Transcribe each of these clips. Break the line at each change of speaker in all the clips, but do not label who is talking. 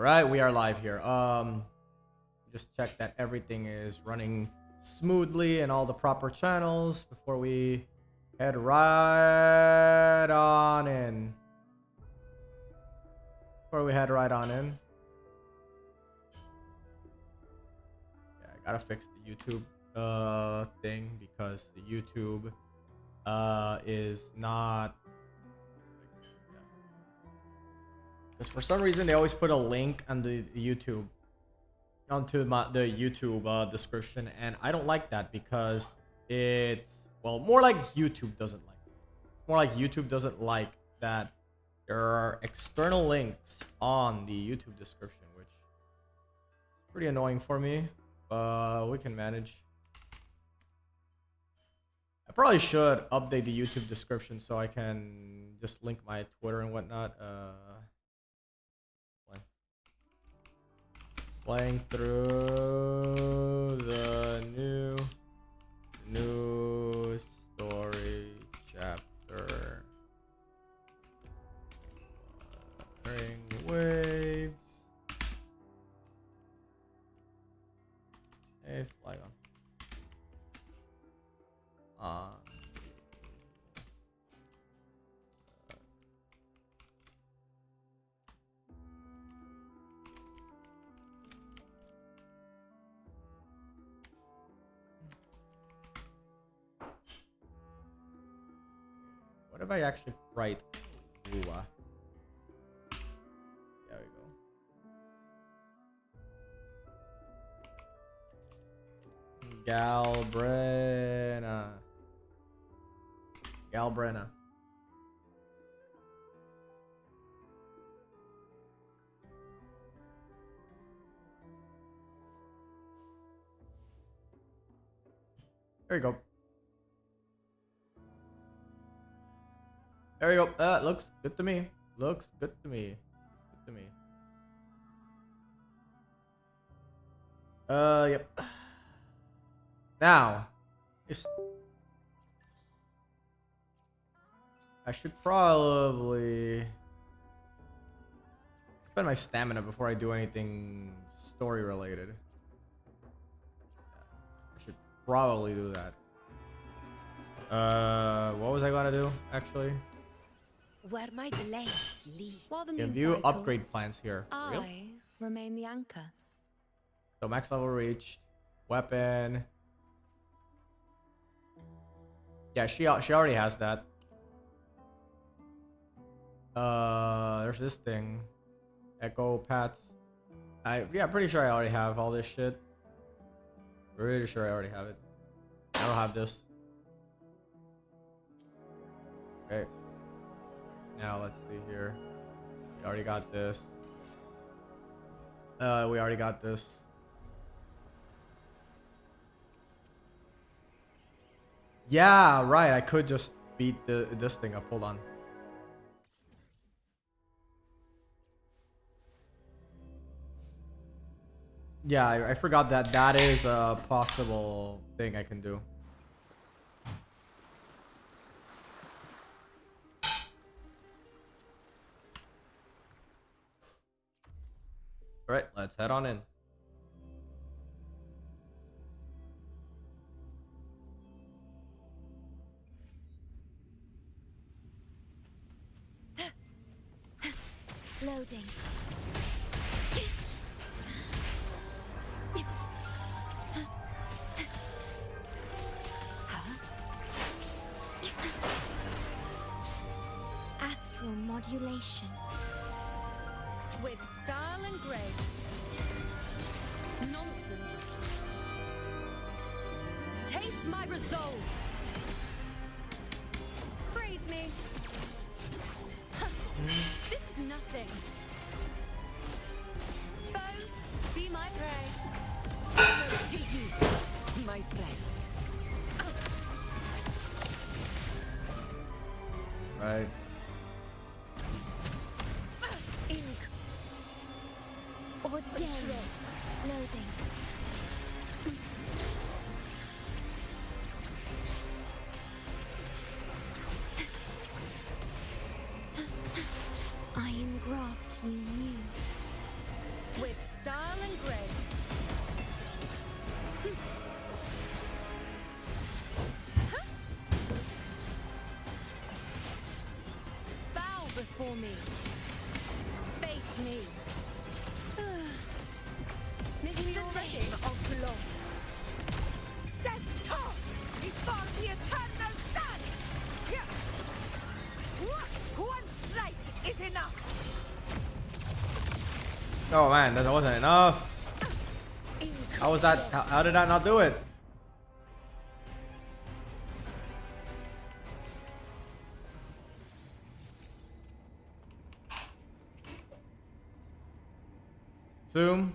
Alright, we are live here. Just check that everything is running smoothly and all the proper channels before we head right on in. Yeah, I gotta fix the YouTube thing because the YouTube is not, because for some reason they always put a link on the YouTube onto the YouTube description, and I don't like that because it's, well, more like YouTube doesn't like it. More like YouTube doesn't like that there are external links on the YouTube description, which is pretty annoying for me, but we can manage. I probably should update the YouTube description so I can just link my Twitter and whatnot. Playing through the new story chapter. Wuthering Waves. Hey, it's like on. What if I actually write Lua? There we go. Galbrena. There you go. There you go. Looks good to me. Looks good to me. Yep. Now, I should probably spend my stamina before I do anything story related. I should probably do that. What was I gonna do actually?
Where my blades lead. While the
Give
moon
you
cycles,
upgrade plans here. Real?
I remain the anchor.
So max level reached. Weapon. Yeah, she already has that. There's this thing. Echo Pats. Yeah, pretty sure I already have all this shit. Pretty sure I already have it. I don't have this. Okay. Now let's see here. We already got this. We already got this. Yeah, right. I could just beat this thing up. Hold on. Yeah, I forgot that is a possible thing I can do. All right, let's head on in.
Loading. Astral modulation. With style and grace. Nonsense. Taste my resolve. Praise me. This is nothing. Foes, be my prey. Over to you, my friend.
Right.
Ink. Or dead. Loading. I engraft you new.
Oh man, that wasn't enough. How was that? How did that not do it? Zoom.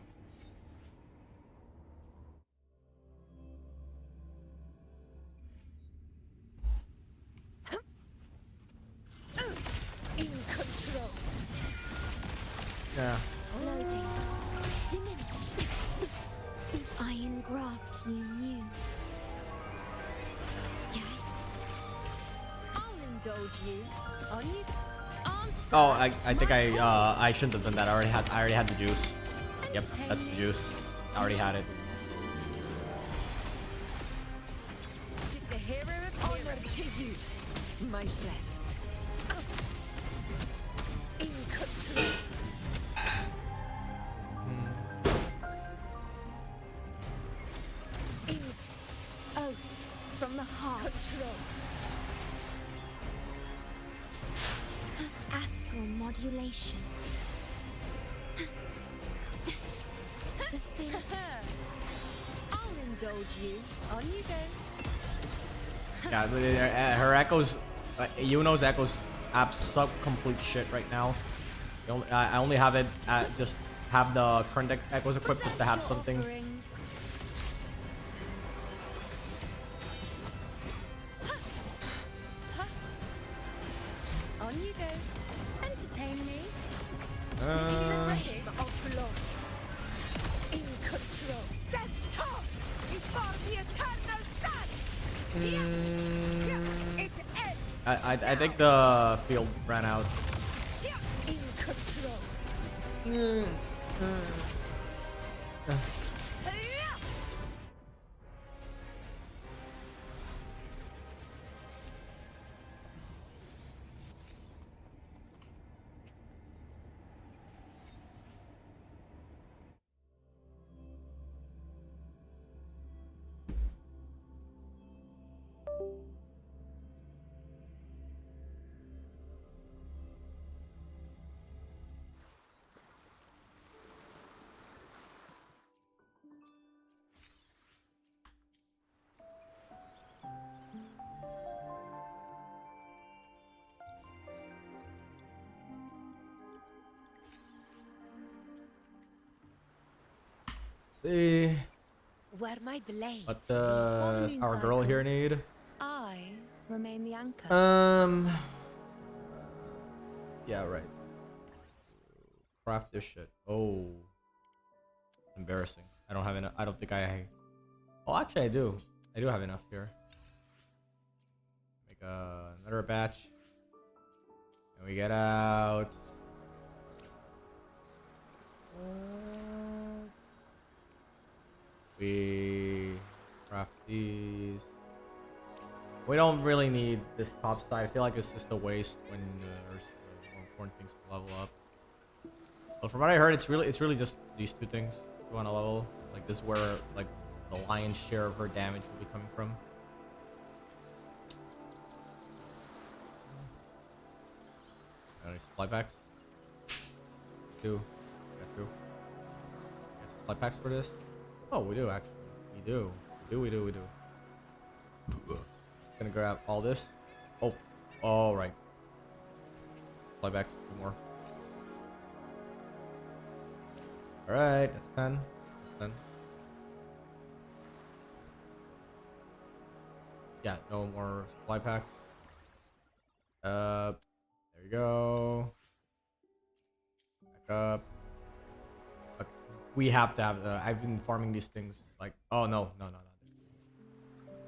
In control.
Yeah.
Loading. Diminish. Iron graft you knew. Okay. I'll indulge you. On you. Answer.
Oh, I think I shouldn't have done that. I already had the juice. Yep, that's the juice. I already had it.
To the hero of honor to you, my friend. In control. In from the heart. Control. Astral modulation. The thing. I'll indulge you. On you go.
Yeah, her echoes, Yuno's echoes have sub complete shit right now. I only have it just have the current echoes equipped just to have something.
Offerings. On you go. Entertain me. Of love. In control. Stand tall before the eternal sun. It ends.
I think the field ran out.
In control.
See
Where my blade.
what does our girl here need?
I remain the anchor.
Yeah, right. Craft this shit. Oh, embarrassing. I don't have enough. I don't think I. Oh, actually, I do. I do have enough here. Make another batch. And we get out. We craft these. We don't really need this top side. I feel like it's just a waste when there's more important things to level up. But from what I heard, it's really just these two things you want to level. Like this is where like the lion's share of her damage will be coming from. Any supply packs? Two. Got two. Any supply packs for this? Oh, we do actually. We do. We do. Gonna grab all this. Oh, all right. Supply packs. Two more. All right, that's 10. That's 10. Yeah, no more supply packs. There you go. Back up. But we have to have. I've been farming these things like. Oh no.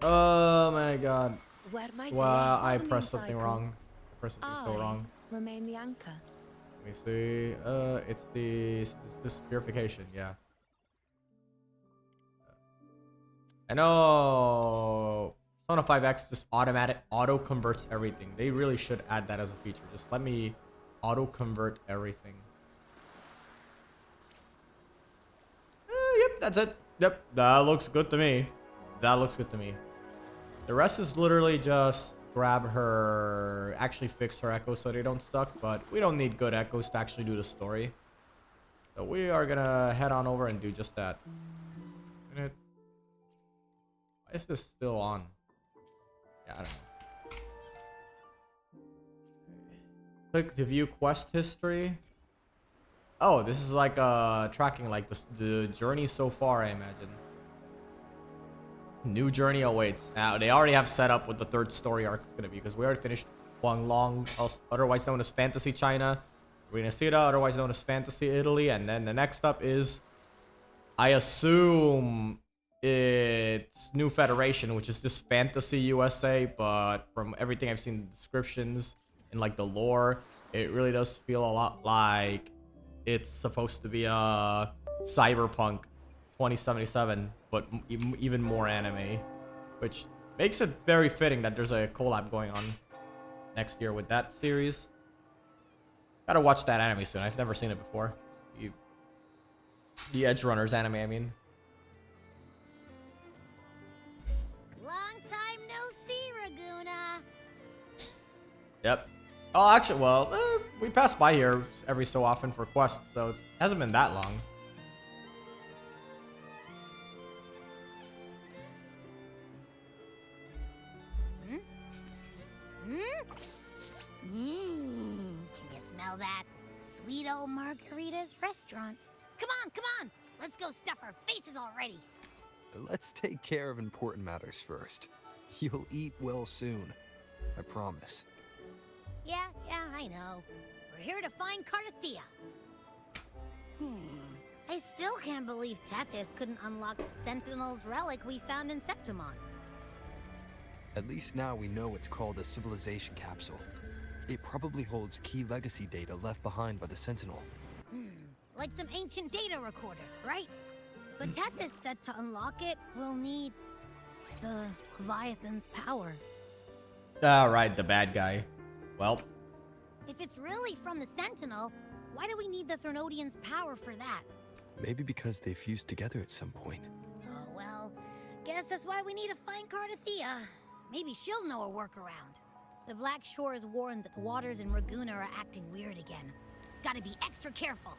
Oh my god.
Where my
Wow,
blade
I
warning
pressed something wrong.
cycles.
I pressed something so wrong.
Remain the anchor.
Let me see. It's this purification. Yeah. I know. Persona 5X just auto converts everything. They really should add that as a feature. Just let me auto convert everything. Yep, that's it. Yep, that looks good to me. That looks good to me. The rest is literally just grab her, actually fix her echoes so they don't suck. But we don't need good echoes to actually do the story. So we are gonna head on over and do just that. Why is this still on? Yeah, I don't know. Click to view quest history. Oh, this is like tracking like the journey so far, I imagine. New journey awaits. Now they already have set up what the third story arc is gonna be because we already finished Guanglong, otherwise known as Fantasy China, Renacida, otherwise known as Fantasy Italy, and then the next up is, I assume it's New Federation, which is just Fantasy USA, but from everything I've seen in the descriptions and like the lore, it really does feel a lot like it's supposed to be a Cyberpunk 2077, but even more anime, which makes it very fitting that there's a collab going on next year with that series. Gotta watch that anime soon. I've never seen it before. The Edge Runners anime, I mean.
Long time no see, Raguna.
Yep. Oh, actually, well, we pass by here every so often for quests, so it hasn't been that long.
Can you smell that? Sweet old Margarita's restaurant. Come on. Let's go stuff our faces already.
Let's take care of important matters first. You'll eat well soon. I promise.
Yeah, I know. We're here to find Cardathea. I still can't believe Tethys couldn't unlock the Sentinel's relic we found in Septimon.
At least now we know it's called a civilization capsule. It probably holds key legacy data left behind by the Sentinel.
Like some ancient data recorder, right? But Tethys said to unlock it, we'll need the Leviathan's power.
Right, the bad guy. Well,
If it's really from the Sentinel, why do we need the Threnodian's power for that?
Maybe because they fused together at some point.
Oh, well, guess that's why we need to find Cardathea. Maybe she'll know a workaround. The Black Shore has warned that the waters in Raguna are acting weird again. Gotta be extra careful.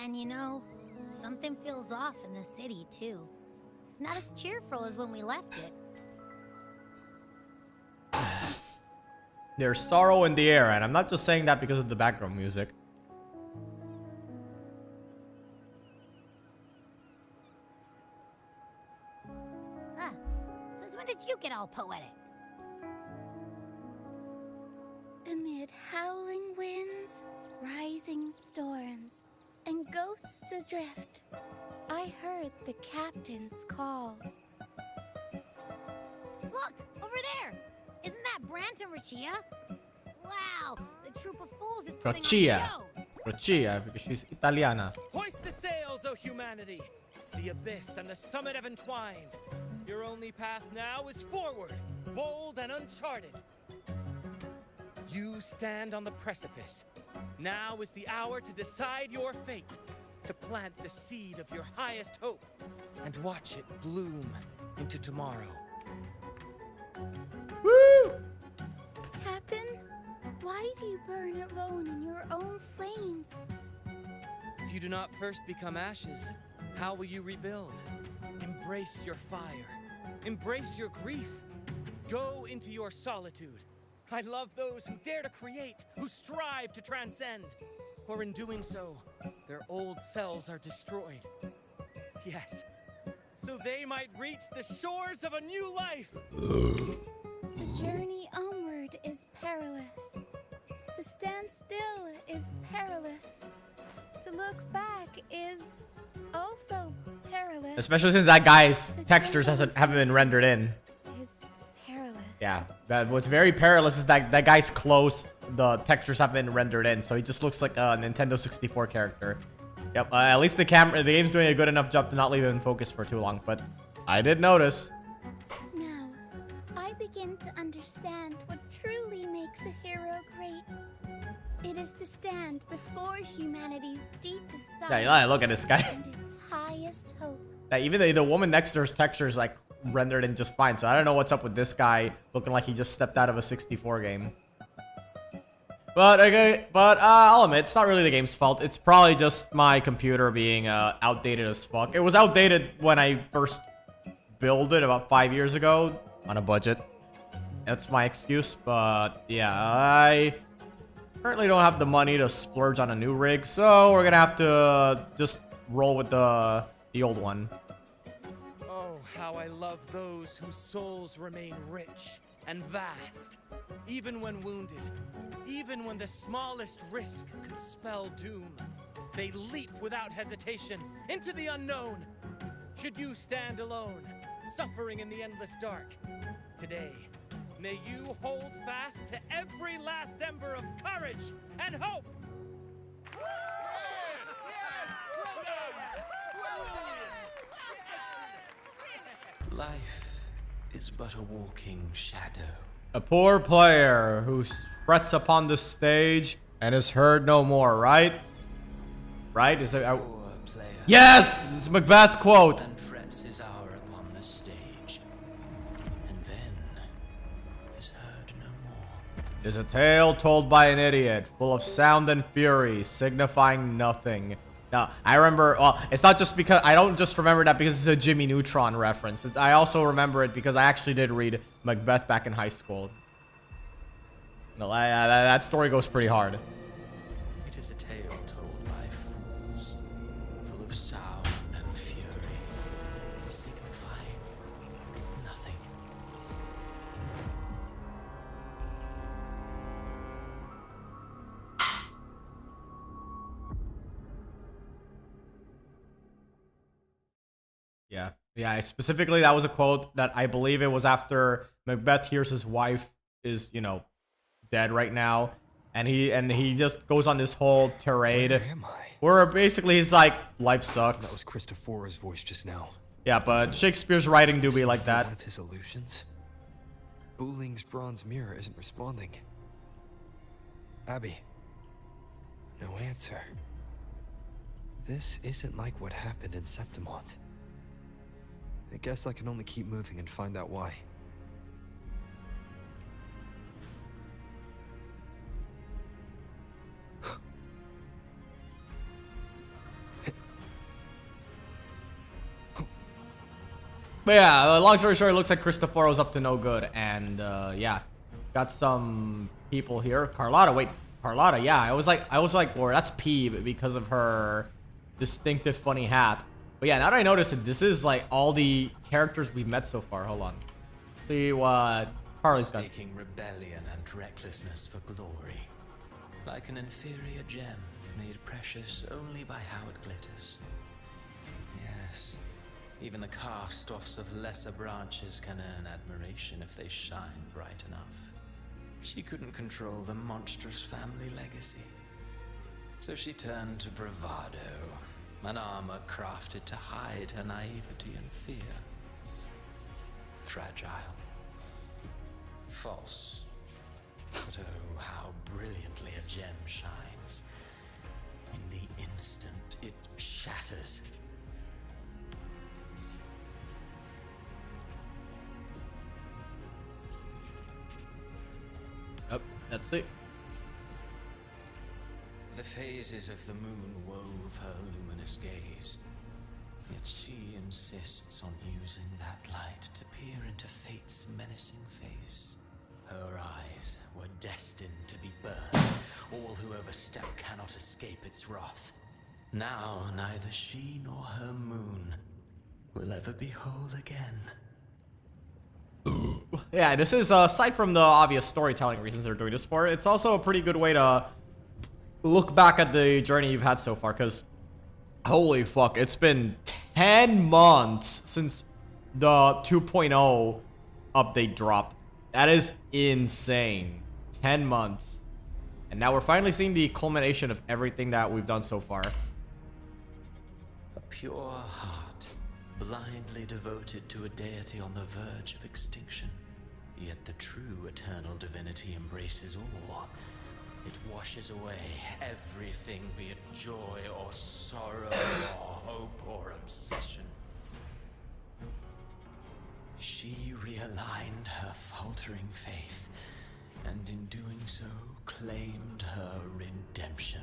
And you know, something feels off in the city, too. It's not as cheerful as when we left it.
there's sorrow in the air, and I'm not just saying that because of the background music.
Since when did you get all poetic?
Amid howling winds, rising storms, and ghosts adrift, I heard the captain's call.
Look! Over there! Isn't that Brant and Rachia? Wow! The troop of fools is putting
Rachia.
on a show!
Rachia, because she's Italiana.
Hoist the sails, O humanity! The abyss and the summit have entwined. Your only path now is forward, bold and uncharted. You stand on the precipice. Now is the hour to decide your fate, to plant the seed of your highest hope, and watch it bloom into tomorrow.
Woo!
Captain, why do you burn alone in your own flames?
If you do not first become ashes, how will you rebuild? Embrace your fire. Embrace your grief. Go into your solitude. I love those who dare to create, who strive to transcend. For in doing so, their old selves are destroyed. Yes, so they might reach the shores of a new life.
The journey onward is perilous. To stand still is perilous. To look back is also perilous.
Especially since that guy's textures haven't been rendered in.
Is perilous.
Yeah, what's very perilous is that that guy's clothes, the textures have been rendered in, so he just looks like a Nintendo 64 character. Yep, at least the game's doing a good enough job to not leave it in focus for too long, but I did notice.
Now, I begin to understand what truly makes a hero great. It is to stand before humanity's deepest side
Yeah, look at this guy.
and its highest hope.
Yeah, even the woman next to her's texture is like rendered in just fine, so I don't know what's up with this guy looking like he just stepped out of a 64 game. But okay, but I'll admit it's not really the game's fault. It's probably just my computer being outdated as fuck. It was outdated when I first built it about 5 years ago on a budget. That's my excuse. But yeah, I currently don't have the money to splurge on a new rig, so we're gonna have to just roll with the old one.
Oh, how I love those whose souls remain rich and vast. Even when wounded, even when the smallest risk could spell doom, they leap without hesitation into the unknown. Should you stand alone, suffering in the endless dark, today, may you hold fast to every last ember of courage and hope!
Life is but a walking shadow.
A poor player who frets upon the stage and is heard no more, right? Right? Is it?
Poor player.
Yes! It's a Macbeth quote.
And frets his hour upon the stage, and then is heard no more.
It is a tale told by an idiot, full of sound and fury, signifying nothing. Now, I remember, well, it's not just because, I don't just remember that because it's a Jimmy Neutron reference. I also remember it because I actually did read Macbeth back in high school. No, that story goes pretty hard.
It is a tale told by fools, full of sound and fury, signifying nothing.
Yeah, specifically that was a quote that I believe it was after Macbeth hears his wife is, you know, dead right now, and he just goes on this whole tirade
Where am I?
where basically he's like, life
That
sucks.
was Christophora's voice just now.
Yeah, but Shakespeare's writing do be like that.
One of his illusions? Buling's bronze mirror isn't responding. Abby. No answer. This isn't like what happened in Septimont. I guess I can only keep moving and find out why.
But yeah, long story short, it looks like Cristoforo's up to no good, and yeah, got some people here. Carlotta, wait, Carlotta, yeah, I was like, well, that's P because of her distinctive funny hat. But yeah, now that I notice it, this is like all the characters we've met so far. Hold on, see what Carly's done.
Mistaking rebellion and recklessness for glory, like an inferior gem made precious only by how it glitters. Yes, even the cast-offs of lesser branches can earn admiration if they shine bright enough. She couldn't control the monstrous family legacy, so she turned to bravado, an armor crafted to hide her naivety and fear. Fragile. False. But oh, how brilliantly a gem shines. In the instant it shatters.
Yep, that's it.
The phases of the moon wove her luminous gaze. Yet she insists on using that light to peer into fate's menacing face. Her eyes were destined to be burned. All who overstep cannot escape its wrath. Now neither she nor her moon will ever be whole again.
Yeah, this is aside from the obvious storytelling reasons they're doing this for, it's also a pretty good way to look back at the journey you've had so far, because holy fuck, it's been 10 months since the 2.0 update dropped. That is insane. 10 months. And now we're finally seeing the culmination of everything that we've done so far.
A pure heart, blindly devoted to a deity on the verge of extinction. Yet the true eternal divinity embraces all. It washes away everything, be it joy or sorrow or hope or obsession. She realigned her faltering faith, and in doing so proclaimed her redemption.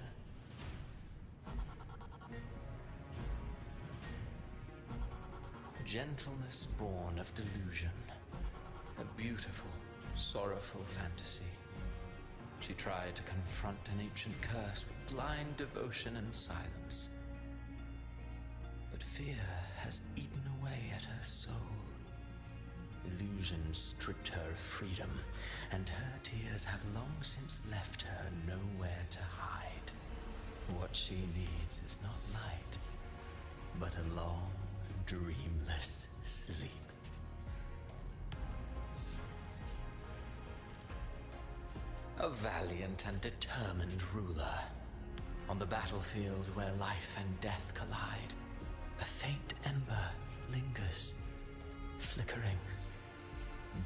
Gentleness born of delusion. A beautiful, sorrowful fantasy. She tried to confront an ancient curse with blind devotion and silence. But fear has eaten away at her soul. Illusion stripped her of freedom, and her tears have long since left her nowhere to hide. What she needs is not light, but a long, dreamless sleep. A valiant and determined ruler. On the battlefield where life and death collide, a faint ember lingers, flickering,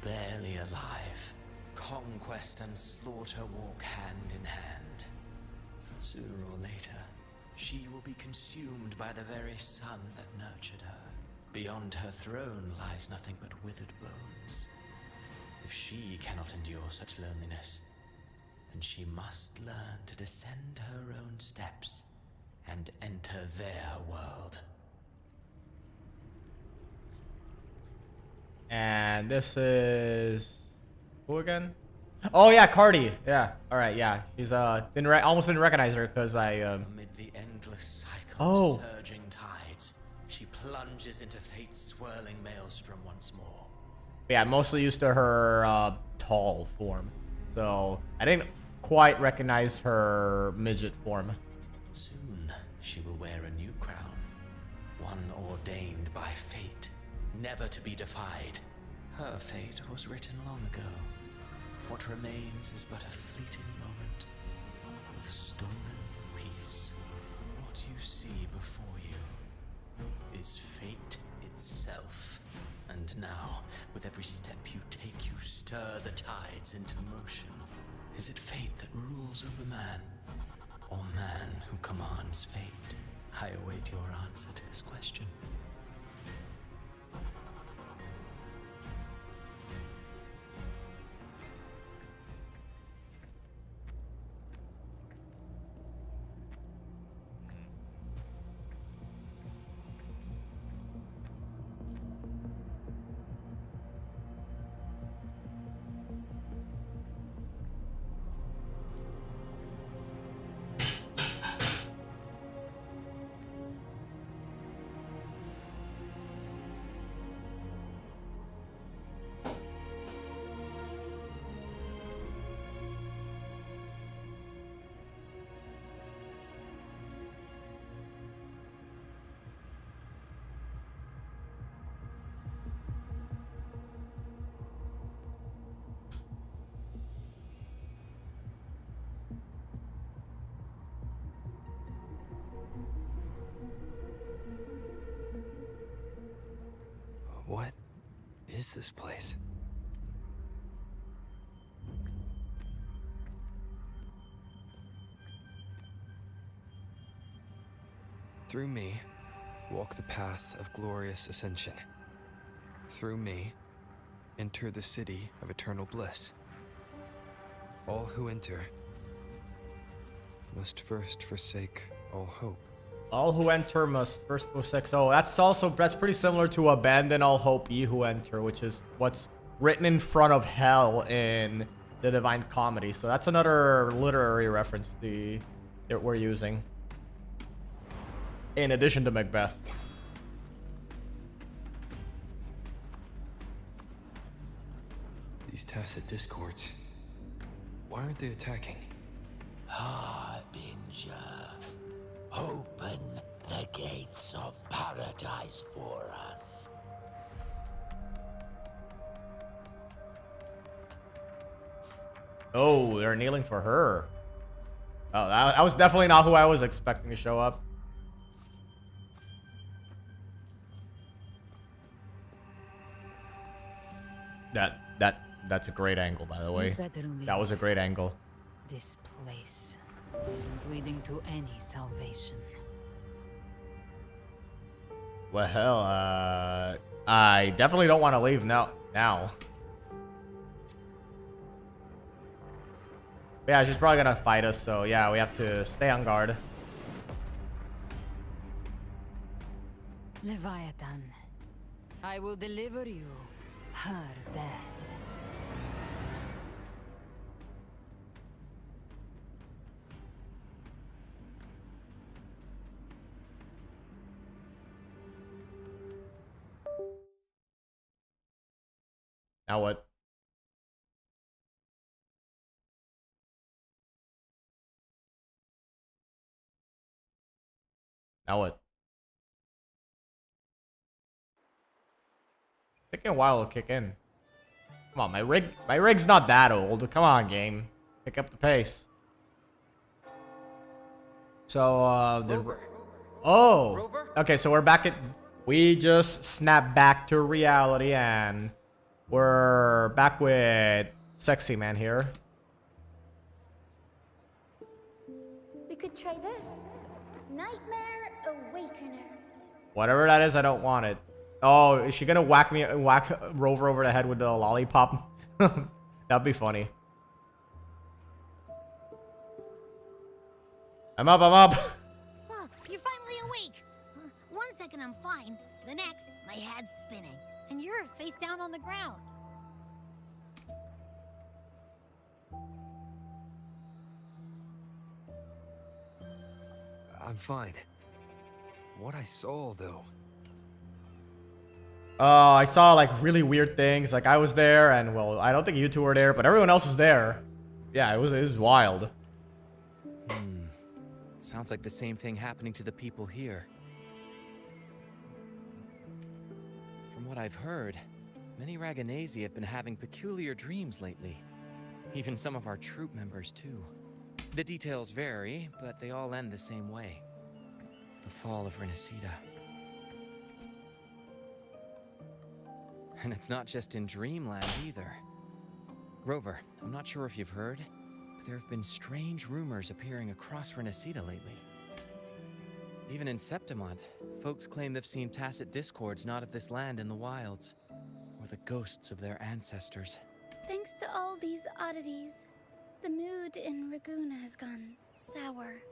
barely alive. Conquest and slaughter walk hand in hand. Sooner or later, she will be consumed by the very sun that nurtured her. Beyond her throne lies nothing but withered bones. If she cannot endure such loneliness, then she must learn to descend her own steps and enter their world.
And this is who again? Oh yeah, Cardi. Yeah. All right. Yeah. She's almost didn't recognize her because I
Amid the endless cycle
Oh.
of surging tides, she plunges into fate's swirling maelstrom once more.
Yeah, I'm mostly used to her tall form, so I didn't quite recognize her midget form.
Soon, she will wear a new crown, one ordained by fate, never to be defied. Her fate was written long ago. What remains is but a fleeting moment of stolen peace. What you see before you is fate itself. And now, with every step you take, you stir the tides into motion. Is it fate that rules over man, or man who commands fate? I await your answer to this question.
What is this place? Through me, walk the path of glorious ascension. Through me, enter the city of eternal bliss. All who enter must first forsake all hope.
All who enter must first forsake. So that's pretty similar to abandon all hope, ye who enter, which is what's written in front of hell in the Divine Comedy. So that's another literary reference that we're using, in addition to Macbeth.
These tacit discords, why aren't they attacking?
Harbinger, open the gates of paradise for us.
Oh, they're kneeling for her. Oh, that was definitely not who I was expecting to show up. That's a great angle, by the way. That was a great angle.
This place isn't leading to any salvation.
Well, hell, I definitely don't want to leave now. But yeah, she's probably gonna fight us, so yeah, we have to stay on guard.
Leviathan, I will deliver you her death.
Now what? Now what? Taking a while to kick in. Come on, my rig's not that old. Come on, game. Pick up the pace. So,
Rover.
oh,
Rover?
okay. So we're back at. We just snapped back to reality, and we're back with Sexy Man here.
We could try this. Nightmare Awakener.
Whatever that is, I don't want it. Oh, is she gonna whack Rover over the head with the lollipop? That'd be funny. I'm up.
Huh, you're finally awake. 1 second I'm fine. The next, my head's spinning. And you're face down on the ground.
I'm fine. What I saw, though.
I saw like really weird things. Like I was there, and well, I don't think you two were there, but everyone else was there. Yeah, it was wild.
Sounds like the same thing happening to the people here. From what I've heard, many Raganesi have been having peculiar dreams lately. Even some of our troop members, too. The details vary, but they all end the same way. The fall of Renacida. And it's not just in Dreamland either. Rover, I'm not sure if you've heard, but there have been strange rumors appearing across Renacida lately. Even in Septimont, folks claim they've seen tacit discords not of this land in the wilds, or the ghosts of their ancestors.
Thanks to all these oddities, the mood in Raguna has gone sour.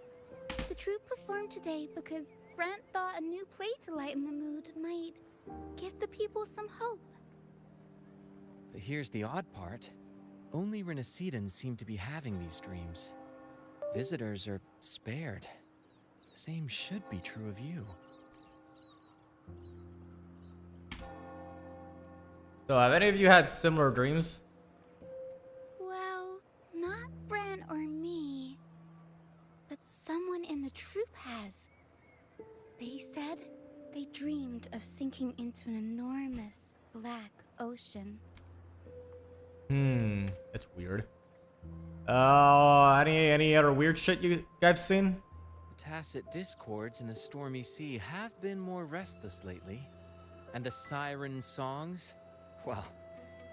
The troupe performed today because Brant thought a new play to lighten the mood might give the people some hope.
But here's the odd part. Only Renacidans seem to be having these dreams. Visitors are spared. The same should be true of you.
So have any of you had similar dreams?
Well, not Bran or me, but someone in the troupe has. They said they dreamed of sinking into an enormous black ocean.
That's weird. Any other weird shit you guys seen?
The tacit discords in the stormy sea have been more restless lately. And the siren songs, well,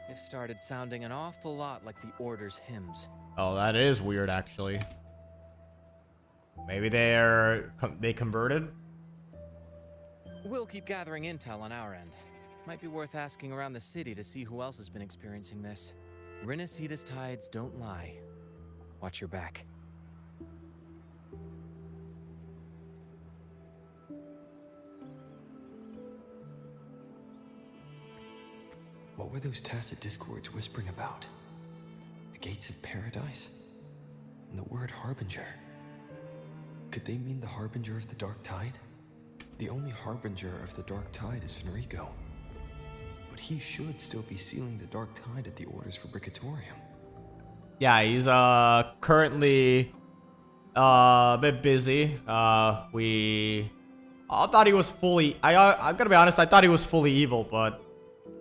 they've started sounding an awful lot like the Order's hymns.
Oh, that is weird, actually. Maybe they converted?
We'll keep gathering intel on our end. Might be worth asking around the city to see who else has been experiencing this. Renacida's tides don't lie. Watch your back.
What were those tacit discords whispering about? The gates of paradise? And the word harbinger? Could they mean the harbinger of the dark tide? The only harbinger of the dark tide is Fenrico. But he should still be sealing the dark tide at the orders for Bricatorium.
Yeah, he's currently a bit busy. I thought he was fully. I'm gonna be honest. I thought he was fully evil, but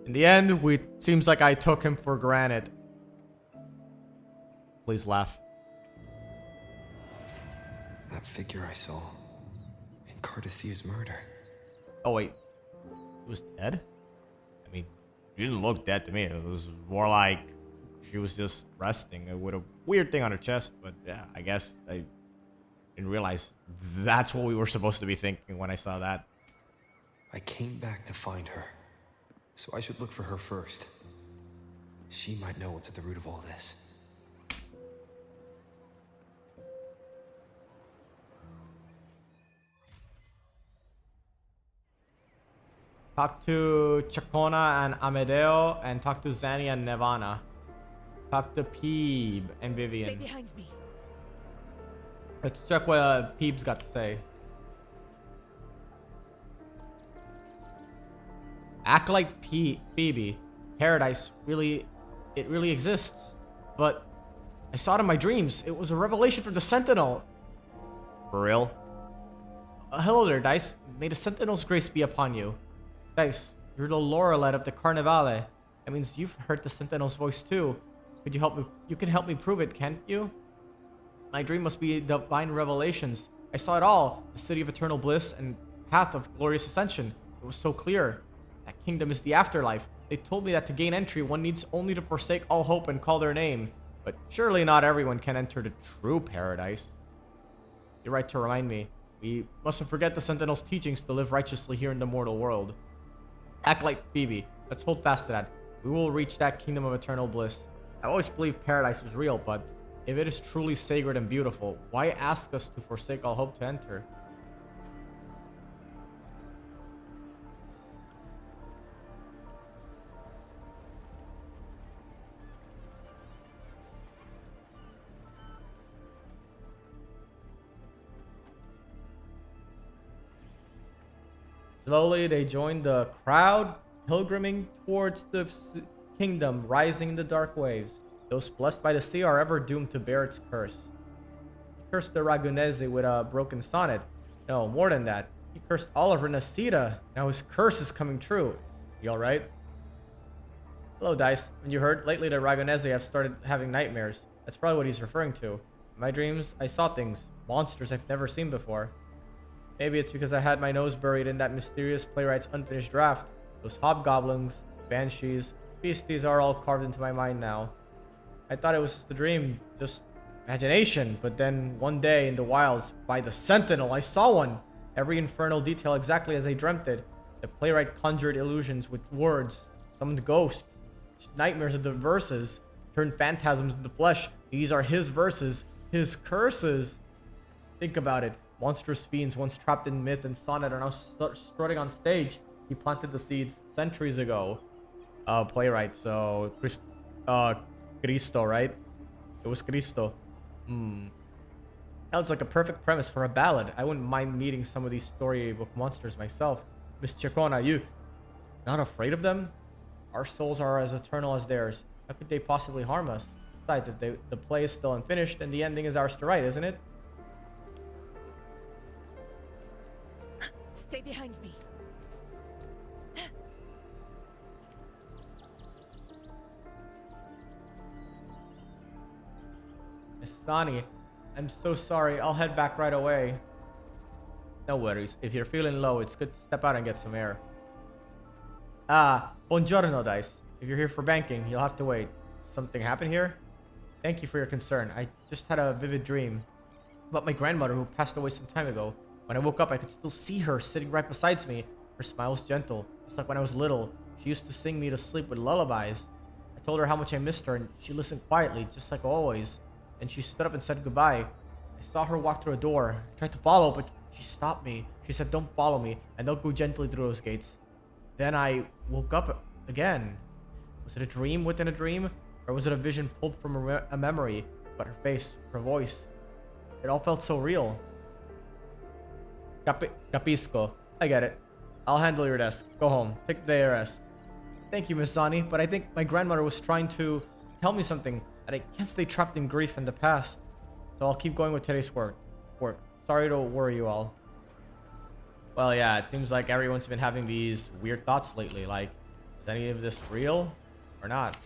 in the end, seems like I took him for granted. Please laugh.
That figure I saw in Cardathia's murder.
Oh wait, he was dead? I mean, she didn't look dead to me. It was more like she was just resting with a weird thing on her chest. But yeah, I guess I didn't realize that's what we were supposed to be thinking when I saw that.
I came back to find her, so I should look for her first. She might know what's at the root of all this.
Talk to Chacona and Amedeo, and talk to Zanny and Nirvana. Talk to Peeb and Vivian.
Stay behind me.
Let's check what Peeb's got to say. Act like Phoebe. Paradise it really exists. But I saw it in my dreams. It was a revelation from the Sentinel. For real? Hello there, Dice. May the Sentinel's grace be upon you. Dice, you're the Lorelette of the Carnivale. That means you've heard the Sentinel's voice too. Could you help me? You can help me prove it, can't you? My dream must be divine revelations. I saw it all. The city of eternal bliss and path of glorious ascension. It was so clear. That kingdom is the afterlife. They told me that to gain entry, one needs only to forsake all hope and call their name. But surely not everyone can enter the true paradise. You're right to remind me. We mustn't forget the Sentinel's teachings to live righteously here in the mortal world. Act like Phoebe. Let's hold fast to that. We will reach that kingdom of eternal bliss. I always believed paradise was real, but if it is truly sacred and beautiful, why ask us to forsake all hope to enter? Slowly, they joined the crowd, pilgriming towards the kingdom, rising in the dark waves. Those blessed by the sea are ever doomed to bear its curse. He cursed the Ragunese with a broken sonnet. No, more than that. He cursed Oliver Nacida. Now his curse is coming true. You alright? Hello, Dice. When you heard, lately the Ragunese have started having nightmares. That's probably what he's referring to. In my dreams, I saw things. Monsters I've never seen before. Maybe it's because I had my nose buried in that mysterious playwright's unfinished draft. Those hobgoblins, banshees, beasties are all carved into my mind now. I thought it was just a dream, just imagination, but then one day in the wilds, by the Sentinel, I saw one. Every infernal detail exactly as I dreamt it. The playwright conjured illusions with words, summoned ghosts, nightmares of the verses, turned phantasms into flesh. These are his verses, his curses. Think about it. Monstrous fiends once trapped in myth and sonnet are now strutting on stage. He planted the seeds centuries ago. Playwright, so Cristo, right? It was Cristo. Sounds like a perfect premise for a ballad. I wouldn't mind meeting some of these storybook monsters myself. Miss Chacona, you not afraid of them? Our souls are as eternal as theirs. How could they possibly harm us? Besides, if the play is still unfinished, then the ending is ours to write, isn't it?
Stay behind me.
Miss Sani, I'm so sorry. I'll head back right away. No worries. If you're feeling low, it's good to step out and get some air. Ah, buongiorno, Dice. If you're here for banking, you'll have to wait. Something happened here? Thank you for your concern. I just had a vivid dream about my grandmother who passed away some time ago. When I woke up, I could still see her sitting right beside me. Her smile was gentle, just like when I was little. She used to sing me to sleep with lullabies. I told her how much I missed her, and she listened quietly, just like always. Then she stood up and said goodbye. I saw her walk through a door. I tried to follow, but she stopped me. She said, "Don't follow me, and don't go gently through those gates." Then I woke up again. Was it a dream within a dream? Or was it a vision pulled from a memory? But her face, her voice, it all felt so real. Capisco. I get it. I'll handle your desk. Go home. Take the day of rest. Thank you, Miss Zani, but I think my grandmother was trying to tell me something, that I can't stay trapped in grief in the past. So I'll keep going with today's work. Sorry to worry you all. Well, yeah, it seems like everyone's been having these weird thoughts lately. Like, is any of this real or not?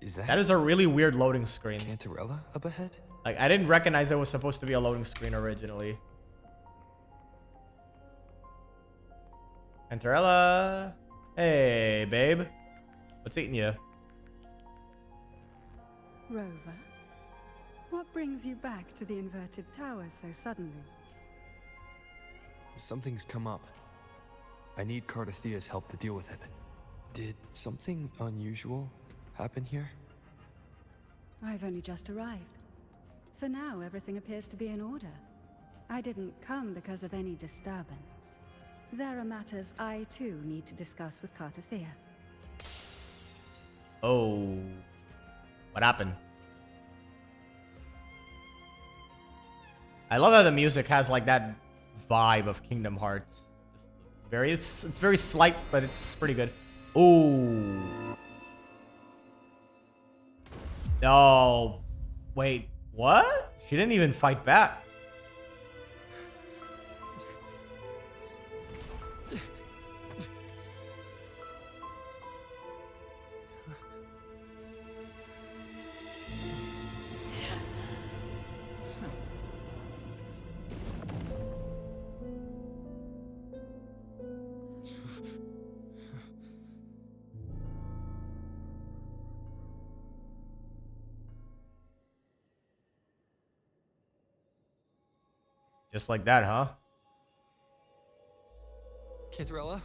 Is
That is a really weird loading screen.
Cantarella up ahead?
Like, I didn't recognize it was supposed to be a loading screen originally. Cantarella. Hey, babe. What's eating you?
Rover, what brings you back to the inverted tower so suddenly?
Something's come up. I need Cardathea's help to deal with it. Did something unusual happen here?
I've only just arrived. For now, everything appears to be in order. I didn't come because of any disturbance. There are matters I too need to discuss with Cartathea.
Oh. What happened? I love how the music has like that vibe of Kingdom Hearts. It's very slight, but it's pretty good. Ooh. Oh. Wait, what? She didn't even fight back. Just like that, huh?
Cantarella?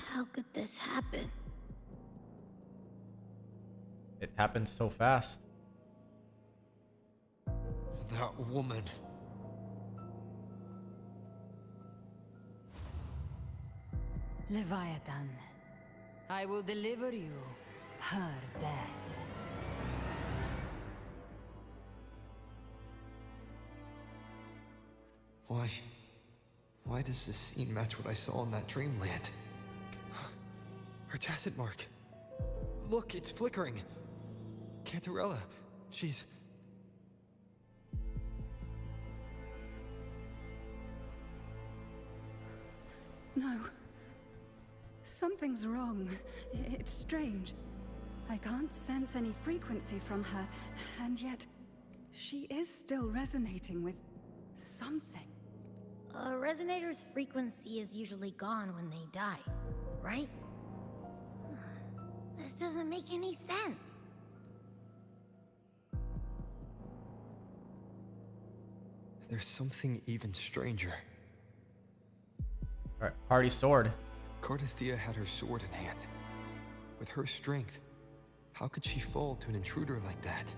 How could this happen?
It happened so fast.
That woman.
Leviathan, I will deliver you her death.
Why does this scene match what I saw in that dreamland? Her tacit mark. Look, it's flickering. Cantarella, she's...
No. Something's wrong. It's strange. I can't sense any frequency from her, and yet she is still resonating with something.
A resonator's frequency is usually gone when they die, right? This doesn't make any sense.
There's something even stranger.
Alright, party sword.
Cartathea had her sword in hand. With her strength, how could she fall to an intruder like that?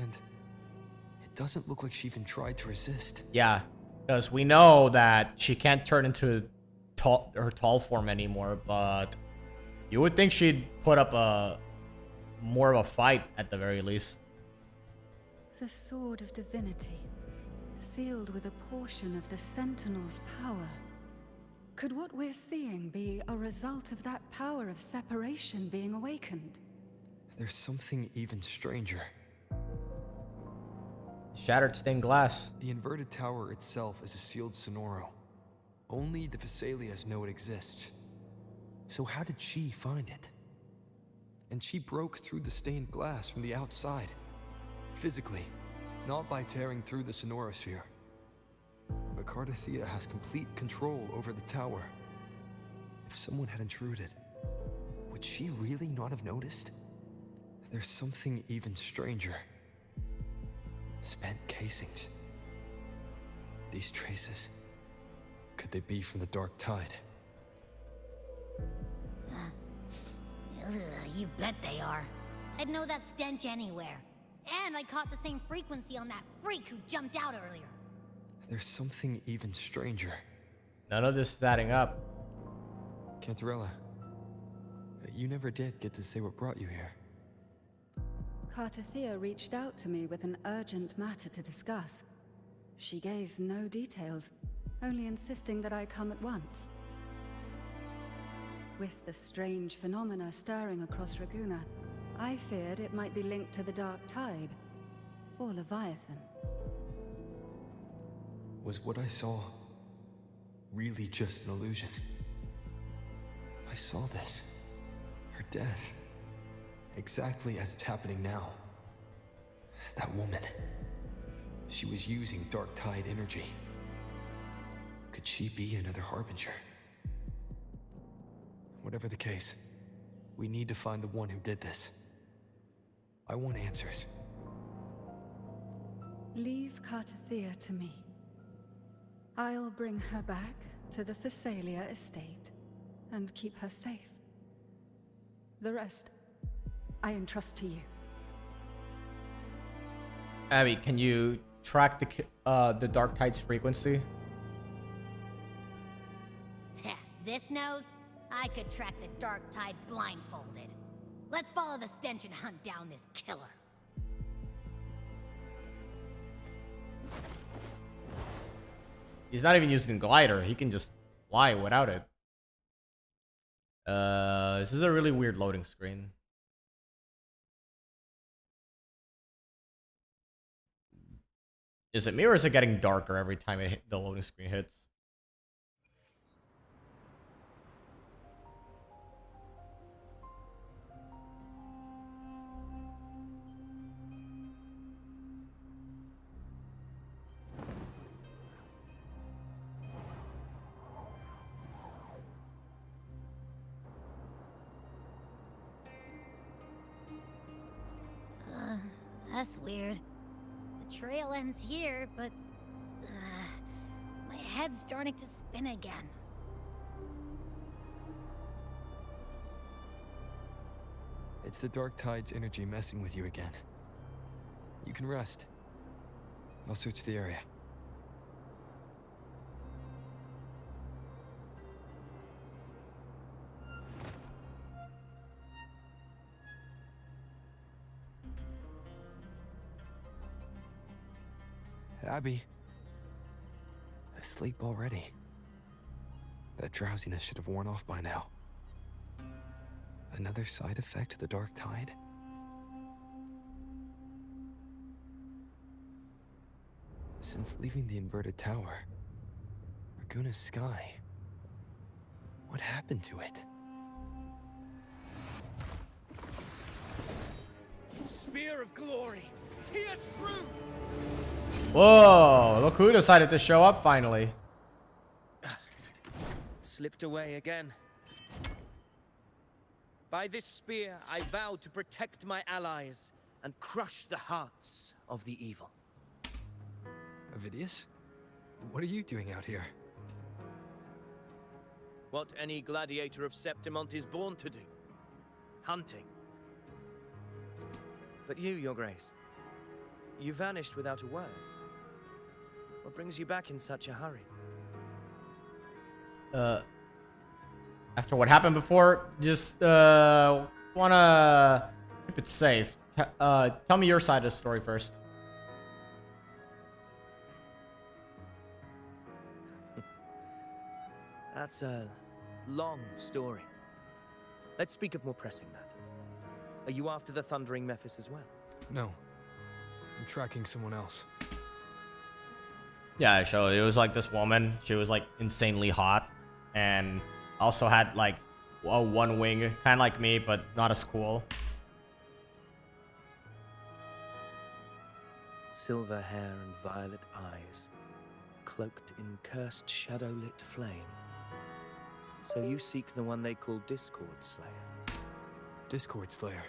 And it doesn't look like she even tried to resist.
Yeah, because we know that she can't turn into her tall form anymore, but you would think she'd put up more of a fight at the very least.
The Sword of Divinity, sealed with a portion of the Sentinel's power. Could what we're seeing be a result of that power of separation being awakened?
There's something even stranger.
Shattered stained glass.
The inverted tower itself is a sealed sonoro. Only the Vesalias know it exists. So how did she find it? And she broke through the stained glass from the outside. Physically, not by tearing through the sonorosphere. But Cartathea has complete control over the tower. If someone had intruded, would she really not have noticed? There's something even stranger. Spent casings. These traces, could they be from the Dark Tide?
You bet they are. I'd know that stench anywhere. And I caught the same frequency on that freak who jumped out earlier.
There's something even stranger.
None of this is adding up.
Cantarella, you never did get to say what brought you here.
Cartathea reached out to me with an urgent matter to discuss. She gave no details, only insisting that I come at once. With the strange phenomena stirring across Raguna, I feared it might be linked to the Dark Tide, or Leviathan.
Was what I saw really just an illusion? I saw this. Her death. Exactly as it's happening now. That woman. She was using Dark Tide energy. Could she be another Harbinger? Whatever the case, we need to find the one who did this. I want answers.
Leave Cartathea to me. I'll bring her back to the Phasalia estate and keep her safe. The rest, I entrust to you.
Abby, can you track the Dark Tide's frequency?
This nose? I could track the Dark Tide blindfolded. Let's follow the stench and hunt down this killer.
He's not even using glider. He can just fly without it. This is a really weird loading screen. Is it me or is it getting darker every time the loading screen hits?
That's weird. The trail ends here, but my head's starting to spin again.
It's the Dark Tide's energy messing with you again. You can rest. I'll search the area. Abby. Asleep already. That drowsiness should have worn off by now. Another side effect of the Dark Tide? Since leaving the inverted tower, Raguna's sky, what happened to it?
Spear of glory! Pierce through!
Whoa, look who decided to show up finally.
Slipped away again. By this spear, I vow to protect my allies and crush the hearts of the evil.
Avidius? What are you doing out here?
What any gladiator of Septimont is born to do. Hunting. But you, Your Grace, you vanished without a word. What brings you back in such a hurry?
After what happened before, just wanna keep it safe. Tell me your side of the story first.
That's a long story. Let's speak of more pressing matters. Are you after the Thundering Mephis as well?
No. I'm tracking someone else.
Yeah, so it was like this woman. She was like insanely hot and also had like a one wing, kind of like me, but not as cool.
Silver hair and violet eyes, cloaked in cursed shadow-lit flame. So you seek the one they call Discord Slayer?
Discord Slayer.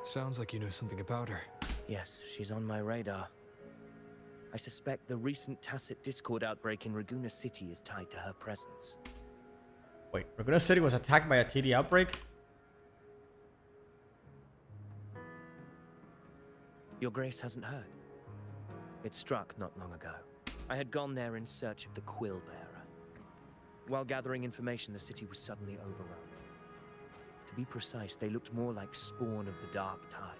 Sounds like you know something about her.
Yes, she's on my radar. I suspect the recent tacit Discord outbreak in Raguna City is tied to her presence.
Wait, Raguna City was attacked by a TD outbreak?
Your Grace hasn't heard. It struck not long ago. I had gone there in search of the Quill Bearer. While gathering information, the city was suddenly overrun. To be precise, they looked more like spawn of the Dark Tide.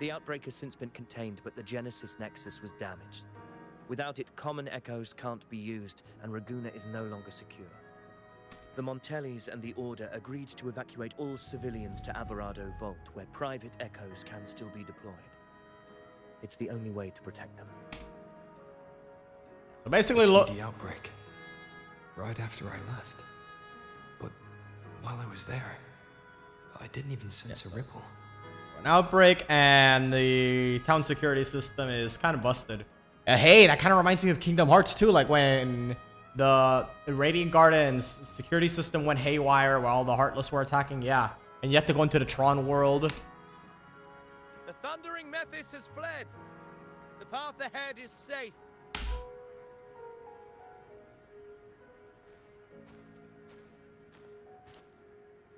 The outbreak has since been contained, but the Genesis Nexus was damaged. Without it, common echoes can't be used, and Raguna is no longer secure. The Montellis and the Order agreed to evacuate all civilians to Averado Vault, where private echoes can still be deployed. It's the only way to protect them.
So basically,
the outbreak. Right after I left. But while I was there, I didn't even sense a ripple.
An outbreak and the town security system is kind of busted. Hey, that kind of reminds me of Kingdom Hearts 2, like when the Radiant Garden's security system went haywire while the Heartless were attacking. Yeah, and you have to go into the Tron world.
The thundering Mephis has fled. The path ahead is safe.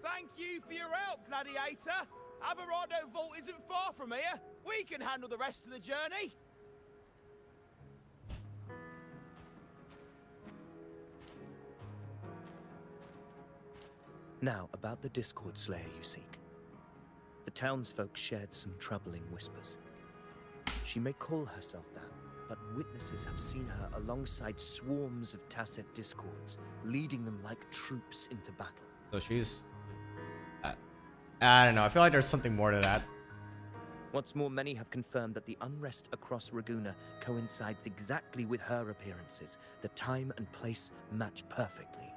Thank you for your help, Gladiator. Averado Vault isn't far from here. We can handle the rest of the journey.
Now, about the Discord Slayer you seek. The townsfolk shared some troubling whispers. She may call herself that, but witnesses have seen her alongside swarms of Tacet Discords, leading them like troops into battle.
So she's... I don't know. I feel like there's something more to that.
What's more, many have confirmed that the unrest across Raguna coincides exactly with her appearances. The time and place match perfectly.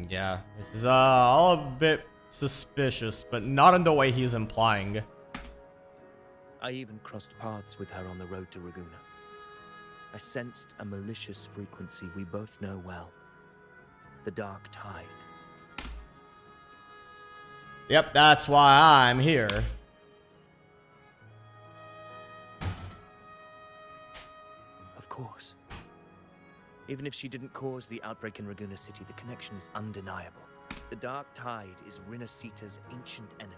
Yeah, this is all a bit suspicious, but not in the way he's implying.
I even crossed paths with her on the road to Raguna. I sensed a malicious frequency we both know well. The Dark Tide.
Yep, that's why I'm here.
Of course. Even if she didn't cause the outbreak in Raguna City, the connection is undeniable. The Dark Tide is Rinasita's ancient enemy.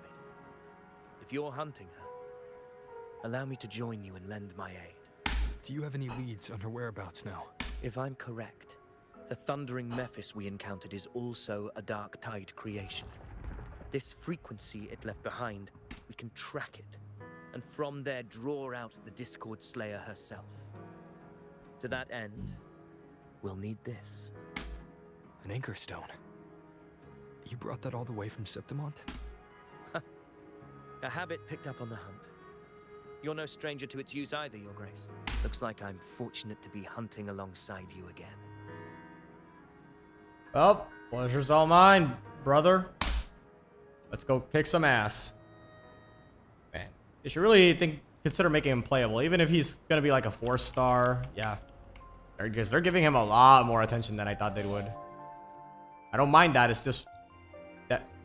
If you're hunting her, allow me to join you and lend my aid.
Do you have any leads on her whereabouts now?
If I'm correct, the thundering Mephis we encountered is also a Dark Tide creation. This frequency it left behind, we can track it, and from there draw out the Discord Slayer herself. To that end, we'll need this.
An anchor stone. You brought that all the way from Septimont?
A habit picked up on the hunt. You're no stranger to its use either, Your Grace. Looks like I'm fortunate to be hunting alongside you again.
Well, pleasure's all mine, brother. Let's go kick some ass. Man, you should really consider making him playable, even if he's gonna be like a 4-star. Yeah, because they're giving him a lot more attention than I thought they would. I don't mind that. It's just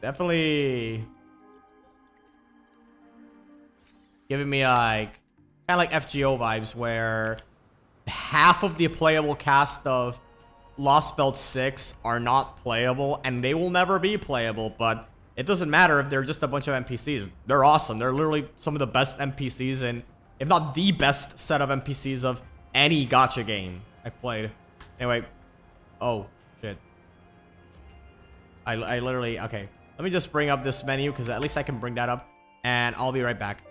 definitely giving me like kind of like FGO vibes, where half of the playable cast of Lost Belt 6 are not playable, and they will never be playable, but it doesn't matter if they're just a bunch of NPCs. They're awesome. They're literally some of the best NPCs, and if not the best set of NPCs of any gacha game I've played. Anyway, oh shit. I literally, okay. Let me just bring up this menu, because at least I can bring that up, and I'll be right back.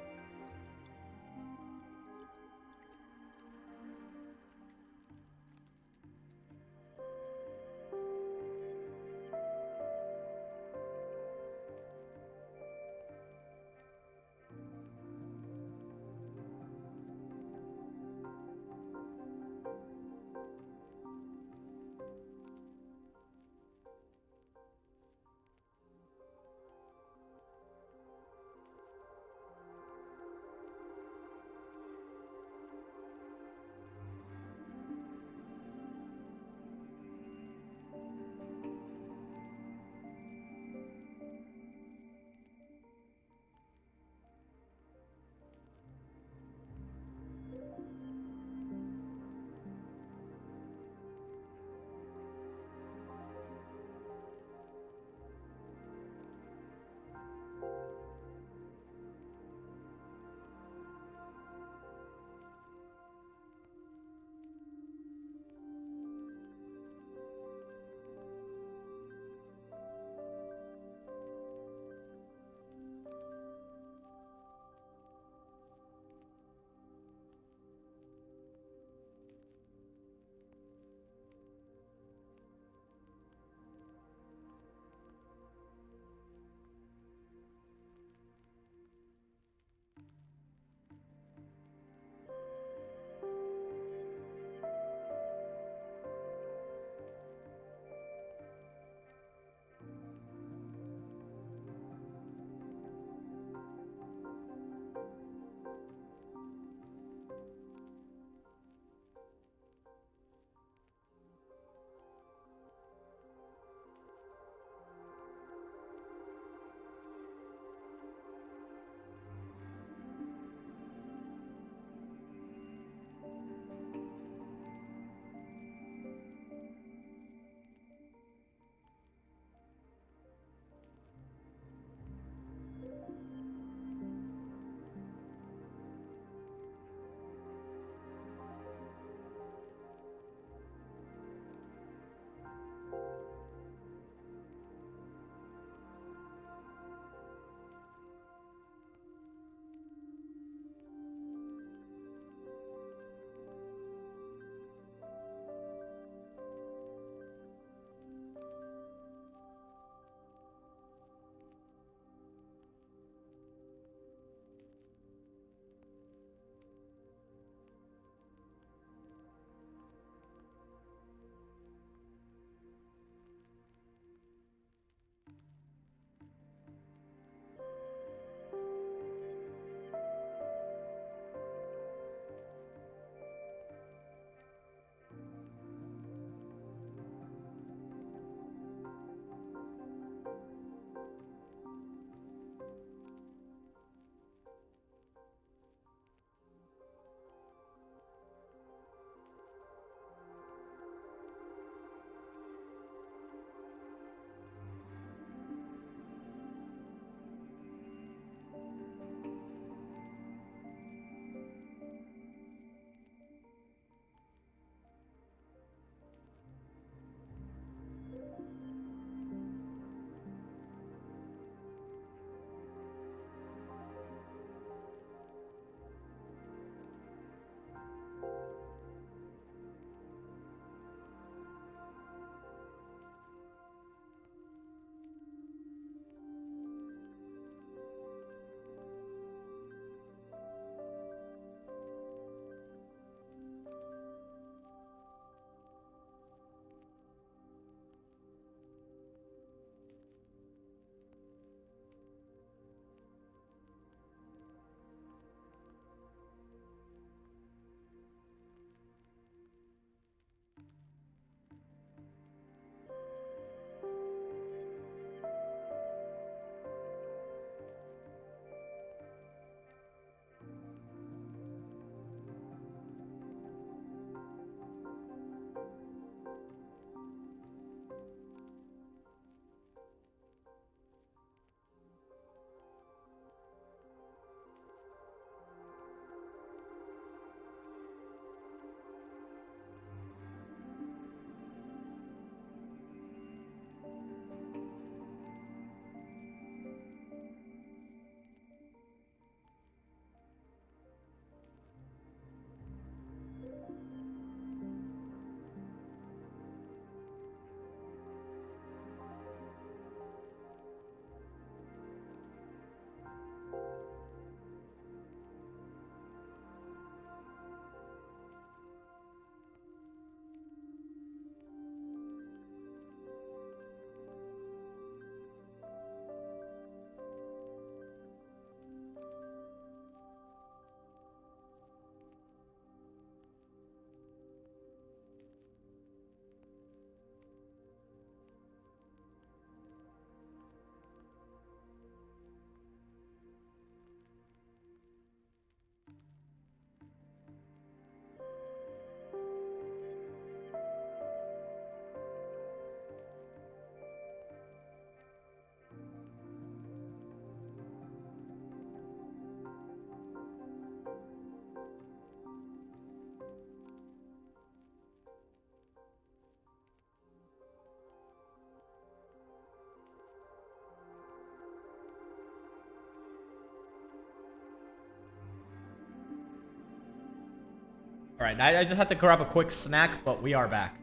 All right, I just had to grab a quick snack, but we are back.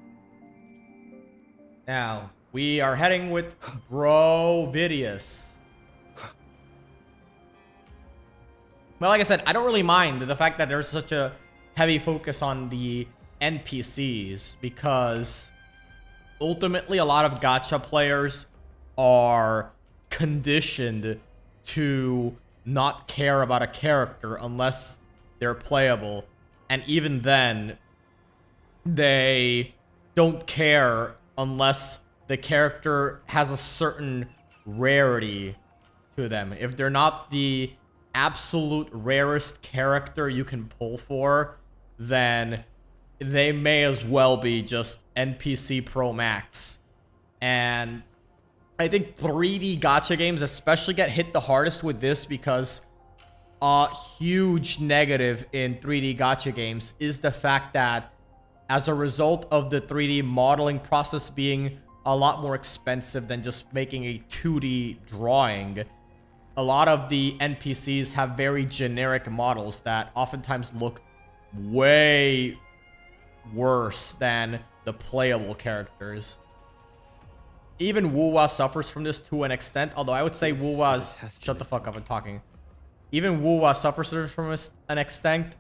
Now, we are heading with Brovidius. Well, like I said, I don't really mind the fact that there's such a heavy focus on the NPCs, because ultimately a lot of gacha players are conditioned to not care about a character unless they're playable. And even then, they don't care unless the character has a certain rarity to them. If they're not the absolute rarest character you can pull for, then they may as well be just NPC Pro Max. And I think 3D gacha games especially get hit the hardest with this, because a huge negative in 3D gacha games is the fact that as a result of the 3D modeling process being a lot more expensive than just making a 2D drawing, a lot of the NPCs have very generic models that oftentimes look way worse than the playable characters. Even Wuwa suffers from this to an extent, although I would say Wuwa's... Shut the fuck up, I'm talking. Even Wuwa suffers from an extent,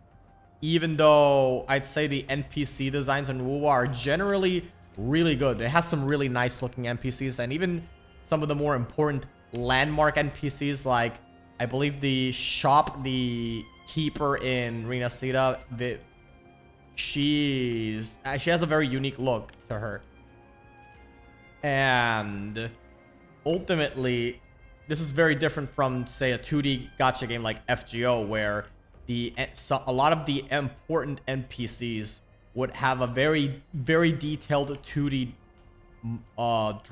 even though I'd say the NPC designs in Wuwa are generally really good. It has some really nice looking NPCs, and even some of the more important landmark NPCs, like I believe the shop, the keeper in Rena Sita, she has a very unique look to her. And ultimately, this is very different from, say, a 2D gacha game like FGO, where a lot of the important NPCs would have a very, very detailed 2D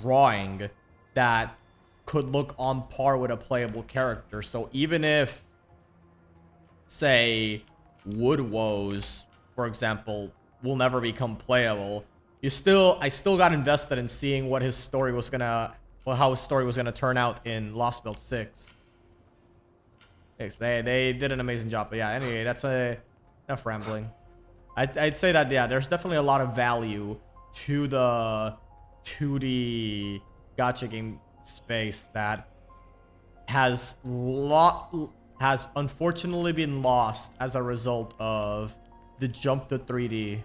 drawing that could look on par with a playable character. So even if, say, Wood Woes, for example, will never become playable, I still got invested in seeing what his story was gonna, well, how his story was gonna turn out in Lost Belt 6. Yes, they did an amazing job. But yeah, anyway, that's enough rambling. I'd say that, yeah, there's definitely a lot of value to the 2D gacha game space that has unfortunately been lost as a result of the jump to 3D.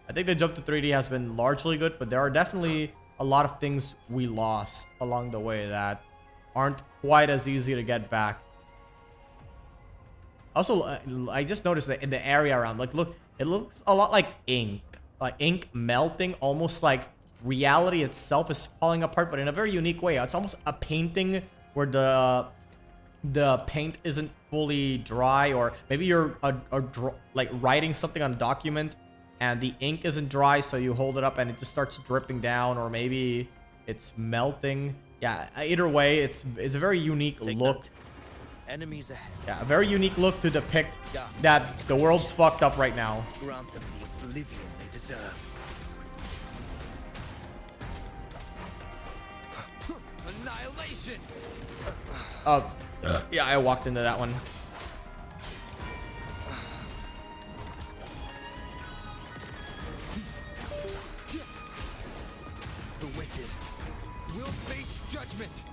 I think the jump to 3D has been largely good, but there are definitely a lot of things we lost along the way that aren't quite as easy to get back. Also, I just noticed that in the area around, like, look, it looks a lot like ink melting, almost like reality itself is falling apart, but in a very unique way. It's almost a painting where the paint isn't fully dry, or maybe you're like writing something on a document and the ink isn't dry, so you hold it up and it just starts dripping down, or maybe it's melting. Yeah, either way, it's a very unique look.
Enemies ahead.
Yeah, a very unique look to depict that the world's fucked up right now.
Grant them the oblivion they deserve. Annihilation.
Yeah, I walked into that one.
The wicked will face judgment.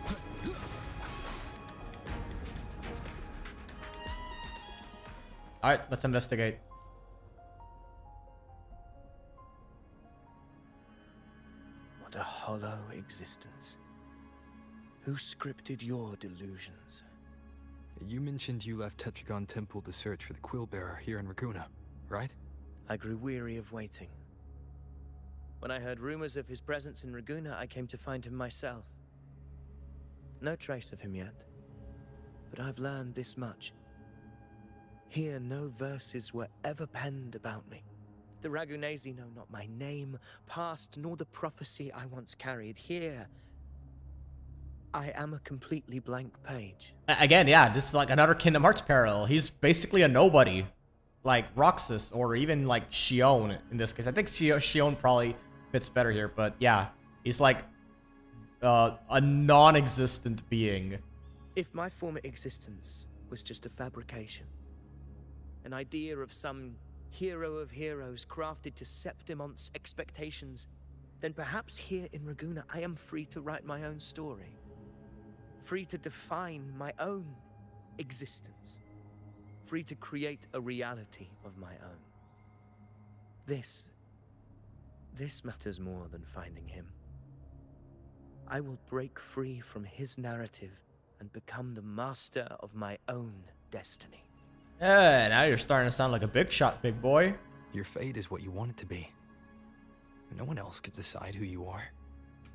All right, let's investigate.
What a hollow existence. Who scripted your delusions?
You mentioned you left Tetragon Temple to search for the Quill Bearer here in Raguna, right?
I grew weary of waiting. When I heard rumors of his presence in Raguna, I came to find him myself. No trace of him yet, but I've learned this much. Here, no verses were ever penned about me. The Ragunesi know not my name, past, nor the prophecy I once carried. Here, I am a completely blank page.
Again, yeah, this is like another Kingdom Hearts parallel. He's basically a nobody, like Roxas, or even like Shion in this case. I think Shion probably fits better here, but yeah, he's like a non-existent being.
If my former existence was just a fabrication, an idea of some hero of heroes crafted to Septimon's expectations, then perhaps here in Raguna I am free to write my own story. Free to define my own existence. Free to create a reality of my own. This matters more than finding him. I will break free from his narrative and become the master of my own destiny.
Yeah, now you're starting to sound like a big shot, big boy.
Your fate is what you want it to be. No one else could decide who you are.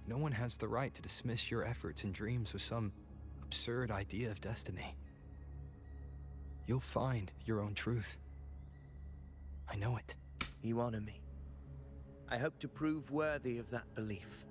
No one has the right to dismiss your efforts and dreams with some absurd idea of destiny. You'll find your own truth. I know it.
You honor me. I hope to prove worthy of that belief.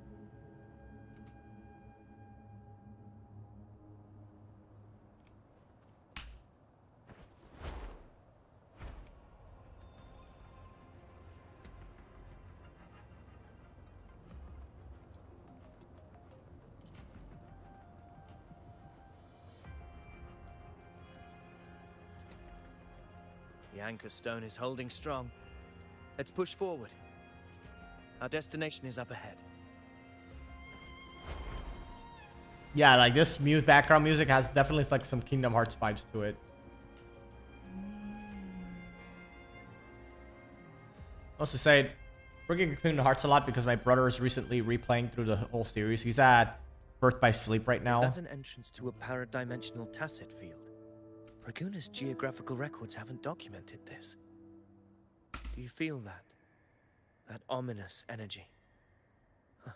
The anchor stone is holding strong. Let's push forward. Our destination is up ahead.
Yeah, like this background music has definitely like some Kingdom Hearts vibes to it. Also say, bringing Kingdom Hearts a lot because my brother is recently replaying through the whole series. He's at Birth by Sleep right now.
Is that an entrance to a paradimensional tacit field? Raguna's geographical records haven't documented this. Do you feel that? That ominous energy? Huh.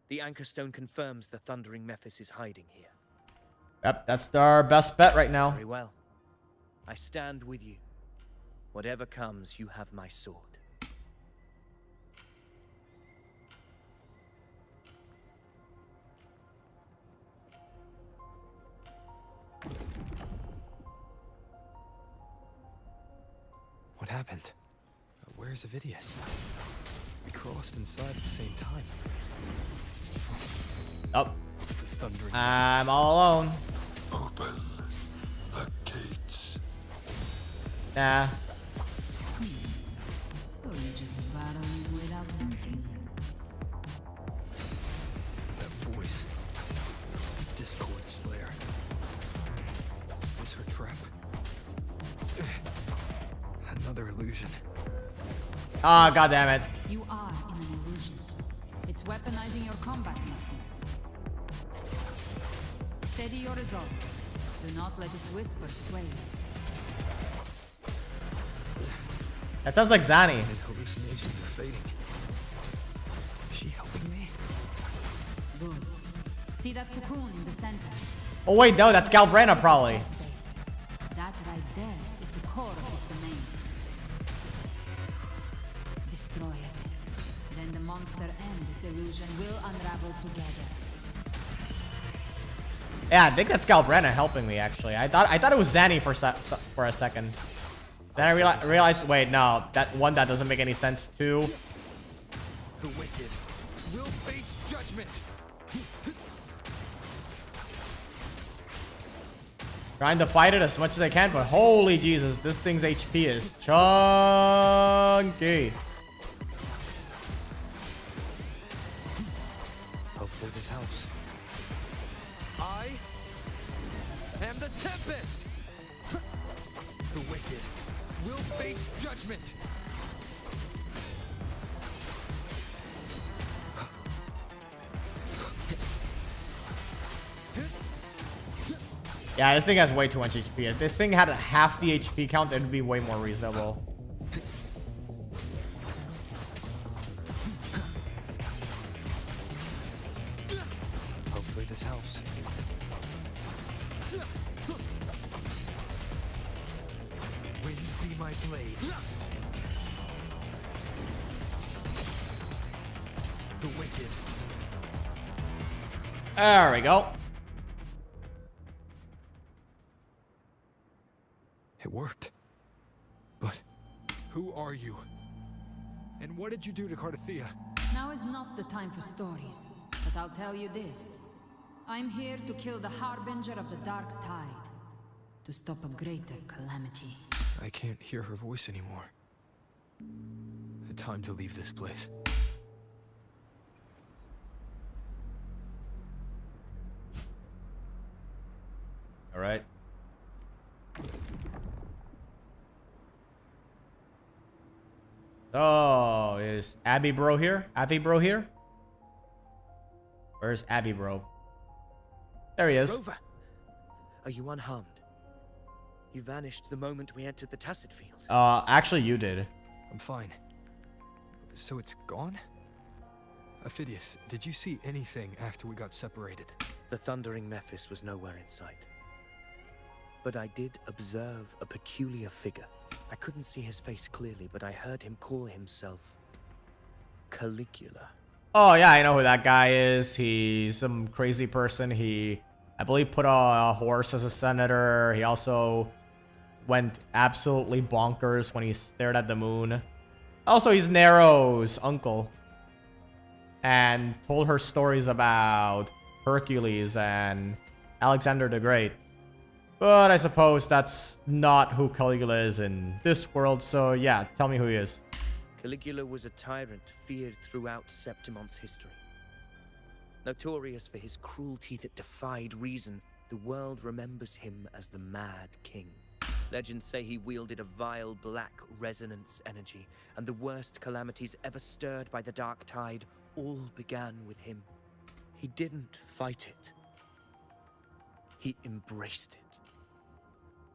The anchor stone confirms the Thundering Mephis is hiding here.
Yep, that's our best bet right now.
Very well. I stand with you. Whatever comes, you have my sword.
What happened? Where's Avidius? We crossed inside at the same time.
Oh.
It's the thundering.
I'm all alone.
Open the gates.
Nah.
So you're just battling without thinking.
That voice. Discord Slayer. Is this her trap? Another illusion.
Ah, god damn it.
You are in an illusion. It's weaponizing your combat instincts. Steady your resolve. Do not let its whispers sway you.
That sounds like Zanny.
And hallucinations are fading. Is she helping me?
Good. See that cocoon in the center?
Oh wait, no, that's Galbrana probably.
That right there is the core of his domain. Destroy it. Then the monster and this illusion will unravel together.
Yeah, I think that's Galbrana helping me actually. I thought it was Zanny for a second. Then I realized, wait, no, that that doesn't make any sense too.
The wicked will face judgment.
Trying to fight it as much as I can, but holy Jesus, this thing's HP is chunky.
Hopefully this helps. I am the Tempest. The wicked will face judgment.
Yeah, this thing has way too much HP. If this thing had half the HP count, it would be way more reasonable.
Hopefully this helps. Wind be my blade. The wicked.
There we go.
It worked. But who are you? And what did you do to Cardathia?
Now is not the time for stories, but I'll tell you this. I'm here to kill the Harbinger of the Dark Tide, to stop a greater calamity.
I can't hear her voice anymore. Time to leave this place.
All right. Oh, is Abby bro here? Abby bro here? Where's Abby bro? There he is.
Rover, are you unharmed? You vanished the moment we entered the Tacit Field.
Actually you did.
I'm fine. So it's gone? Ophidius, did you see anything after we got separated?
The thundering Mephis was nowhere in sight. But I did observe a peculiar figure. I couldn't see his face clearly, but I heard him call himself Caligula.
Oh yeah, I know who that guy is. He's some crazy person. He, I believe, put a horse as a senator. He also went absolutely bonkers when he stared at the moon. Also, he's Nero's uncle. And told her stories about Hercules and Alexander the Great. But I suppose that's not who Caligula is in this world, so yeah, tell me who he is.
Caligula was a tyrant feared throughout Septimon's history. Notorious for his cruelty that defied reason, the world remembers him as the Mad King. Legends say he wielded a vile black resonance energy, and the worst calamities ever stirred by the Dark Tide all began with him. He didn't fight it. He embraced it,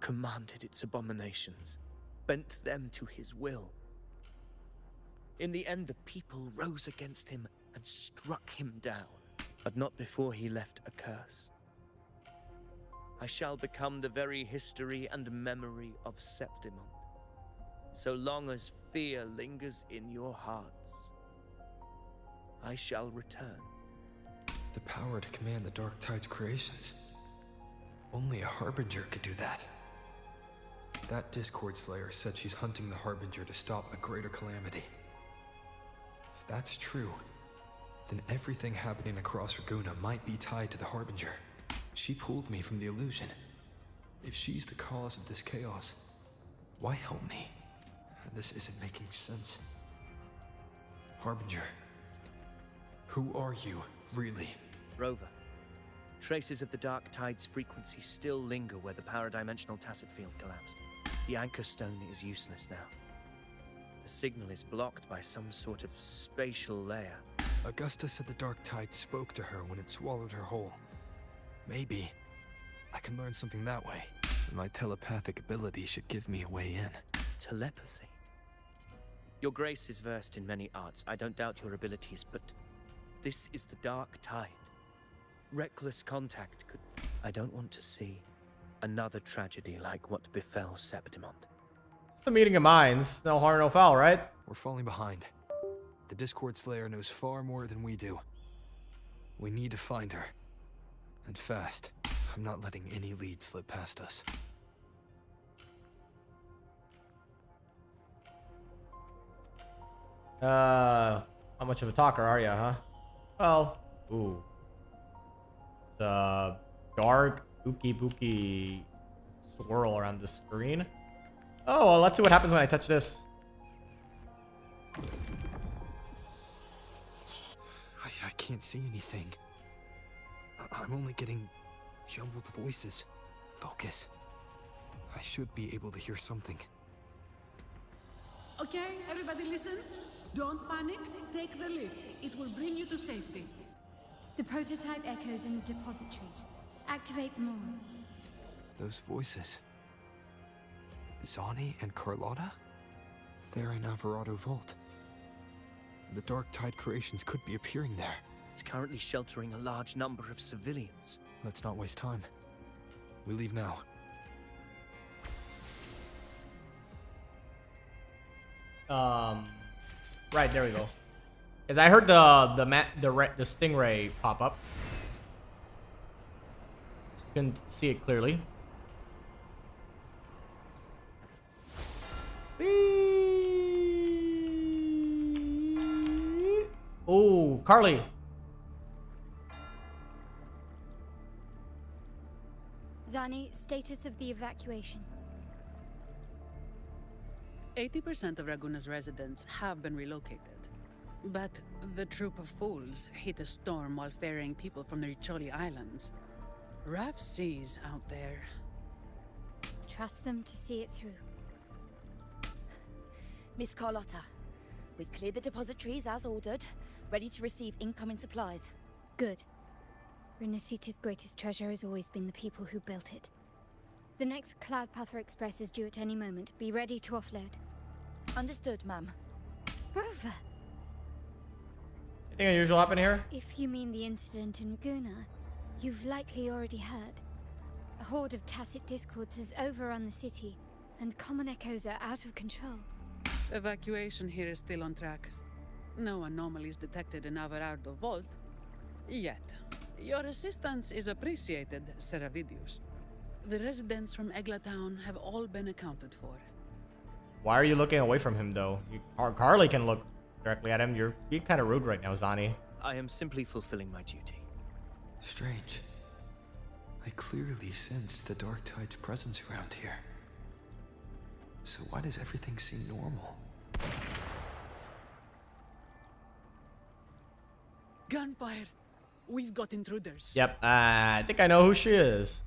commanded its abominations, bent them to his will. In the end, the people rose against him and struck him down, but not before he left a curse. I shall become the very history and memory of Septimon, so long as fear lingers in your hearts. I shall return.
The power to command the Dark Tide's creations. Only a Harbinger could do that. That Discord Slayer said she's hunting the Harbinger to stop a greater calamity. If that's true, then everything happening across Raguna might be tied to the Harbinger. She pulled me from the illusion. If she's the cause of this chaos, why help me? This isn't making sense. Harbinger, who are you, really?
Rover, traces of the Dark Tide's frequency still linger where the paradimensional Tacit Field collapsed. The Anchor Stone is useless now. The signal is blocked by some sort of spatial layer.
Augusta said the Dark Tide spoke to her when it swallowed her whole. Maybe I can learn something that way. My telepathic ability should give me a way in.
Telepathy? Your Grace is versed in many arts. I don't doubt your abilities, but this is the Dark Tide. Reckless contact could... I don't want to see another tragedy like what befell Septimon.
It's the meeting of minds. No harm, no foul, right?
We're falling behind. The Discord Slayer knows far more than we do. We need to find her. And fast. I'm not letting any lead slip past us.
How much of a talker are ya, huh? Well, ooh. The dark, ookie swirl around the screen. Oh, well, let's see what happens when I touch this.
I can't see anything. I'm only getting jumbled voices. Focus. I should be able to hear something.
Okay, everybody listen. Don't panic. Take the lift. It will bring you to safety.
The prototype echoes in the depositories. Activate them all.
Those voices. Zani and Carlotta? They're in Alvarado Vault. The Dark Tide creations could be appearing there.
It's currently sheltering a large number of civilians.
Let's not waste time. We leave now.
Right, there we go. Cause I heard the stingray pop up. Just couldn't see it clearly. Oh, Carly.
Zani, status of the evacuation.
80% of Raguna's residents have been relocated. But the troop of fools hit a storm while ferrying people from the Riccioli Islands. Rough seas out there.
Trust them to see it through.
Miss Carlotta, we've cleared the depositories as ordered, ready to receive incoming supplies.
Good. Renacita's greatest treasure has always been the people who built it. The next Cloudpather Express is due at any moment. Be ready to offload.
Understood, ma'am.
Rover!
Anything unusual happen here?
If you mean the incident in Raguna, you've likely already heard. A horde of tacit discords has overrun the city, and common echoes are out of control.
Evacuation here is still on track. No anomalies detected in Averardo Vault. Yet. Your assistance is appreciated, Seravidius. The residents from Eglatown have all been accounted for.
Why are you looking away from him, though? Carly can look directly at him. You're being kind of rude right now, Zani.
I am simply fulfilling my duty.
Strange. I clearly sensed the Dark Tide's presence around here. So why does everything seem normal?
Gunfire! We've got intruders.
Yep, I think I know who she is.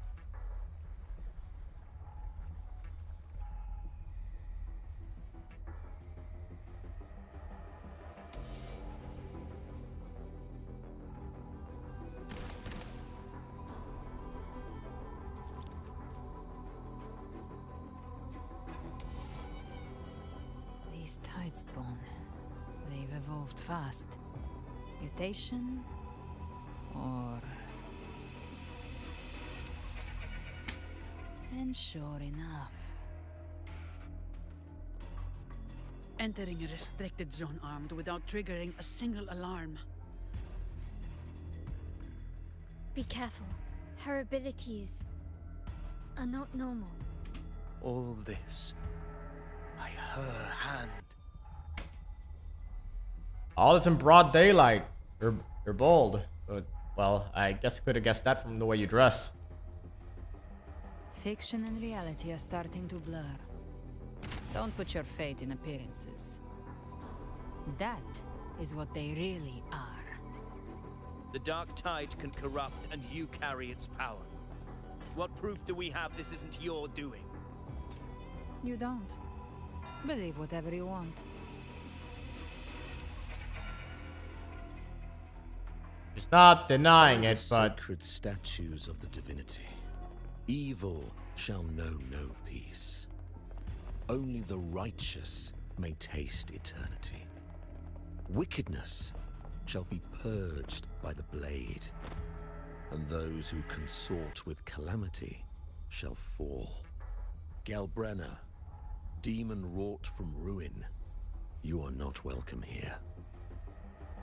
These Tidespawn, they've evolved fast. Mutation? Or... And sure enough...
Entering a restricted zone armed without triggering a single alarm.
Be careful. Her abilities are not normal.
All this by her hand.
All this in broad daylight. You're bold. But, well, I guess I could have guessed that from the way you dress.
Fiction and reality are starting to blur. Don't put your fate in appearances. That is what they really are.
The Dark Tide can corrupt, and you carry its power. What proof do we have this isn't your doing?
You don't. Believe whatever you want.
She's not denying
By
it,
the
but...
sacred statues of the divinity, evil shall know no peace. Only the righteous may taste eternity. Wickedness shall be purged by the blade, and those who consort with calamity shall fall. Galbrenna, demon wrought from ruin, you are not welcome here.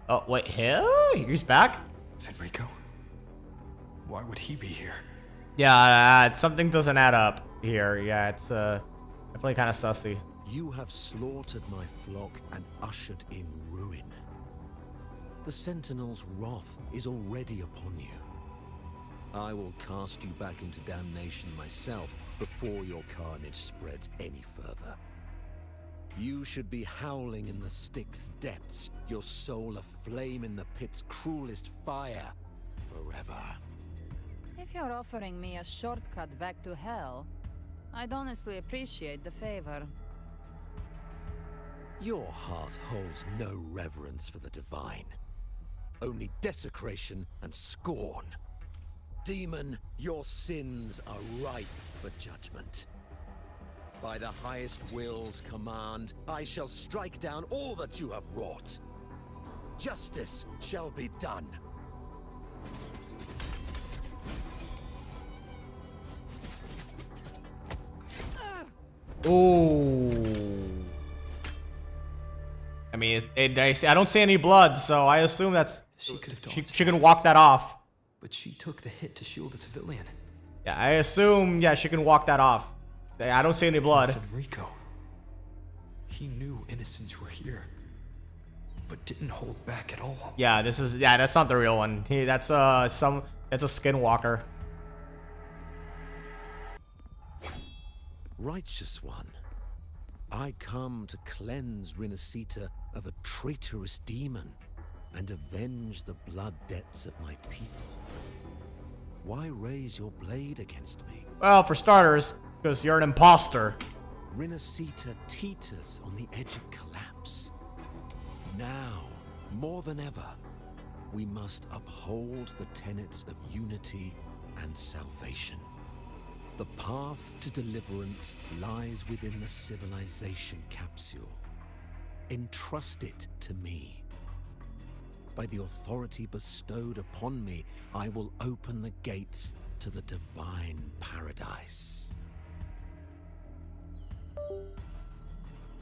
Oh, wait, he's back?
Fenrico? Why would he be here?
Yeah, something doesn't add up here. Yeah, it's definitely kind of sussy.
You have slaughtered my flock and ushered in ruin. The Sentinel's wrath is already upon you. I will cast you back into damnation myself before your carnage spreads any further. You should be howling in the Styx depths, your soul aflame in the pit's cruelest fire, forever.
If you're offering me a shortcut back to hell, I'd honestly appreciate the favor.
Your heart holds no reverence for the divine. Only desecration and scorn. Demon, your sins are ripe for judgment. By the highest will's command, I shall strike down all that you have wrought. Justice shall be done.
Ooh. I mean, I don't see any blood, so I assume that's...
She could have
she can walk that off.
But she took the hit to shield a civilian.
Yeah, I assume, yeah, she can walk that off. I don't see any blood.
Fenrico. He knew innocents were here, but didn't hold back at all.
Yeah, that's not the real one. That's a skinwalker.
Righteous one, I come to cleanse Rinascita of a traitorous demon and avenge the blood debts of my people. Why raise your blade against me?
Well, for starters, because you're an imposter.
Rinascita teeters on the edge of collapse. Now, more than ever, we must uphold the tenets of unity and salvation. The path to deliverance lies within the civilization capsule. Entrust it to me. By the authority bestowed upon me, I will open the gates to the divine paradise.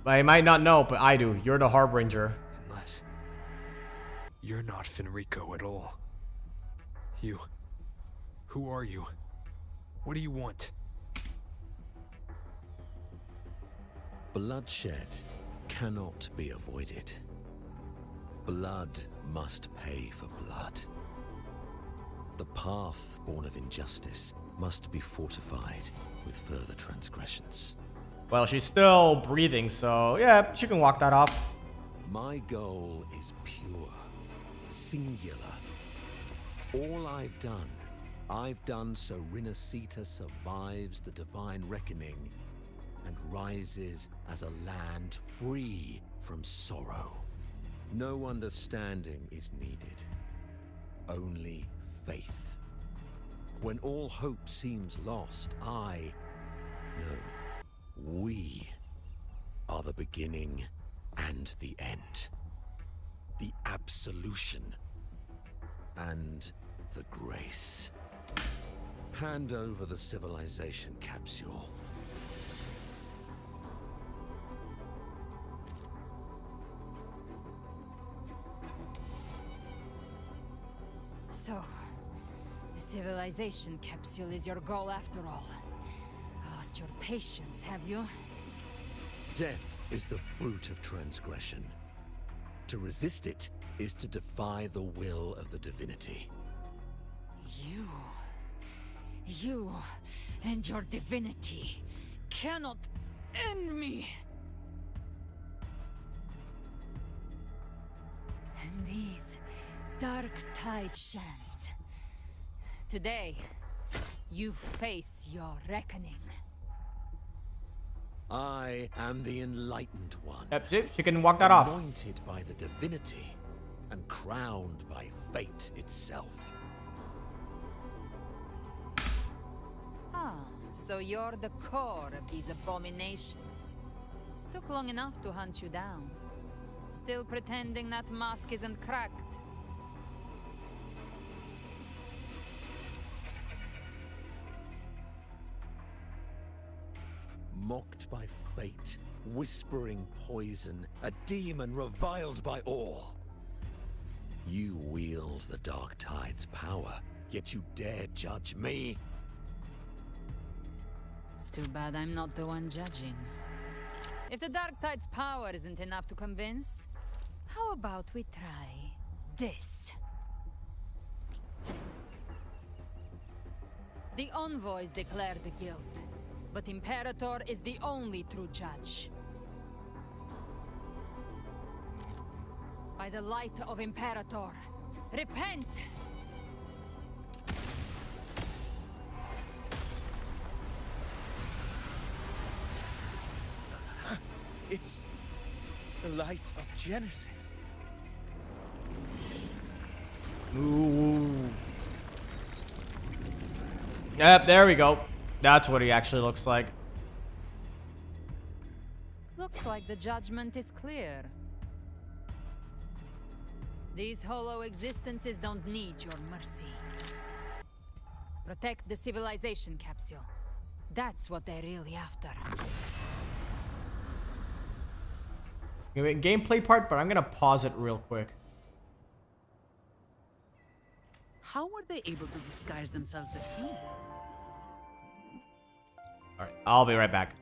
I might not know, but I do. You're the Harbinger.
Unless you're not Fenrico at all. Who are you? What do you want?
Bloodshed cannot be avoided. Blood must pay for blood. The path born of injustice must be fortified with further transgressions.
Well, she's still breathing, so yeah, she can walk that off.
My goal is pure, singular. All I've done so Rinascita survives the divine reckoning and rises as a land free from sorrow. No understanding is needed, only faith. When all hope seems lost, we are the beginning and the end. The absolution and the grace. Hand over the civilization capsule.
So, the civilization capsule is your goal after all. Lost your patience, have you?
Death is the fruit of transgression. To resist it is to defy the will of the divinity.
You and your divinity cannot end me. And these dark tide shams. Today, you face your reckoning.
I am the enlightened one.
Yep, see, she can walk that off.
Anointed by the divinity and crowned by fate itself.
Ah, so you're the core of these abominations. Took long enough to hunt you down. Still pretending that mask isn't cracked.
Mocked by fate, whispering poison, a demon reviled by all. You wield the Dark Tide's power, yet you dare judge me?
It's too bad I'm not the one judging. If the Dark Tide's power isn't enough to convince, how about we try this? The envoys declare the guilt, but Imperator is the only true judge. By the light of Imperator, repent!
It's the light of Genesis.
Ooh. Yep, there we go. That's what he actually looks like.
Looks like the judgment is clear. These hollow existences don't need your mercy. Protect the civilization capsule. That's what they're really after.
It's gonna be a gameplay part, but I'm gonna pause it real quick.
How were they able to disguise themselves as humans?
Alright, I'll be right back.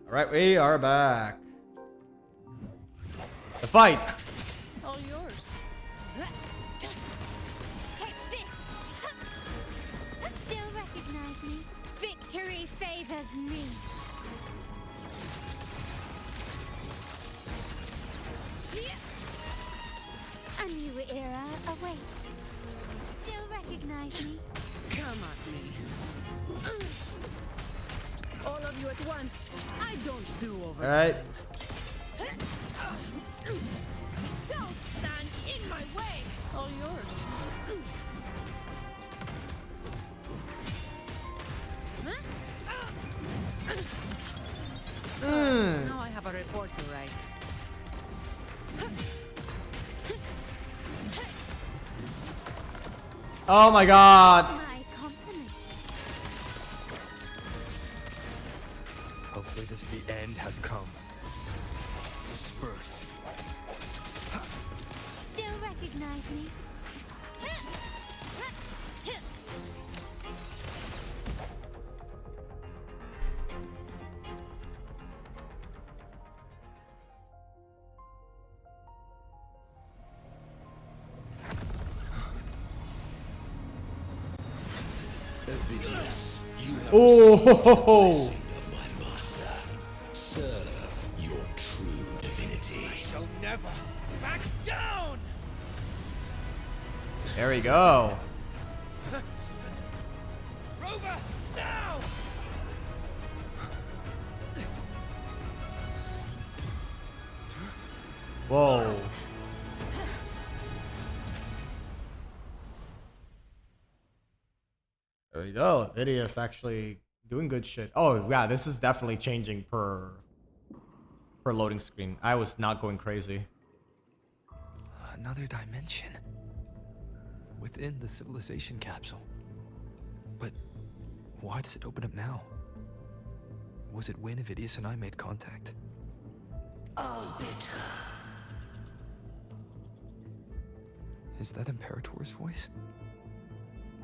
Alright, we are back. The fight!
All yours.
Take this! Still recognize me? Victory favors me. A new era awaits. Still recognize me?
Come at me. All of you at once. I don't do over.
Alright.
Don't stand in my way. All yours. Now I have a report to write.
Oh my god!
My compliments.
Hopefully the end has come. Disperse.
Still recognize me?
Ovidius, you have
Oh
received
ho ho
the
ho!
blessing of my master. Serve your true divinity.
I shall never back down!
There we go.
Rover, now!
Whoa. There we go. Video's actually doing good shit. Oh yeah, this is definitely changing per loading screen. I was not going crazy.
Another dimension. Within the civilization capsule. But why does it open up now? Was it when Avidius and I made contact?
Arbiter.
Is that Imperator's voice?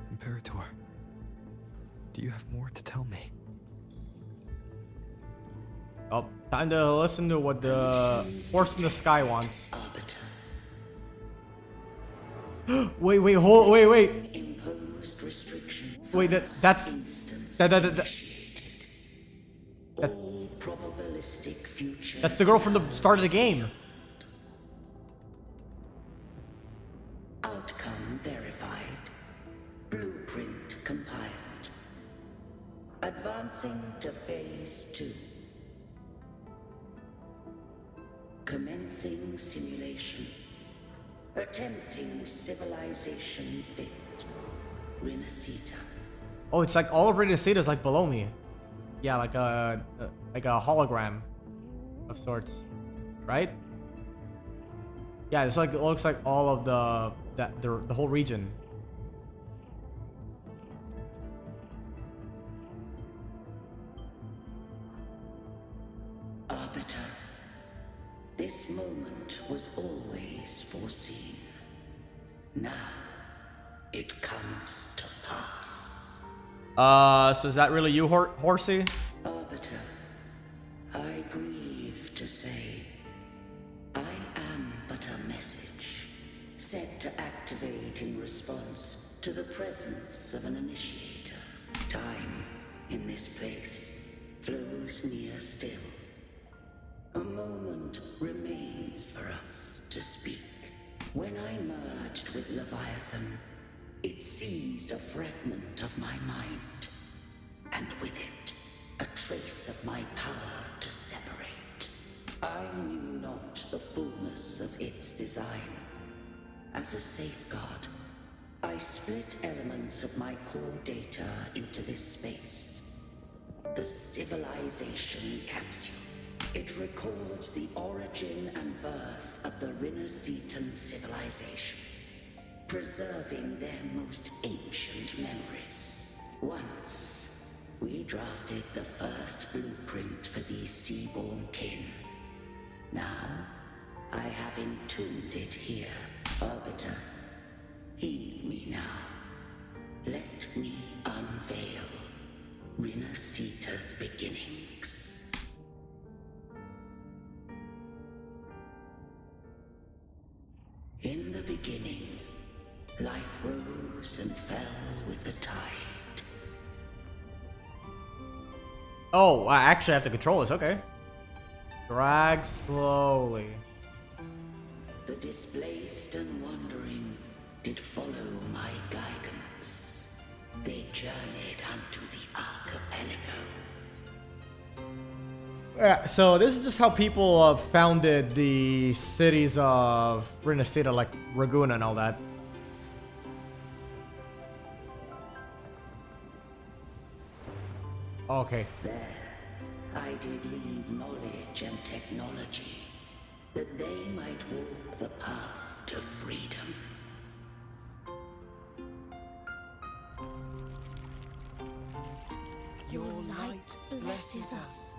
Imperator, do you have more to tell me?
Oh, time to listen to what the Force in the Sky wants. Wait, wait, hold, wait.
Imposed restriction.
Wait, that's
All probabilistic futures.
that's the girl from the start of the game.
Outcome verified. Blueprint compiled. Advancing to phase 2. Commencing simulation. Attempting civilization fit. Renacita.
Oh, it's like all of Renacita is like below me. Yeah, like a hologram of sorts, right? Yeah, it's like it looks like all of the whole region.
Arbiter. This moment was always foreseen. Now, it comes to pass.
So is that really you, Horsey?
Arbiter, I grieve to say, I am but a message, set to activate in response to the presence of an initiator. Time, in this place, flows near still. A moment remains for us to speak. When I merged with Leviathan, it seized a fragment of my mind, and with it, a trace of my power to separate. I knew not the fullness of its design. As a safeguard, I split elements of my core data into this space. The civilization capsule. It records the origin and birth of the Renacetan civilization, preserving their most ancient memories. Once, we drafted the first blueprint for these seaborn kin. Now, I have entombed it here. Arbiter, heed me now. Let me unveil Renacita's beginnings. the beginning, life rose and fell with the tide.
Oh, I actually have to control this. Okay. Drag slowly.
The displaced and wandering did follow my guidance. They journeyed unto the archipelago.
Yeah, so this is just how people founded the cities of Renacita, like Raguna and all that. Okay.
There, I did leave knowledge and technology, that they might walk the path to freedom.
Your light blesses us.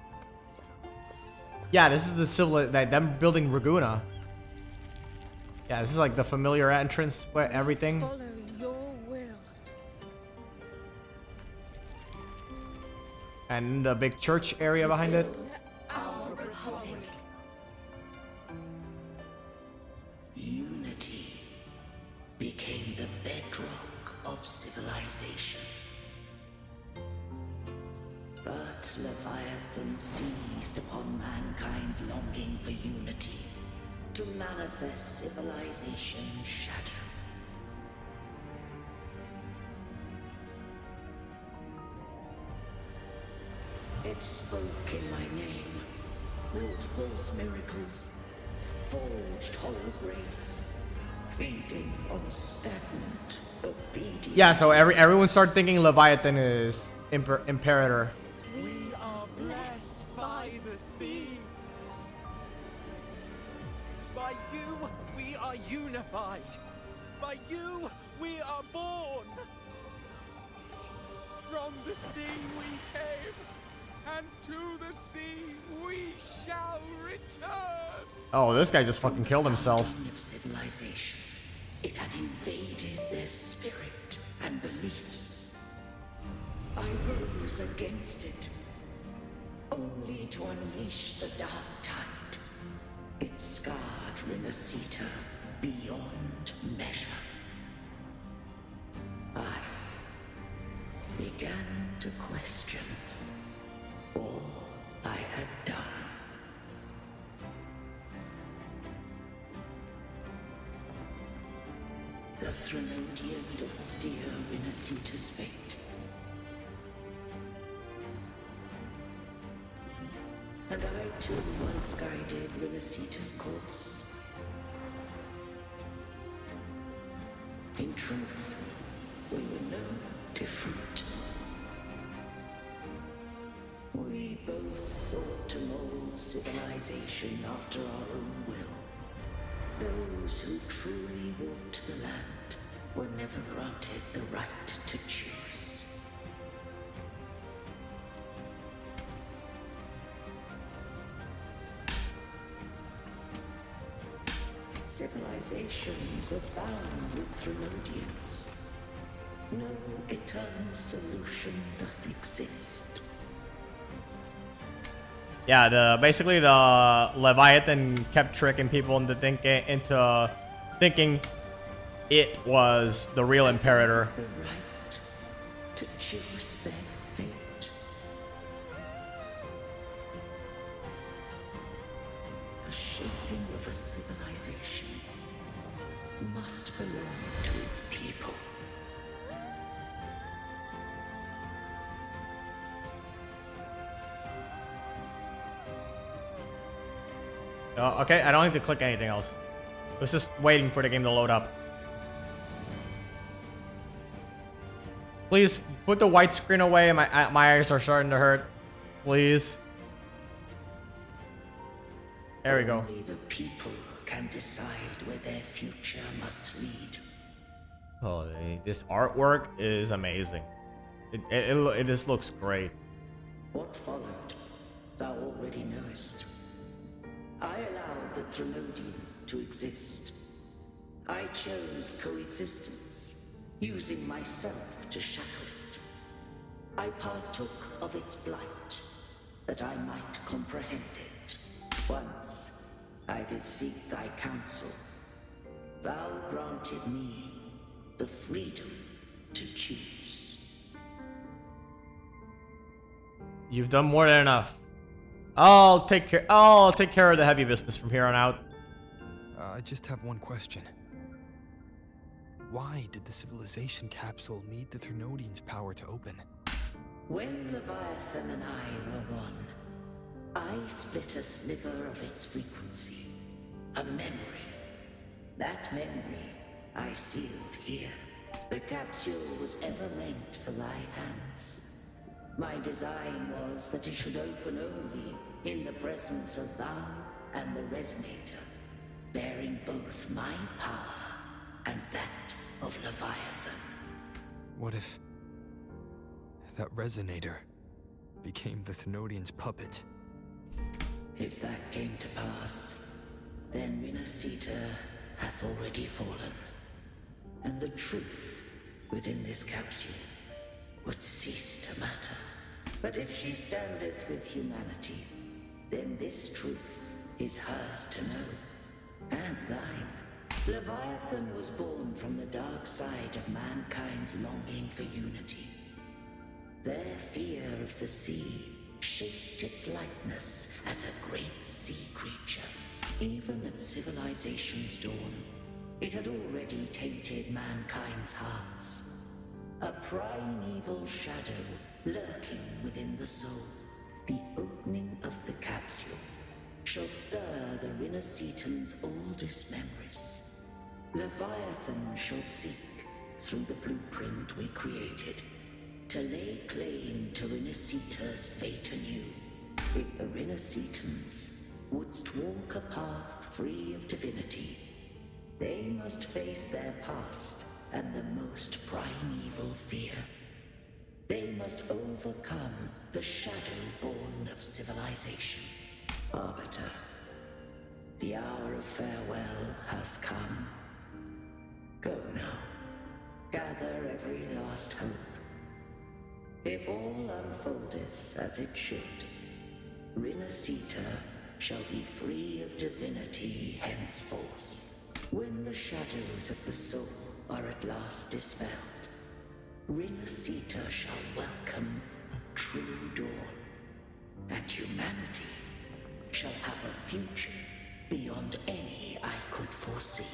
Yeah, this is the civil that them building Raguna. Yeah, this is like the familiar entrance where everything.
Follow your will.
And the big church area behind it.
Our republic. Unity became the bedrock of civilization. But Leviathan seized upon mankind's longing for unity to manifest civilization's shadow. It spoke in my name, wrought false miracles, forged hollow grace, feeding on stagnant obedience.
Yeah, so everyone started thinking Leviathan is Imperator.
We are blessed by the sea. By you, we are unified. By you, we are born. From the sea we came, and to the sea we shall return.
Oh, this guy just fucking killed himself.
Of civilization, it had invaded their spirit and beliefs. I rose against it, only to unleash the dark tide. It scarred Renacita beyond measure. I began to question all I had done. The Threnodian doth steer Renacita's fate. And I too once guided Renacita's course. In truth, we were no different. We both sought to mold civilization after our own will. Those who truly walked the land were never granted the right to choose. Civilizations abound with Threnodians. No eternal solution doth exist.
Yeah, basically the Leviathan kept tricking people into thinking it was the real Imperator.
The right to choose their fate. The shaping of a civilization must belong to its people.
Okay, I don't need to click anything else. I was just waiting for the game to load up. Please put the white screen away. My eyes are starting to hurt. Please. There we go.
Only the people can decide where their future must lead.
Oh, this artwork is amazing. It just looks great.
What followed, thou already knowest. I allowed the Threnodian to exist. I chose coexistence, using myself to shackle it. I partook of its blight, that I might comprehend it. Once, I did seek thy counsel, thou granted me the freedom to choose.
You've done more than enough. I'll take care of the heavy business from here on out.
I just have one question. Why did the civilization capsule need the Thrunodian's power to open?
When Leviathan and I were one, I split a sliver of its frequency. A memory. That memory I sealed here. The capsule was ever meant for thy hands. My design was that it should open only in the presence of thou and the Resonator, bearing both my power and that of Leviathan.
What if that Resonator became the Thrunodian's puppet?
If that came to pass, then Renacita hath already fallen, and the truth within this capsule would cease to matter. But if she standeth with humanity, then this truth is hers to know, and thine. Leviathan was born from the dark side of mankind's longing for unity. Their fear of the sea shaped its likeness as a great sea creature. Even at civilization's dawn, it had already tainted mankind's hearts. A primeval shadow lurking within the soul. The opening of the capsule shall stir the Renacetan's oldest memories. Leviathan shall seek, through the blueprint we created, to lay claim to Renacita's fate anew. If the Renacitans wouldst walk a path free of divinity, they must face their past and the most primeval fear. They must overcome the shadow born of civilization. Arbiter, the hour of farewell hath come. Go now, gather every last hope. If all unfoldeth as it should, Renacita shall be free of divinity henceforth. When the shadows of the soul are at last dispelled, Renacita shall welcome a true dawn, and humanity shall have a future beyond any I could foresee.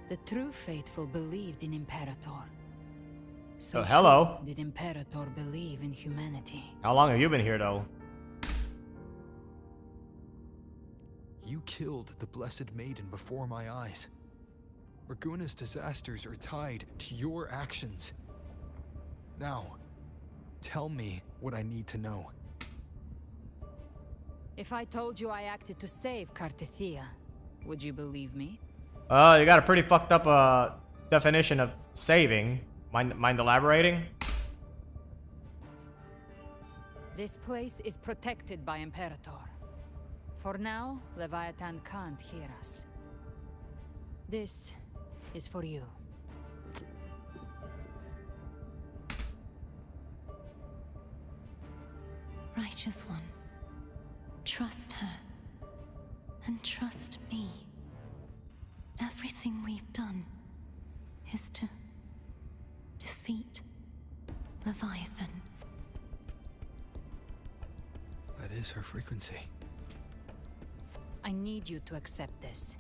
The true faithful believed in Imperator. So
Oh, hello.
too did Imperator believe in humanity.
How long have you been here, though?
You killed the Blessed Maiden before my eyes. Raguna's disasters are tied to your actions. Now, tell me what I need to know.
If I told you I acted to save Cartethia, would you believe me?
You got a pretty fucked up definition of saving. Mind elaborating?
This place is protected by Imperator. For now, Leviathan can't hear us. This is for you.
Righteous One, trust her. And trust me. Everything we've done is to defeat Leviathan.
That is her frequency.
I need you to accept this.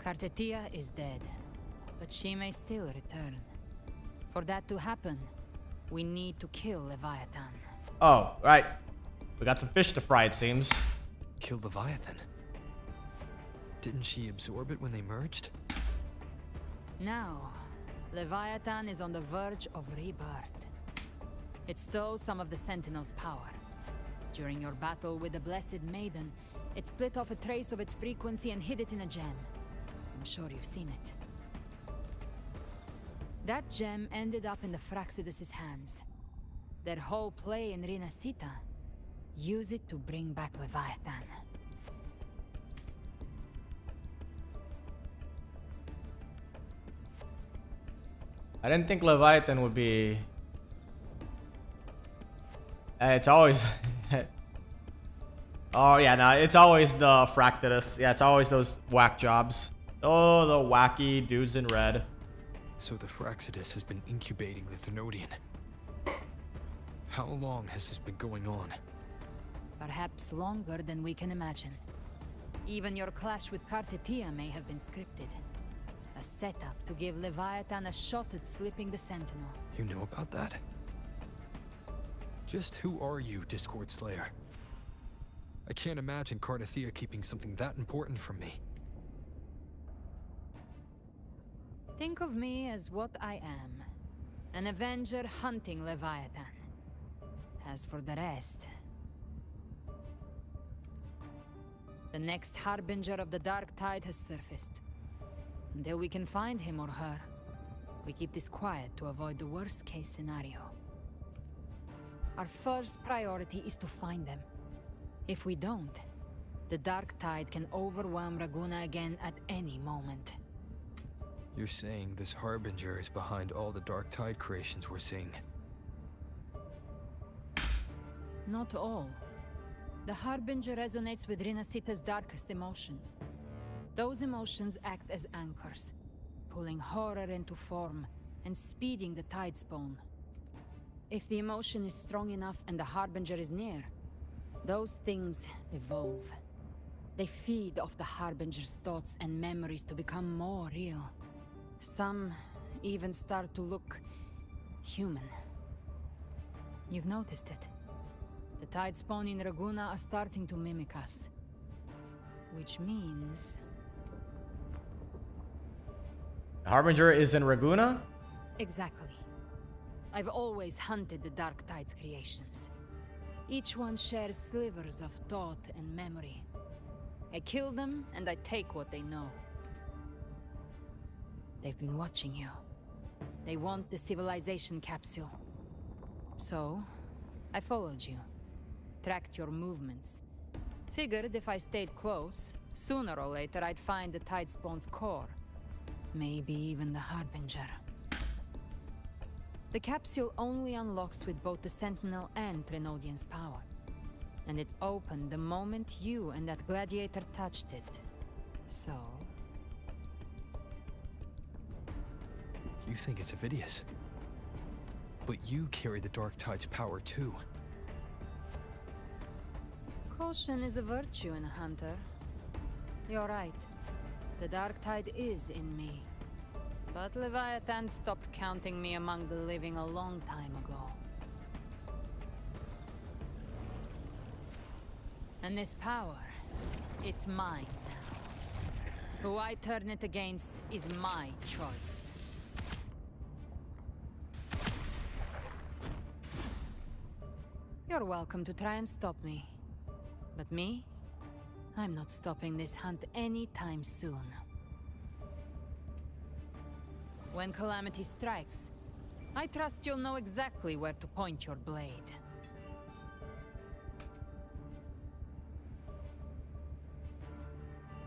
Cartethia is dead, but she may still return. For that to happen, we need to kill Leviathan.
Oh, right. We got some fish to fry, it seems.
Kill Leviathan? Didn't she absorb it when they merged?
Now, Leviathan is on the verge of rebirth. It stole some of the Sentinel's power. During your battle with the Blessed Maiden, it split off a trace of its frequency and hid it in a gem. I'm sure you've seen it. That gem ended up in the Fraxidus' hands. Their whole play in Renacita, use it to bring back Leviathan.
I didn't think Leviathan would be It's always... Oh, yeah, no, it's always the Fractus. Yeah, it's always those whack jobs. Oh, the wacky dudes in red.
So the Fraxidus has been incubating the Thenodian. How long has this been going on?
Perhaps longer than we can imagine. Even your clash with Kartetia may have been scripted. A setup to give Leviathan a shot at slipping the Sentinel.
You know about that? Just who are you, Discord Slayer? I can't imagine Kartetia keeping something that important from me.
Think of me as what I am. An Avenger hunting Leviathan. As for the rest... The next Harbinger of the Dark Tide has surfaced. Until we can find him or her, we keep this quiet to avoid the worst-case scenario. Our first priority is to find them. If we don't, the Dark Tide can overwhelm Raguna again at any moment.
You're saying this Harbinger is behind all the Dark Tide creations we're seeing?
Not all. The Harbinger resonates with Rinasita's darkest emotions. Those emotions act as anchors, pulling horror into form and speeding the tide spawn. If the emotion is strong enough and the Harbinger is near, those things evolve. They feed off the Harbinger's thoughts and memories to become more real. Some even start to look human. You've noticed it. The tide spawn in Raguna are starting to mimic us. Which means...
The Harbinger is in Raguna?
Exactly. I've always hunted the Dark Tide's creations. Each one shares slivers of thought and memory. I kill them and I take what they know. They've been watching you. They want the civilization capsule. So, I followed you. Tracked your movements. Figured if I stayed close, sooner or later I'd find the Tide Spawn's core. Maybe even the Harbinger. The capsule only unlocks with both the Sentinel and Trinodian's power. And it opened the moment you and that gladiator touched it. So...
You think it's Avidius. But you carry the Dark Tide's power too.
Caution is a virtue in a hunter. You're right. The Dark Tide is in me. But Leviathan stopped counting me among the living a long time ago. And this power, it's mine now. Who I turn it against is my choice. You're welcome to try and stop me. But me? I'm not stopping this hunt anytime soon. When calamity strikes, I trust you'll know exactly where to point your blade.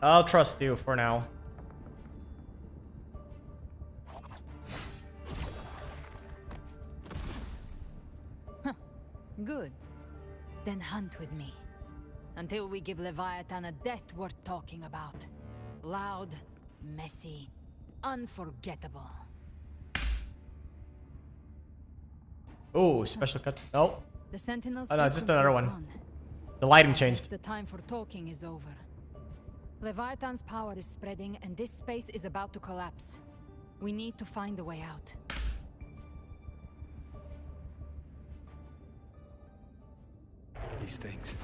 I'll trust you for now.
Good. Then hunt with me. Until we give Leviathan a death worth talking about. Loud, messy, unforgettable.
Oh, special cut. No.
The Sentinel's
Oh no, just another one.
gone.
The lighting changed.
The time for talking is over. Leviathan's power is spreading and this space is about to collapse. We need to find a way out.
These things.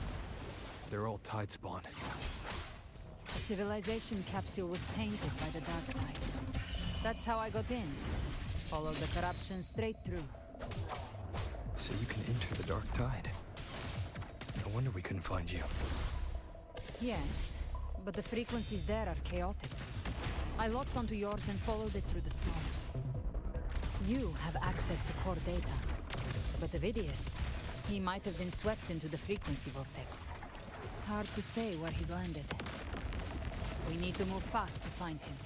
They're all Tide Spawn.
The civilization capsule was painted by the Dark Tide. That's how I got in. Followed the corruption straight through.
So you can enter the Dark Tide. No wonder we couldn't find you.
Yes, but the frequencies there are chaotic. I locked onto yours and followed it through the storm. You have access to core data. But Avidius, he might have been swept into the frequency vortex. Hard to say where he's landed. We need to move fast to find him.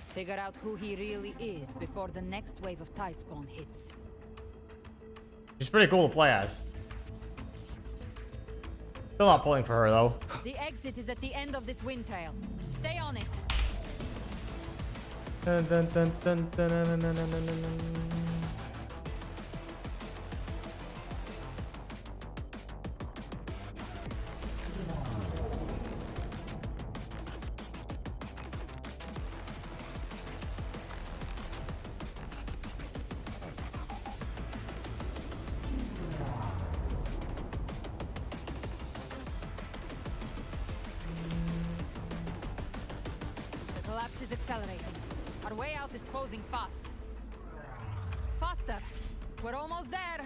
Figure out who he really is before the next wave of Tidespawn hits.
She's pretty cool to play as. Still not pulling for her though.
The exit is at the end of this wind trail. Stay on it.
Dun, dun, dun, dun, dun, dun, dun, dun, dun, dun, dun.
The collapse is accelerating. Our way out is closing fast. Faster. We're almost there.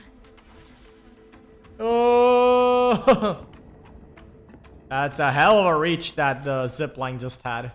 Oh! That's a hell of a reach that the zipline just had.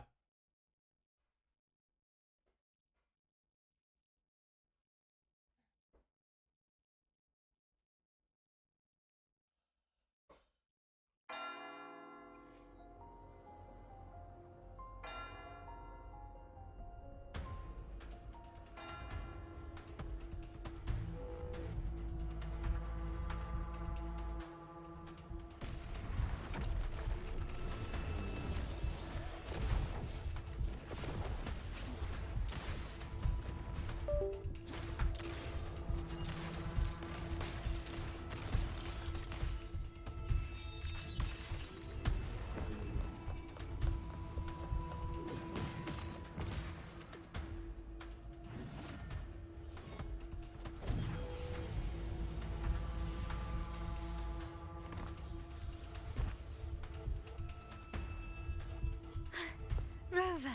Rover.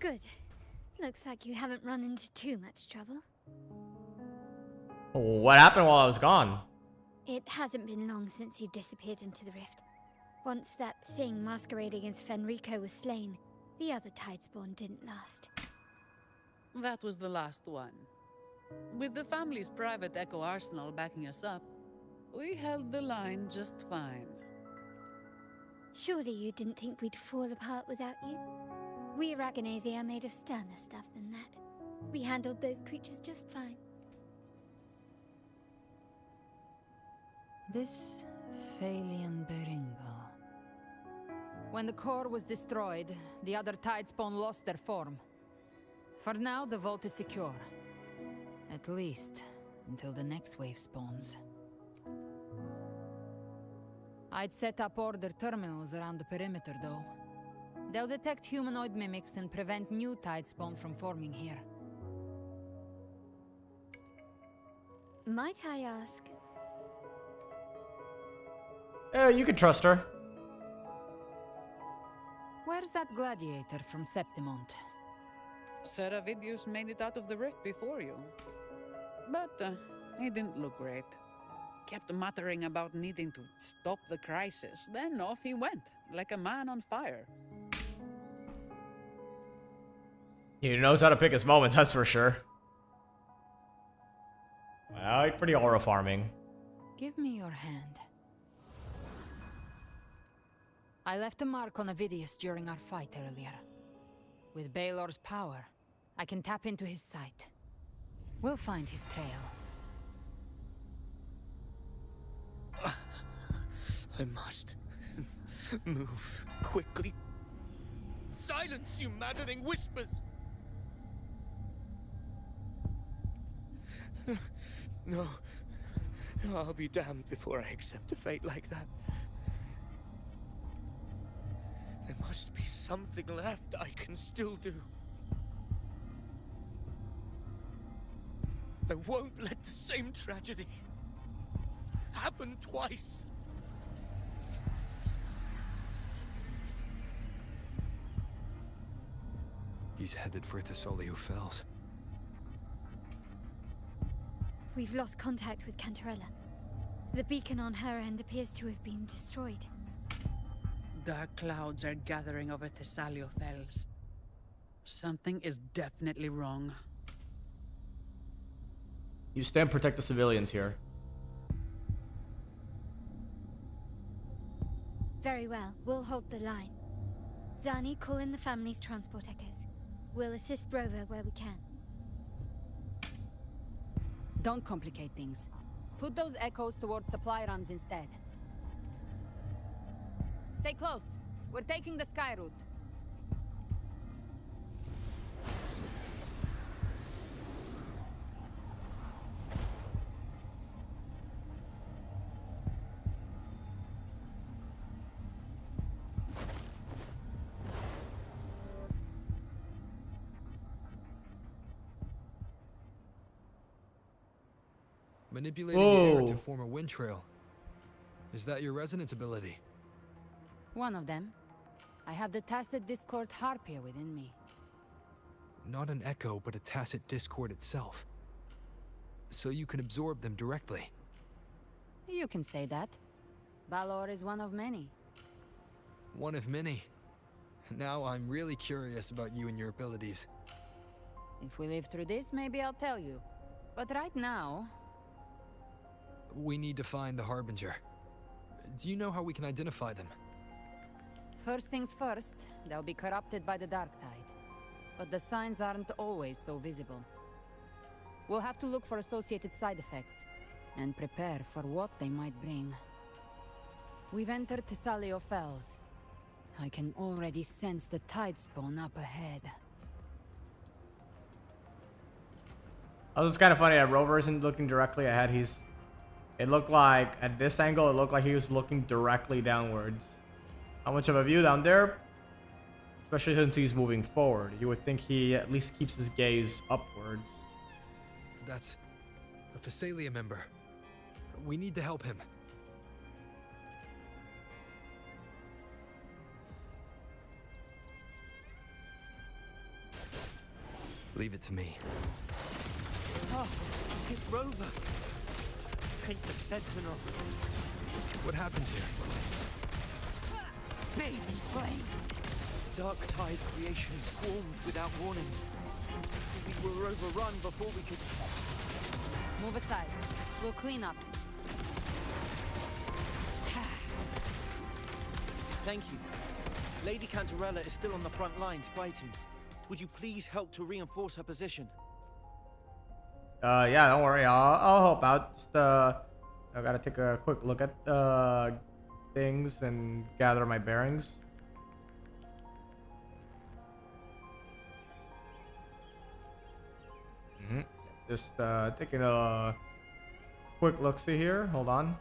Good. Looks like you haven't run into too much trouble.
What happened while I was gone?
It hasn't been long since you disappeared into the rift. Once that thing masquerading as Fenrico was slain, the other Tidespawn didn't last.
That was the last one. With the family's private Echo arsenal backing us up, we held the line just fine.
Surely you didn't think we'd fall apart without you? We Aragonese are made of sterner stuff than that. We handled those creatures just fine.
This Phalian Beringal. When the core was destroyed, the other Tidespawn lost their form. For now, the vault is secure. At least, until the next wave spawns. I'd set up order terminals around the perimeter, though. They'll detect humanoid mimics and prevent new Tidespawn from forming here.
Might I ask?
You can trust her.
Where's that gladiator from Septimont?
Seravidius made it out of the rift before you. But he didn't look great. Kept muttering about needing to stop the crisis, then off he went, like a man on fire.
He knows how to pick his moments, that's for sure. Well, pretty aura farming.
Give me your hand. I left a mark on Avidius during our fight earlier. With Baelor's power, I can tap into his sight. We'll find his trail.
I must move quickly.
Silence, you maddening whispers!
No. I'll be damned before I accept a fate like that. There must be something left I can still do. I won't let the same tragedy happen twice.
He's headed for Thessalio Fells.
We've lost contact with Cantarella. The beacon on her end appears to have been destroyed.
Dark clouds are gathering over Thessalio Fells. Something is definitely wrong.
You stand protect the civilians here.
Very well, we'll hold the line. Zani, call in the family's transport echoes. We'll assist Rover where we can.
Don't complicate things. Put those echoes towards supply runs instead. Stay close. We're taking the sky route.
Manipulating the air to form a wind trail. Is that your resonance ability?
One of them. I have the tacit discord harpia within me.
Not an echo, but a tacit discord itself. So you can absorb them directly.
You can say that. Balor is one of many.
One of many. Now I'm really curious about you and your abilities.
If we live through this, maybe I'll tell you. But right now...
We need to find the Harbinger. Do you know how we can identify them?
First things first, they'll be corrupted by the dark tide. But the signs aren't always so visible. We'll have to look for associated side effects, and prepare for what they might bring. We've entered Thessalio Fells. I can already sense the tide spawn up ahead.
Oh, it's kind of funny that Rover isn't looking directly ahead. It looked like, at this angle, it looked like he was looking directly downwards. How much of a view down there? Especially since he's moving forward. You would think he at least keeps his gaze upwards.
That's a Thessalia member. We need to help him. Leave it to me.
Oh, it's Rover. Ain't the Sentinel.
What happened here?
Baby flames. Dark tide creation swarmed without warning. We were overrun before we could...
Move aside. We'll clean up.
Thank you. Lady Cantarella is still on the front lines fighting. Would you please help to reinforce her position?
Yeah, don't worry. I'll help out. Just I gotta take a quick look at things and gather my bearings. Just taking a quick look-see here. Hold on.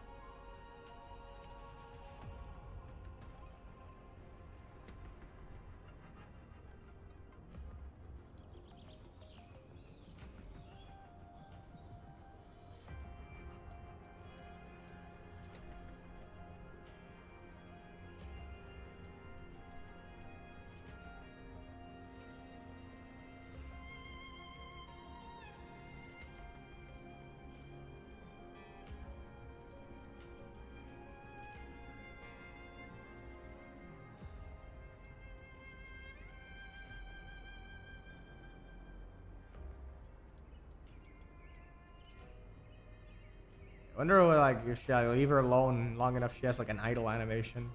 I wonder, like, if I leave her alone long enough, she has like an idle animation.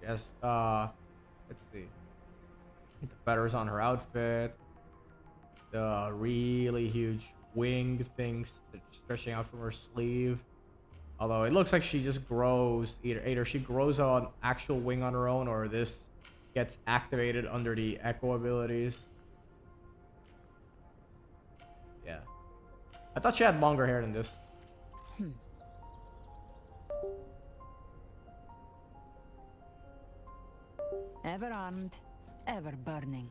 Yes. Let's see. The feathers on her outfit. The really huge wing things stretching out from her sleeve. Although it looks like she just grows. Either she grows an actual wing on her own, or this gets activated under the echo abilities. Yeah. I thought she had longer hair than this.
Ever armed, ever burning.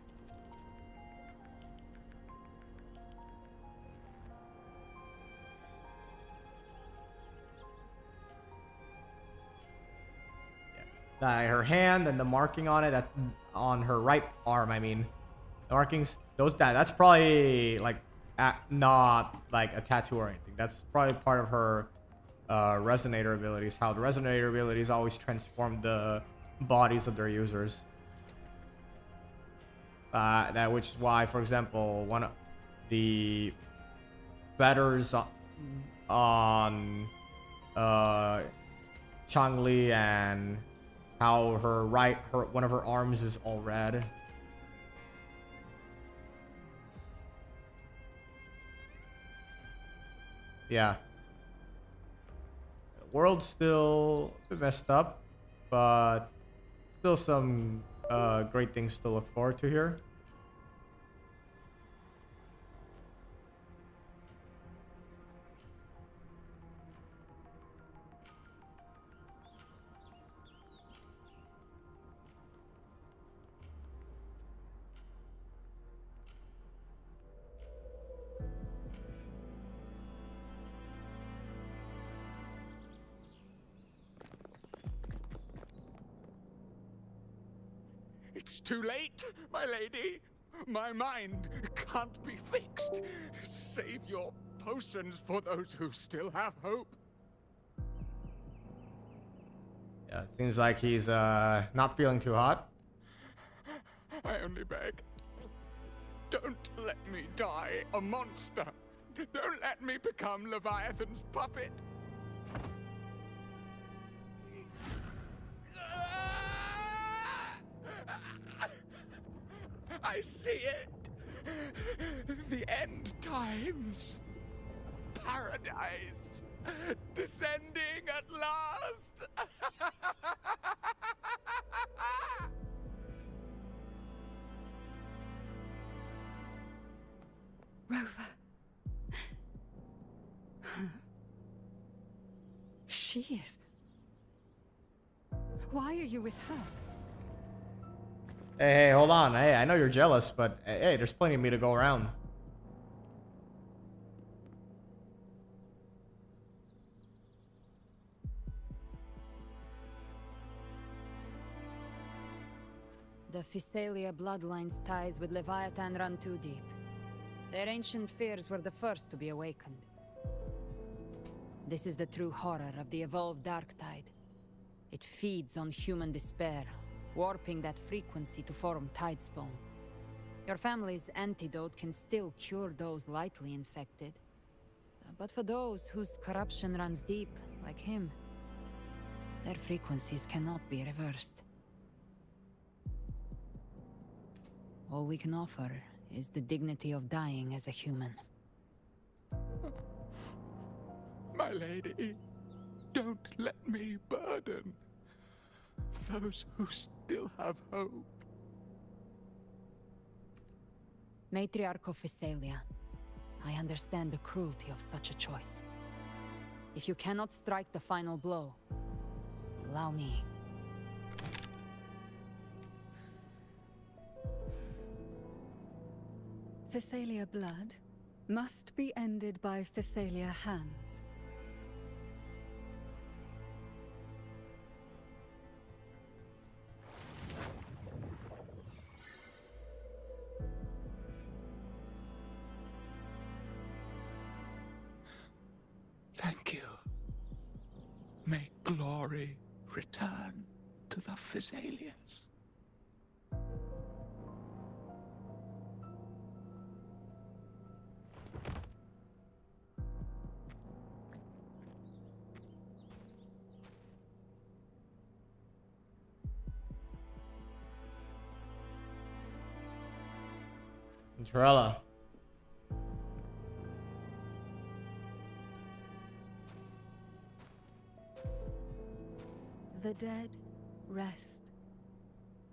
Her hand and the marking on it, that on her right arm, I mean, the markings, that's probably like not like a tattoo or anything. That's probably part of her resonator abilities. How the resonator abilities always transform the bodies of their users. Which is why, for example, one of the feathers on Changli, and how one of her arms is all red. Yeah. The world's still a bit messed up. but still some great things to look forward to here.
It's too late, my lady. My mind can't be fixed. Save your potions for those who still have hope.
Yeah, it seems like he's not feeling too hot.
I only beg. Don't let me die a monster. Don't let me become Leviathan's puppet. I see it. The end times. Paradise. Descending at last.
Rover. She is. Why are you with her?
Hey, hold on. Hey, I know you're jealous, but hey, there's plenty of me to go around.
The Physalia bloodline's ties with Leviathan run too deep. Their ancient fears were the first to be awakened. This is the true horror of the evolved Dark Tide. It feeds on human despair, warping that frequency to form Tidespawn. Your family's antidote can still cure those lightly infected. But for those whose corruption runs deep, like him, their frequencies cannot be reversed. All we can offer is the dignity of dying as a human.
My lady, don't let me burden those who still have hope.
Matriarch of Physalia, I understand the cruelty of such a choice. If you cannot strike the final blow, allow me.
Physalia blood must be ended by Physalia hands.
Thank you. May glory return to the Physalians.
Trella.
The dead rest.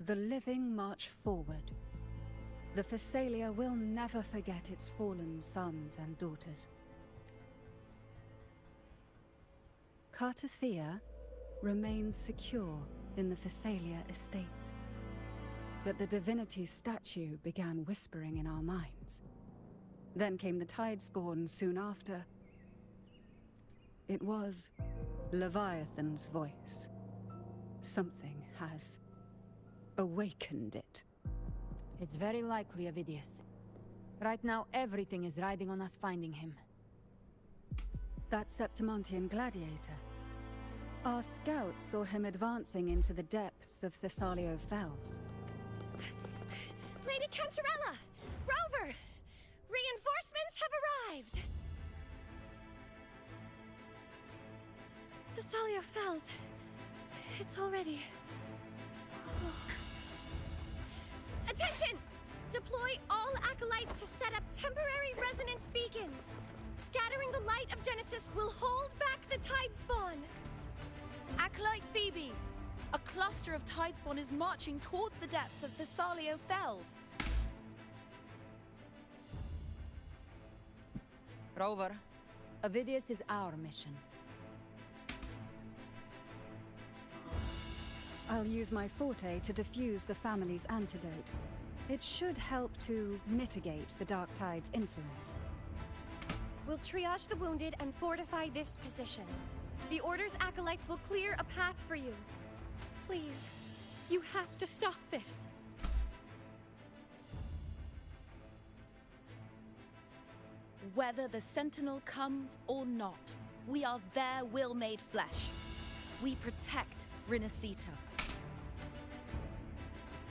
The living march forward. The Physalia will never forget its fallen sons and daughters. Cartathea remains secure in the Physalia estate. But the divinity's statue began whispering in our minds. Then came the Tidespawn soon after. It was Leviathan's voice. Something has awakened it.
It's very likely, Avidius. Right now, everything is riding on us finding him.
That Septimontian gladiator. Our scouts saw him advancing into the depths of Thessalio Fells.
Lady Cantarella! Rover! Reinforcements have arrived! Thessalio Fells. It's already... Attention! Deploy all acolytes to set up temporary resonance beacons. Scattering the light of Genesis will hold back the Tidespawn.
Acolyte Phoebe, A cluster of Tidespawn is marching towards the depths of Thessalio Fells.
Rover, Avidius is our mission.
I'll use my forte to defuse the family's antidote. It should help to mitigate the Dark Tide's influence.
We'll triage the wounded and fortify this position. The Order's acolytes will clear a path for you. Please, you have to stop this.
Whether the Sentinel comes or not, we are their will made flesh. We protect Rinasita.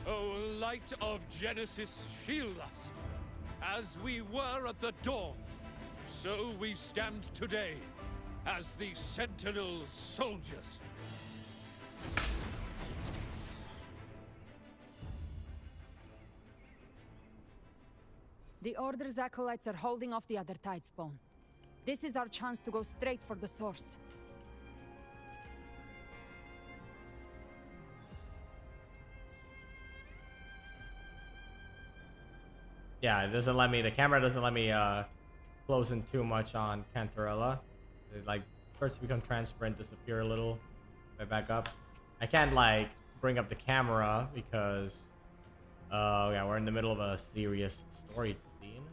O light of Genesis, shield us. As we were at the dawn, so we stand today as the Sentinel soldiers.
The Order's acolytes are holding off the other Tidespawn. This is our chance to go straight for the source.
Yeah, it doesn't let me, the camera doesn't let me close in too much on Cantarella. It like starts to become transparent, disappear a little. Right back up. I can't like bring up the camera because yeah, we're in the middle of a serious story scene.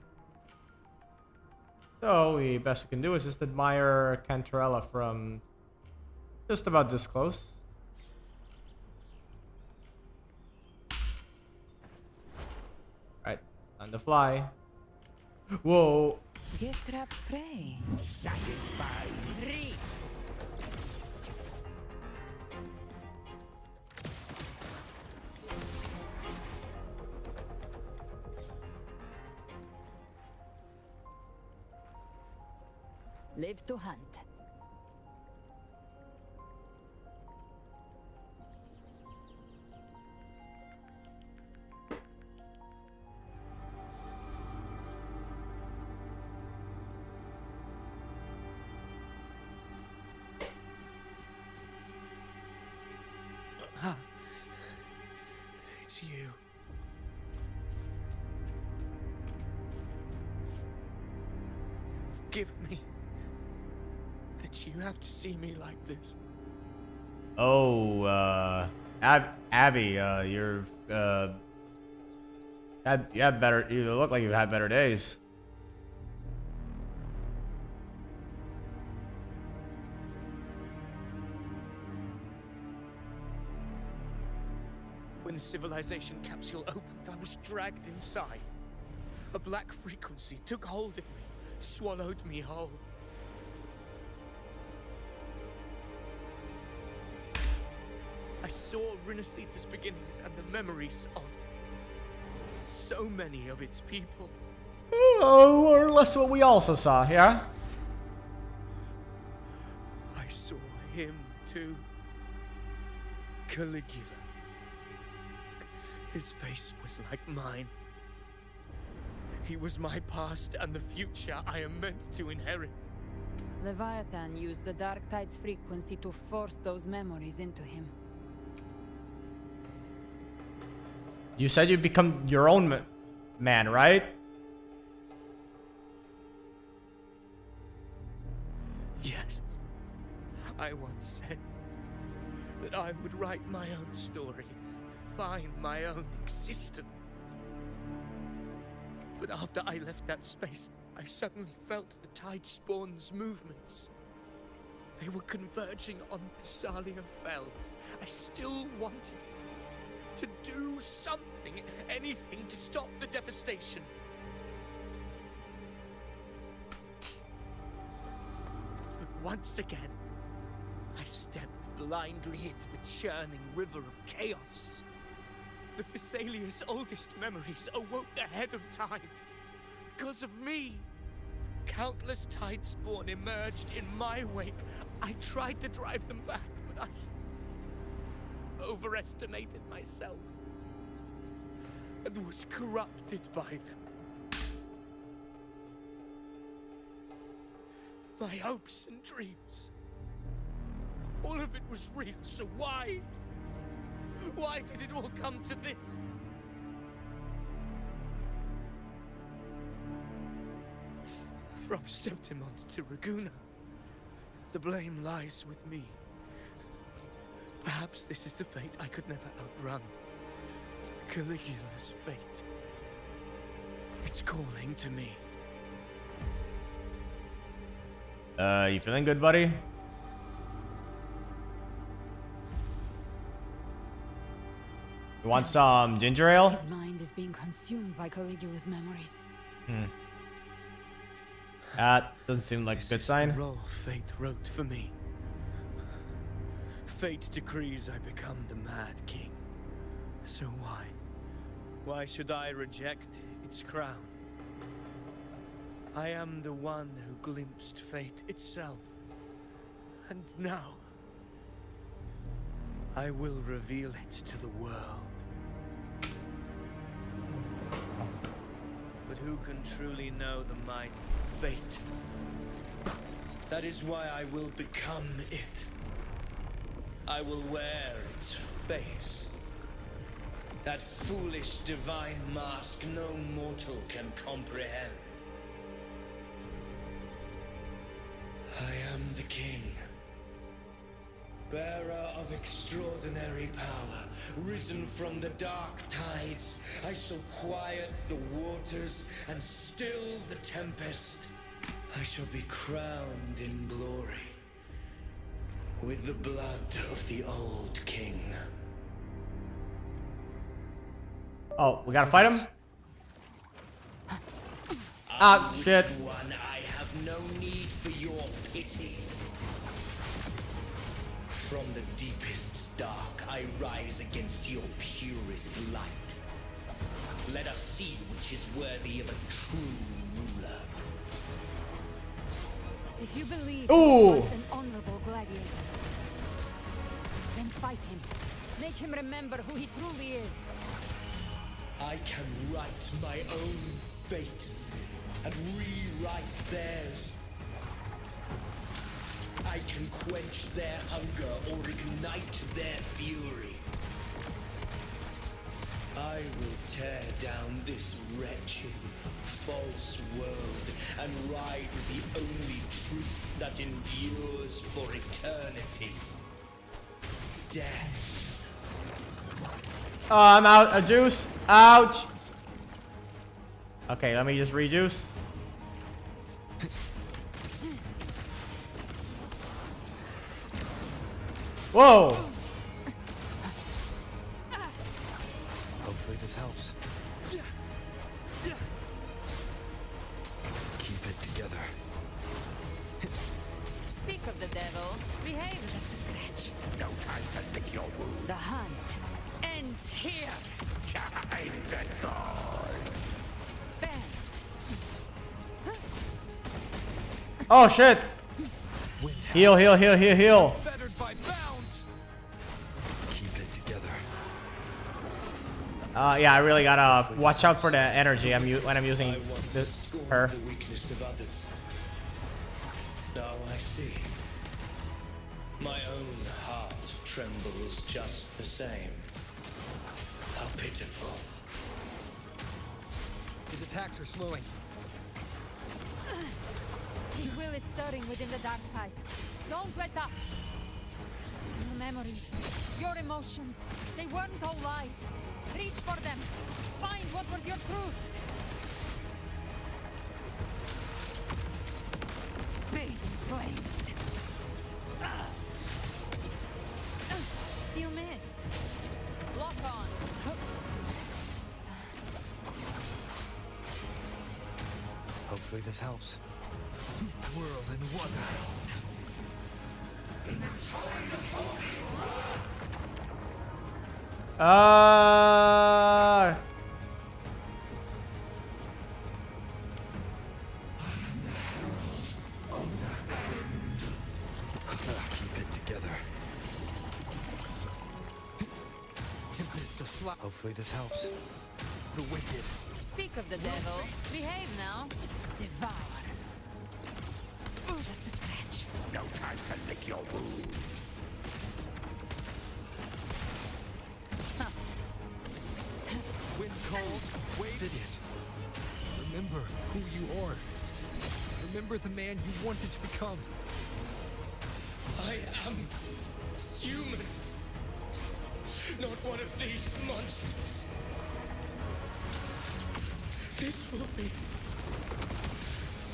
So the best we can do is just admire Cantarella from just about this close. Alright, time to fly. Whoa.
Gift wrap prey.
Satisfied.
Read. Live to hunt.
It's you. Forgive me that you have to see me like this.
Oh, Abby, you're, you had better, you look like you've had better days.
When the civilization capsule opened, I was dragged inside. A black frequency took hold of me, swallowed me whole. I saw Rinasita's beginnings and the memories of so many of its people.
Oh, more or less what we also saw, yeah?
I saw him too. Caligula. His face was like mine. He was my past and the future I am meant to inherit.
Leviathan used the Dark Tide's frequency to force those memories into him.
You said you'd become your own man, right?
Yes. I once said that I would write my own story, define my own existence. But after I left that space, I suddenly felt the Tidespawn's movements. They were converging on Thessalio Fells. I still wanted to do something, anything to stop the devastation. But once again, I stepped blindly into the churning river of chaos. The Thessalia's oldest memories awoke ahead of time. Because of me, countless Tidespawn emerged in my wake. I tried to drive them back, but I overestimated myself and was corrupted by them. My hopes and dreams, all of it was real, so why
Why did it all come to this? From Septimont to Raguna, the blame lies with me. Perhaps this is the fate I could never outrun. Caligula's fate. It's calling to me.
You feeling good, buddy? You want some ginger ale?
His mind is being consumed by Caligula's memories.
That doesn't seem like a good sign.
The role fate wrote for me. Fate decrees I become the Mad King. So why? Why should I reject its crown? I am the one who glimpsed fate itself. And now, I will reveal it to the world. But who can truly know the mind of fate? That is why I will become it. I will wear its face. That foolish divine mask no mortal can comprehend. I am the king, bearer of extraordinary power, risen from the dark tides. I shall quiet the waters and still the tempest. I shall be crowned in glory with the blood of the old king.
Oh, we gotta fight him? Ah, shit.
One, I have no need for your pity. From the deepest dark, I rise against your purest light. Let us see which is worthy of a true ruler.
If you believe
Ooh.
he was an honorable gladiator, then fight him. Make him remember who he truly is.
I can write my own fate and rewrite theirs. I can quench their hunger or ignite their fury. I will tear down this wretched, false world and ride the only truth that endures for eternity. Death.
Oh, I'm out of juice. Ouch. Okay, let me just rejuice. Whoa.
Hopefully this helps. Keep it together.
Speak of the devil, behave just a scratch.
No time to lick your wound.
The hunt ends here.
Time to go.
Bam.
Oh shit. Heal, heal, heal, heal, heal.
Fettered by bounds.
Keep it together.
Yeah, I really gotta watch out for the energy when I'm using her.
The weakness of others. Now I see. My own heart trembles just the same. How pitiful.
His attacks are slowing.
His will is stirring within the dark tide. Don't let up. Your memories, your emotions, they weren't all lies. Reach for them. Find what was your truth. Bathe in flames. You missed. Lock on.
Hopefully this helps. Whirl and water. Keep it together.
Tempest of slap.
Hopefully this helps.
The wicked.
Speak of the devil. Behave now. Devour. Just a scratch.
No time to lick your wounds.
calls. Wait. Vidius, remember who you are. Remember the man you wanted to become.
I am human. Not one of these monsters. This will be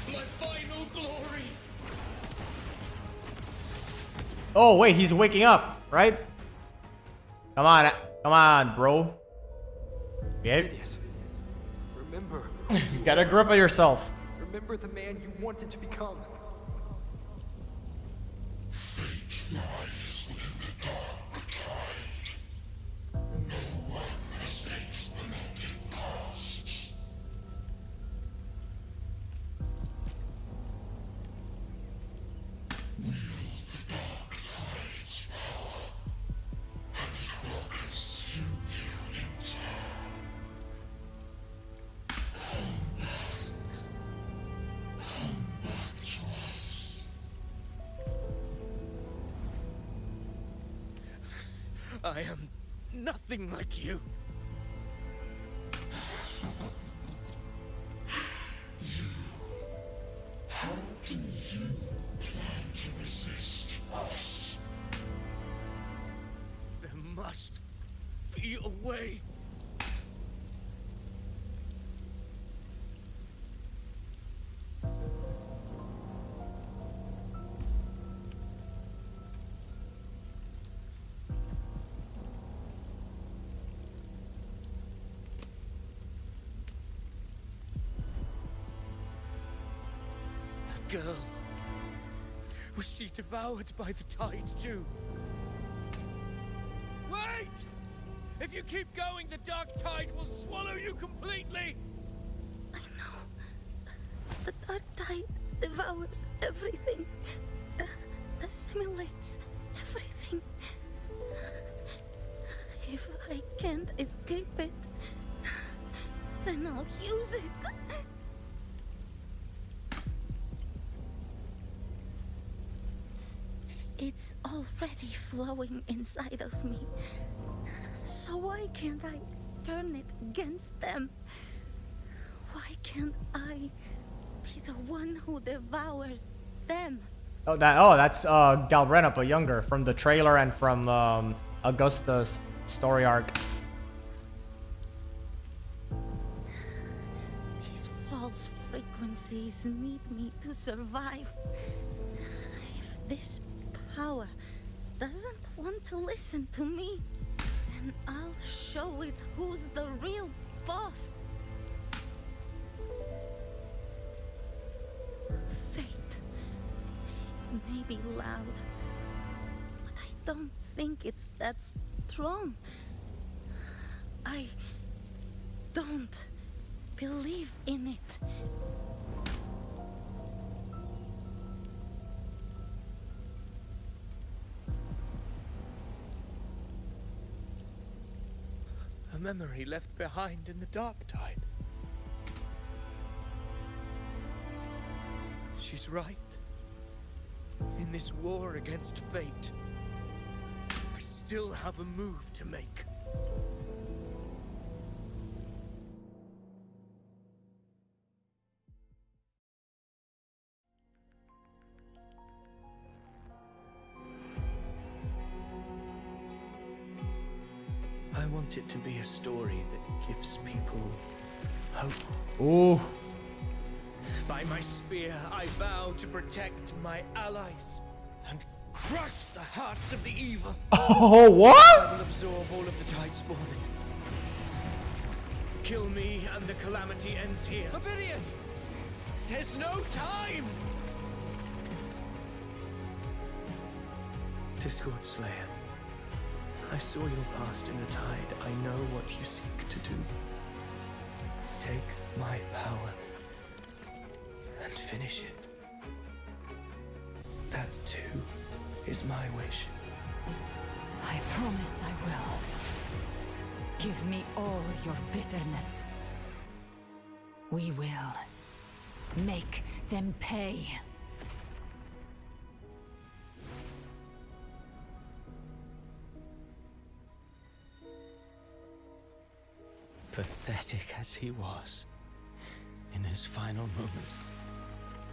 my final glory.
Oh wait, he's waking up, right? Come on, bro. Okay.
Vidius, remember.
You got a grip of yourself.
Remember the man you wanted to become.
Fate lies within the dark tide. No one mistakes the net it casts. Wield the dark tide's power, and it will consume you in turn. Come back to us.
I am nothing like you.
How do you plan to resist us?
There must be a way. That girl. Was she devoured by the tide too? Wait! If you keep going, the dark tide will swallow you completely!
I know. The dark tide devours everything. Assimilates everything. If I can't escape it, then I'll use it. It's already flowing inside of me. So why can't I turn it against them? Why can't I be the one who devours them?
That's Galbrena, but younger, from the trailer and from Augusta's story arc.
These false frequencies need me to survive. If this power doesn't want to listen to me, then I'll show it who's the real boss. Fate may be loud, but I don't think it's that strong. I don't believe in it.
A memory left behind in the dark tide. She's right. In this war against fate, I still have a move to make. I want it to be a story that gives people hope.
Ooh.
By my spear, I vow to protect my allies and crush the hearts of the evil.
Oh, what?
I will absorb all of the tide spawn. Kill me and the calamity ends here.
Vidius!
There's no time! Discord Slayer, I saw your past in the tide. I know what you seek to do. Take my power and finish it. That too is my wish.
I promise I will. Give me all your bitterness. We will make them pay.
pathetic as he was, in his final moments,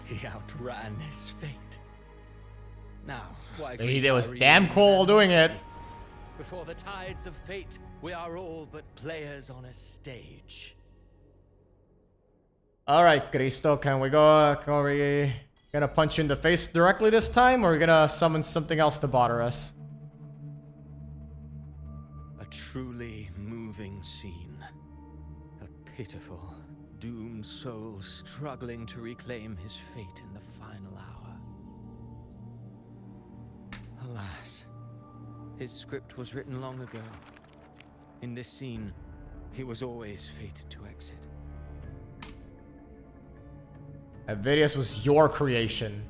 he outran his fate. Now, why
It was damn cool doing it.
Before the tides of fate, we are all but players on a stage.
All right, Cristo, can we go? Are we gonna punch you in the face directly this time, or are we gonna summon something else to bother us?
A truly moving scene. A pitiful, doomed soul struggling to reclaim his fate in the final hour. Alas, his script was written long ago. In this scene, he was always fated to exit.
Avidius was your creation.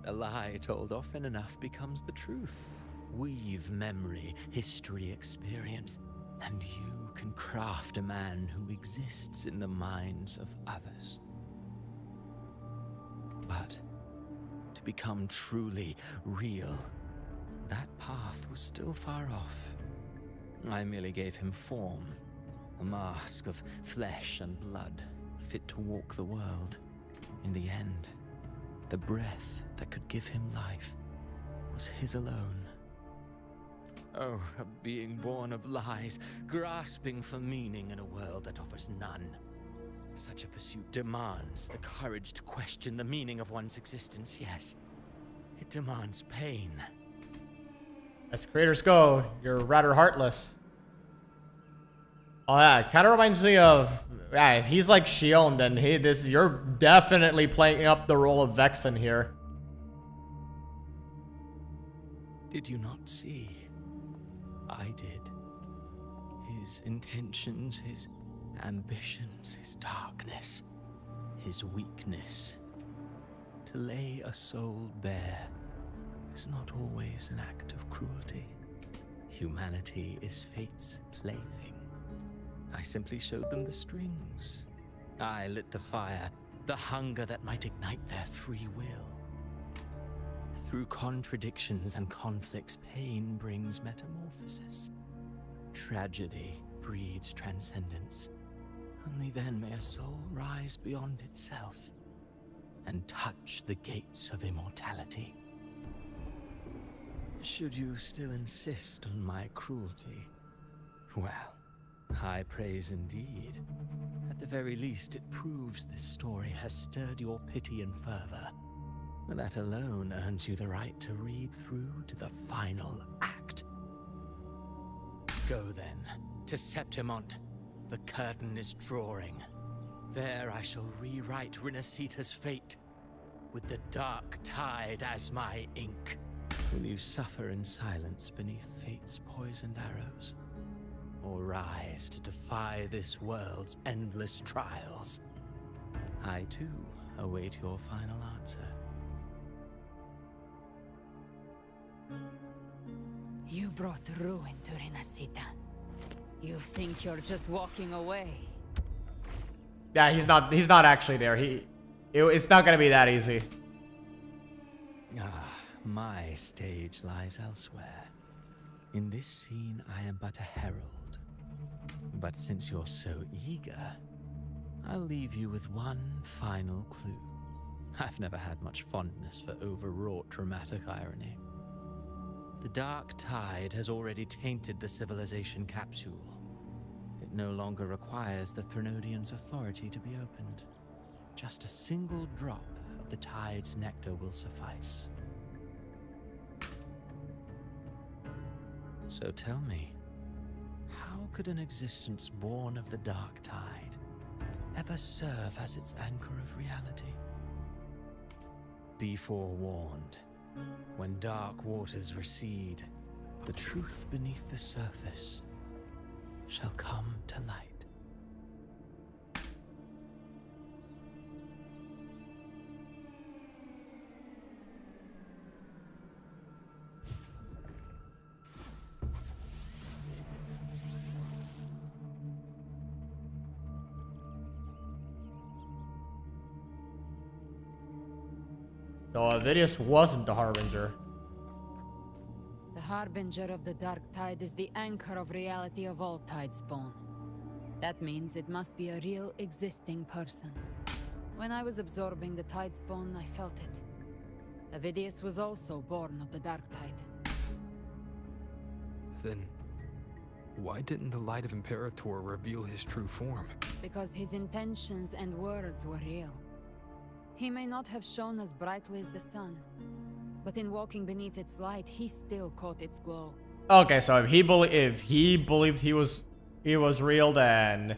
A lie told often enough becomes the truth. Weave memory, history, experience, and you can craft a man who exists in the minds of others. But to become truly real, that path was still far off. I merely gave him form, a mask of flesh and blood, fit to walk the world. In the end, the breath that could give him life was his alone. Oh, a being born of lies, grasping for meaning in a world that offers none. Such a pursuit demands the courage to question the meaning of one's existence, yes. It demands pain.
As creators go, you're rather heartless. Oh yeah, it kind of reminds me of, yeah, if he's like Shion, then you're definitely playing up the role of Vexen here.
Did you not see? I did. His intentions, his ambitions, his darkness, his weakness. To lay a soul bare is not always an act of cruelty. Humanity is fate's plaything. I simply showed them the strings. I lit the fire, the hunger that might ignite their free will. Through contradictions and conflicts, pain brings metamorphosis. Tragedy breeds transcendence. Only then may a soul rise beyond itself and touch the gates of immortality. Should you still insist on my cruelty, well, high praise indeed. At the very least, it proves this story has stirred your pity and fervor. That alone earns you the right to read through to the final act. Go then, to Septimont. The curtain is drawing. There I shall rewrite Renacita's fate, with the dark tide as my ink. Will you suffer in silence beneath fate's poisoned arrows? Or rise to defy this world's endless trials? I too await your final answer.
You brought ruin to Renacita. You think you're just walking away?
Yeah, he's not actually there. It's not gonna be that easy.
Ah, my stage lies elsewhere. In this scene, I am but a herald. But since you're so eager, I'll leave you with one final clue. I've never had much fondness for overwrought dramatic irony. The dark tide has already tainted the civilization capsule. It no longer requires the Threnodians' authority to be opened. Just a single drop of the tide's nectar will suffice. So tell me, how could an existence born of the dark tide ever serve as its anchor of reality? Be forewarned. When dark waters recede, the truth beneath the surface shall come to light.
So Avidius wasn't the Harbinger.
The Harbinger of the Dark Tide is the anchor of reality of all Tidespawn. That means it must be a real existing person. When I was absorbing the Tidespawn, I felt it. Avidius was also born of the Dark Tide.
Then, why didn't the Light of Imperator reveal his true form?
Because his intentions and words were real. He may not have shone as brightly as the sun, but in walking beneath its light, he still caught its glow.
Okay, so if he believed he was real, then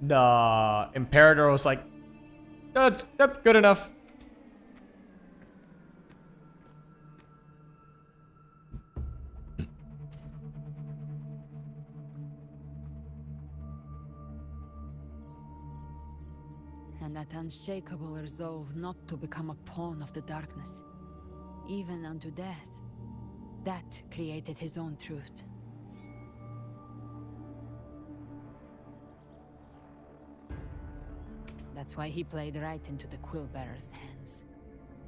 the Imperator was like, that's good enough.
And that unshakable resolve not to become a pawn of the darkness, even unto death, that created his own truth. That's why he played right into the Quillbearer's hands.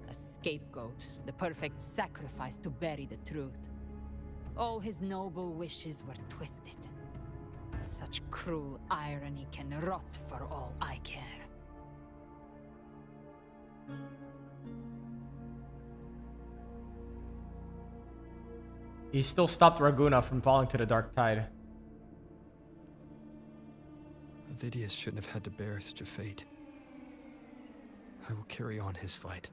A scapegoat, the perfect sacrifice to bury the truth. All his noble wishes were twisted. Such cruel irony can rot for all I care.
He still stopped Raguna from falling to the Dark Tide.
Avidius shouldn't have had to bear such a fate. I will carry on his fight.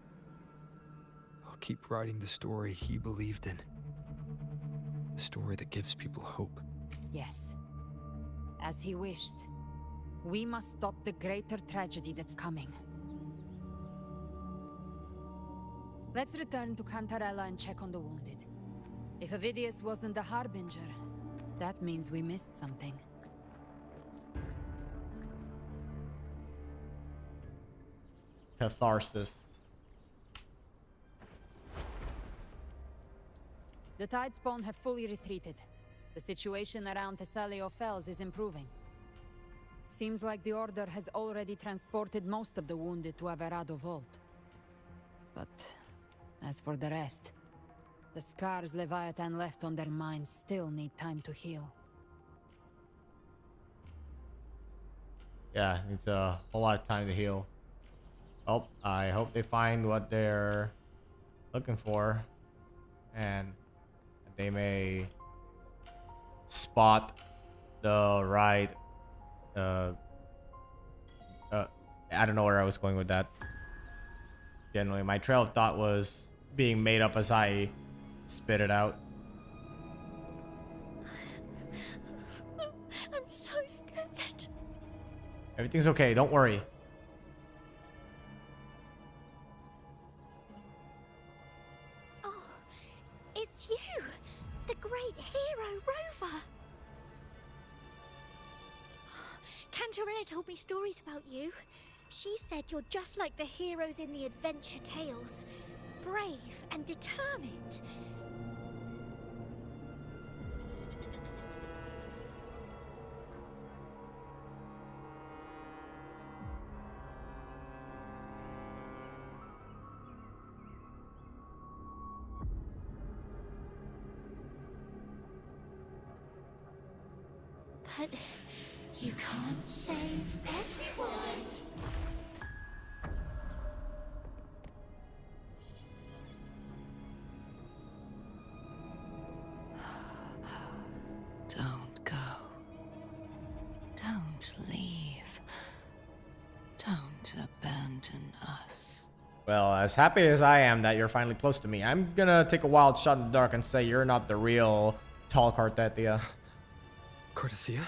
I'll keep writing the story he believed in. The story that gives people hope.
Yes. As he wished. We must stop the greater tragedy that's coming. Let's return to Cantarella and check on the wounded. If Avidius wasn't the Harbinger, that means we missed something.
Catharsis.
The Tidespawn have fully retreated. The situation around Thessalio Fells is improving. Seems like the Order has already transported most of the wounded to Averado Vault. But as for the rest, the scars Leviathan left on their minds still need time to heal.
Yeah, needs a whole lot of time to heal. Oh, I hope they find what they're looking for, and they may spot the right. I don't know where I was going with that. Generally, my trail of thought was being made up as I spit it out.
I'm so scared.
Everything's okay. Don't worry.
Oh, it's you, the great hero Rover. Cantarella told me stories about you. She said you're just like the heroes in the adventure tales. Brave and determined.
But you can't save everyone.
Don't go. Don't leave. Don't abandon us.
Well, as happy as I am that you're finally close to me, I'm gonna take a wild shot in the dark and say you're not the real tall Carthathia.
Carthathia?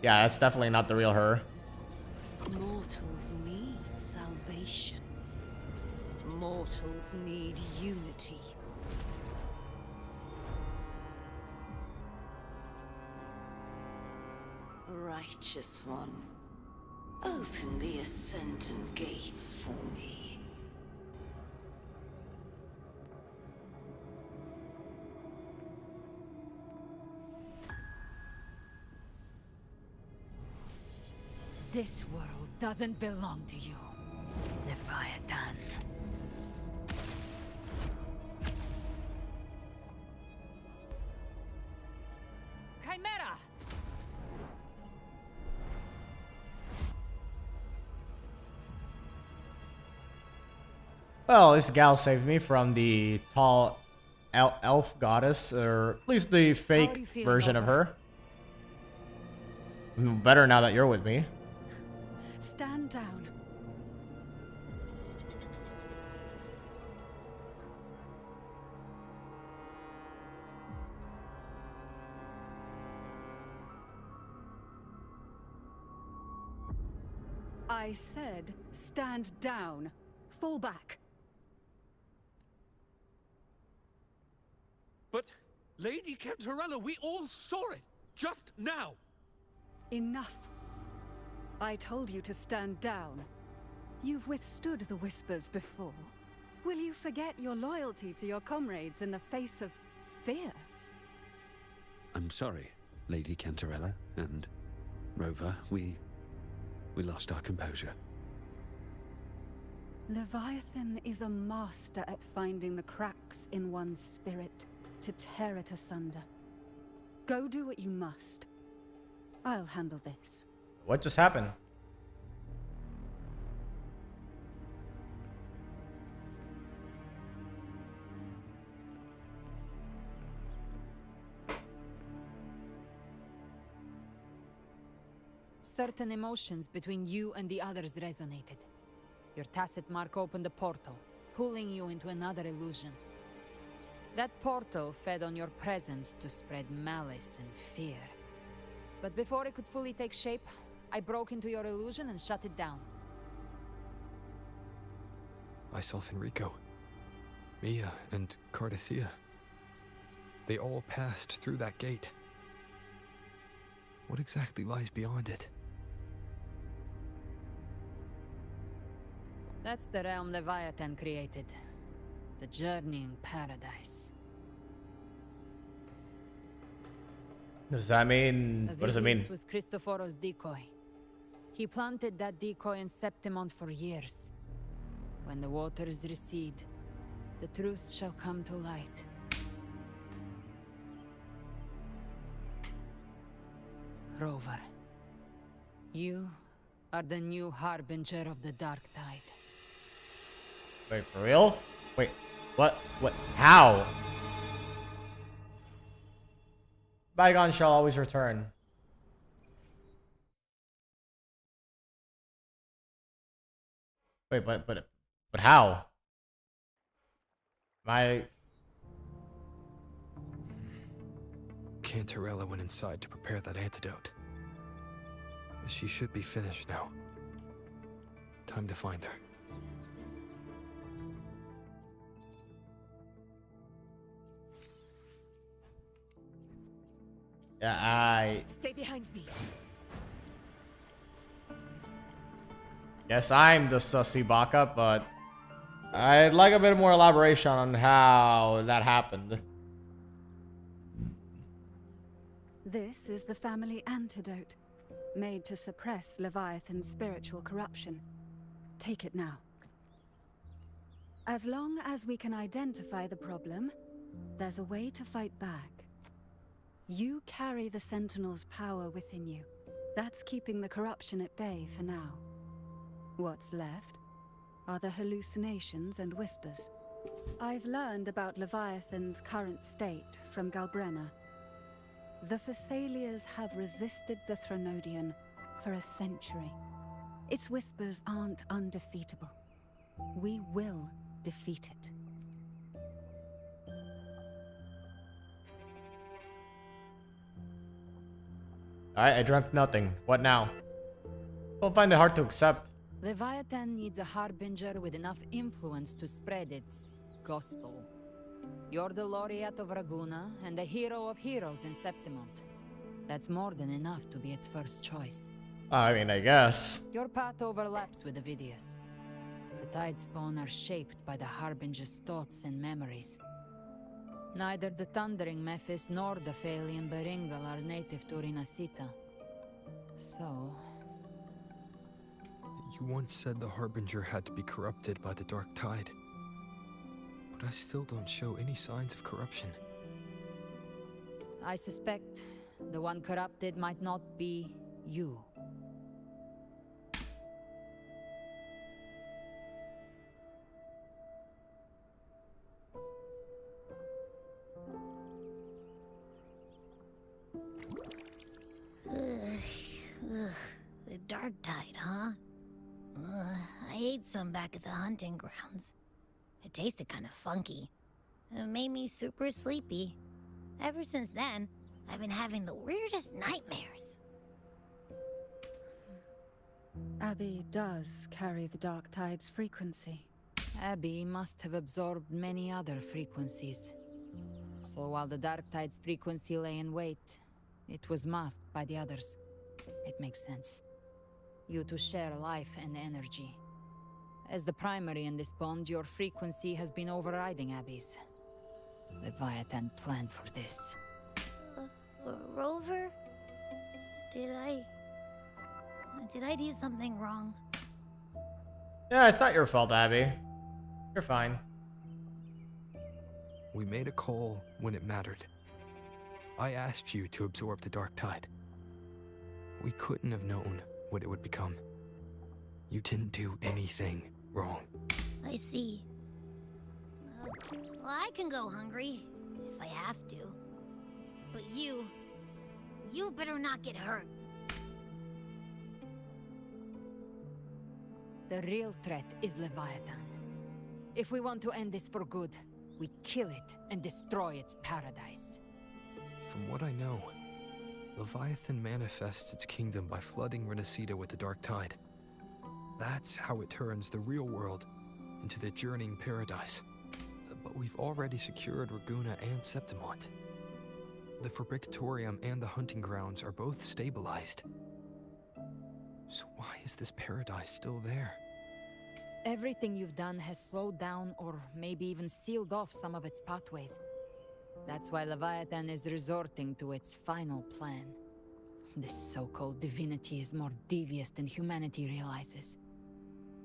Yeah, that's definitely not the real her.
Mortals need salvation. Mortals need unity. Righteous one, open the Ascendant gates for me.
This world doesn't belong to you, Leviathan. Chimera!
Well, this gal saved me from the tall elf goddess, or at least the fake version of her. Better now that you're with me.
Stand down. I said, stand down. Fall back.
But, Lady Cantarella, we all saw it! Just now!
Enough. I told you to stand down. You've withstood the whispers before. Will you forget your loyalty to your comrades in the face of fear?
I'm sorry, Lady Cantarella and Rover. We lost our composure.
Leviathan is a master at finding the cracks in one's spirit to tear it asunder. Go do what you must. I'll handle this.
What just happened?
Certain emotions between you and the others resonated. Your tacit mark opened a portal, pulling you into another illusion. That portal fed on your presence to spread malice and fear. But before it could fully take shape, I broke into your illusion and shut it down.
I saw Fenrico, Mia, and Cardathia. They all passed through that gate. What exactly lies beyond it?
That's the realm Leviathan created. The journeying paradise.
Does that mean... what does it mean?
This was Cristoforo's decoy. He planted that decoy in Septimont for years. When the waters recede, the truth shall come to light. Rover, you are the new harbinger of the dark tide.
Wait, for real? Wait, what? What? How? Bygone shall always return. Wait, but how?
Cantarella went inside to prepare that antidote. She should be finished now. Time to find her.
Yeah,
Stay behind me.
guess I'm the sussy baka, but I'd like a bit more elaboration on how that happened.
This is the family antidote, made to suppress Leviathan's spiritual corruption. Take it now. As long as we can identify the problem, there's a way to fight back. You carry the Sentinel's power within you. That's keeping the corruption at bay for now. What's left are the hallucinations and whispers. I've learned about Leviathan's current state from Galbrenna. The Thessalians have resisted the Thronodian for a century. Its whispers aren't undefeatable. We will defeat it.
Alright, I dreamt nothing. What now? Don't find it hard to accept.
Leviathan needs a harbinger with enough influence to spread its gospel. You're the laureate of Raguna and the hero of heroes in Septimont. That's more than enough to be its first choice.
I mean, I guess.
Your path overlaps with Ovidius. The Tidespawn are shaped by the Harbinger's thoughts and memories. Neither the Thundering Mephis nor the Phalian Beringal are native to Rinasita. So...
You once said the Harbinger had to be corrupted by the Dark Tide. But I still don't show any signs of corruption.
I suspect the one corrupted might not be you.
The Dark Tide, huh? I ate some back at the hunting grounds. It tasted kind of funky. It made me super sleepy. Ever since then, I've been having the weirdest nightmares.
Abby does carry the Dark Tide's frequency.
Abby must have absorbed many other frequencies. So while the Dark Tide's frequency lay in wait, it was masked by the others. It makes sense. You two share life and energy. As the primary in this bond, your frequency has been overriding Abby's. Leviathan planned for this.
Rover? Did I do something wrong?
Yeah, it's not your fault, Abby. You're fine.
We made a call when it mattered. I asked you to absorb the Dark Tide. We couldn't have known what it would become. You didn't do anything wrong.
I see. Well, I can go hungry, if I have to. But you better not get hurt.
The real threat is Leviathan. If we want to end this for good, we kill it and destroy its paradise.
From what I know, Leviathan manifests its kingdom by flooding Rinasita with the Dark Tide. That's how it turns the real world into the journeying paradise. But we've already secured Raguna and Septimont. The Fabricatorium and the hunting grounds are both stabilized. So why is this paradise still there?
Everything you've done has slowed down or maybe even sealed off some of its pathways. That's why Leviathan is resorting to its final plan. This so-called divinity is more devious than humanity realizes.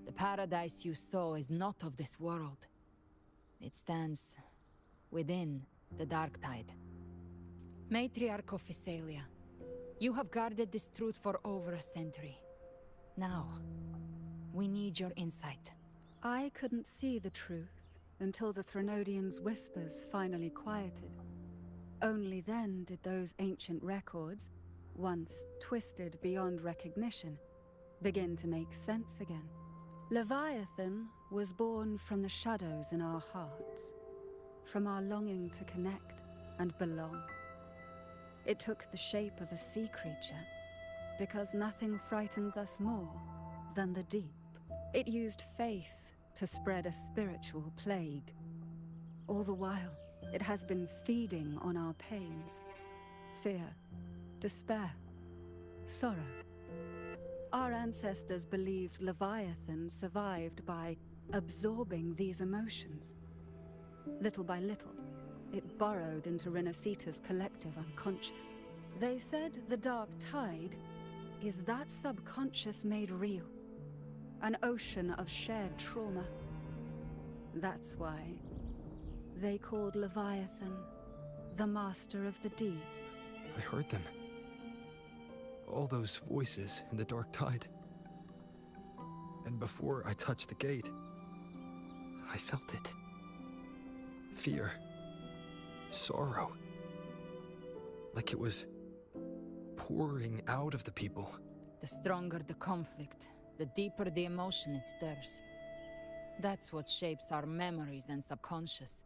The paradise you saw is not of this world. It stands within the Dark Tide. Matriarch of Physalia, you have guarded this truth for over a century. Now, we need your insight.
I couldn't see the truth until the Threnodians' whispers finally quieted. Only then did those ancient records, once twisted beyond recognition, begin to make sense again. Leviathan was born from the shadows in our hearts, from our longing to connect and belong. It took the shape of a sea creature, because nothing frightens us more than the deep. It used faith to spread a spiritual plague. All the while, it has been feeding on our pains, fear, despair, sorrow. Our ancestors believed Leviathan survived by absorbing these emotions. Little by little, it burrowed into Rinasita's collective unconscious. They said the Dark Tide is that subconscious made real. An ocean of shared trauma. That's why they called Leviathan the Master of the Deep.
I heard them. All those voices in the Dark Tide. And before I touched the gate, I felt it. Fear. Sorrow. Like it was pouring out of the people.
The stronger the conflict, the deeper the emotion it stirs. That's what shapes our memories and subconscious.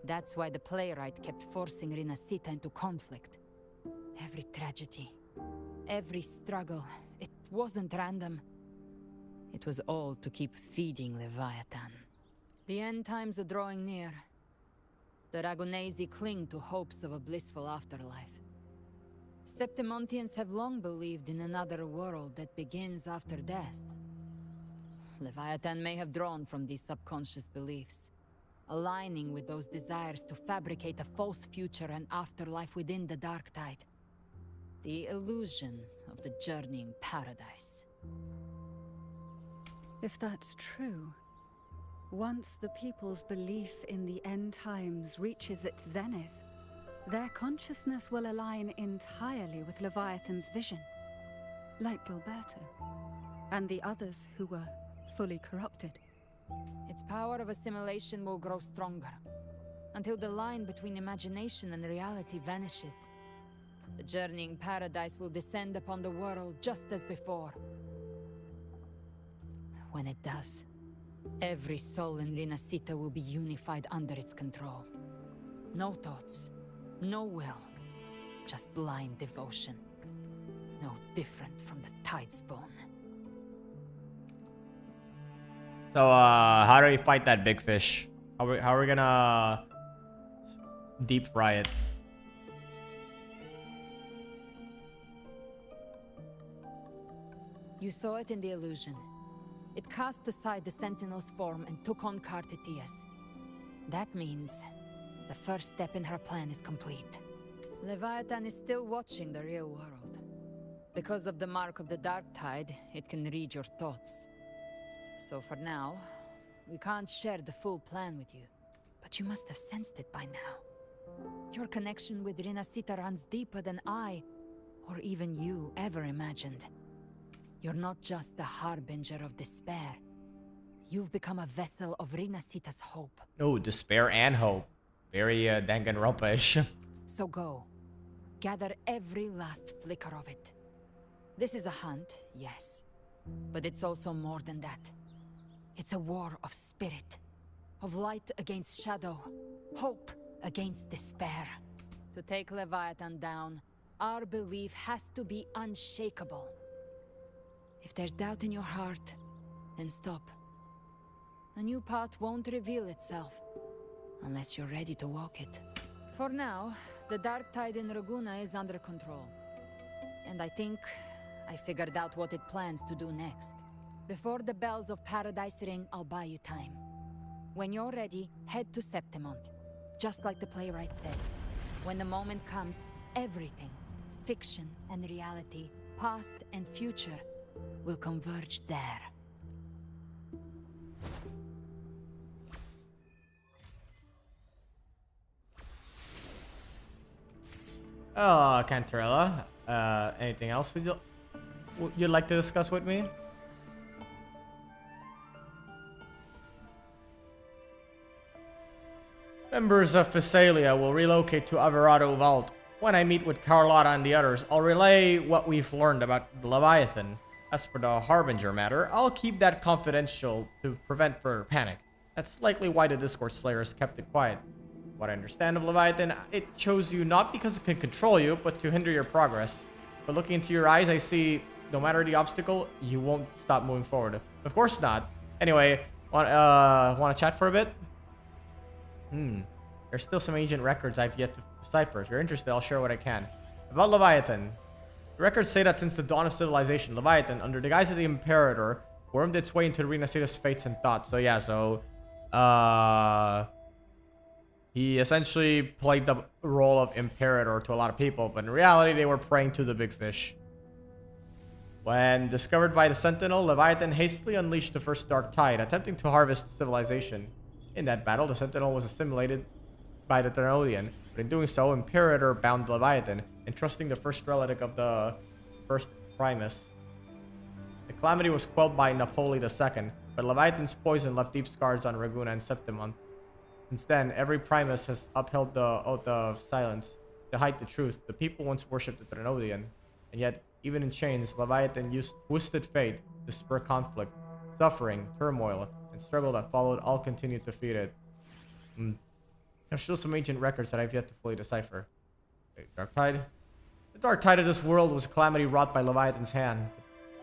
That's why the playwright kept forcing Rinasita into conflict. Every tragedy, every struggle, it wasn't random. It was all to keep feeding Leviathan. The end times are drawing near. The Ragonesi cling to hopes of a blissful afterlife. Septimontians have long believed in another world that begins after death. Leviathan may have drawn from these subconscious beliefs, aligning with those desires to fabricate a false future and afterlife within the Dark Tide. The illusion of the journeying paradise.
If that's true, once the people's belief in the end times reaches its zenith, their consciousness will align entirely with Leviathan's vision, like Gilberto, and the others who were fully corrupted.
Its power of assimilation will grow stronger, until the line between imagination and reality vanishes. The journeying paradise will descend upon the world just as before. When it does, every soul in Rinascita will be unified under its control. No thoughts, no will, just blind devotion. No different from the Tidespawn.
So, how do we fight that big fish? How are we gonna deep fry it?
You saw it in the illusion. It cast aside the Sentinel's form and took on Cartitius. That means the first step in her plan is complete. Leviathan is still watching the real world. Because of the mark of the Dark Tide, it can read your thoughts. So for now, we can't share the full plan with you. But you must have sensed it by now. Your connection with Rinascita runs deeper than I, or even you, ever imagined. You're not just the harbinger of despair. You've become a vessel of Rinascita's hope.
Oh, despair and hope. Very Danganronpa-ish.
So go. Gather every last flicker of it. This is a hunt, yes. But it's also more than that. It's a war of spirit. Of light against shadow. Hope against despair. To take Leviathan down, our belief has to be unshakable. If there's doubt in your heart, then stop. A new path won't reveal itself, unless you're ready to walk it. For now, the Dark Tide in Raguna is under control. And I think I figured out what it plans to do next. Before the bells of Paradise ring, I'll buy you time. When you're ready, head to Septimont. Just like the playwright said. When the moment comes, everything, fiction and reality, past and future, will converge there.
Oh, Cantarella. Anything else you'd like to discuss with me? Members of Phasalia will relocate to Averado Vault. When I meet with Carlotta and the others, I'll relay what we've learned about the Leviathan. As for the Harbinger matter, I'll keep that confidential to prevent further panic. That's likely why the Discord Slayers kept it quiet. What I understand of Leviathan, it chose you not because it can control you, but to hinder your progress. But looking into your eyes, I see no matter the obstacle, you won't stop moving forward. Of course not. Anyway, want to chat for a bit? There's still some ancient records I've yet to decipher. If you're interested, I'll share what I can. About Leviathan. The records say that since the dawn of civilization, Leviathan, under the guise of the Imperator, wormed its way into Rinascita's fates and thoughts. So yeah, he essentially played the role of Imperator to a lot of people, but in reality, they were praying to the big fish. When discovered by the Sentinel, Leviathan hastily unleashed the first Dark Tide, attempting to harvest civilization. In that battle, the Sentinel was assimilated by the Ternodian, but in doing so, Imperator bound Leviathan, entrusting the first relic of the first Primus. The calamity was quelled by Napoli II, but Leviathan's poison left deep scars on Raguna and Septimont. Since then, every Primus has upheld the oath of silence to hide the truth. The people once worshipped the Ternodian, and yet, even in chains, Leviathan used twisted fate to spur conflict, suffering, turmoil, and struggle that followed all continued to feed it. There's still some ancient records that I've yet to fully decipher. Wait, Dark Tide? The Dark Tide of this world was a calamity wrought by Leviathan's hand.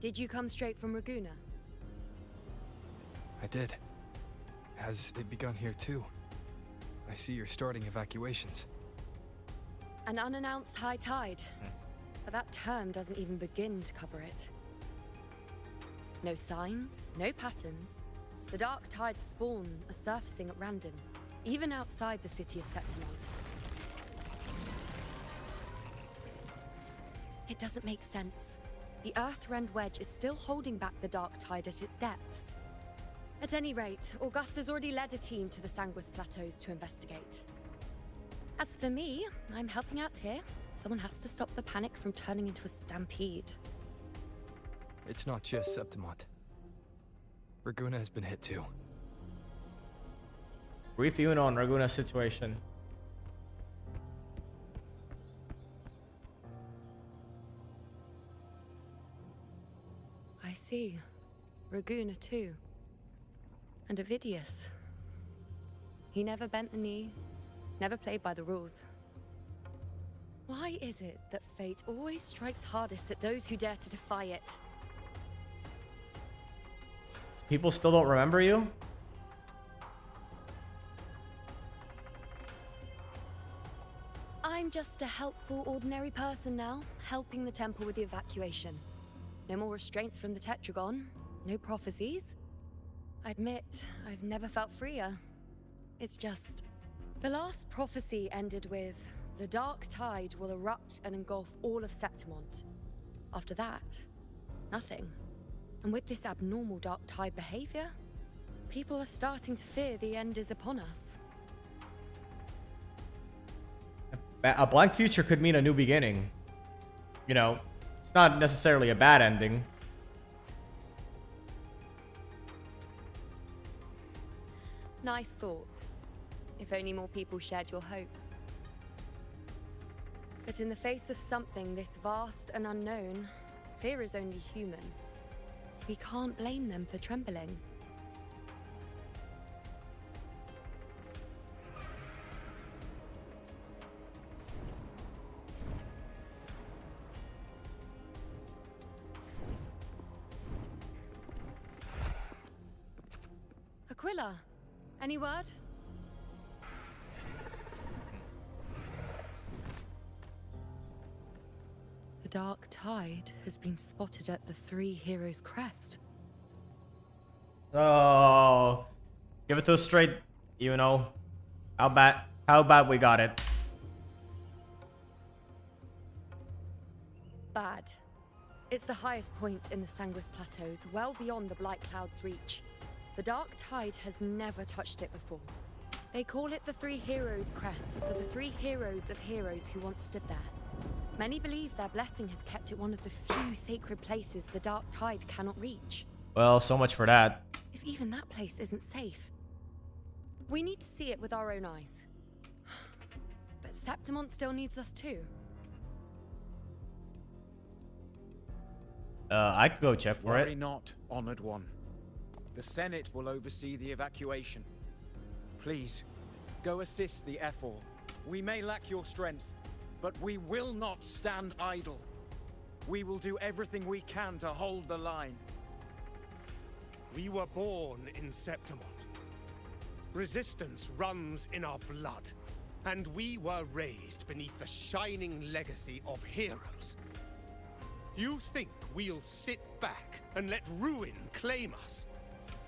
Did you come straight from Raguna?
I did. Has it begun here too? I see you're starting evacuations.
An unannounced high tide. But that term doesn't even begin to cover it. No signs, no patterns. The dark tide's spawn are surfacing at random, even outside the city of Septimont. It doesn't make sense. The Earthrend Wedge is still holding back the dark tide at its depths. At any rate, Augusta's already led a team to the Sanguis Plateaus to investigate. As for me, I'm helping out here. Someone has to stop the panic from turning into a stampede.
It's not just Septimont. Raguna has been hit too.
Brief view on Raguna's situation.
I see. Raguna too. And Ovidius. He never bent the knee, never played by the rules. Why is it that fate always strikes hardest at those who dare to defy it?
People still don't remember you?
I'm just a helpful, ordinary person now, helping the temple with the evacuation. No more restraints from the Tetragon, no prophecies. I admit, I've never felt freer. It's just... The last prophecy ended with, the dark tide will erupt and engulf all of Septimont. After that, nothing. And with this abnormal dark tide behavior, people are starting to fear the end is upon us.
A blank future could mean a new beginning. You know, it's not necessarily a bad ending.
Nice thought. If only more people shared your hope. But in the face of something this vast and unknown, fear is only human. We can't blame them for trembling. Aquila, any word? The dark tide has been spotted at the Three Heroes Crest.
Oh, give it to us straight, you know. How bad we got it.
Bad. It's the highest point in the Sanguis Plateaus, well beyond the Blight Cloud's reach. The dark tide has never touched it before. They call it the Three Heroes Crest for the three heroes of heroes who once stood there. Many believe their blessing has kept it one of the few sacred places the dark tide cannot reach.
Well, so much for that.
If even that place isn't safe, we need to see it with our own eyes. But Septimont still needs us too.
I could go check for
Worry
it.
not, Honored One. The Senate will oversee the evacuation. Please, go assist the Ephor. We may lack your strength, but we will not stand idle. We will do everything we can to hold the line.
We were born in Septimont. Resistance runs in our blood, and we were raised beneath the shining legacy of heroes. You think we'll sit back and let ruin claim us?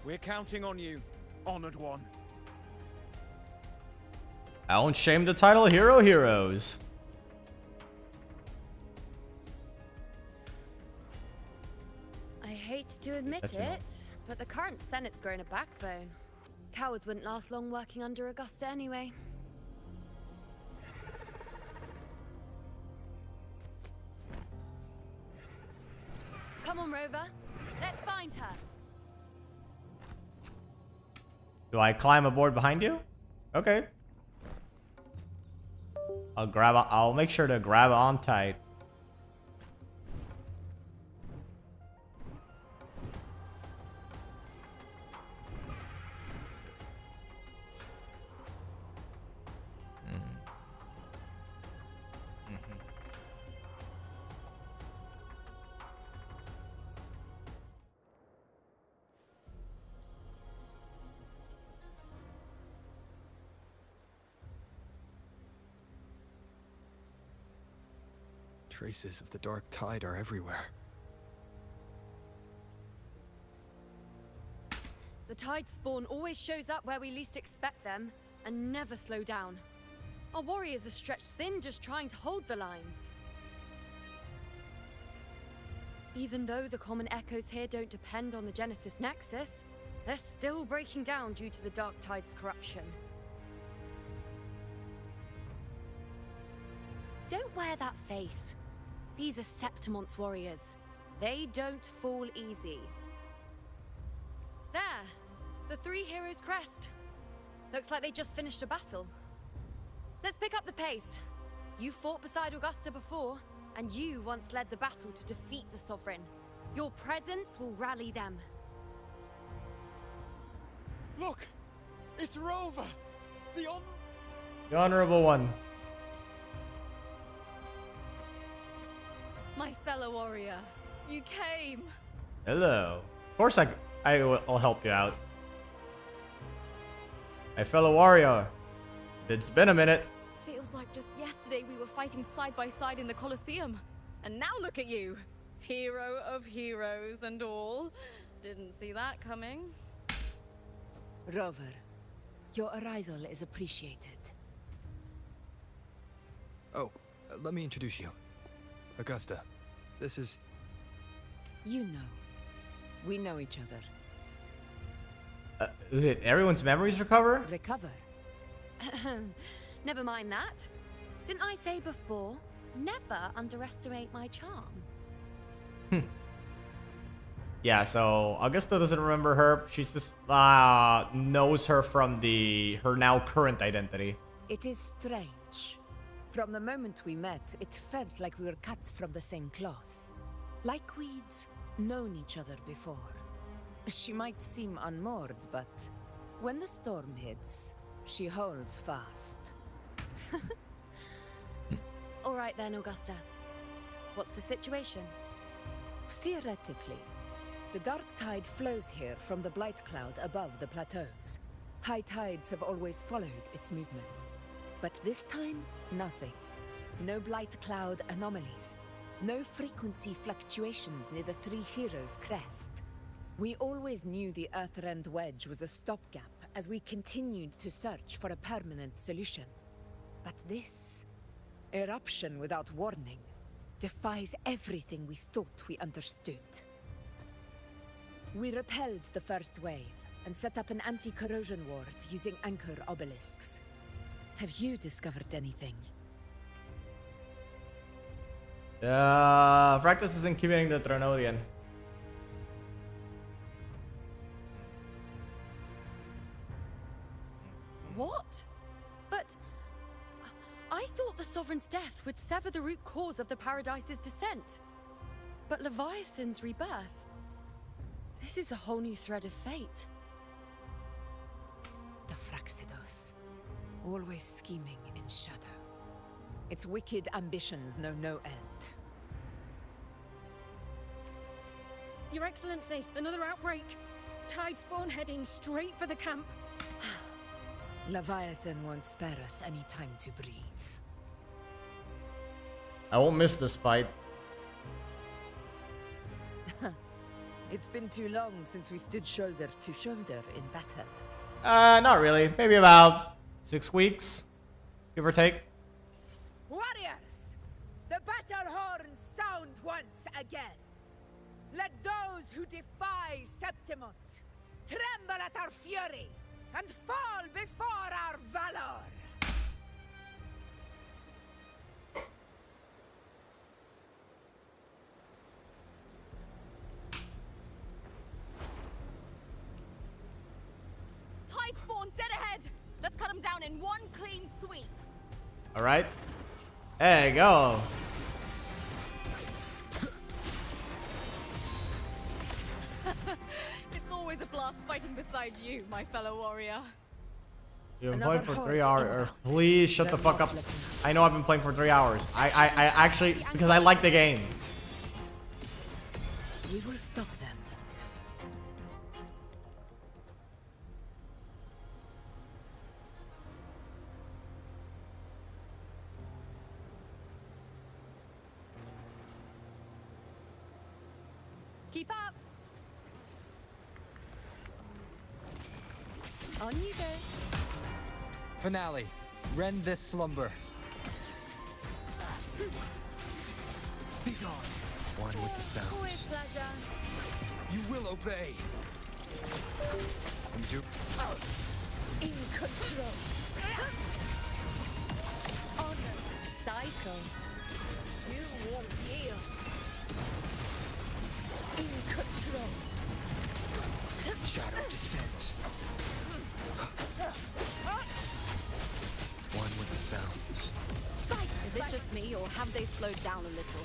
We're counting on you, Honored One.
I won't shame the title Hero Heroes.
I hate to admit it, but the current Senate's grown a backbone. Cowards wouldn't last long working under Augusta anyway. Come on, Rover. Let's find her.
Do I climb aboard behind you? Okay. I'll make sure to grab on tight.
Traces of the dark tide are everywhere.
The tide spawn always shows up where we least expect them, and never slow down. Our warriors are stretched thin just trying to hold the lines. Even though the common echoes here don't depend on the Genesis Nexus, they're still breaking down due to the Dark Tide's corruption. Don't wear that face. These are Septimon's warriors. They don't fall easy. There! The three heroes' crest. Looks like they just finished a battle. Let's pick up the pace. You fought beside Augusta before, and you once led the battle to defeat the Sovereign. Your presence will rally them.
Look! It's Rover!
The honorable one.
My fellow warrior, you came.
Hello. Of course I'll help you out. My fellow warrior. It's been a minute.
Feels like just yesterday we were fighting side by side in the Colosseum. And now look at you. Hero of heroes and all. Didn't see that coming.
Rover, your arrival is appreciated.
Oh, let me introduce you. Augusta, this is...
You know. We know each other.
Did everyone's memories recover?
Recover?
Never mind that. Didn't I say before, never underestimate my charm?
Yeah, so Augusta doesn't remember her. She's just knows her from her now current identity.
It is strange. From the moment we met, it felt like we were cut from the same cloth. Like we'd known each other before. She might seem unmoored, but when the storm hits, she holds fast.
All right then, Augusta. What's the situation?
Theoretically, the dark tide flows here from the blight cloud above the plateaus. High tides have always followed its movements. But this time, nothing. No blight cloud anomalies. No frequency fluctuations near the Three Heroes' crest. We always knew the Earthrend Wedge was a stopgap as we continued to search for a permanent solution. But this eruption without warning defies everything we thought we understood. We repelled the first wave and set up an anti-corrosion ward using anchor obelisks. Have you discovered anything?
Practice is incubating the Tronodian.
What? But I thought the Sovereign's death would sever the root cause of the Paradise's descent. But Leviathan's rebirth... This is a whole new thread of fate.
The Fraxidos. Always scheming in shadow. Its wicked ambitions know no end.
Your Excellency, another outbreak. Tide spawn heading straight for the camp.
Leviathan won't spare us any time to breathe.
I won't miss this fight.
It's been too long since we stood shoulder to shoulder in battle.
Not really. Maybe about 6 weeks, give or take.
Warriors! The battle horns sound once again. Let those who defy Septimont tremble at our fury and fall before our valor!
Tide spawn dead ahead! Let's cut them down in one clean sweep.
Alright. There you go.
It's always a blast fighting beside you, my fellow warrior.
You've been playing for 3 hours. Please shut the fuck up. I know I've been playing for 3 hours. I actually, because I like the game.
We will stop them.
Keep up. On you go.
Finale. Rend this slumber.
Be gone. One with the sounds.
With pleasure.
You will obey.
You do.
In control. Honor. Cycle. You will yield. In control.
Shadow descends. One with the sounds.
Fight! Is it just me, or have they slowed down a little?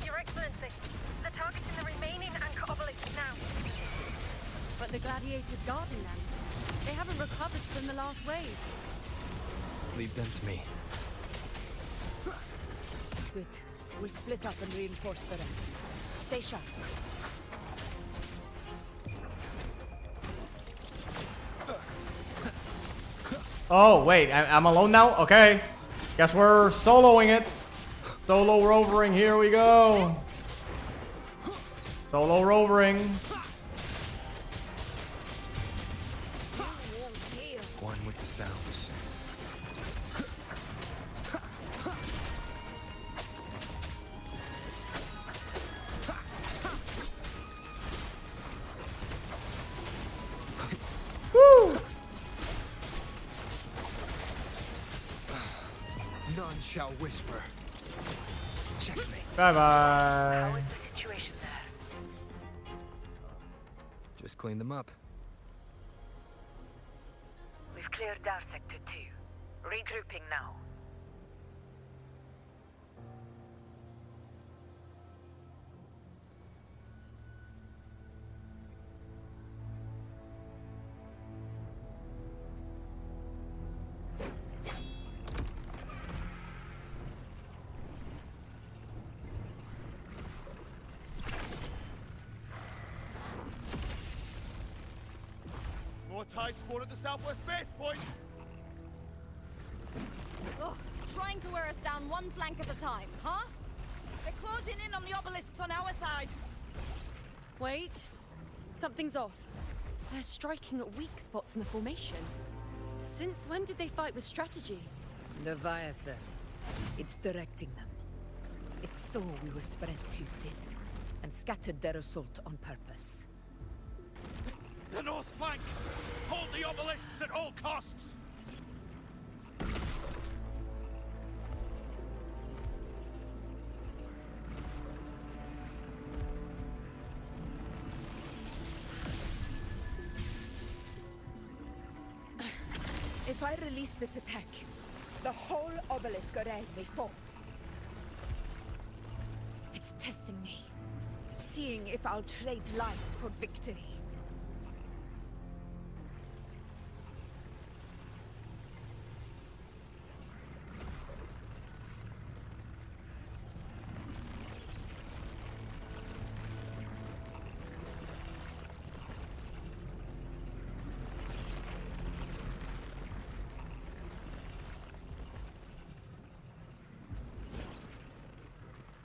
Your Excellency, the target's in the remaining anchor obelisk now.
But the gladiators guarding them, they haven't recovered from the last wave.
Leave them to me.
Good. We'll split up and reinforce the rest. Stay sharp.
Oh, wait, I'm alone now? Okay. Guess we're soloing it. Solo rovering, here we go. Solo rovering.
One with the sounds.
Woo!
None shall whisper. Checkmate.
Bye-bye.
Situation there.
Just clean them up.
We've cleared our sector 2. Regrouping now.
More tide spawn at the southwest base point.
Ugh, trying to wear us down one flank at a time, huh? They're closing in on the obelisks on our side.
Wait. Something's off. They're striking at weak spots in the formation. Since when did they fight with strategy?
Leviathan. It's directing them. It saw we were spread too thin, and scattered their assault on purpose.
The north flank! Hold the obelisks at all costs!
If I release this attack, the whole obelisk array may fall. It's testing me, seeing if I'll trade lives for victory.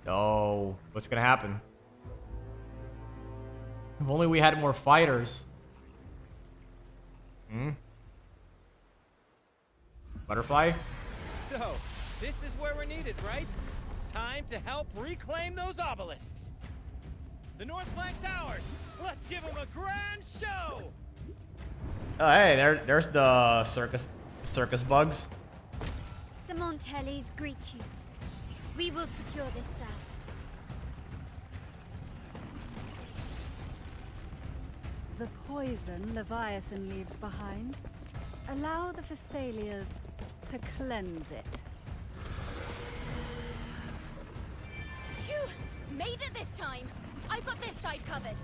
No. What's gonna happen? If only we had more fighters. Hmm? Butterfly?
So, this is where we're needed, right? Time to help reclaim those obelisks. The north flank's ours. Let's give them a grand show.
Oh, hey, there's the circus bugs.
The Montellis greet you. We will secure this cell.
The poison Leviathan leaves behind, allow the Thessalians to cleanse it.
Phew! Made it this time. I've got this side covered.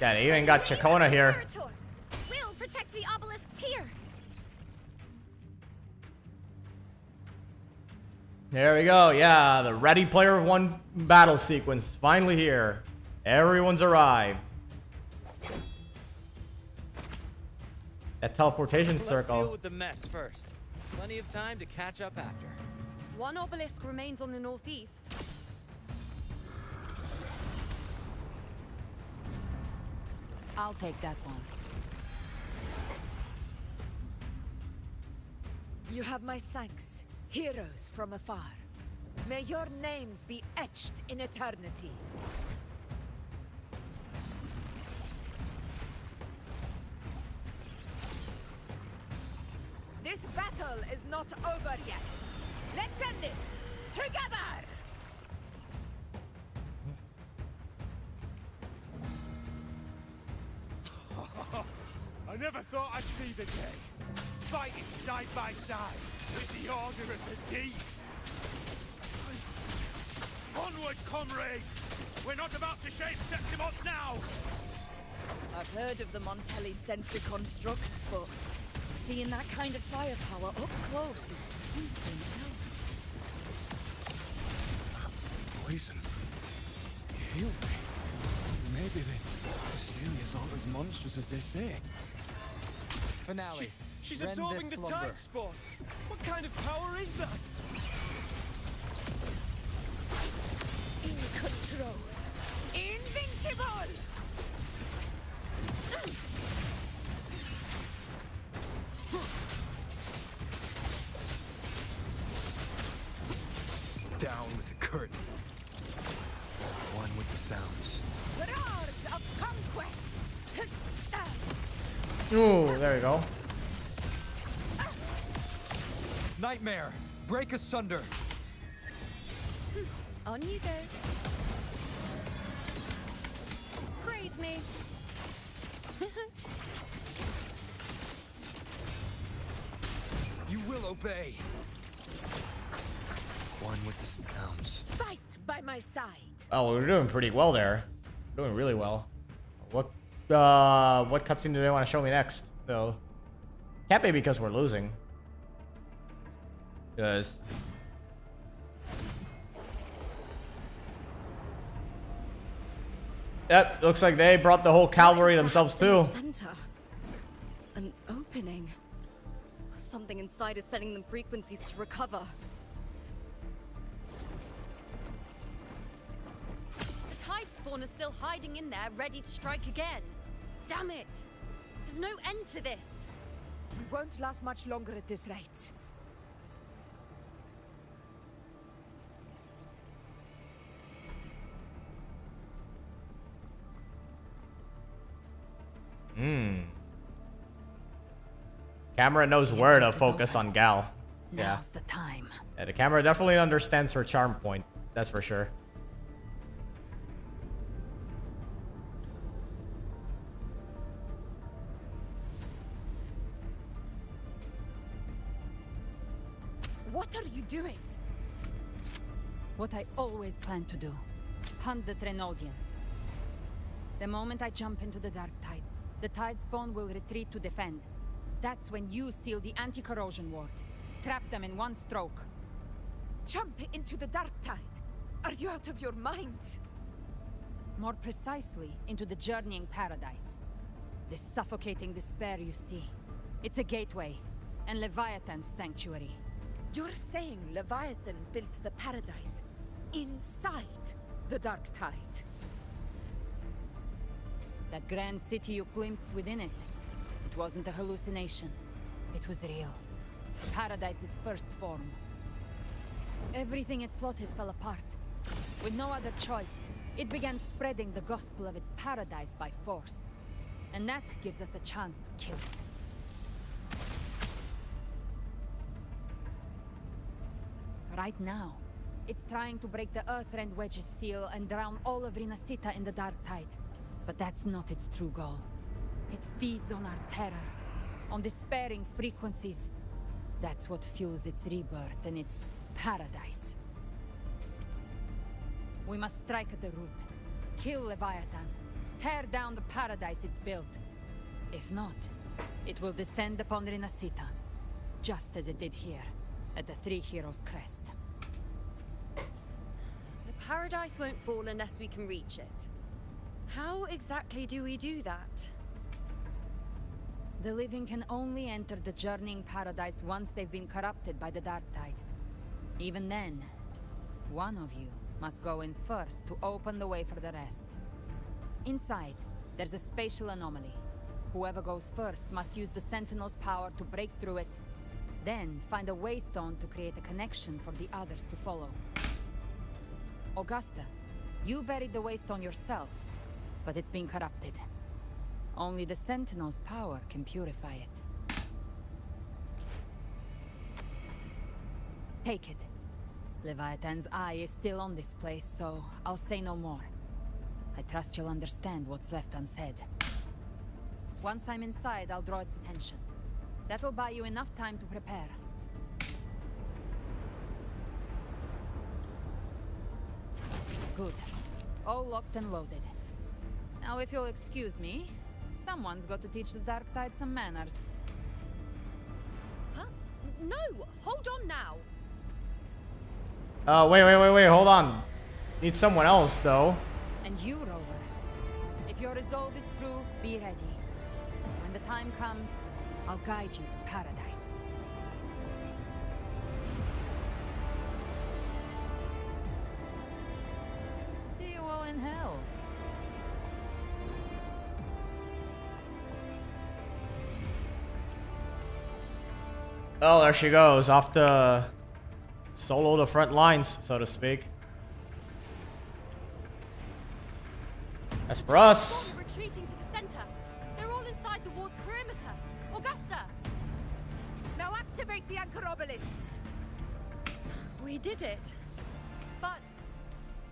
Yeah, they even got Chacona here.
We'll protect the obelisks here.
There we go. Yeah, the Ready Player One battle sequence finally here. Everyone's arrived. That teleportation
Let's
circle.
deal with the mess first. Plenty of time to catch up after.
One obelisk remains on the northeast.
I'll take that one.
You have my thanks, heroes from afar. May your names be etched in eternity. This battle is not over yet. Let's end this together!
I never thought I'd see the day. Fighting side by side with the Order of the Deep. Onward, comrades! We're not about to shape Septimont now!
I've heard of the Montelli sentry constructs, but seeing that kind of firepower up close is something else.
Poison. Heal me. Maybe they're really as all as monstrous as they say.
Finale.
She's
Rend
absorbing
this
the
slumber.
tide spawn. What kind of power is that?
In control. Invincible!
Down with the curtain. One with the sounds.
The roars of conquest!
Ooh, there you go.
Nightmare, break asunder.
On you go. Praise me.
You will obey.
One with the sounds.
Fight by my side.
Oh, we're doing pretty well there. We're doing really well. What cutscene do they want to show me next? So, can't be because we're losing. Because yep, looks like they brought the whole cavalry themselves too.
Center. An opening. Something inside is sending them frequencies to recover. The tide spawn is still hiding in there, ready to strike again. Damn it! There's no end to this.
We won't last much longer at this rate.
Camera knows where to focus on Gal. Yeah.
Now's the time.
Yeah, the camera definitely understands her charm point. That's for sure.
What are you doing?
What I always planned to do. Hunt the Trenodian. The moment I jump into the Dark Tide, the Tide Spawn will retreat to defend. That's when you seal the anti-corrosion ward. Trap them in one stroke.
Jump into the Dark Tide? Are you out of your minds?
More precisely, into the journeying paradise. The suffocating despair you see. It's a gateway, and Leviathan's sanctuary.
You're saying Leviathan built the paradise inside the Dark Tide?
That grand city you glimpsed within it. It wasn't a hallucination. It was real. Paradise's first form. Everything it plotted fell apart. With no other choice, it began spreading the gospel of its paradise by force. And that gives us a chance to kill it. Right now, it's trying to break the Earthrend Wedge's seal and drown all of Rinasita in the Dark Tide. But that's not its true goal. It feeds on our terror, on despairing frequencies. That's what fuels its rebirth and its paradise. We must strike at the root, kill Leviathan, tear down the paradise it's built. If not, it will descend upon Rinasita, just as it did here, at the Three Heroes Crest.
The paradise won't fall unless we can reach it. How exactly do we do that?
The living can only enter the journeying paradise once they've been corrupted by the Dark Tide. Even then, one of you must go in first to open the way for the rest. Inside, there's a spatial anomaly. Whoever goes first must use the Sentinel's power to break through it, then find a waystone to create a connection for the others to follow. Augusta, you buried the waystone yourself, but it's been corrupted. Only the Sentinel's power can purify it. Take it. Leviathan's eye is still on this place, so I'll say no more. I trust you'll understand what's left unsaid. Once I'm inside, I'll draw its attention. That'll buy you enough time to prepare. Good. All locked and loaded. Now, if you'll excuse me, someone's got to teach the Dark Tide some manners.
Huh? No! Hold on now!
Wait, hold on. Need someone else, though.
And you, Rover. If your resolve is true, be ready. When the time comes, I'll guide you to paradise. See you all in hell.
Oh, there she goes, off to solo the front lines, so to speak. As for us,
Retreating to the center. They're all inside the ward's perimeter. Augusta!
Now activate the anchor obelisks.
We did it. But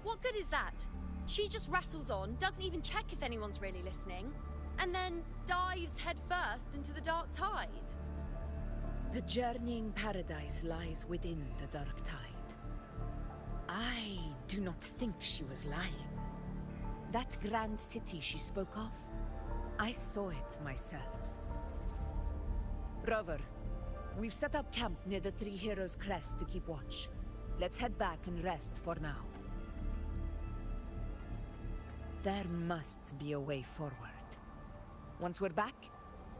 what good is that? She just rattles on, doesn't even check if anyone's really listening, and then dives headfirst into the dark tide.
The journeying paradise lies within the dark tide. I do not think she was lying. That grand city she spoke of, I saw it myself. Rover, we've set up camp near the Three Heroes crest to keep watch. Let's head back and rest for now. There must be a way forward. Once we're back,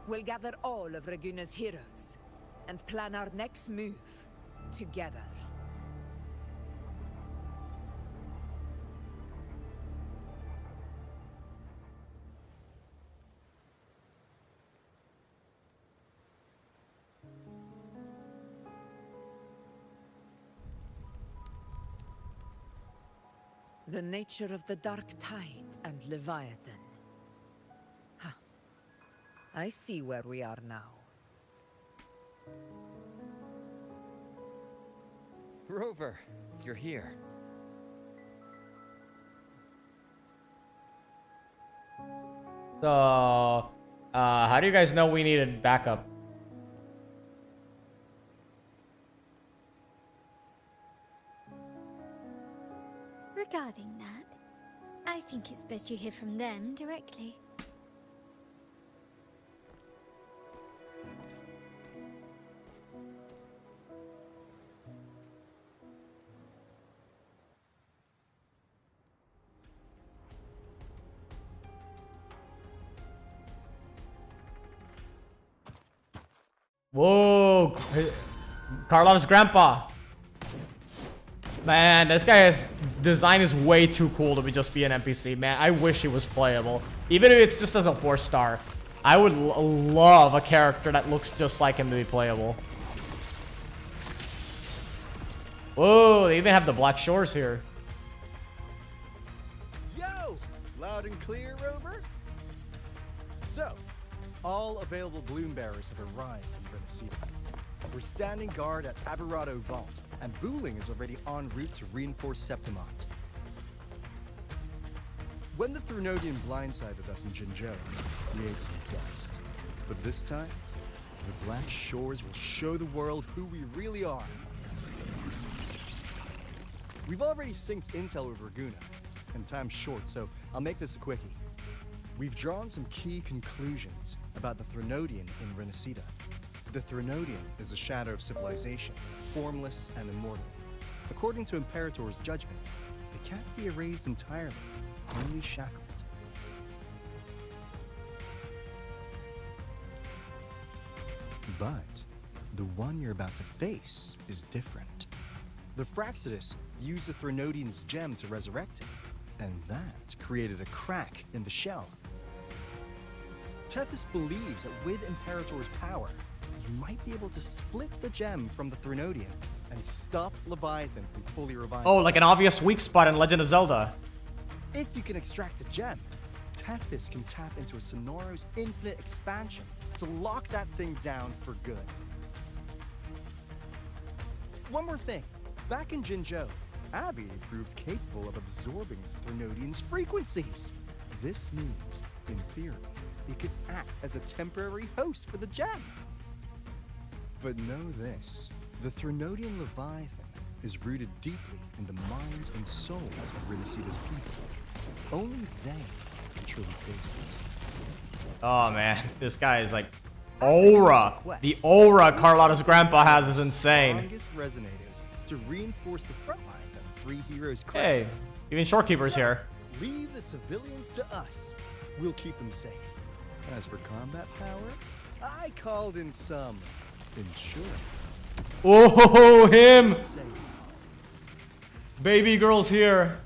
we'll gather all of Raguna's heroes and plan our next move together. The nature of the Dark Tide and Leviathan. Huh. I see where we are now.
Rover, you're here.
so, how do you guys know we needed backup?
Regarding that, I think it's best you hear from them directly.
Whoa, Karlov's grandpa. Man, this guy's design is way too cool to just be an NPC, man. I wish he was playable. Even if it's just as a 4-star. I would love a character that looks just like him to be playable. Whoa, they even have the Black Shores here.
Yo! Loud and clear, Rover? So, all available bloom bearers have arrived in Renesita. We're standing guard at Aberrado Vault, and Booling is already en route to reinforce Septimont. When the Thrunodian blindsided us in Jinzhou, we ate some dust. But this time, the Black Shores will show the world who we really are. We've already synced intel with Raguna, and time's short, so I'll make this a quickie. We've drawn some key conclusions about the Thrunodian in Renesita. The Thrunodian is a shadow of civilization, formless and immortal. According to Imperator's judgment, they can't be erased entirely, only shackled. But the one you're about to face is different. The Fraxidus used the Threnodian's gem to resurrect him, and that created a crack in the shell. Tethys believes that with Imperator's power, you might be able to split the gem from the Threnodian and stop Leviathan from fully reviving.
Oh, like an obvious weak spot in Legend of Zelda.
If you can extract the gem, Tethys can tap into a Sonoro's infinite expansion to lock that thing down for good. One more thing. Back in Jinzhou, Abby proved capable of absorbing Threnodian's frequencies. This means, in theory, it could act as a temporary host for the gem. But know this, the Threnodian Leviathan is rooted deeply in the minds and souls of Renicida's people. Only they can truly face it.
Oh man, this guy is like aura. The aura Carlotta's grandpa has is insane.
Strongest resonators to reinforce the front lines of three heroes'
Hey,
crest.
even Shorekeeper's here.
Leave the civilians to us. We'll keep them safe. As for combat power, I called in some insurance.
Oh, him! Baby girl's here.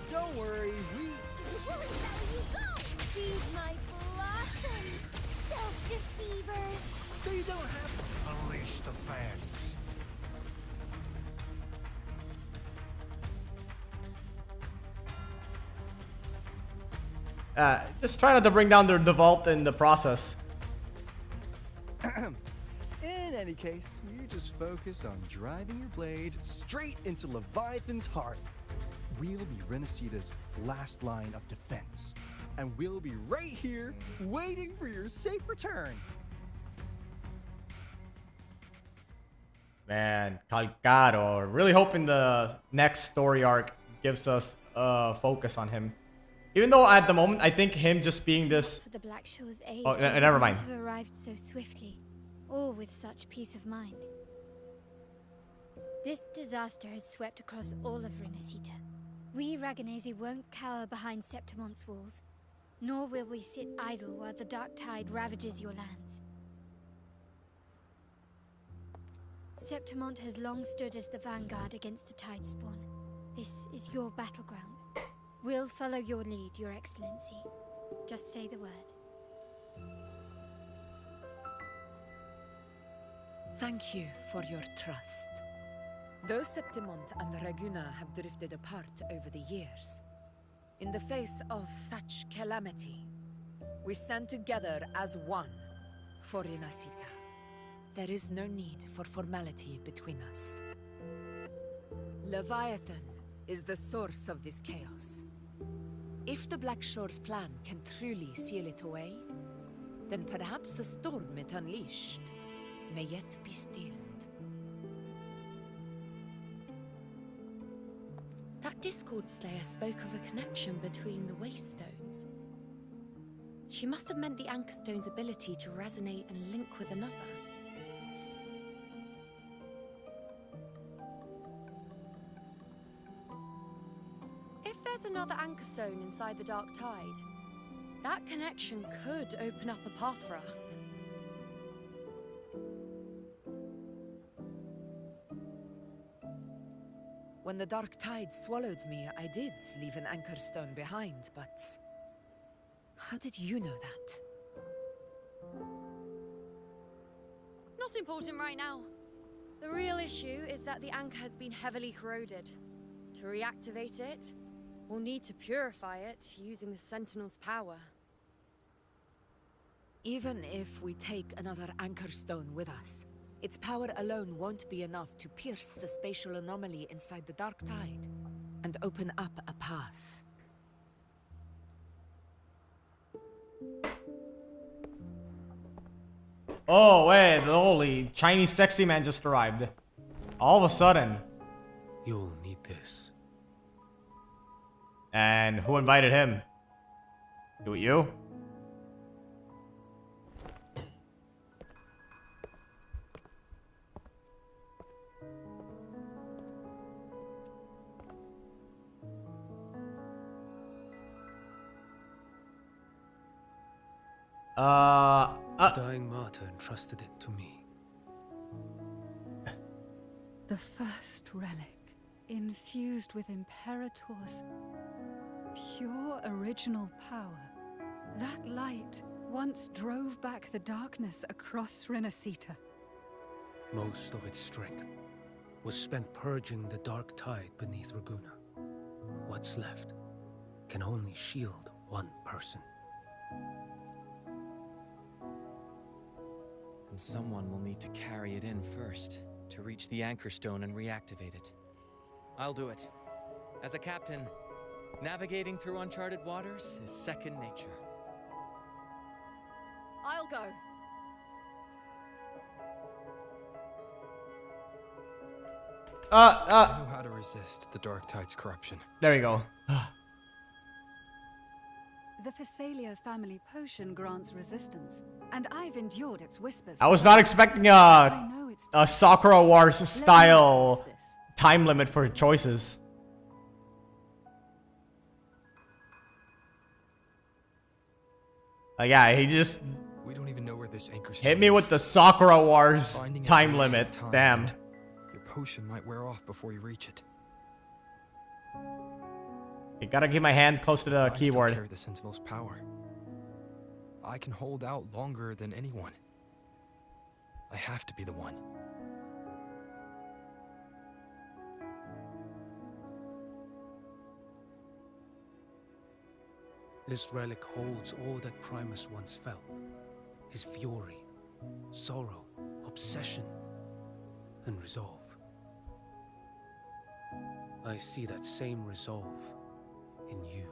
Don't worry, we...
Feed my blossoms, self-deceivers.
So you don't have to
unleash the fans.
Just try not to bring down the vault in the process.
In any case, you just focus on driving your blade straight into Leviathan's heart. We'll be Renicida's last line of defense. And we'll be right here, waiting for your safe return.
Man, Calcaro. Really hoping the next story arc gives us focus on him. Even though at the moment, I think him just being this...
For the Black Shore's aid,
oh, never mind.
have arrived so swiftly, all with such peace of mind. This disaster has swept across all of Renicita. We Raganazi won't cower behind Septimon's walls, nor will we sit idle while the dark tide ravages your lands. Septimont has long stood as the vanguard against the tide spawn. This is your battleground. We'll follow your lead, Your Excellency. Just say the word.
Thank you for your trust. Though Septimont and Reguna have drifted apart over the years, in the face of such calamity, we stand together as one for Renacita. There is no need for formality between us. Leviathan is the source of this chaos. If the Black Shore's plan can truly seal it away, then perhaps the storm it unleashed may yet be stilled.
That Discord Slayer spoke of a connection between the Wastestones. She must have meant the Anchor Stone's ability to resonate and link with another. If there's another Anchor Stone inside the Dark Tide, that connection could open up a path for us.
When the Dark Tide swallowed me, I did leave an Anchor Stone behind, but... how did you know that?
Not important right now. The real issue is that the anchor has been heavily corroded. To reactivate it, we'll need to purify it using the Sentinel's power.
Even if we take another Anchor Stone with us, its power alone won't be enough to pierce the spatial anomaly inside the Dark Tide and open up a path.
Oh, wait, the holy Chinese sexy man just arrived. All of a sudden.
You'll need this.
And who invited him? Do it you?
The dying martyr entrusted it to me.
The first relic, infused with Imperator's pure original power. That light once drove back the darkness across Renacita.
Most of its strength was spent purging the dark tide beneath Raguna. What's left can only shield one person.
And someone will need to carry it in first, to reach the anchor stone and reactivate it. I'll do it. As a captain, navigating through uncharted waters is second nature.
I'll go.
I know how to resist the dark tide's corruption.
There you go.
The Phasalia family potion grants resistance, and I've endured its whispers.
I was not expecting a Sakura Wars style time limit for choices. Yeah, he just
We don't even know where this anchor stone
hit me with the Sakura Wars time limit. Damn.
Your potion might wear off before you reach it.
You gotta keep my hand close to the
I still
keyboard.
carry the Sentinel's power. I can hold out longer than anyone. I have to be the one.
This relic holds all that Primus once felt. His fury, sorrow, obsession, and resolve. I see that same resolve in you.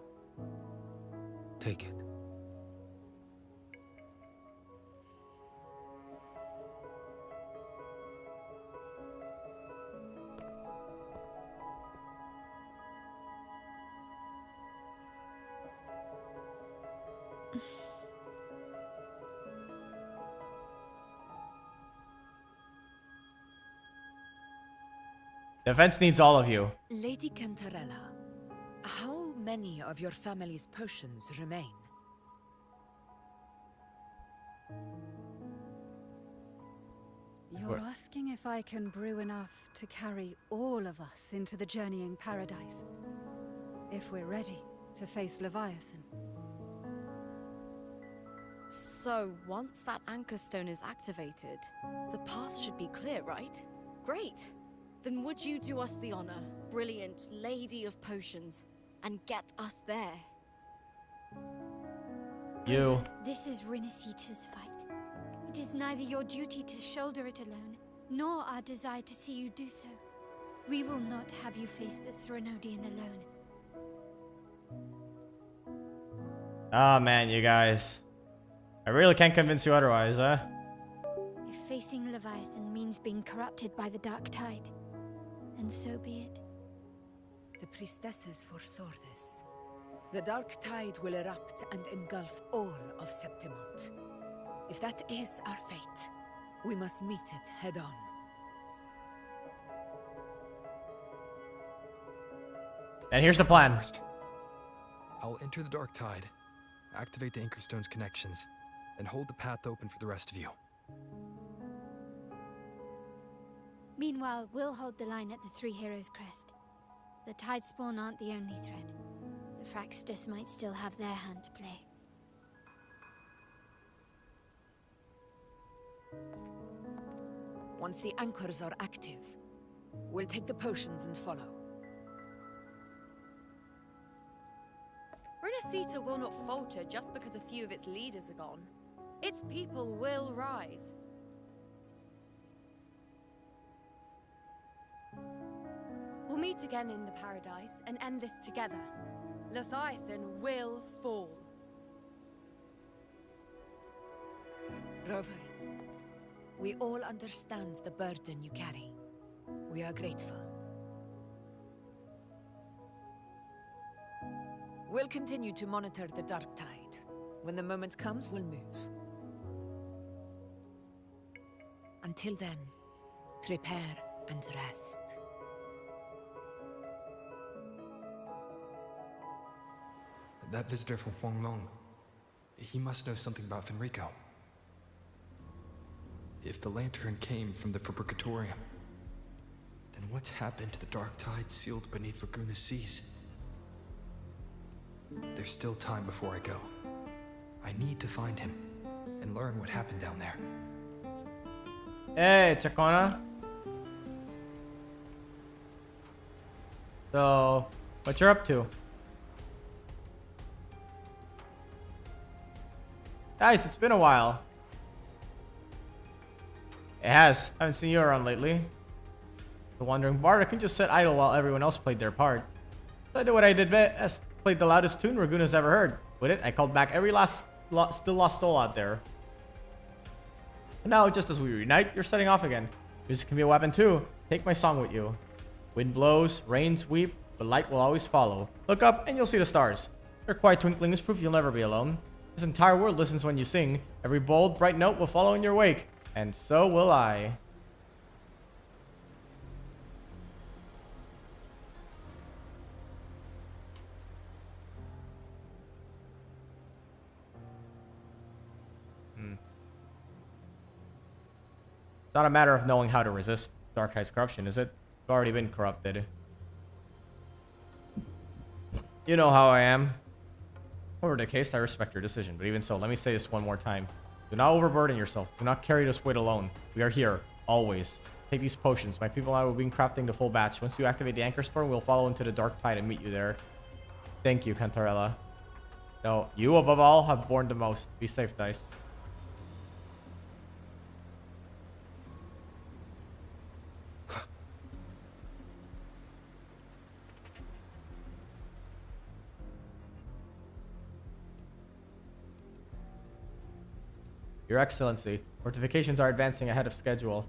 Take it.
Defense needs all of you.
Lady Cantarella, how many of your family's potions remain?
You're asking if I can brew enough to carry all of us into the journeying paradise. If we're ready to face Leviathan.
So, once that anchor stone is activated, the path should be clear, right? Great! Then would you do us the honor, brilliant Lady of Potions, and get us there?
You.
This is Renacita's fight. It is neither your duty to shoulder it alone, nor our desire to see you do so. We will not have you face the Threnodian alone.
Oh man, you guys. I really can't convince you otherwise, huh?
If facing Leviathan means being corrupted by the dark tide, then so be it.
The priestesses foresaw this. The dark tide will erupt and engulf all of Septimont. If that is our fate, we must meet it head on.
And here's the plan.
First, I'll enter the dark tide, activate the anchor stone's connections, and hold the path open for the rest of you.
Meanwhile, we'll hold the line at the Three Heroes Crest. The Tide Spawn aren't the only threat. The Fraxtus might still have their hand to play.
Once the anchors are active, we'll take the potions and follow.
Renacita will not falter just because a few of its leaders are gone. Its people will rise. We'll meet again in the paradise and end this together. Leviathan will fall.
Rovering, we all understand the burden you carry. We are grateful. We'll continue to monitor the dark tide. When the moment comes, we'll move. Until then, prepare and rest.
That visitor from Huanglong, he must know something about Fenrico. If the lantern came from the Fabricatorium, tap into the dark tide sealed beneath Raguna's seas. There's still time before I go. I need to find him and learn what happened down there.
Hey, Chacona. So, what you're up to? Guys, it's been a while. It has. I haven't seen you around lately. The Wandering Bard, I can just sit idle while everyone else played their part. So I did what I did best. Played the loudest tune Raguna's ever heard. With it, I called back every still lost soul out there. And now, just as we reunite, you're setting off again. Music can be a weapon too. Take my song with you. Wind blows, rains weep, but light will always follow. Look up and you'll see the stars. Their quiet twinkling is proof you'll never be alone. This entire world listens when you sing. Every bold, bright note will follow in your wake. And so will I. It's not a matter of knowing how to resist Darktide's corruption, is it? You've already been corrupted. You know how I am. Whatever the case, I respect your decision, but even so, let me say this one more time. Do not overburden yourself. Do not carry this weight alone. We are here, always. Take these potions. My people and I will be crafting the full batch. Once you activate the Anchor Storm, we'll follow into the Dark Tide and meet you there. Thank you, Cantarella. No, you above all have borne the most. Be safe, Dice. Your Excellency, fortifications are advancing ahead of schedule.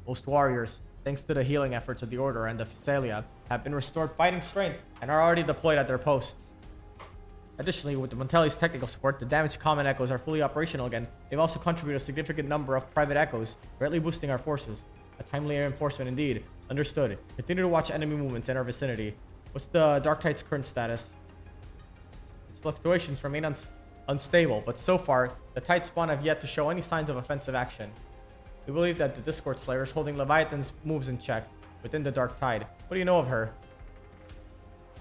Most warriors, thanks to the healing efforts of the Order and the Physalia, have been restored fighting strength and are already deployed at their posts. Additionally, with the Montelli's technical support, the damaged common echoes are fully operational again. They've also contributed a significant number of private echoes, greatly boosting our forces. A timely reinforcement indeed. Understood. Continue to watch enemy movements in our vicinity. What's the Darktide's current status? Its fluctuations remain unstable, but so far, the Tide Spawn have yet to show any signs of offensive action. We believe that the Discord Slayer is holding Leviathan's moves in check within the Dark Tide. What do you know of her?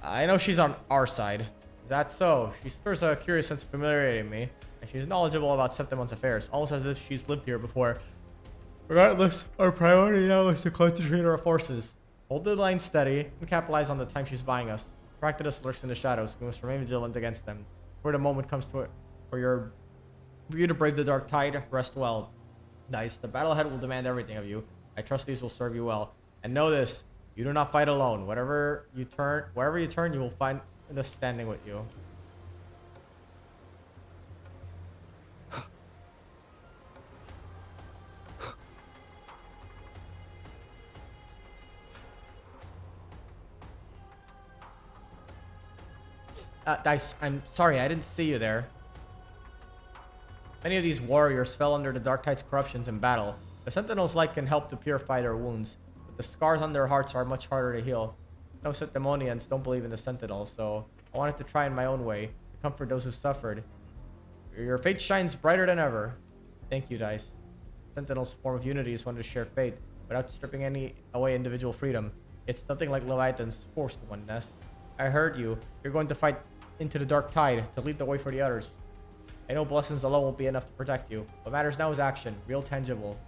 I know she's on our side. Is that so? She stirs a curious sense of familiarity in me, and she's knowledgeable about Septimon's affairs, almost as if she's lived here before. Regardless, our priority now is to concentrate our forces. Hold the line steady and capitalize on the time she's buying us. Practice lurks in the shadows. We must remain vigilant against them. Before the moment comes to it, for you to brave the Dark Tide, rest well. Dice, the battle ahead will demand everything of you. I trust these will serve you well. And know this, you do not fight alone. Wherever you turn, you will find us standing with you. Dice, I'm sorry, I didn't see you there. Many of these warriors fell under the Dark Tide's corruptions in battle. The Sentinel's light can help to purify their wounds, but the scars on their hearts are much harder to heal. No Septimonians don't believe in the Sentinel, so I wanted to try in my own way to comfort those who suffered. Your fate shines brighter than ever. Thank you, Dice. Sentinel's form of unity is one to share fate, without stripping away individual freedom. It's nothing like Leviathan's forced oneness. I heard you. You're going to fight into the Dark Tide to lead the way for the others. I know blessings alone won't be enough to protect you. What matters now is action. Real tangible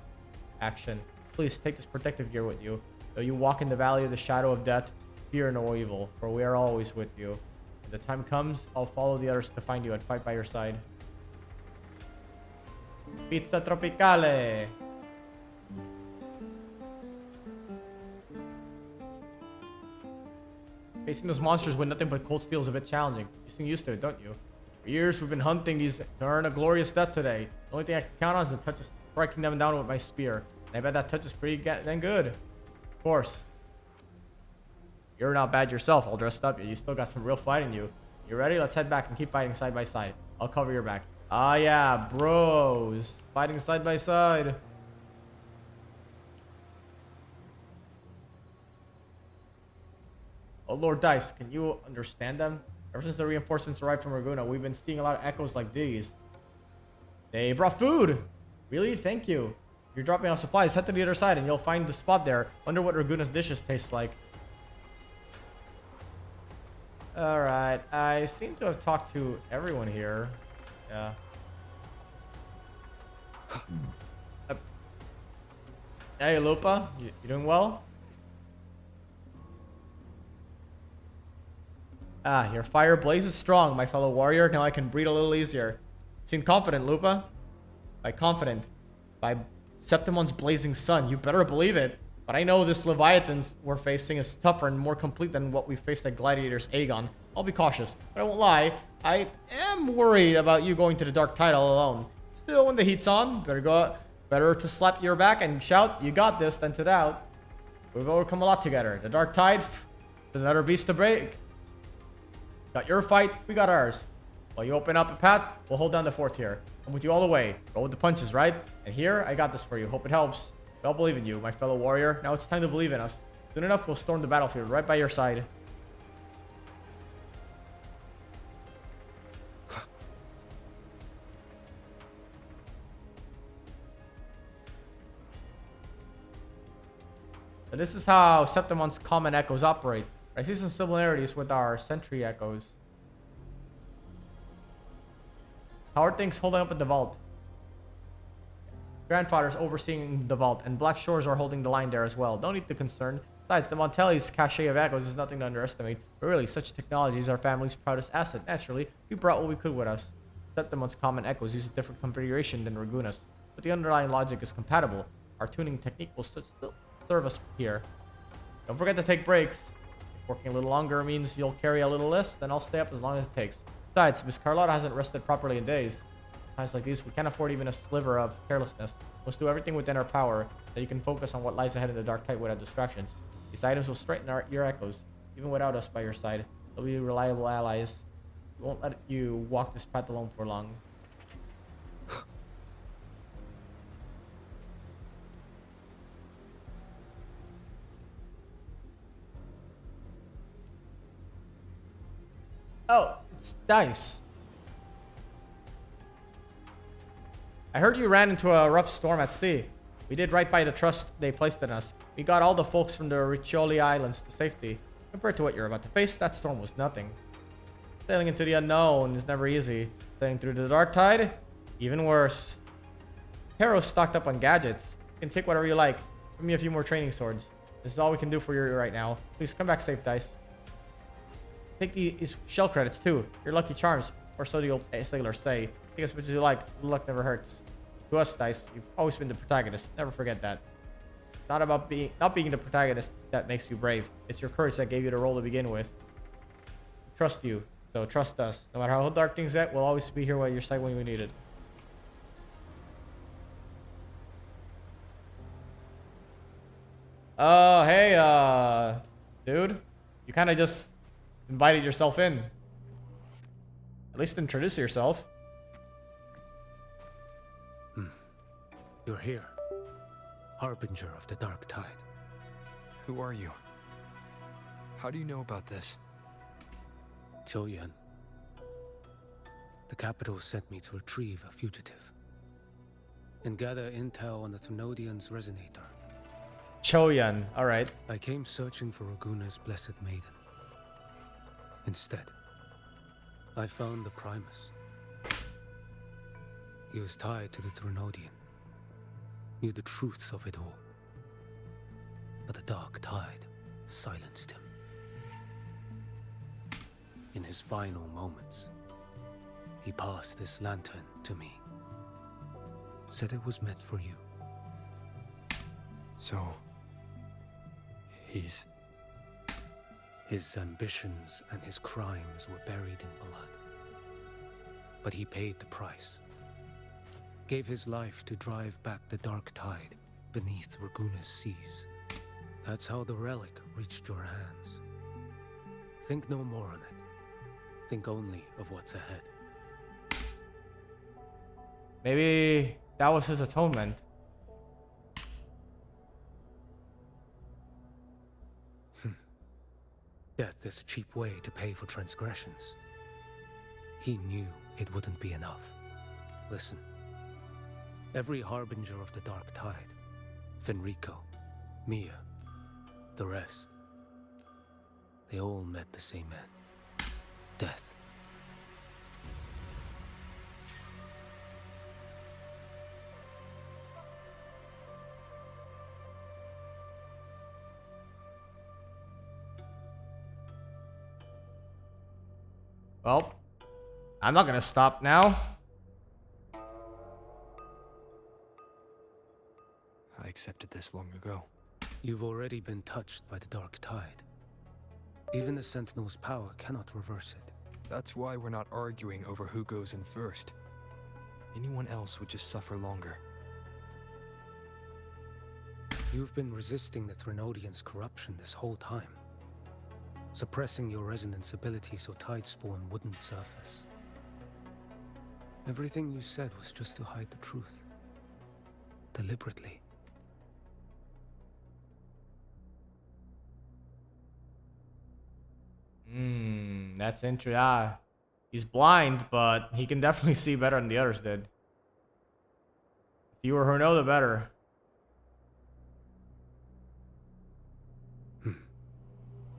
action. Please take this protective gear with you. Though you walk in the valley of the shadow of death, fear no evil, for we are always with you. When the time comes, I'll follow the others to find you and fight by your side. Pizza Tropicale! Facing those monsters with nothing but cold steel is a bit challenging. You seem used to it, don't you? For years, we've been hunting these to earn a glorious death today. The only thing I can count on is the touch of striking them down with my spear. And I bet that touch is pretty dang good. Of course. You're not bad yourself, all dressed up. You still got some real fight in you. You ready? Let's head back and keep fighting side by side. I'll cover your back. Ah yeah, bros. Fighting side by side. Oh Lord Dice, can you understand them? Ever since the reinforcements arrived from Raguna, we've been seeing a lot of echoes like these. They brought food! Really? Thank you. You're dropping off supplies. Head to the other side and you'll find the spot there. Wonder what Raguna's dishes taste like. Alright, I seem to have talked to everyone here. Yeah. Hey, Lupa. You doing well? Ah, your fire blazes strong, my fellow warrior. Now I can breathe a little easier. Seem confident, Lupa. By confident. By Septimon's blazing sun. You better believe it. But I know this Leviathan we're facing is tougher and more complete than what we faced at Gladiator's Aegon. I'll be cautious, but I won't lie. I am worried about you going to the Dark Tide all alone. Still, when the heat's on, better to slap your back and shout, "You got this," than to doubt. We've overcome a lot together. The Dark Tide, another beast to break. Got your fight, we got ours. While you open up a path, we'll hold down the fort here. I'm with you all the way. Go with the punches, right? And here, I got this for you. Hope it helps. We all believe in you, my fellow warrior. Now it's time to believe in us. Soon enough, we'll storm the battlefield right by your side. So this is how Septimon's common echoes operate. I see some similarities with our sentry echoes. How are things holding up at the vault? Grandfather's overseeing the vault, and Black Shores are holding the line there as well. Don't need to concern. Besides, the Montelli's cachet of echoes is nothing to underestimate. But really, such technology is our family's proudest asset. Naturally, we brought what we could with us. Septimon's common echoes use a different configuration than Raguna's, but the underlying logic is compatible. Our tuning technique will still serve us here. Don't forget to take breaks. If working a little longer means you'll carry a little less, then I'll stay up as long as it takes. Besides, Miss Carlotta hasn't rested properly in days. Times like these, we can't afford even a sliver of carelessness. Let's do everything within our power so you can focus on what lies ahead in the Dark Tide without distractions. These items will straighten your echoes, even without us by your side. They'll be reliable allies. We won't let you walk this path alone for long. Oh, it's Dice. I heard you ran into a rough storm at sea. We did right by the trust they placed in us. We got all the folks from the Riccioli Islands to safety. Compared to what you're about to face, that storm was nothing. Sailing into the unknown is never easy. Sailing through the Dark Tide, even worse. Hero's stocked up on gadgets. You can take whatever you like. Give me a few more training swords. This is all we can do for you right now. Please come back safe, Dice. Take these shell credits too. Your lucky charms, or so the old sailors say. Take as much as you like. Luck never hurts. To us, Dice, you've always been the protagonist. Never forget that. It's not about not being the protagonist that makes you brave. It's your courage that gave you the role to begin with. We trust you, so trust us. No matter how dark things get, we'll always be here by your side when you need it. Hey, dude. You kind of just invited yourself in. At least introduce yourself.
You're here. Harbinger of the Dark Tide.
Who are you? How do you know about this?
Choyan. The capital sent me to retrieve a fugitive and gather intel on the Thenodian's resonator.
Choyan, alright.
I came searching for Raguna's blessed maiden. Instead, I found the Primus. He was tied to the Thenodian, knew the truths of it all. But the Dark Tide silenced him. In his final moments, he passed this lantern to me. Said it was meant for you.
So, his
ambitions and his crimes were buried in blood. But he paid the price. Gave his life to drive back the Dark Tide beneath Raguna's seas. That's how the relic reached your hands. Think no more on it. Think only of what's ahead.
Maybe that was his atonement.
Death is a cheap way to pay for transgressions. He knew it wouldn't be enough. Listen. Every harbinger of the Dark Tide. Fenrico, Mia, the rest. They all met the same end. Death.
Well, I'm not gonna stop now.
I accepted this long ago.
You've already been touched by the Dark Tide. Even the Sentinel's power cannot reverse it.
That's why we're not arguing over who goes in first. Anyone else would just suffer longer.
You've been resisting the Threnodians' corruption this whole time. Suppressing your resonance ability so Tidespawn wouldn't surface. Everything you said was just to hide the truth. Deliberately.
That's interesting. Ah, he's blind, but he can definitely see better than the others did. Fewer who know, the better.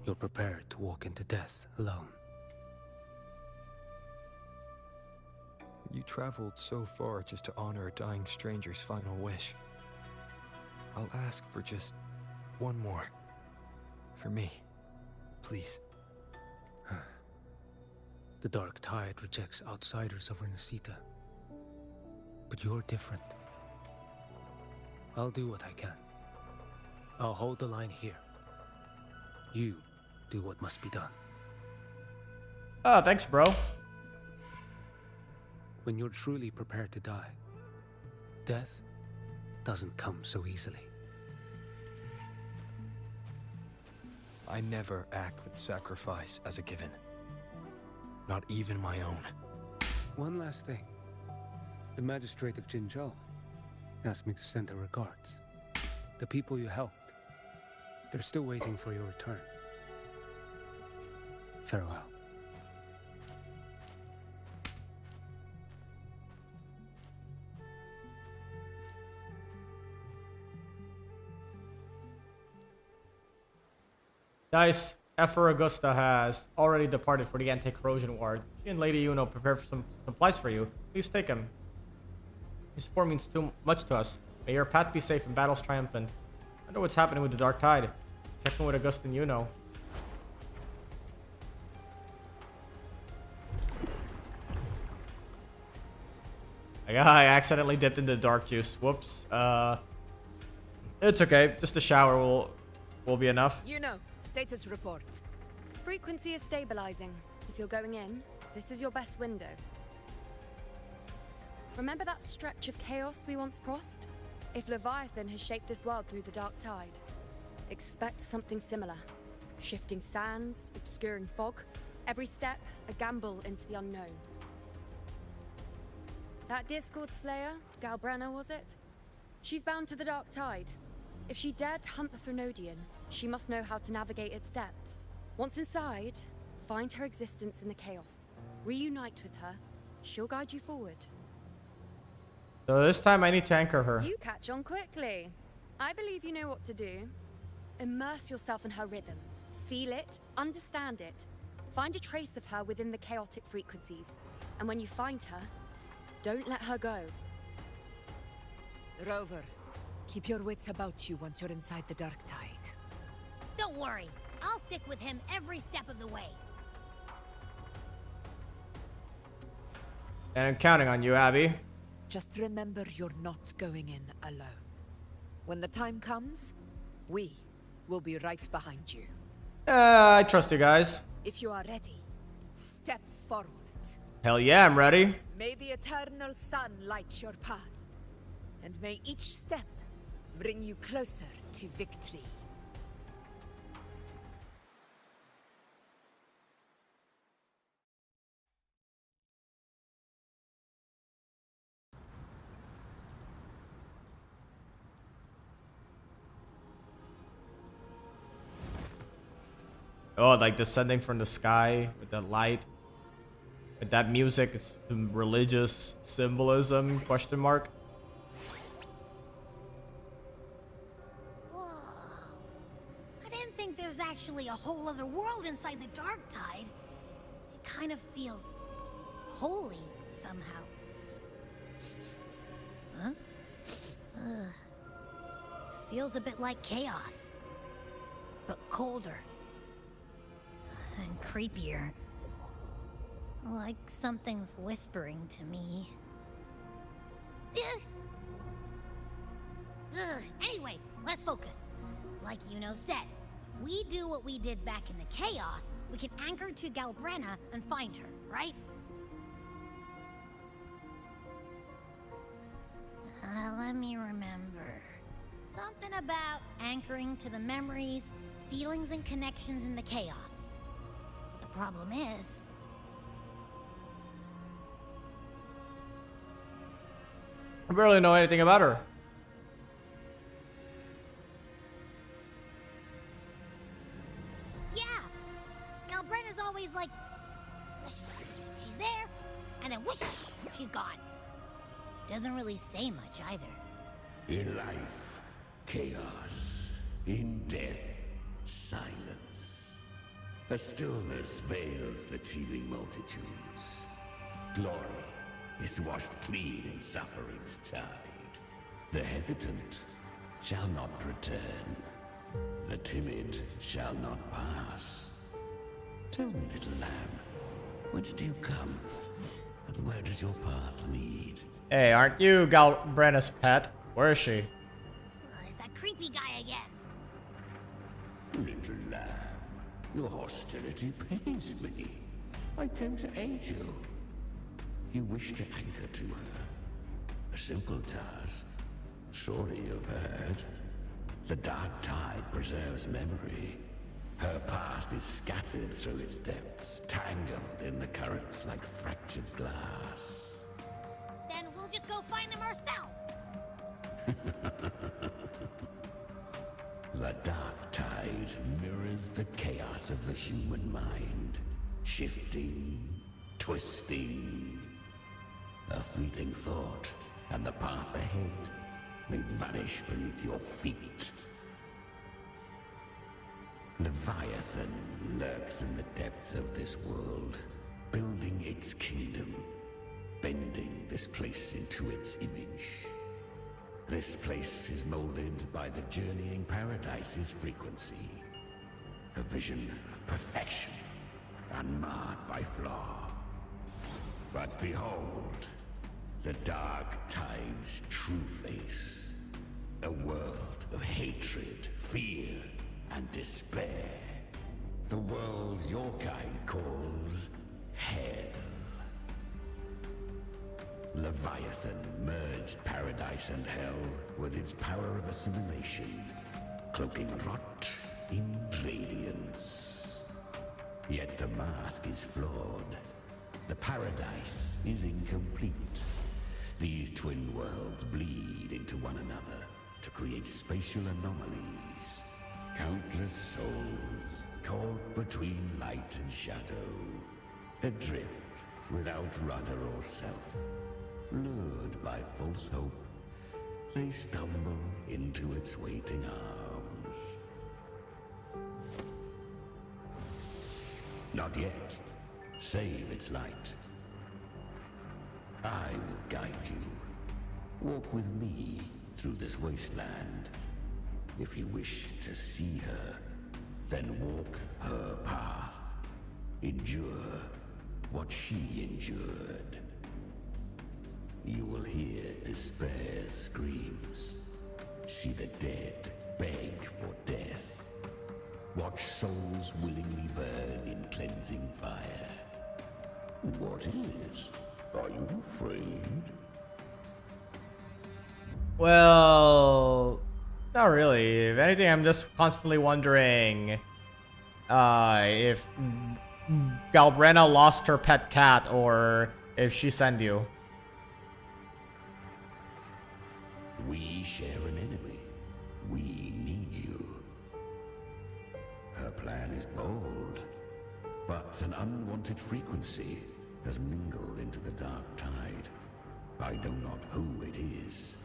You're prepared to walk into death alone.
You traveled so far just to honor a dying stranger's final wish. I'll ask for just one more. For me. Please.
The Dark Tide rejects outsiders of Renacita. But you're different. I'll do what I can. I'll hold the line here. You do what must be done.
Oh, thanks, bro.
When you're truly prepared to die, death doesn't come so easily.
I never act with sacrifice as a given. Not even my own.
One last thing. The magistrate of Jinzhou asked me to send her regards. The people you helped, they're still waiting for your return. Farewell.
Nice. Emperor Augusta has already departed for the anti-corrosion ward. She and Lady Yuno prepared for some supplies for you. Please take them. Your support means too much to us. May your path be safe and battles triumphant. I wonder what's happening with the Dark Tide. Check in with Augusta and Yuno. I accidentally dipped into dark juice. Whoops. It's okay. Just a shower will be enough.
You know, status report. Frequency is stabilizing. If you're going in, this is your best window. Remember that stretch of chaos we once crossed? If Leviathan has shaped this world through the Dark Tide, expect something similar. Shifting sands, obscuring fog, every step a gamble into the unknown. That Discord Slayer, Galbrenna was it? She's bound to the Dark Tide. If she dared to hunt the Threnodian, she must know how to navigate its depths. Once inside, find her existence in the chaos. Reunite with her. She'll guide you forward.
So this time I need to anchor her.
You catch on quickly. I believe you know what to do. Immerse yourself in her rhythm. Feel it, understand it. Find a trace of her within the chaotic frequencies. And when you find her, don't let her go.
Rover, keep your wits about you once you're inside the Dark Tide.
Don't worry. I'll stick with him every step of the way.
And I'm counting on you, Abby.
Just remember you're not going in alone. When the time comes, we will be right behind you.
I trust you guys.
If you are ready, step forward.
Hell yeah, I'm ready.
May the eternal sun light your path, and may each step bring you closer to victory.
Oh, like descending from the sky with that light. With that music, it's some religious symbolism, question mark.
there's actually a whole other world inside the Dark Tide. It kind of feels holy somehow. Huh? Ugh. Feels a bit like chaos, but colder and creepier. Like something's whispering to me. Anyway, let's focus. Like Yuno said, if we do what we did back in the chaos, we can anchor to Galbrenna and find her, right? Let me remember. Something about anchoring to the memories, feelings, and connections in the chaos. The problem is...
I barely know anything about her.
Yeah! Galbrenna's always like... whoosh, she's there, and then whoosh, she's gone. Doesn't really say much either.
In life, chaos. In death, silence. A stillness veils the teeming multitudes. Glory is washed clean in suffering's tide. The hesitant shall not return. The timid shall not pass. Tell me, little lamb, whence do you come? And where does your path lead?
Hey, aren't you Galbrenna's pet? Where is she?
Is that creepy guy again?
Little lamb, your hostility pains me. I came to aid you. You wish to anchor to her. A simple task. Surely you've heard. The Dark Tide preserves memory. Her past is scattered through its depths, tangled in the currents like fractured glass.
Then we'll just go find them ourselves.
The Dark Tide mirrors the chaos of the human mind. Shifting, twisting. A fleeting thought, and the path ahead may vanish beneath your feet. Leviathan lurks in the depths of this world, building its kingdom, bending this place into its image. This place is molded by the journeying paradise's frequency. A vision of perfection, unmarred by flaw. But behold, the Dark Tide's true face. A world of hatred, fear, and despair. The world your kind calls hell. Leviathan merged paradise and hell with its power of assimilation, cloaking rot in radiance. Yet the mask is flawed. The paradise is incomplete. These twin worlds bleed into one another to create spatial anomalies. Countless souls caught between light and shadow, adrift without rudder or self. Lured by false hope, they stumble into its waiting arms. Not yet. Save its light. I will guide you. Walk with me through this wasteland. If you wish to see her, then walk her path. Endure what she endured. You will hear despair's screams. See the dead beg for death. Watch souls willingly burn in cleansing fire. What is? Are you afraid?
Well, not really. If anything, I'm just constantly wondering if Galbrenna lost her pet cat or if she sent you.
We share an enemy. We need you. Her plan is bold, but an unwanted frequency has mingled into the Dark Tide. I know not who it is.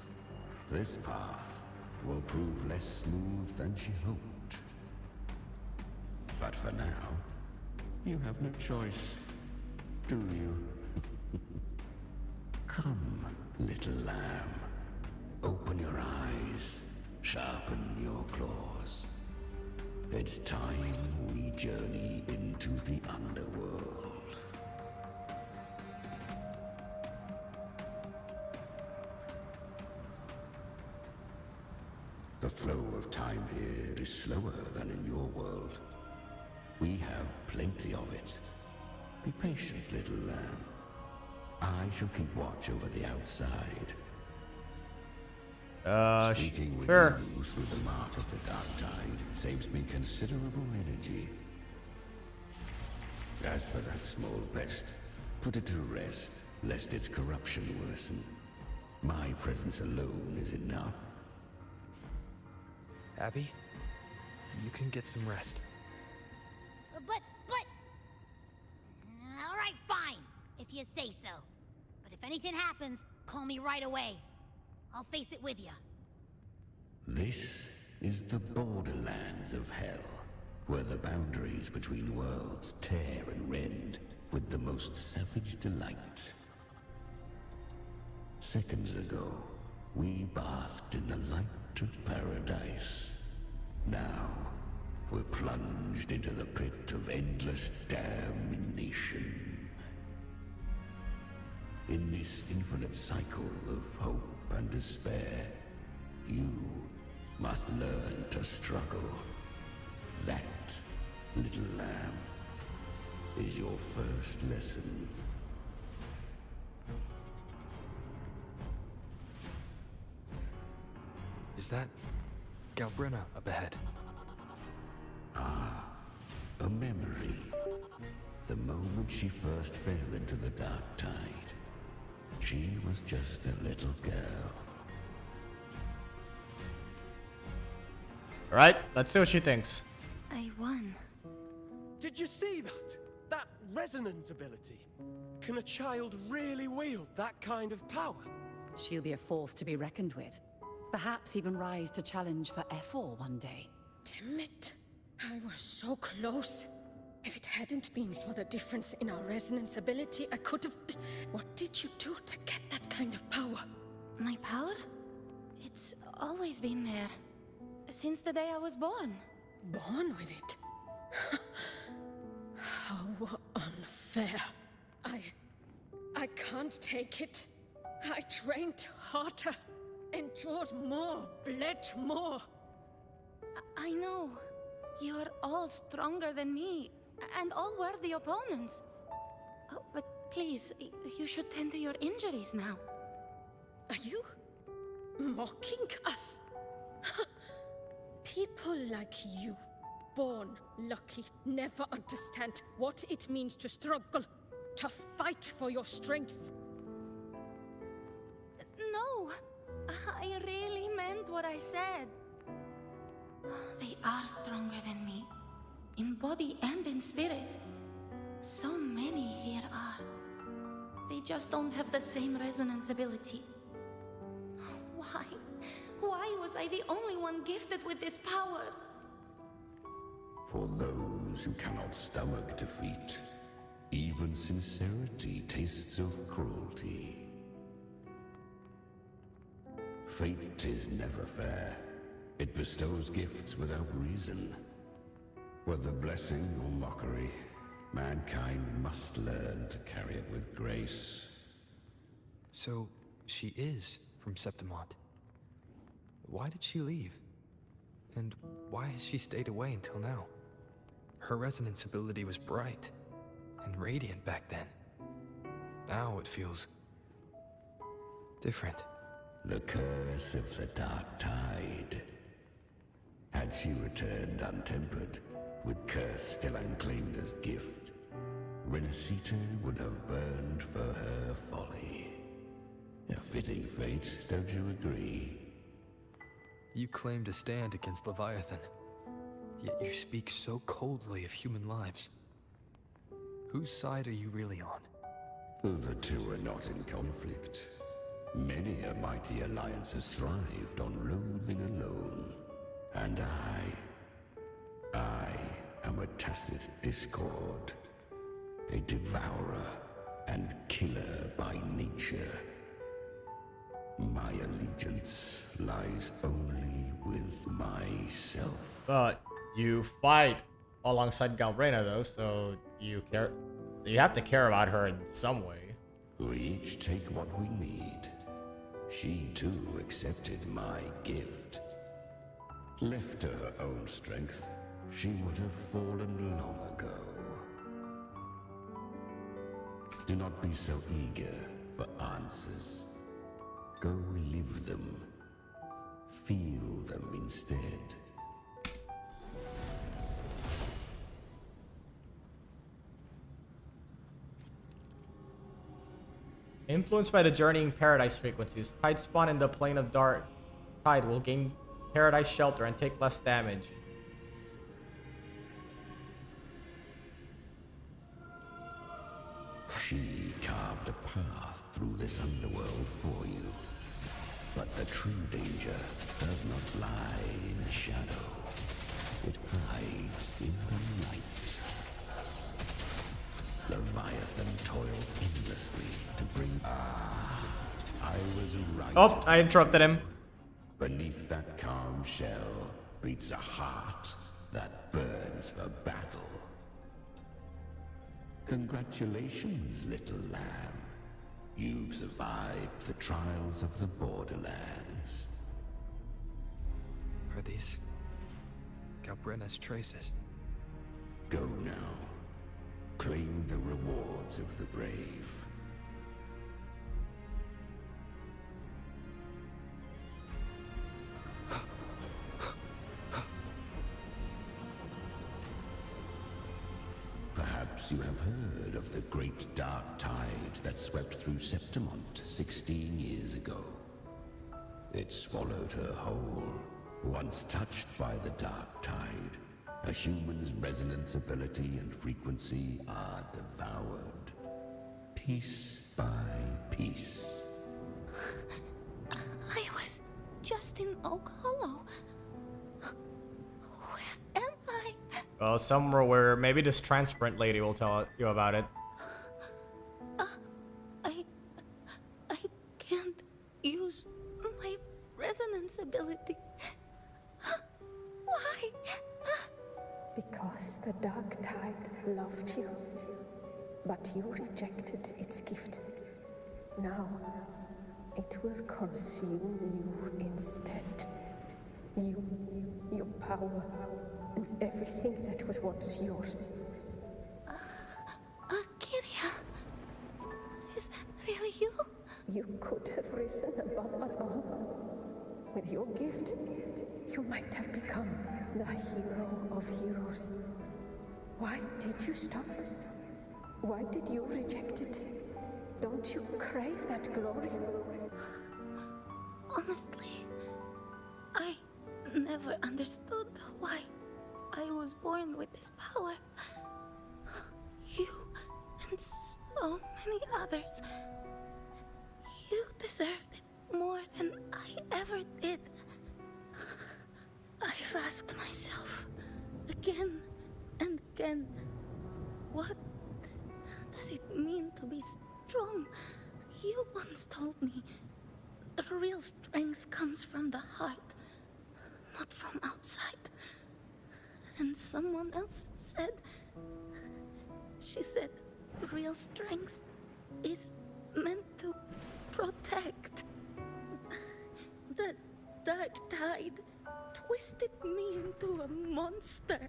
This path will prove less smooth than she hoped. But for now, you have no choice, do you? Come, little lamb. Open your eyes, sharpen your claws. It's time we journey into the underworld. The flow of time here is slower than in your world. We have plenty of it. Be patient, little lamb. I shall keep watch over the outside. Speaking with
sure.
you through the mark of the dark tide saves me considerable energy. As for that small pest, put it to rest, lest its corruption worsen. My presence alone is enough.
Abby, you can get some rest.
But... All right, fine, if you say so. But if anything happens, call me right away. I'll face it with you.
This is the borderlands of hell, where the boundaries between worlds tear and rend with the most savage delight. Seconds ago, we basked in the light of paradise. Now, we're plunged into the pit of endless damnation. In this infinite cycle of hope and despair, you must learn to struggle. That, little lamb, is your first lesson.
Is that Galbrenna up ahead?
Ah, a memory. The moment she first fell into the dark tide. She was just a little girl.
Alright, let's see what she thinks.
I won.
Did you see that? That resonance ability? Can a child really wield that kind of power?
She'll be a force to be reckoned with. Perhaps even rise to challenge for F4 one day.
Damn it. I was so close. If it hadn't been for the difference in our resonance ability, I could have... What did you do to get that kind of power?
My power? It's always been there. Since the day I was born.
Born with it? How unfair. I can't take it. I trained harder, endured more, bled more.
I know. You're all stronger than me, and all worthy opponents. Oh, but please, you should tend to your injuries now.
Are you mocking us? People like you, born lucky, never understand what it means to struggle, to fight for your strength.
No, I really meant what I said. They are stronger than me, in body and in spirit. So many here are. They just don't have the same resonance ability. Why? Why was I the only one gifted with this power?
For those who cannot stomach defeat, even sincerity tastes of cruelty. Fate is never fair. It bestows gifts without reason. Whether blessing or mockery, mankind must learn to carry it with grace.
So, she is from Septimont. Why did she leave? And why has she stayed away until now? Her resonance ability was bright and radiant back then. Now it feels different.
The curse of the dark tide. Had she returned untempered, with curse still unclaimed as gift, Renacita would have burned for her folly. A fitting fate, don't you agree?
You claim to stand against Leviathan, yet you speak so coldly of human lives. Whose side are you really on?
The two are not in conflict. Many a mighty alliance has thrived on loathing alone. And I am a a tacit discord, a devourer and killer by nature. My allegiance lies only with myself.
But you fight alongside Galbrena though, so you care. So you have to care about her in some way.
We each take what we need. She too accepted my gift. Left to her own strength, she would have fallen long ago. Do not be so eager for answers. Go live them. Feel them instead.
Influenced by the journeying paradise frequencies, tide spawn in the plane of dark tide will gain paradise shelter and take less damage.
She carved a path through this underworld for you. But the true danger does not lie in the shadow. It hides in the light. Leviathan toils endlessly to bring... I was right.
Oh, I interrupted him.
Beneath that calm shell beats a heart that burns for battle. Congratulations, little lamb. You've survived the trials of the Borderlands.
Are these Galbrena's traces?
Go now. Claim the rewards of the brave. Perhaps you have heard of the great dark tide that swept through Septimont 16 years ago. It swallowed her whole. Once touched by the dark tide, a human's resonance ability and frequency are devoured. Piece by piece.
I was just in Oak Hollow. Where am I?
Well, somewhere where maybe this transparent lady will tell you about it.
I can't use my resonance ability. Why?
Because the dark tide loved you, but you rejected its gift. Now, it will consume you instead. You, your power, and everything that was once yours.
Kiria, is that really you?
You could have risen above us all. With your gift, you might have become the hero of heroes. Why did you stop? Why did you reject it? Don't you crave that glory?
Honestly, I never understood why I was born with this power. You and so many others, you deserved it more than I ever did. I've asked myself again and again, what does it mean to be strong? You once told me the real strength comes from the heart, not from outside. And someone else said, she said, real strength is meant to protect. The dark tide twisted me into a monster.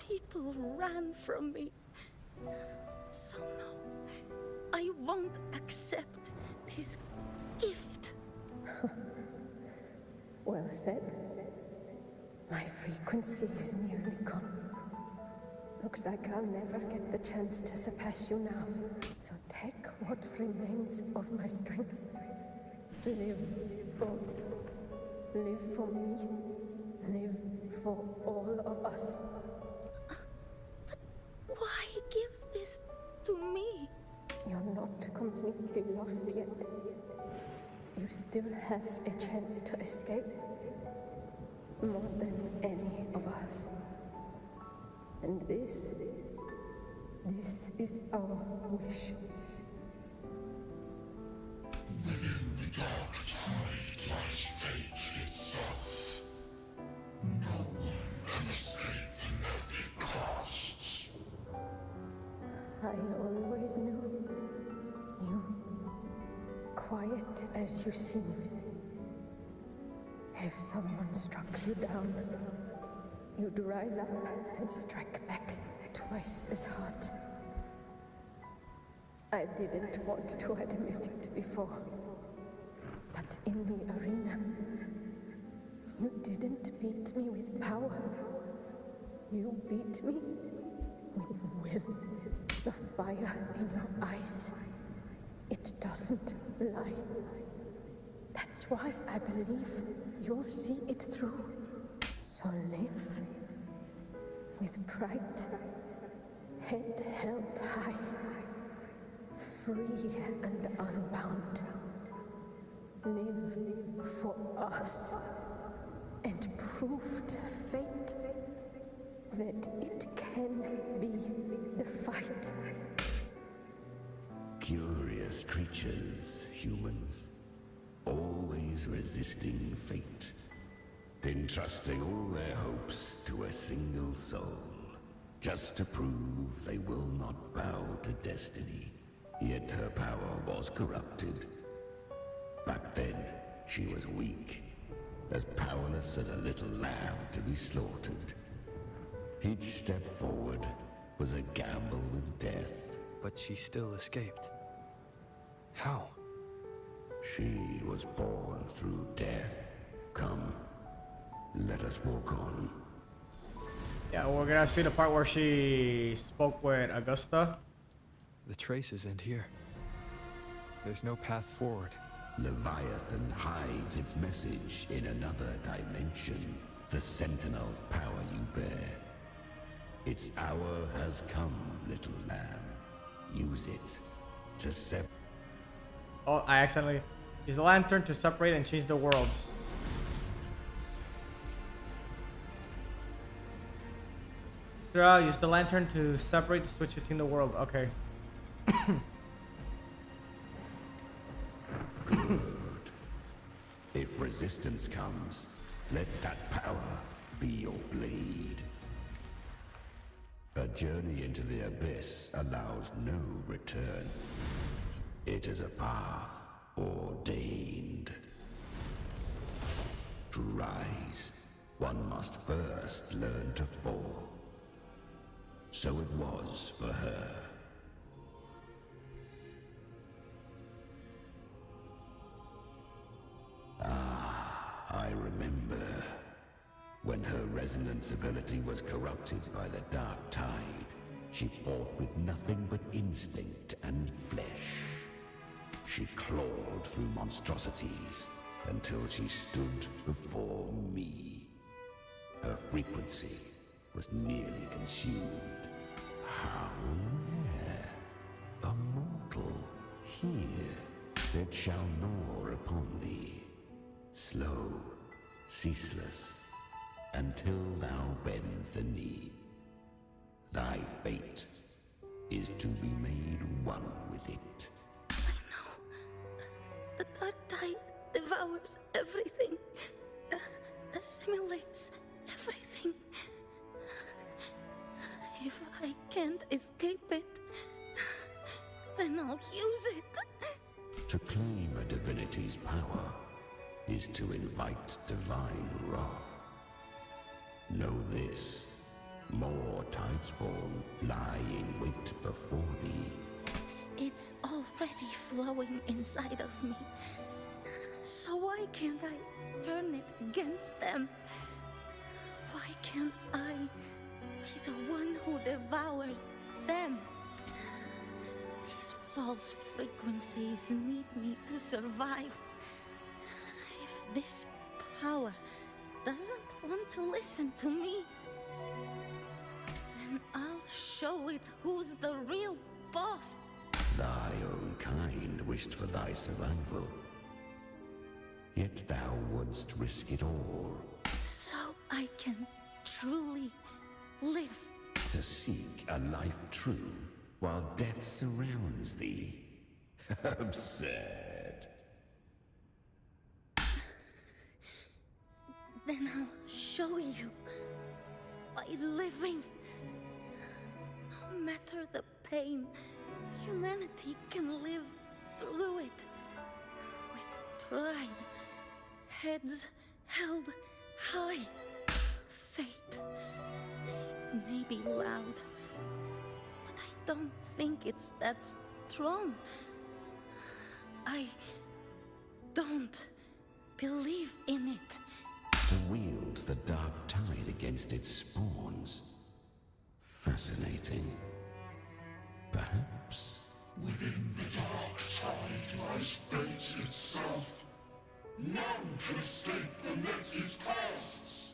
People ran from me. So no, I won't accept this gift.
Well said. My frequency is nearly gone. Looks like I'll never get the chance to surpass you now. So take what remains of my strength. Live on. Live for me. Live for all of us.
But why give this to me?
You're not completely lost yet. You still have a chance to escape. More than any of us. And this is our wish.
Within the dark tide lies fate itself. No one can escape the net it casts.
I always knew you, quiet as you seem. If someone struck you down, you'd rise up and strike back twice as hard. I didn't want to admit it before, but in the arena, you didn't beat me with power. You beat me with will. The fire in your eyes, it doesn't lie. That's why I believe you'll see it through. So live with pride, head held high, free and unbound. Live for us and prove to fate that it can be defied.
Curious creatures, humans, always resisting fate, entrusting all their hopes to a single soul, just to prove they will not bow to destiny. Yet her power was corrupted. Back then, she was weak, as powerless as a little lamb to be slaughtered. Each step forward was a gamble with death.
But she still escaped. How?
She was born through death. Come, let us walk on.
Yeah, we're gonna see the part where she spoke with Augusta.
The traces end here. There's no path forward.
Leviathan hides its message in another dimension. The Sentinel's power you bear. Its hour has come, little lamb. Use it to separate.
Oh, I accidentally used the lantern to separate and change the worlds. So use the lantern to separate the switch between the world. Okay.
Good. If resistance comes, let that power be your blade. A journey into the abyss allows no return. It is a path ordained. To rise, one must first learn to fall. So it was for her. Ah, I remember. When her resonance ability was corrupted by the dark tide, she fought with nothing but instinct and flesh. She clawed through monstrosities until she stood before me. Her frequency was nearly consumed. How rare! A mortal here. It shall gnaw upon thee. Slow, ceaseless, until thou bend the knee. Thy fate is to be made one with it.
The dark tide devours everything, assimilates everything. If I can't escape it, then I'll use it.
To claim a divinity's power is to invite divine wrath. Know this, more Tidespawn lie in wait before thee.
It's already flowing inside of me. So why can't I turn it against them? Why can't I be the one who devours them? These false frequencies need me to survive. If this power doesn't want to listen to me, then I'll show it who's the real boss.
Thy own kind wished for thy survival. Yet thou wouldst risk it all.
So I can truly live.
to seek a life true while death surrounds thee. Absurd.
Then I'll show you. By living. No matter the pain, humanity can live through it. With pride. Heads held high. Fate may be loud, but I don't think it's that strong. I don't believe in it.
To wield the dark tide against its spawns. Fascinating. Perhaps.
Within the dark tide lies fate itself. None can escape the net it casts.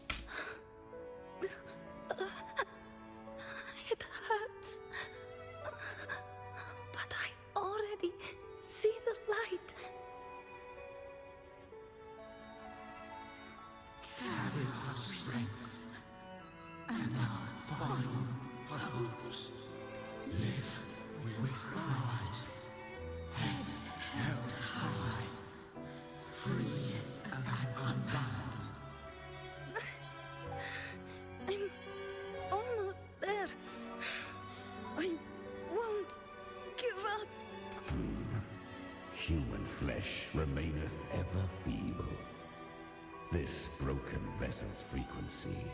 It hurts. But I already see the light.
Carry our strength and our final hopes. Live with pride, head held high, free and unbound.
I'm almost there. I won't give up.
Human flesh remaineth ever feeble. This broken vessel's frequency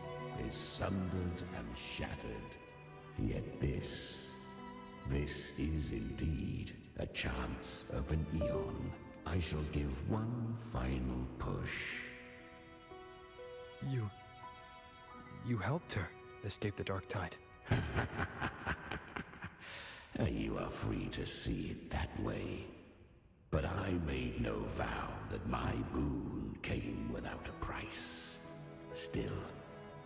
is sundered and shattered. Yet this is indeed a chance of an eon. I shall give one final push.
You helped her escape the dark tide.
You are free to see it that way. But I made no vow that my boon came without a price. Still,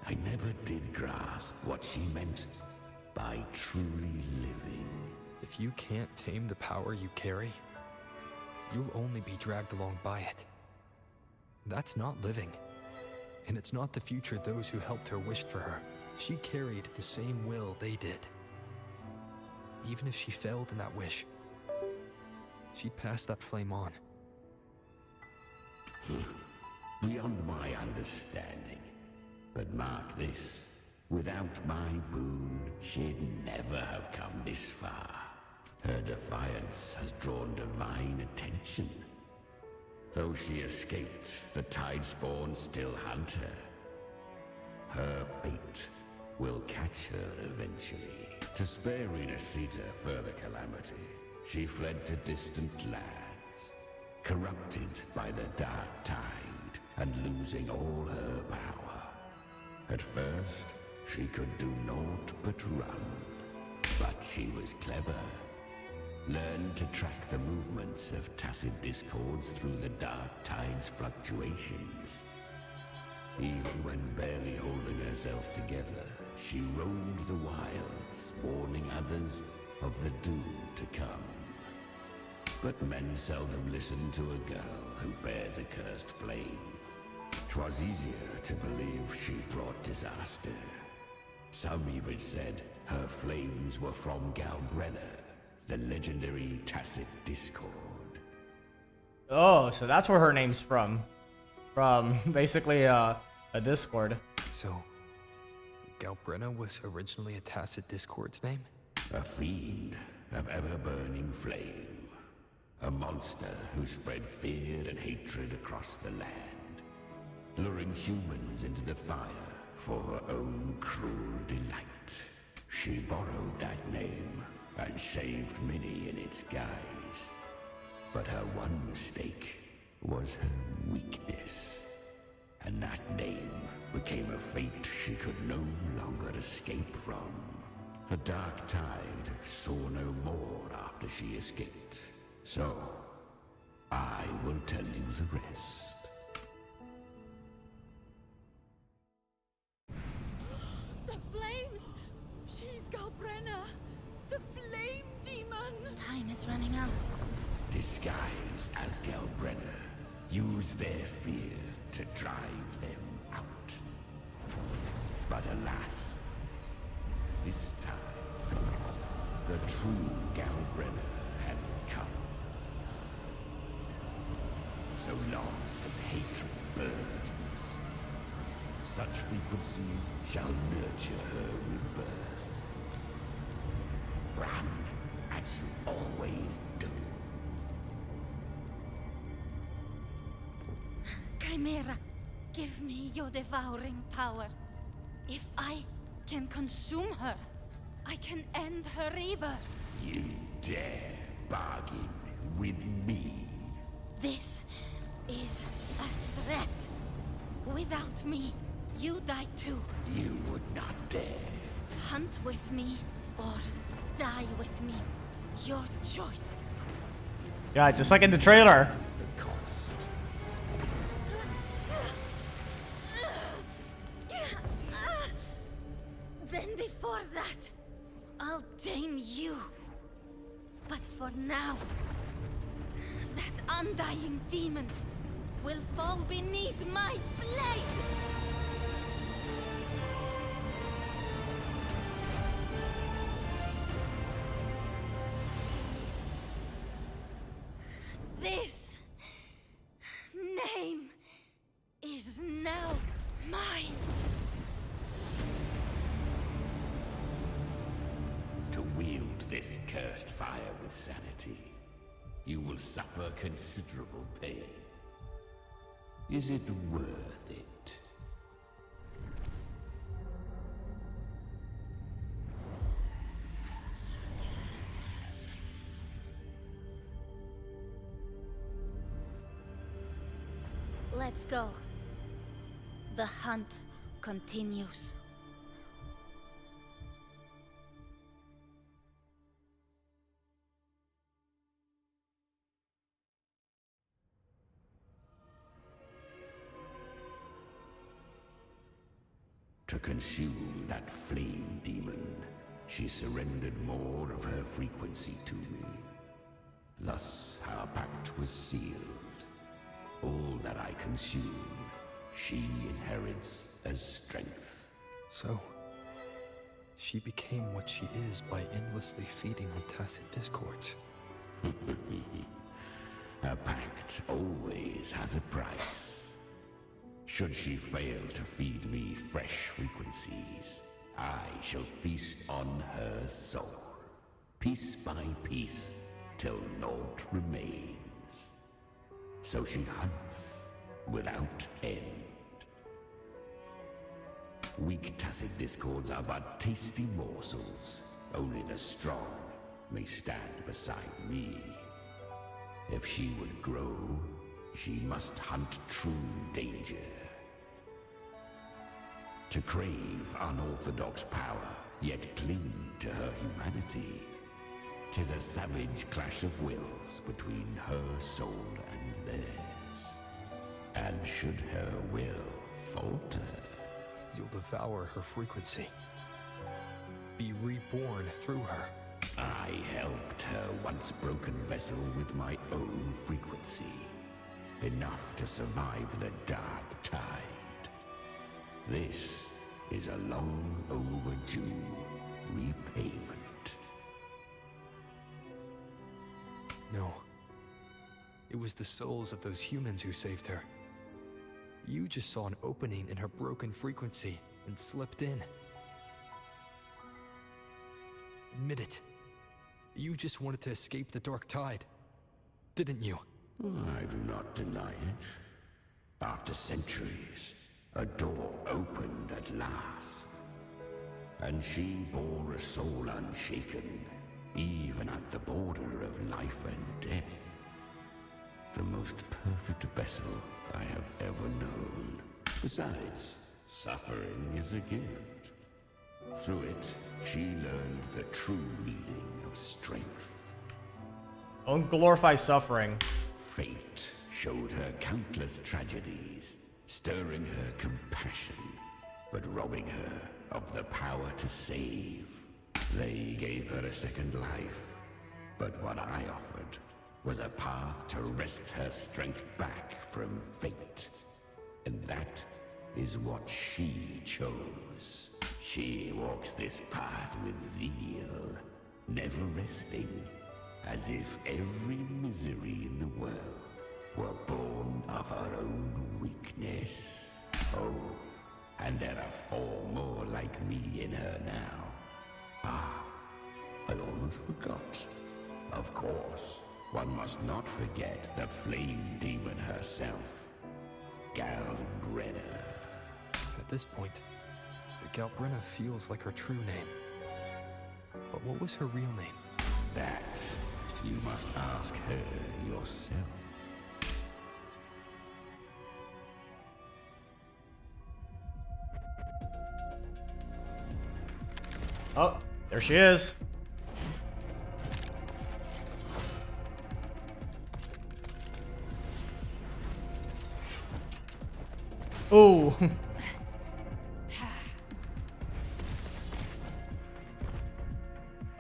I never did grasp what she meant by truly living.
If you can't tame the power you carry, you'll only be dragged along by it. That's not living. And it's not the future those who helped her wished for her. She carried the same will they did. Even if she failed in that wish, she'd pass that flame on.
Beyond my understanding. But mark this, without my boon, she'd never have come this far. Her defiance has drawn divine attention. Though she escaped, the tide spawn still hunt her. Her fate will catch her eventually. To spare Renacita further calamity, she fled to distant lands, corrupted by the dark tide and losing all her power. At first, she could do naught but run. But she was clever. Learned to track the movements of tacit discords through the dark tide's fluctuations. Even when barely holding herself together, she roamed the wilds, warning others of the doom to come. But men seldom listen to a girl who bears a cursed flame. 'Twas easier to believe she brought disaster. Some even said her flames were from Galbrenna, the legendary tacit discord.
Oh, so that's where her name's from. From basically a discord.
So, Galbrenna was originally a tacit discord's name?
A fiend of ever-burning flame. A monster who spread fear and hatred across the land, luring humans into the fire for her own cruel delight. She borrowed that name and saved many in its guise. But her one mistake was her weakness. And that name became a fate she could no longer escape from. The dark tide saw no more after she escaped. So, I will tell you the rest.
The flames! She's Galbrenna! The flame demon! Time is running out.
Disguised as Galbrenna, use their fear to drive them out. But alas, this time, the true Galbrenner had come. So long as hatred burns, such frequencies shall nurture her rebirth. Run as you always do.
Chimera, give me your devouring power. If I can consume her, I can end her rebirth.
You dare bargain with me?
This is a threat. Without me, you die too.
You would not dare.
Hunt with me or die with me. Your choice.
Yeah, just like in the trailer.
The cost.
Then before that, I'll tame you. But for now, that undying demon will fall beneath my blade! This name is now mine.
To wield this cursed fire with sanity, you will suffer considerable pain. Is it worth it?
Let's go. The hunt continues.
To consume that flame demon, she surrendered more of her frequency to me. Thus, our pact was sealed. All that I consume, she inherits as strength.
So, she became what she is by endlessly feeding on tacit discords.
A pact always has a price. Should she fail to feed me fresh frequencies, I shall feast on her soul, piece by piece, till naught remains. So she hunts without end. Weak tacit discords are but tasty morsels. Only the strong may stand beside me. If she would grow, she must hunt true danger. To crave unorthodox power, yet cling to her humanity, 'tis a savage clash of wills between her soul and theirs. And should her will falter,
you'll devour her frequency. Be reborn through her.
I helped her once broken vessel with my own frequency. Enough to survive the dark tide. This is a long overdue repayment.
No. It was the souls of those humans who saved her. You just saw an opening in her broken frequency and slipped in. Admit it. You just wanted to escape the dark tide, didn't you?
I do not deny it. After centuries, a door opened at last. And she bore a soul unshaken, even at the border of life and death. The most perfect vessel I have ever known. Besides, suffering is a gift. Through it, she learned the true meaning of strength.
Don't glorify suffering.
Fate showed her countless tragedies, stirring her compassion, but robbing her of the power to save. They gave her a second life, but what I offered was a path to wrest her strength back from fate. And that is what she chose. She walks this path with zeal, never resting, as if every misery in the world were born of her own weakness. Oh, and there are 4 more like me in her now. Ah, I almost forgot. Of course, one must not forget the flame demon herself, Galbrenna.
At this point, Galbrenna feels like her true name. But what was her real name?
That you must ask her yourself.
Oh, there she is. Ooh.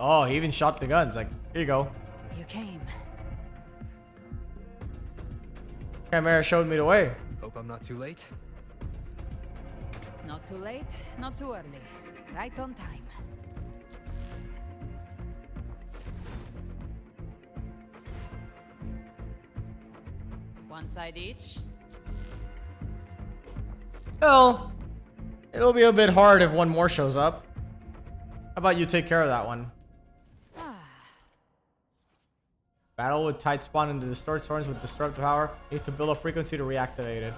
Oh, he even shot the guns. Like, here you go.
You came.
Chimera showed me the way.
Hope I'm not too late.
Not too late, not too early. Right on time. One side each.
Well, it'll be a bit hard if one more shows up. How about you take care of that one? Battle with Tide Spawn into Distort Storms with Disruptive Power. Need to build a frequency to reactivate it.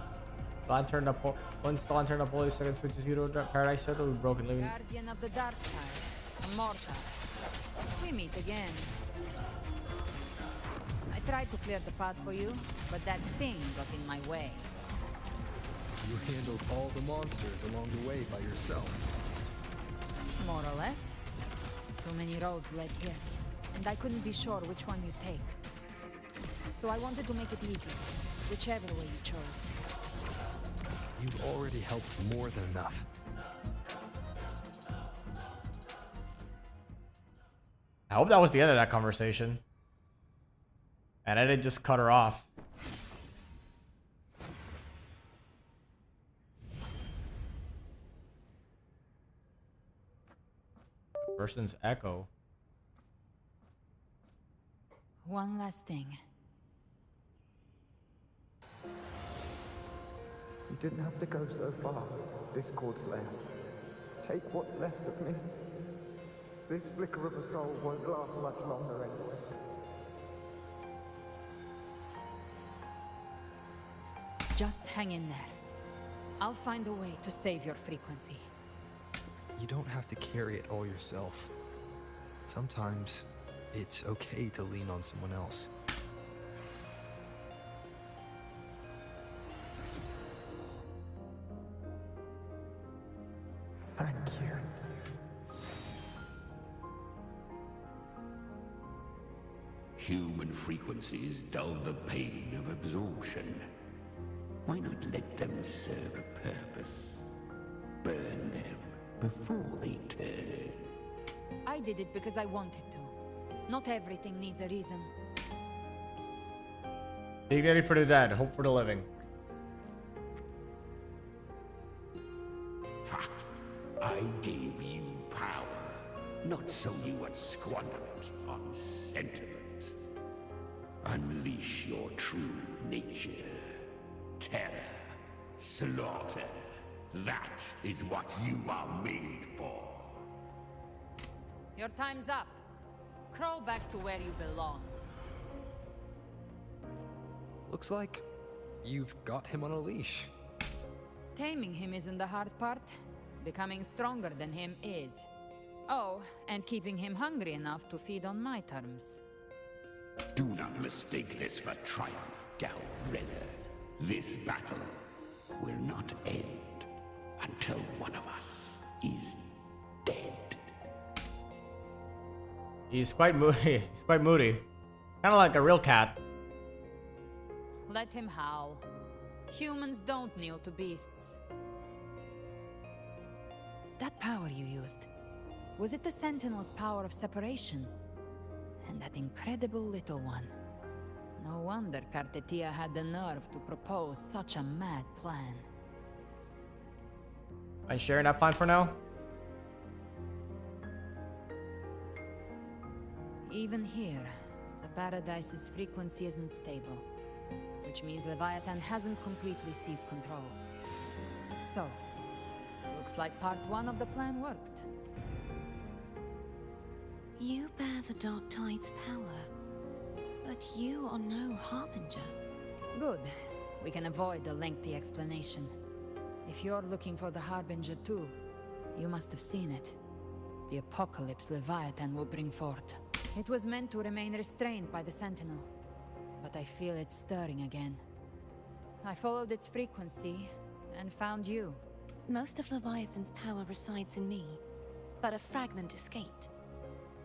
Lantern up. Once the Lantern up, holy second switches you to Paradise Circle with Broken Living.
Guardian of the Dark Side. Immortal. We meet again. I tried to clear the path for you, but that thing got in my way.
You handled all the monsters along the way by yourself.
More or less. Too many roads led here, and I couldn't be sure which one you'd take. So I wanted to make it easy, whichever way you chose.
You've already helped more than enough.
I hope that was the end of that conversation. And I didn't just cut her off. The person's echo.
One last thing.
You didn't have to go so far, Discord Slayer. Take what's left of me. This flicker of a soul won't last much longer anyway.
Just hang in there. I'll find a way to save your frequency.
You don't have to carry it all yourself. Sometimes it's okay to lean on someone else.
Thank you.
Human frequencies dull the pain of absorption. Why not let them serve a purpose? Burn them before they turn.
I did it because I wanted to. Not everything needs a reason.
Dignity for the dead, hope for the living.
Ha! I gave you power, not so you would squander it on sentiment. Unleash your true nature. Terror, slaughter. That is what you are made for.
Your time's up. Crawl back to where you belong.
Looks like you've got him on a leash.
Taming him isn't the hard part. Becoming stronger than him is. Oh, and keeping him hungry enough to feed on my terms.
Do not mistake this for triumph, Galbrenna. This battle will not end until one of us is dead.
He's quite moody. He's quite moody. Kind of like a real cat.
Let him howl. Humans don't kneel to beasts. That power you used, was it the Sentinel's power of separation? And that incredible little one. No wonder Kartetia had the nerve to propose such a mad plan.
Am I sharing that plan for now?
Even here, the Paradise's frequency isn't stable, which means Leviathan hasn't completely seized control. So, looks like part 1 of the plan worked.
You bear the Dark Tide's power, but you are no Harbinger.
Good. We can avoid a lengthy explanation. If you're looking for the Harbinger too, you must have seen it. The apocalypse Leviathan will bring forth. It was meant to remain restrained by the Sentinel, but I feel it stirring again. I followed its frequency and found you.
Most of Leviathan's power resides in me, but a fragment escaped.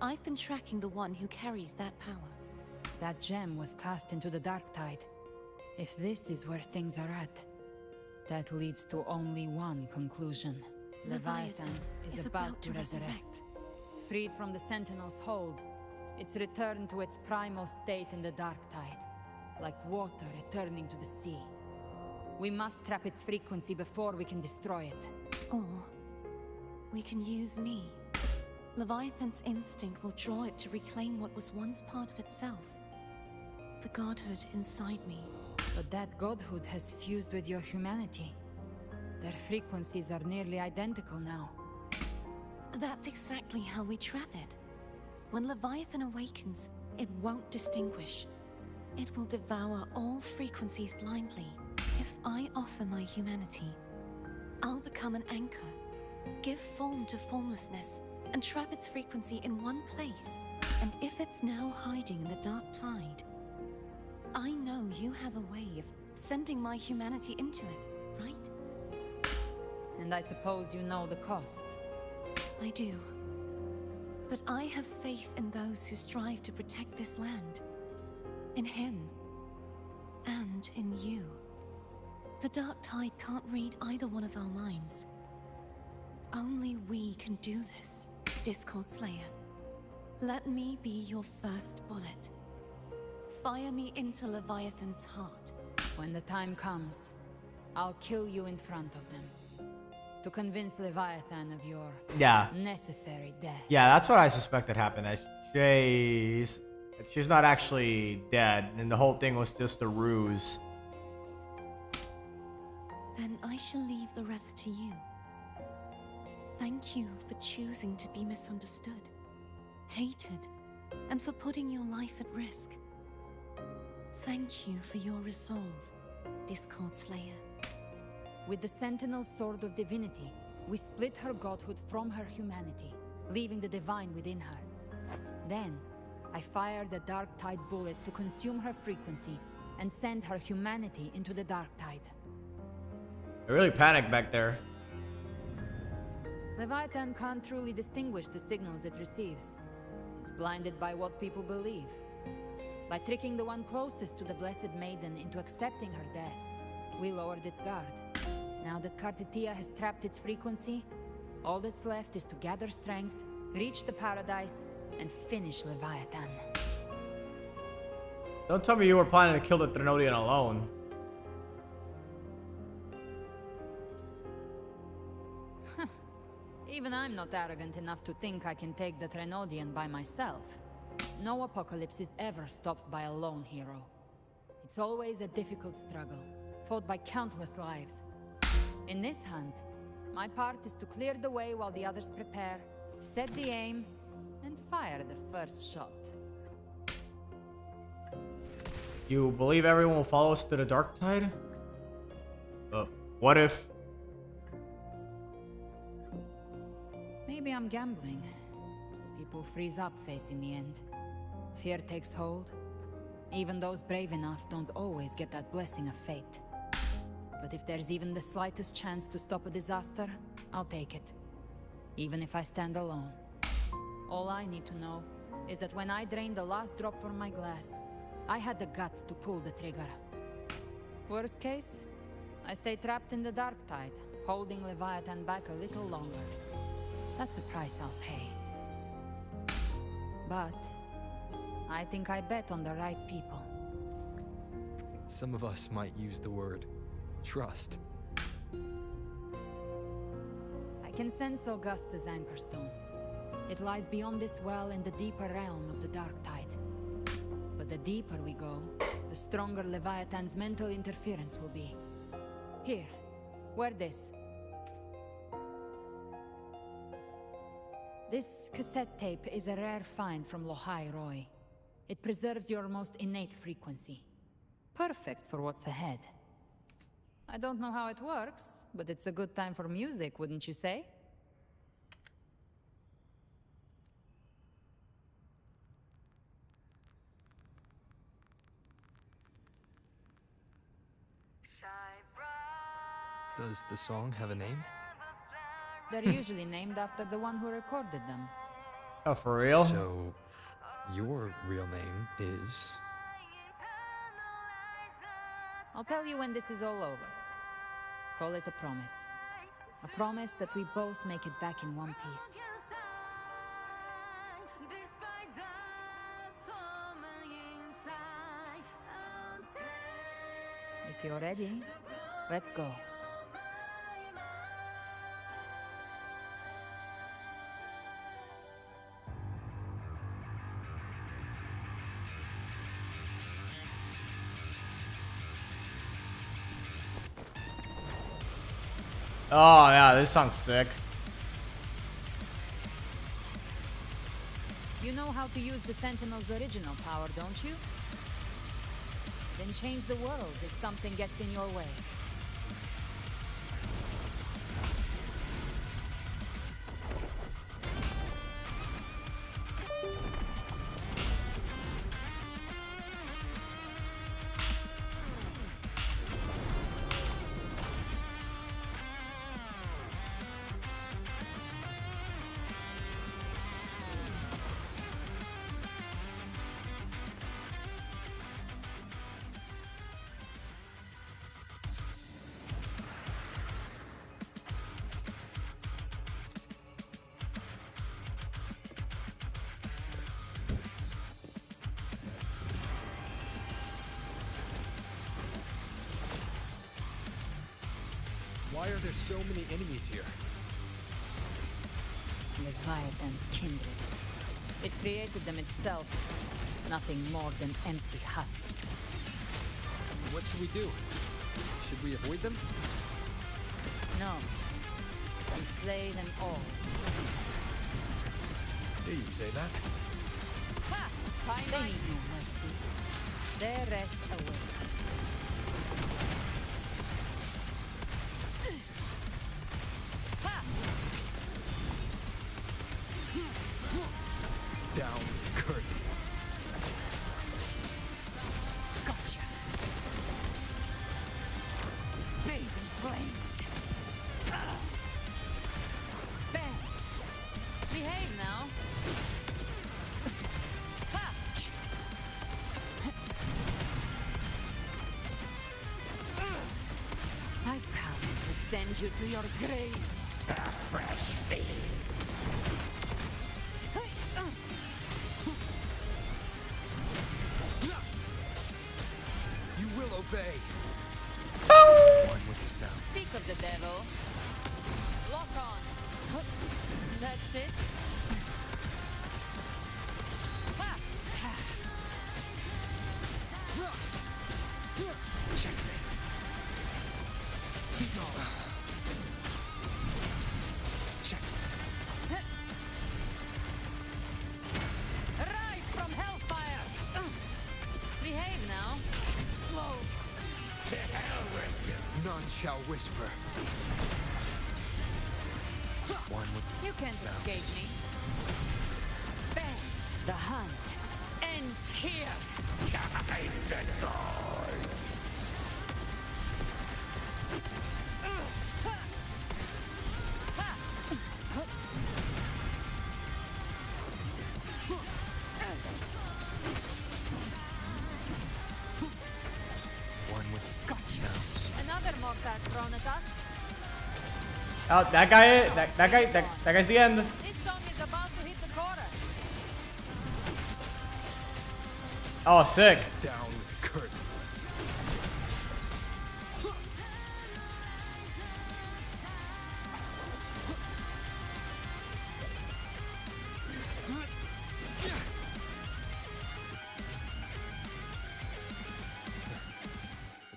I've been tracking the one who carries that power.
That gem was cast into the Dark Tide. If this is where things are at, that leads to only one conclusion. Leviathan is about to resurrect. Freed from the Sentinel's hold, it's returned to its primal state in the Dark Tide, like water returning to the sea. We must trap its frequency before we can destroy it.
Or we can use me. Leviathan's instinct will draw it to reclaim what was once part of itself. The godhood inside me.
But that godhood has fused with your humanity. Their frequencies are nearly identical now.
That's exactly how we trap it. When Leviathan awakens, it won't distinguish. It will devour all frequencies blindly. If I offer my humanity, I'll become an anchor, give form to formlessness, and trap its frequency in one place. And if it's now hiding in the Dark Tide, I know you have a way of sending my humanity into it, right?
And I suppose you know the cost.
I do. But I have faith in those who strive to protect this land. In him. And in you. The Dark Tide can't read either one of our minds. Only we can do this, Discord Slayer. Let me be your first bullet. Fire me into Leviathan's heart.
When the time comes, I'll kill you in front of them. To convince Leviathan of your necessary death.
Yeah, that's what I suspected happened. That she's not actually dead, and the whole thing was just a ruse.
Then I shall leave the rest to you. Thank you for choosing to be misunderstood, hated, and for putting your life at risk. Thank you for your resolve, Discord Slayer.
With the Sentinel's Sword of Divinity, we split her godhood from her humanity, leaving the divine within her. Then, I fired the Dark Tide bullet to consume her frequency and send her humanity into the Dark Tide.
I really panicked back there.
Leviathan can't truly distinguish the signals it receives. It's blinded by what people believe. By tricking the one closest to the Blessed Maiden into accepting her death, we lowered its guard. Now that Kartitia has trapped its frequency, all that's left is to gather strength, reach the Paradise, and finish Leviathan.
Don't tell me you were planning to kill the Trinodian alone.
Even I'm not arrogant enough to think I can take the Trinodian by myself. No apocalypse is ever stopped by a lone hero. It's always a difficult struggle, fought by countless lives. In this hunt, my part is to clear the way while the others prepare, set the aim, and fire the first shot.
You believe everyone will follow us to the Dark Tide? What if...
Maybe I'm gambling. People freeze up facing the end. Fear takes hold. Even those brave enough don't always get that blessing of fate. But if there's even the slightest chance to stop a disaster, I'll take it. Even if I stand alone. All I need to know is that when I drained the last drop from my glass, I had the guts to pull the trigger. Worst case, I stay trapped in the Dark Tide, holding Leviathan back a little longer. That's a price I'll pay. But I think I bet on the right people.
Some of us might use the word trust.
I can sense Augusta's anchor stone. It lies beyond this well in the deeper realm of the Dark Tide. But the deeper we go, the stronger Leviathan's mental interference will be. Here, wear this. This cassette tape is a rare find from Lohai Roy. It preserves your most innate frequency. Perfect for what's ahead. I don't know how it works, but it's a good time for music, wouldn't you say?
Does the song have a name?
They're usually named after the one who recorded them.
Oh, for real?
So, your real name is...
I'll tell you when this is all over. Call it a promise. A promise that we both make it back in one piece. If you're ready, let's go.
Oh yeah, this song's sick.
You know how to use the Sentinel's original power, don't you? Then change the world if something gets in your way.
Why are there so many enemies here?
Leviathan's kindred. It created them itself. Nothing more than empty husks.
What should we do? Should we avoid them?
No. We slay them all.
You'd say that.
Ha! They need no mercy. Their rest awaits.
Down with the curtain.
Gotcha. Bathe in flames. Bang. Behave now. Ha! I've come to send you to your grave.
A fresh face.
You will obey. One with the sound.
Speak of the devil. Lock on. That's it. Ha!
Checkmate. Check.
Rise from hellfire! Behave now. Explode.
To hell with you.
None shall whisper. One with the
You can't
sound.
escape me. Bang! The hunt ends here.
Time to die.
One with
Gotcha.
sounds.
Another mortar thrown at us.
Oh, that guy's the end.
This song is about to hit the chorus.
Oh, sick.
Down with the curtain.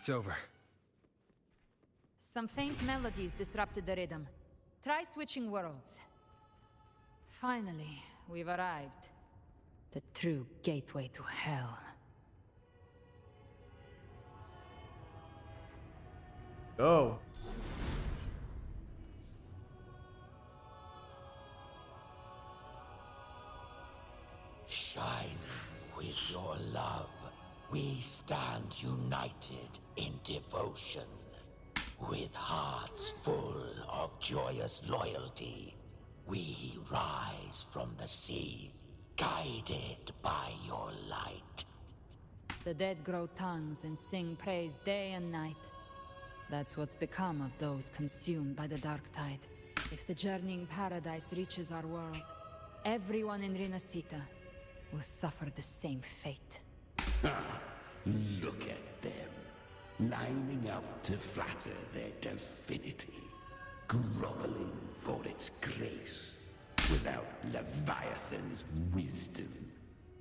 It's over.
Some faint melodies disrupted the rhythm. Try switching worlds. Finally, we've arrived. The true gateway to hell.
Go.
Shining with your love, we stand united in devotion. With hearts full of joyous loyalty, we rise from the sea, guided by your light.
The dead grow tongues and sing praise day and night. That's what's become of those consumed by the dark tide. If the journeying paradise reaches our world, everyone in Rinasita will suffer the same fate.
Look at them, lining up to flatter their divinity, groveling for its grace, without Leviathan's wisdom.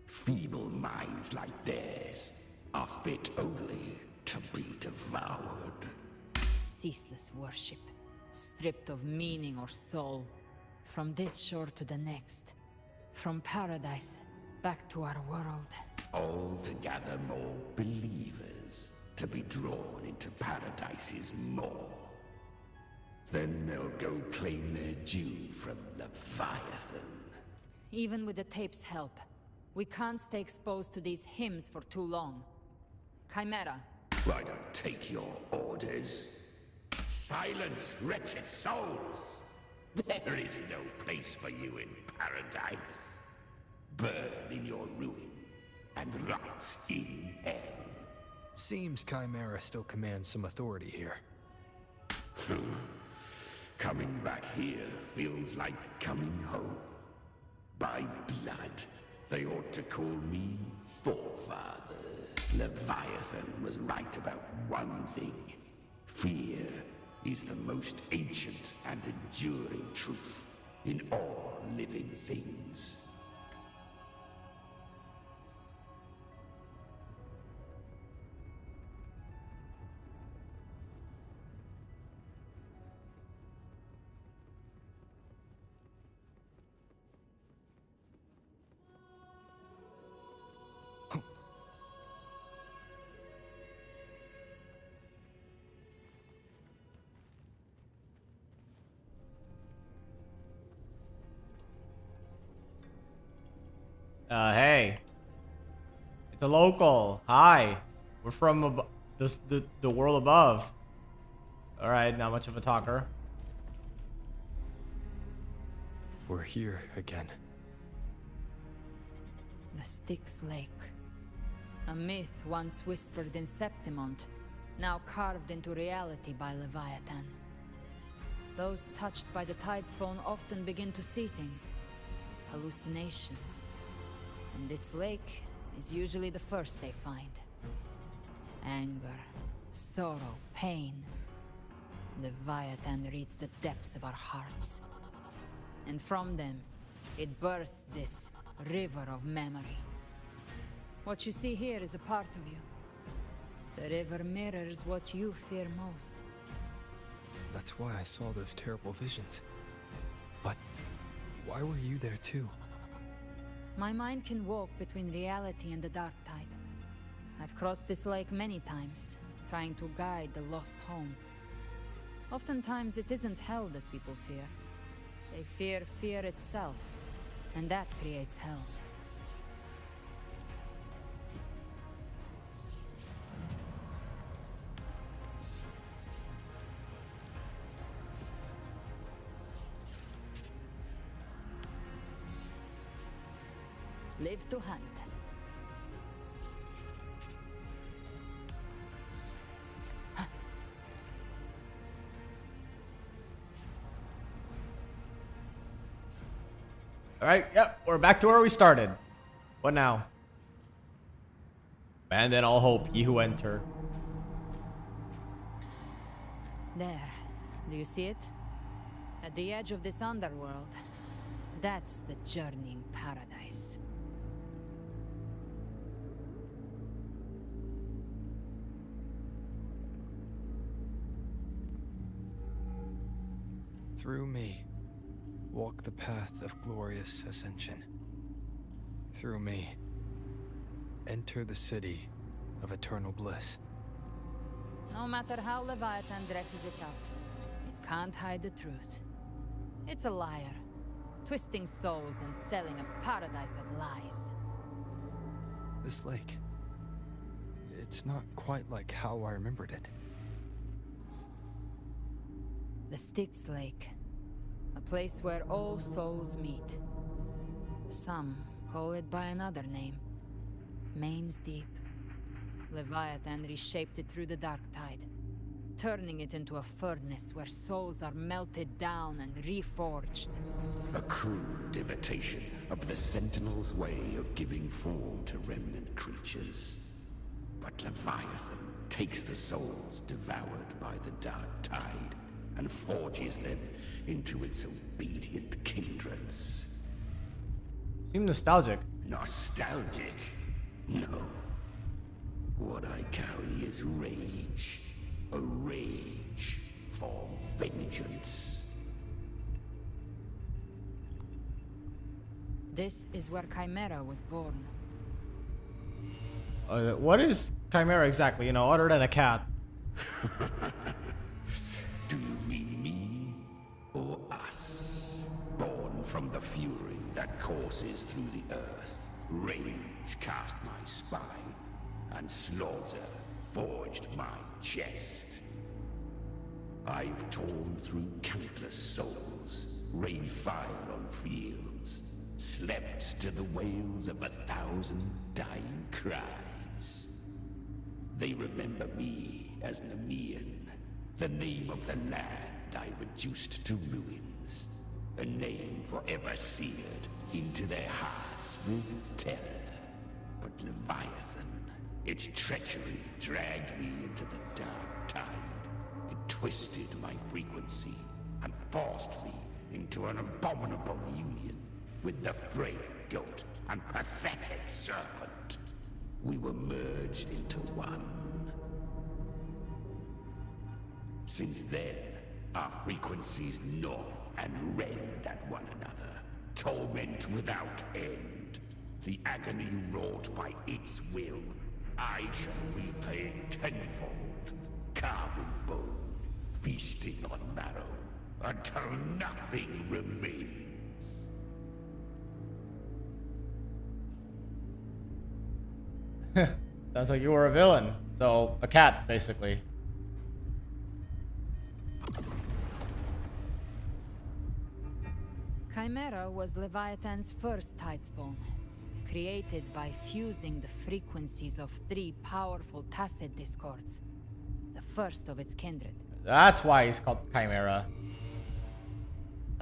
Feeble minds like theirs are fit only to be devoured.
Ceaseless worship, stripped of meaning or soul, from this shore to the next, from paradise back to our world.
All to gather more believers, to be drawn into Paradise's maw. Then they'll go claim their due from Leviathan.
Even with the tape's help, we can't stay exposed to these hymns for too long. Chimera.
I don't take your orders. Silence, wretched souls! There is no place for you in Paradise. Burn in your ruin, and rot in hell.
Seems Chimera still commands some authority here.
Coming back here feels like coming home. By blood, they ought to call me Forefather. Leviathan was right about one thing. Fear is the most ancient and enduring truth in all living things.
Hey. It's a local. Hi. We're from the world above. Alright, not much of a talker.
We're here again.
The Styx Lake. A myth once whispered in Septimont, now carved into reality by Leviathan. Those touched by the Tidespawn often begin to see things. Hallucinations. And this lake is usually the first they find. Anger, sorrow, pain. Leviathan reads the depths of our hearts. And from them, it births this river of memory. What you see here is a part of you. The river mirrors what you fear most.
That's why I saw those terrible visions. But why were you there too?
My mind can walk between reality and the dark tide. I've crossed this lake many times, trying to guide the lost home. Oftentimes it isn't hell that people fear. They fear fear itself, and that creates hell. Live to hunt.
Alright, yep, we're back to where we started. What now? Abandon all hope, ye who enter.
There. Do you see it? At the edge of this underworld. That's the journeying paradise.
Through me, walk the path of glorious ascension. Through me, enter the city of eternal bliss.
No matter how Leviathan dresses it up, it can't hide the truth. It's a liar, twisting souls and selling a paradise of lies.
This lake, it's not quite like how I remembered it.
The Styx Lake, a place where all souls meet. Some call it by another name, Main's Deep. Leviathan reshaped it through the dark tide, turning it into a furnace where souls are melted down and reforged.
A crude imitation of the Sentinel's way of giving form to remnant creatures. But Leviathan takes the souls devoured by the dark tide and forges them into its obedient kindreds.
Seem nostalgic.
Nostalgic? No. What I carry is rage. A rage for vengeance.
This is where Chimera was born.
What is Chimera exactly, you know, other than a cat?
Do you mean me or us? Born from the fury that courses through the earth, rage cast my spine, and slaughter forged my chest. I've torn through countless souls, rained fire on fields, slept to the wails of 1,000 dying cries. They remember me as Nemean, the name of the land I reduced to ruins, a name forever seared into their hearts with terror. But Leviathan, its treachery dragged me into the dark tide. It twisted my frequency and forced me into an abominable union with the frail goat and pathetic serpent. We were merged into one. Since then, our frequencies gnaw and rend at one another, torment without end. The agony wrought by its will, I shall repay tenfold, carving bone, feasting on marrow, until nothing remains.
Sounds like you were a villain. So, a cat, basically.
Chimera was Leviathan's first tidespawn, created by fusing the frequencies of 3 powerful tacit discords, the first of its kindred.
That's why he's called Chimera.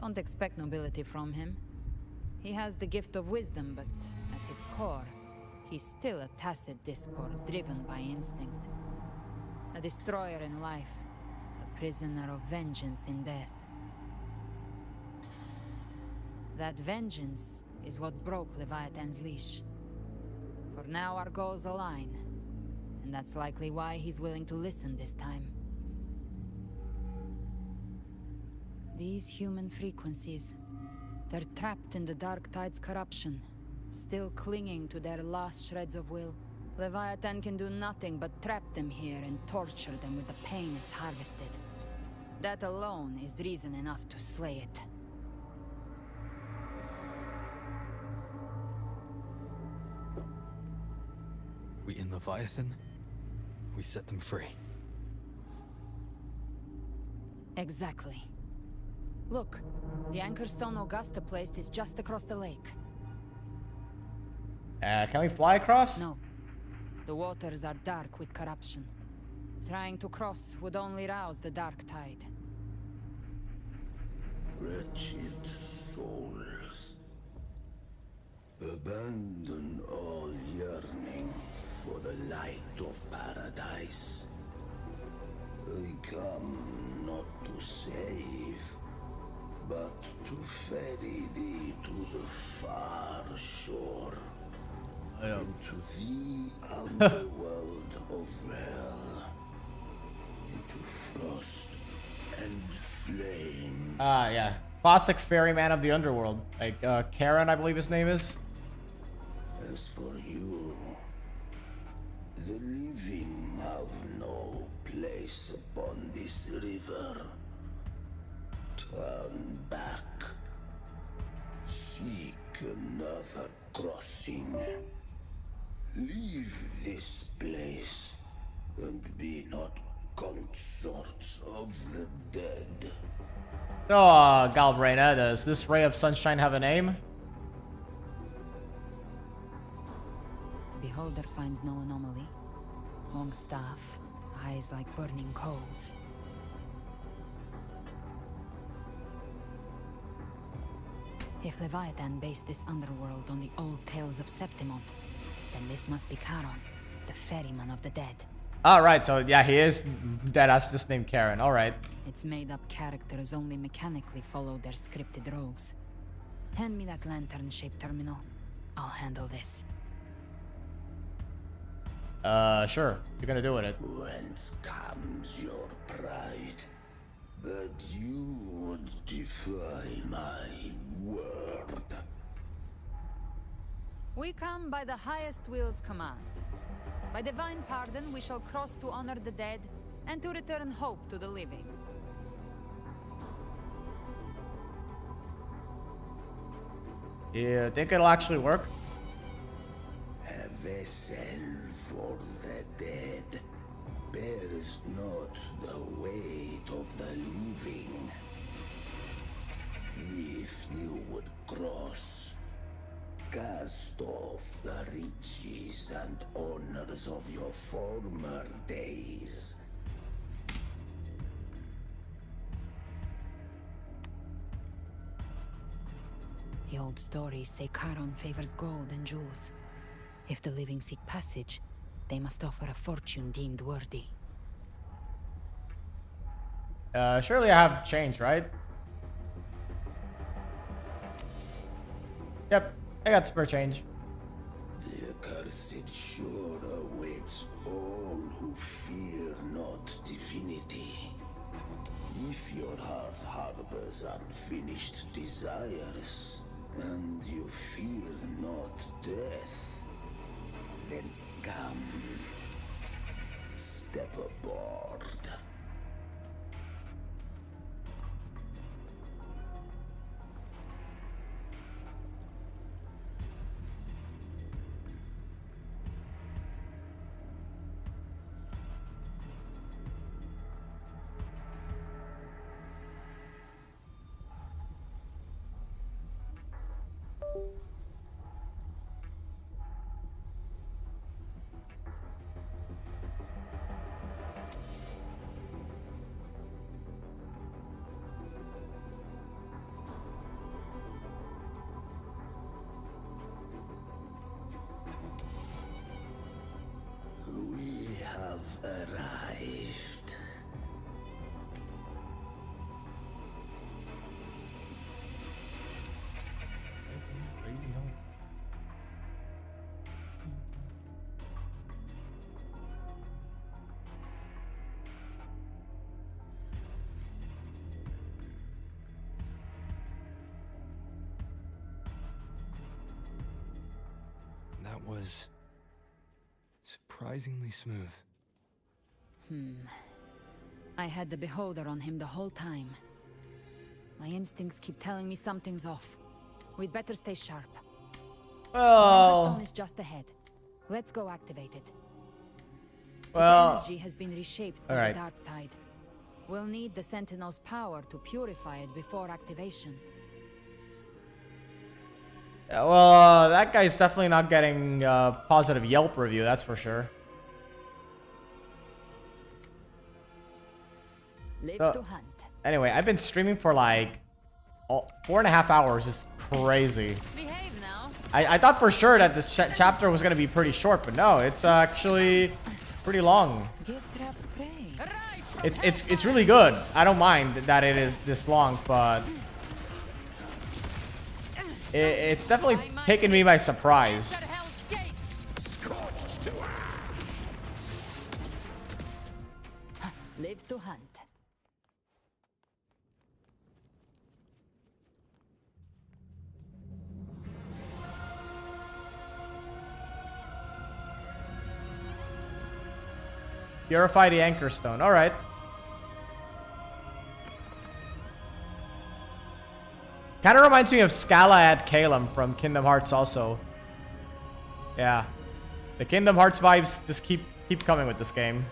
Don't expect nobility from him. He has the gift of wisdom, but at his core, he's still a tacit discord driven by instinct. A destroyer in life, a prisoner of vengeance in death. That vengeance is what broke Leviathan's leash. For now our goals align, and that's likely why he's willing to listen this time. These human frequencies, they're trapped in the Dark Tide's corruption, still clinging to their last shreds of will. Leviathan can do nothing but trap them here and torture them with the pain it's harvested. That alone is reason enough to slay it.
We in Leviathan, we set them free.
Exactly. Look, the anchor stone Augusta placed is just across the lake.
Can we fly across?
No. The waters are dark with corruption. Trying to cross would only rouse the dark tide.
Wretched souls, abandon all yearning for the light of paradise. I come not to save, but to ferry thee to the far shore, into the underworld of hell, into frost
and flame.
Ah, yeah. Classic ferryman of the underworld. Like, Karen, I believe his name is.
As for you, the living have no place upon this river. Turn back. Seek another crossing. Leave this place and be not consorts of the dead.
Oh, Galbraina, does this ray of sunshine have a name?
The beholder finds no anomaly. Long staff, eyes like burning coals. If Leviathan based this underworld on the old tales of Septimont, then this must be Charon, the ferryman of the dead.
Alright, so yeah, he is deadass just named Karen. Alright.
Its made-up characters only mechanically follow their scripted roles. Hand me that lantern-shaped terminal. I'll handle this.
Sure. You're gonna do it.
Whence comes your pride that you would defy my word?
We come by the highest will's command. By divine pardon, we shall cross to honor the dead and to return hope to the living.
You think it'll actually work?
A vessel for the dead bears not the weight of the living. If you would cross, cast off the riches and honors of your former days.
The old stories say Charon favors gold and jewels. If the living seek passage, they must offer a fortune deemed worthy.
Surely I have change, right? Yep, I got spare change.
The accursed shore awaits all who fear not divinity. If your heart harbors unfinished desires, and you fear not death, then come. Step aboard. We have arrived.
That was surprisingly smooth.
I had the beholder on him the whole time. My instincts keep telling me something's off. We'd better stay sharp. The Anchor Stone is just ahead. Let's go activate it.
Well,
its energy has been reshaped by the Dark Tide. We'll need the Sentinel's power to purify it before activation.
Yeah, well, that guy's definitely not getting a positive Yelp review, that's for sure.
Live to hunt.
Anyway, I've been streaming for like 4.5 hours. It's crazy.
Behave now.
I thought for sure that this chapter was gonna be pretty short, but no, it's actually pretty long. It's really good. I don't mind that it is this long, but it's definitely taken me by surprise.
Live to hunt.
Purify the Anchor Stone. Alright. Kind of reminds me of Scala at Calum from Kingdom Hearts also. Yeah. The Kingdom Hearts vibes just keep coming with this game.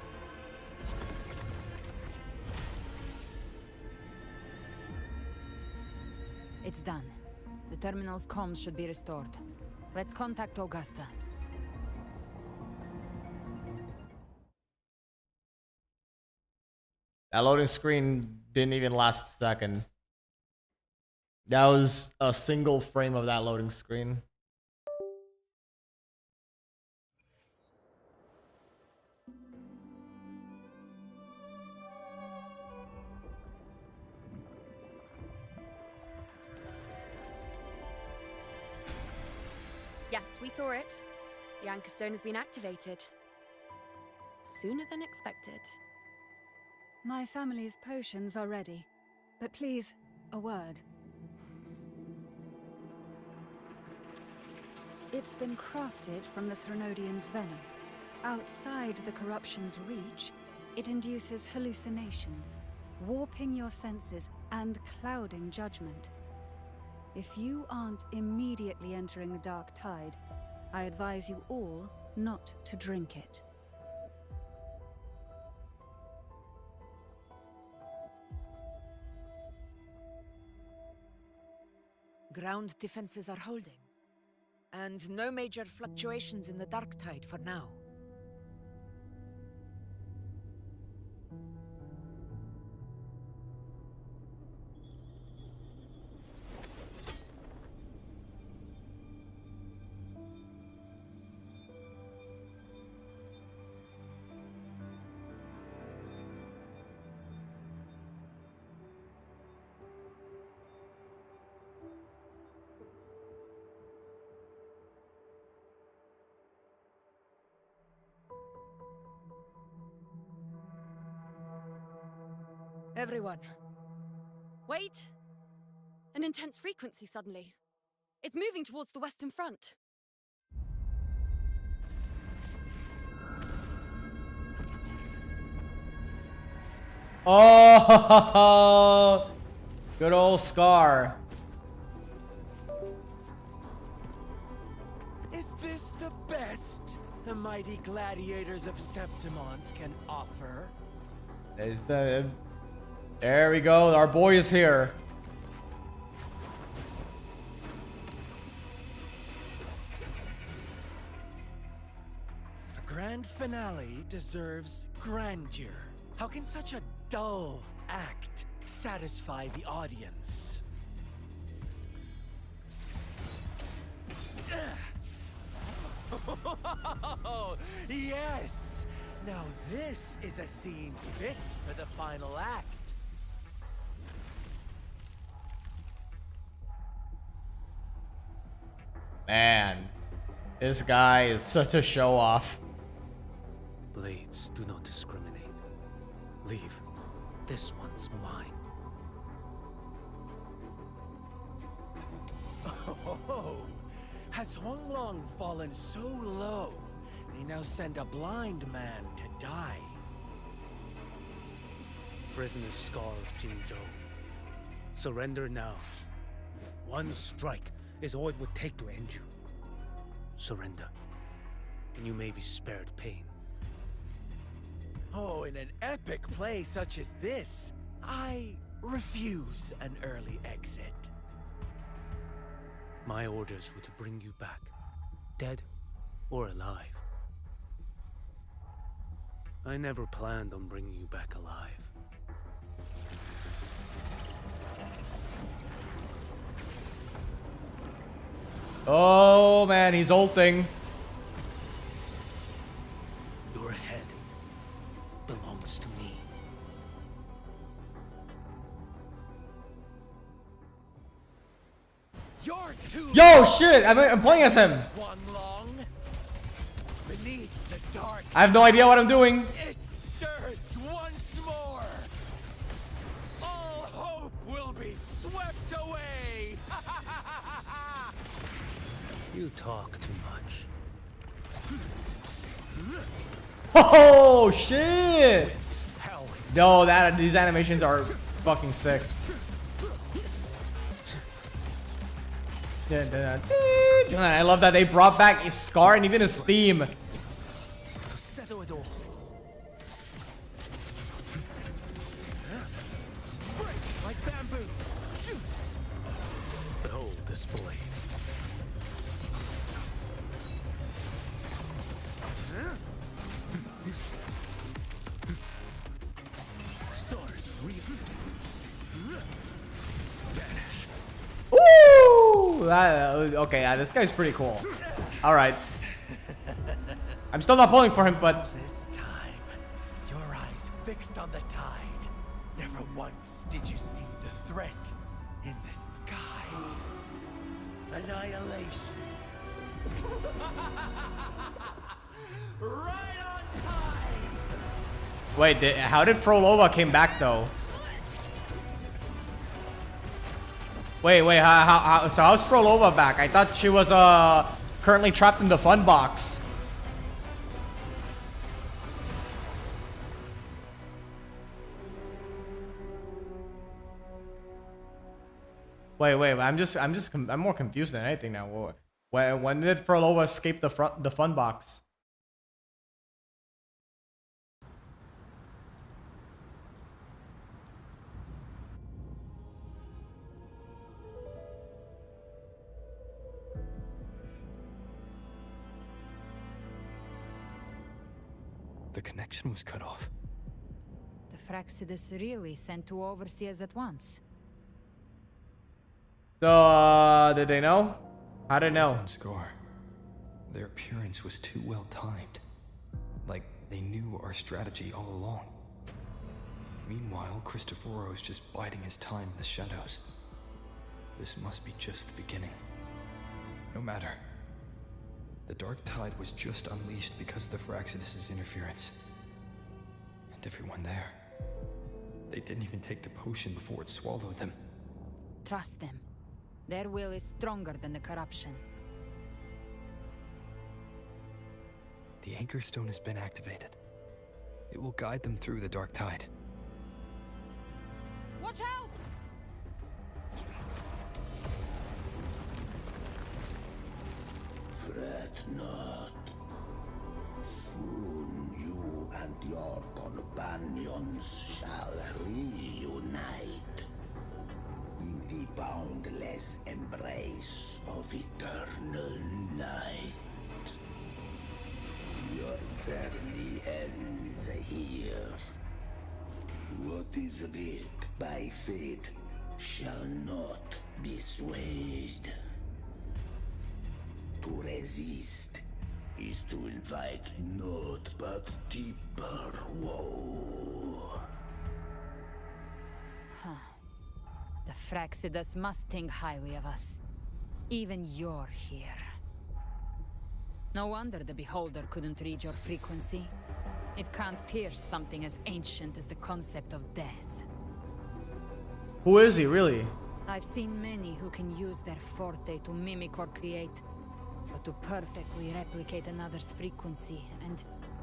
It's done. The terminal's comms should be restored. Let's contact Augusta.
That loading screen didn't even last a second. That was a single frame of that loading screen.
Yes, we saw it. The Anchor Stone has been activated. Sooner than expected.
My family's potions are ready. But please, a word. It's been crafted from the Threnodian's venom. Outside the corruption's reach, it induces hallucinations, warping your senses and clouding judgment. If you aren't immediately entering the dark tide, I advise you all not to drink it.
Ground defenses are holding. And no major fluctuations in the dark tide for now. Everyone.
Wait! An intense frequency suddenly. It's moving towards the Western Front.
Oh, good old Scar.
Is this the best the mighty gladiators of Septimont can offer?
There we go. Our boy is here.
A grand finale deserves grandeur. How can such a dull act satisfy the audience? Yes! Now this is a scene fit for the final act.
Man, this guy is such a show-off.
Blades do not discriminate. Leave. This one's mine.
Oh, has Honglong fallen so low, they now send a blind man to die?
Prisoner Scar of Jinzhou. Surrender now. One strike is all it would take to end you. Surrender, and you may be spared pain.
Oh, in an epic play such as this, I refuse an early exit.
My orders were to bring you back, dead or alive. I never planned on bringing you back alive.
Oh man, he's ulting.
Your head belongs to me.
You're too
Yo, shit! I'm playing as him.
One long beneath the dark.
I have no idea what I'm doing.
It stirs once more. All hope will be swept away.
You talk too much.
Oh shit! No, these animations are fucking sick. I love that they brought back his Scar and even his theme.
To settle it all. Break like bamboo. Shoot. Behold this blade. Stars reap. Vanish.
Ooh! Okay, this guy's pretty cool. Alright. I'm still not pulling for him, but...
This time, your eyes fixed on the tide. Never once did you see the threat in the sky. Annihilation. Right on time!
Wait, how did Frolova came back, though? Wait, so how's Frolova back? I thought she was currently trapped in the fun box. Wait, I'm more confused than anything now. When did Frolova escape the fun box?
The connection was cut off.
The Fraxidus really sent two overseers at once.
So, did they know? How did they know?
Scar. Their appearance was too well timed. Like they knew our strategy all along. Meanwhile, Cristoforo's just biding his time in the shadows. This must be just the beginning. No matter. The Dark Tide was just unleashed because of the Fraxidus' interference. And everyone there. They didn't even take the potion before it swallowed them.
Trust them. Their will is stronger than the corruption.
The Anchor Stone has been activated. It will guide them through the Dark Tide.
Watch out!
Fret not. Soon you and your companions shall reunite in the boundless embrace of eternal night. Your journey ends here. What is writ by fate shall not be swayed. To resist is to invite naught but deeper woe.
Huh. The Fraxidus must think highly of us. Even you're here. No wonder the Beholder couldn't read your frequency. It can't pierce something as ancient as the concept of death.
Who is he, really?
I've seen many who can use their forte to mimic or create, but to perfectly replicate another's frequency and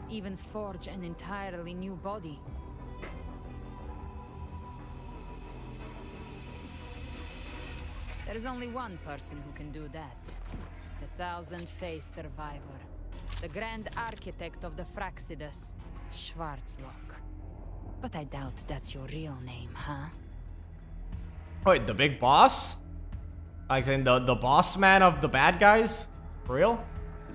even forge an entirely new body. There's only one person who can do that. The thousand-faced survivor. The grand architect of the Fraxidus, Schwarzlock. But I doubt that's your real name, huh?
Wait, the big boss? Like in the boss man of the bad guys? For real?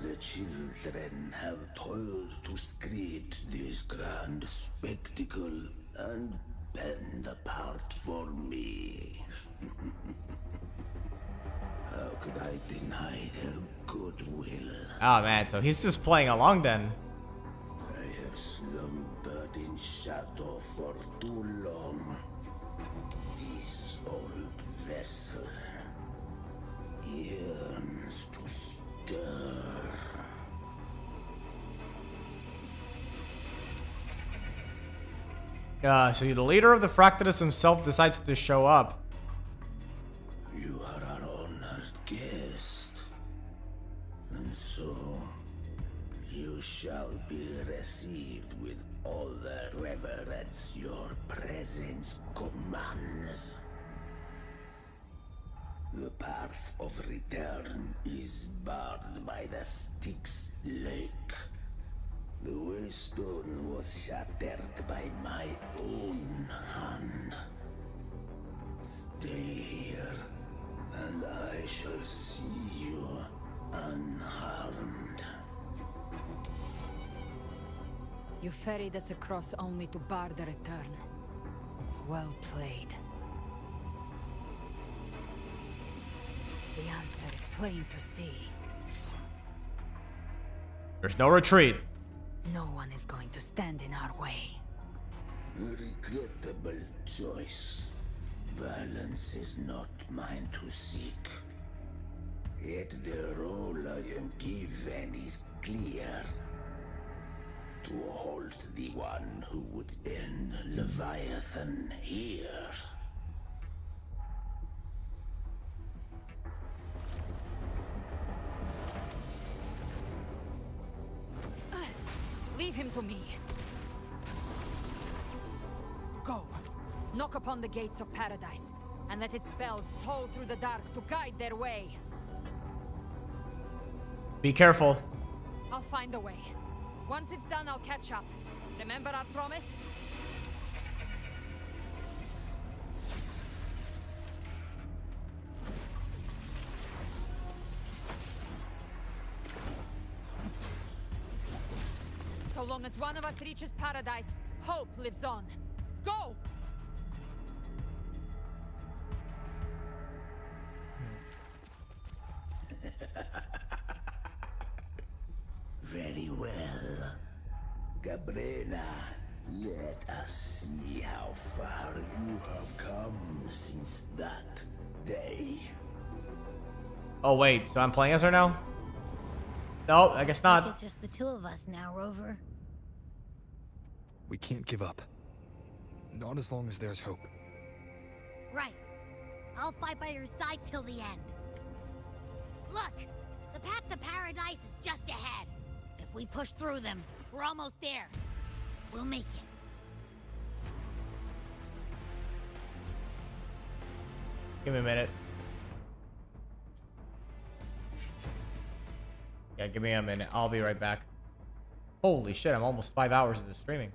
The children have toiled to create this grand spectacle and bend apart for me. How could I deny their goodwill?
Oh man, so he's just playing along then.
I have slumbered in shadow for too long. This old vessel yearns to stir.
So the leader of the Fractidus himself decides to show up.
You are our honored guest. And so, you You shall be received with all the reverence your presence commands. The path of return is barred by the Styx Lake. The waystone was shattered by my own hand. Stay here, and I shall see you unharmed.
You ferried us across only to bar the return. Well played. The answer is plain to see.
There's no retreat.
No one is going to stand in our way.
Regrettable choice. Violence is not mine to seek. Yet the role I am given is clear. To halt the one who would end Leviathan here.
Leave him to me. Go. Knock upon the gates of paradise, and let its bells toll through the dark to guide their way.
Be careful.
I'll find a way. Once it's done, I'll catch up. Remember our promise? So long as one of us reaches paradise, hope lives on. Go!
Very well. Gabrena, let us see how far you have come since that day.
Oh wait, so I'm playing as her now? No, I guess not.
It's just the two of us now, Rover.
We can't give up. Not as long as there's hope.
Right. I'll fight by your side till the end. Look! The path to paradise is just ahead. If we push through them, we're almost there. We'll make it.
Give me a minute. Yeah, give me a minute. I'll be right back. Holy shit, I'm almost 5 hours into streaming.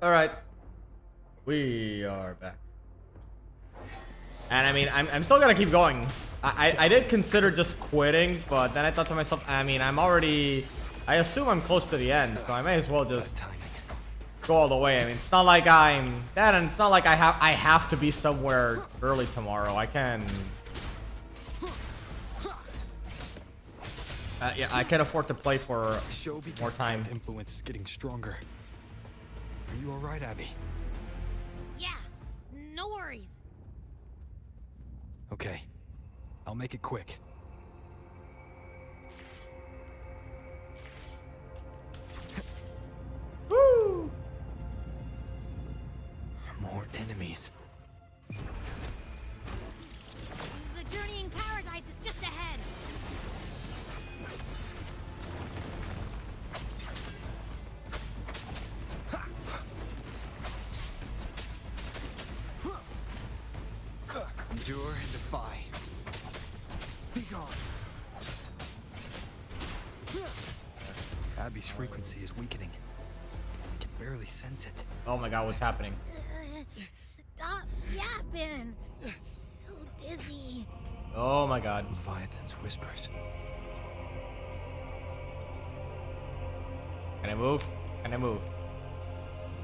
All right, we are back. And I mean, I'm still gonna keep going. I did consider just quitting, but then I thought to myself, I mean, I assume I'm close to the end, so I may as well just go all the way. I mean, it's not like I'm dead, and it's not like I have to be somewhere early tomorrow. I can. Yeah, I can afford to play for more time.
Its influence is getting stronger. Are you all right, Abby?
Yeah, no worries.
Okay, I'll make it quick.
Woo!
More enemies.
The journeying paradise is just ahead.
Endure and defy. Be gone. Abby's frequency is weakening. I can barely sense it.
Oh my god, what's happening?
Stop yapping. So dizzy.
Oh my god.
Leviathan's whispers.
Can I move? Can I move?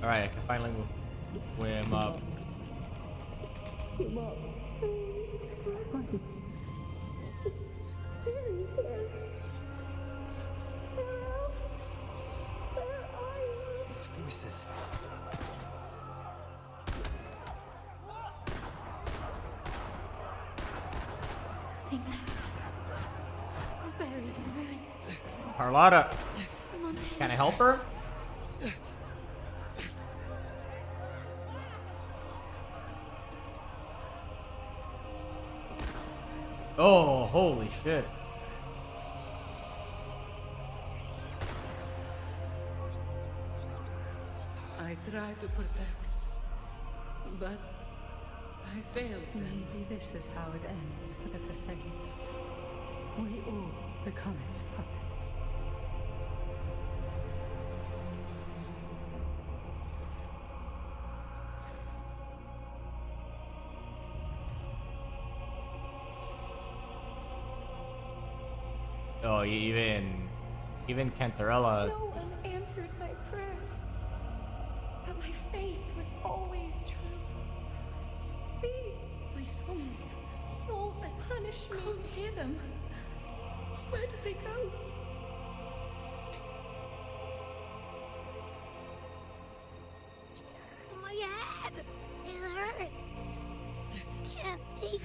Alright, I can finally move. Swim up.
These voices.
Nothing left. We're buried in ruins.
Carlotta,
Come on,
can I help her? Oh, holy shit.
I tried to protect, but I failed.
Maybe this is how it ends for the Forsakens. We all become its puppets.
Oh, even Cantarella.
No one answered my prayers. But my faith was always true. Please, my souls, don't punish me. Can't hear them. Where did they go?
My head! It hurts. Can't take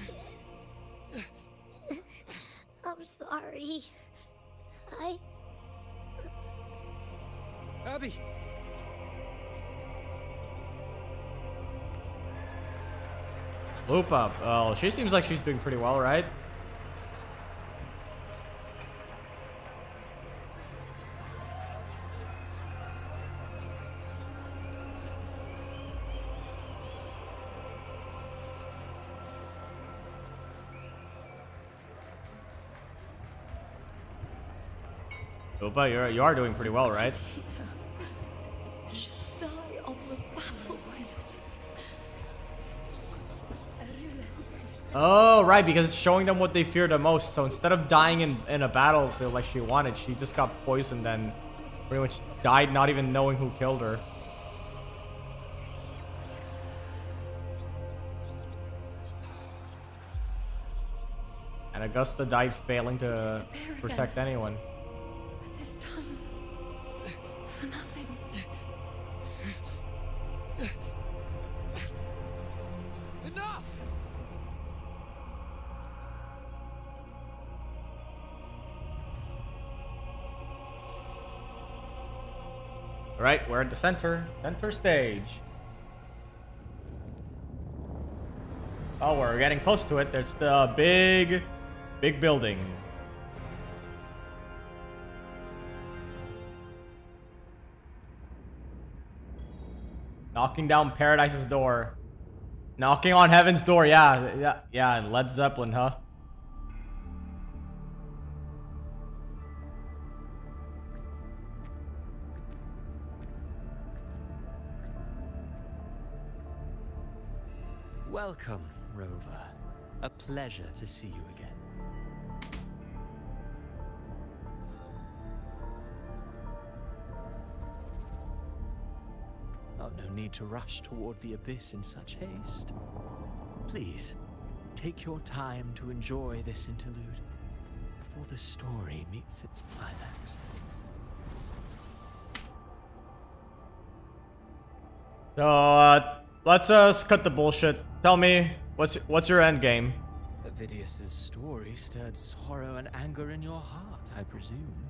it. I'm sorry.
Abby!
Loop up. Oh, she seems like she's doing pretty well, right? Lupa, you are doing pretty well, right?
Should die on the battlefields.
Oh, right, because it's showing them what they fear the most. So instead of dying in a battlefield like she wanted, she just got poisoned and pretty much died not even knowing who killed her. And Augusta died failing to protect anyone.
But this time, for nothing.
Enough!
All right, we're at the center stage. Oh, we're getting close to it. There's the big building. Knocking down Paradise's door. Knocking on Heaven's door. Yeah, and Led Zeppelin, huh?
Welcome, Rover. A pleasure to see you again. Oh, no need to rush toward the abyss in such haste. Please, take your time to enjoy this interlude before the story meets its climax.
So, let's cut the bullshit. Tell me, what's your end game?
Avidius's story stirred sorrow and anger in your heart, I presume.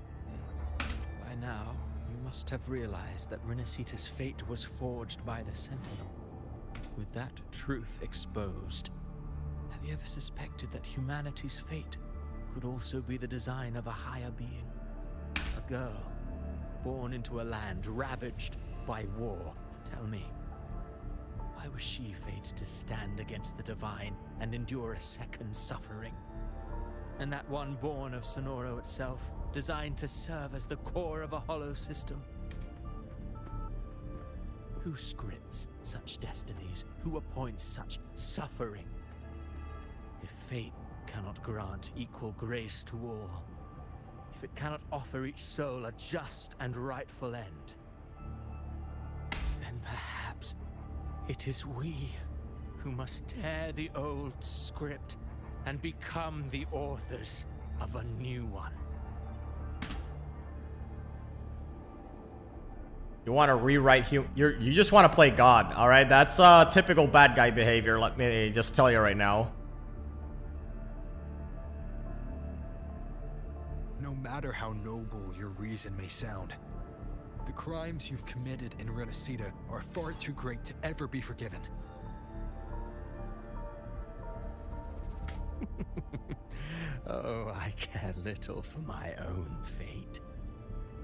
By now, you must have realized that Renacita's fate was forged by the Sentinel. With that truth exposed, have you ever suspected that humanity's fate could also be the design of a higher being? A girl, born into a land ravaged by war. Tell me, why was she fated to stand against the divine and endure a second suffering? And that one born of Sonoro itself, designed to serve as the core of a hollow system? Who scripts such destinies? Who appoints such suffering? If fate cannot grant equal grace to all, if it cannot offer each soul a just and rightful end, then perhaps it is we who must tear the old script and become the authors of a new one.
You want to rewrite you just want to play God, all right? That's typical bad guy behavior. Let me just tell you right now.
No matter how noble your reason may sound, the crimes you've committed in Renacita are far too great to ever be forgiven.
Oh, I care little for my own fate.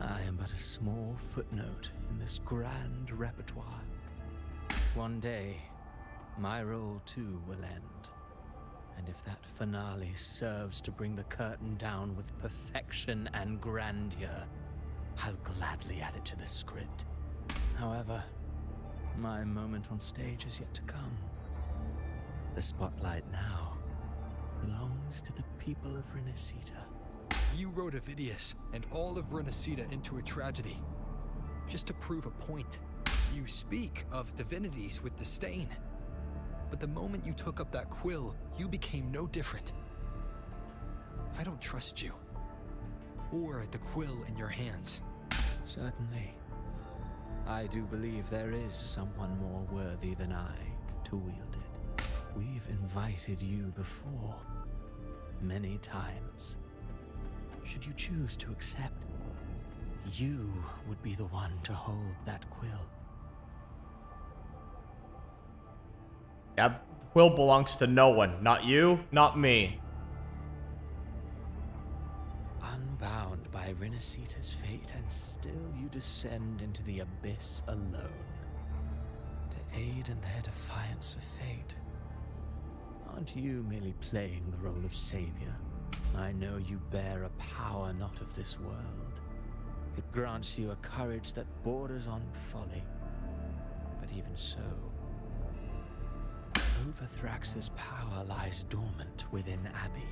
I am but a small footnote in this grand repertoire. One day, my role too will end. And if that finale serves to bring the curtain down with perfection and grandeur, I'll gladly add it to the script. However, my moment on stage is yet to come. The spotlight now belongs to the people of Renacita.
You wrote Avidius and all of Renacita into a tragedy, just to prove a point. You speak of divinities with disdain, but the moment you took up that quill, you became no different. I don't trust you, or the quill in your hands.
Certainly. I do believe there is someone more worthy than I to wield it. We've invited you before, many times. Should you choose to accept, you would be the one to hold that quill.
That quill belongs to no one. Not you, not me.
Unbound by Renacita's fate, and still you descend into the abyss alone, to aid in their defiance of fate. Aren't you merely playing the role of savior? I know you bear a power not of this world. It grants you a courage that borders on folly. But even so, Overthrax's power lies dormant within Abby.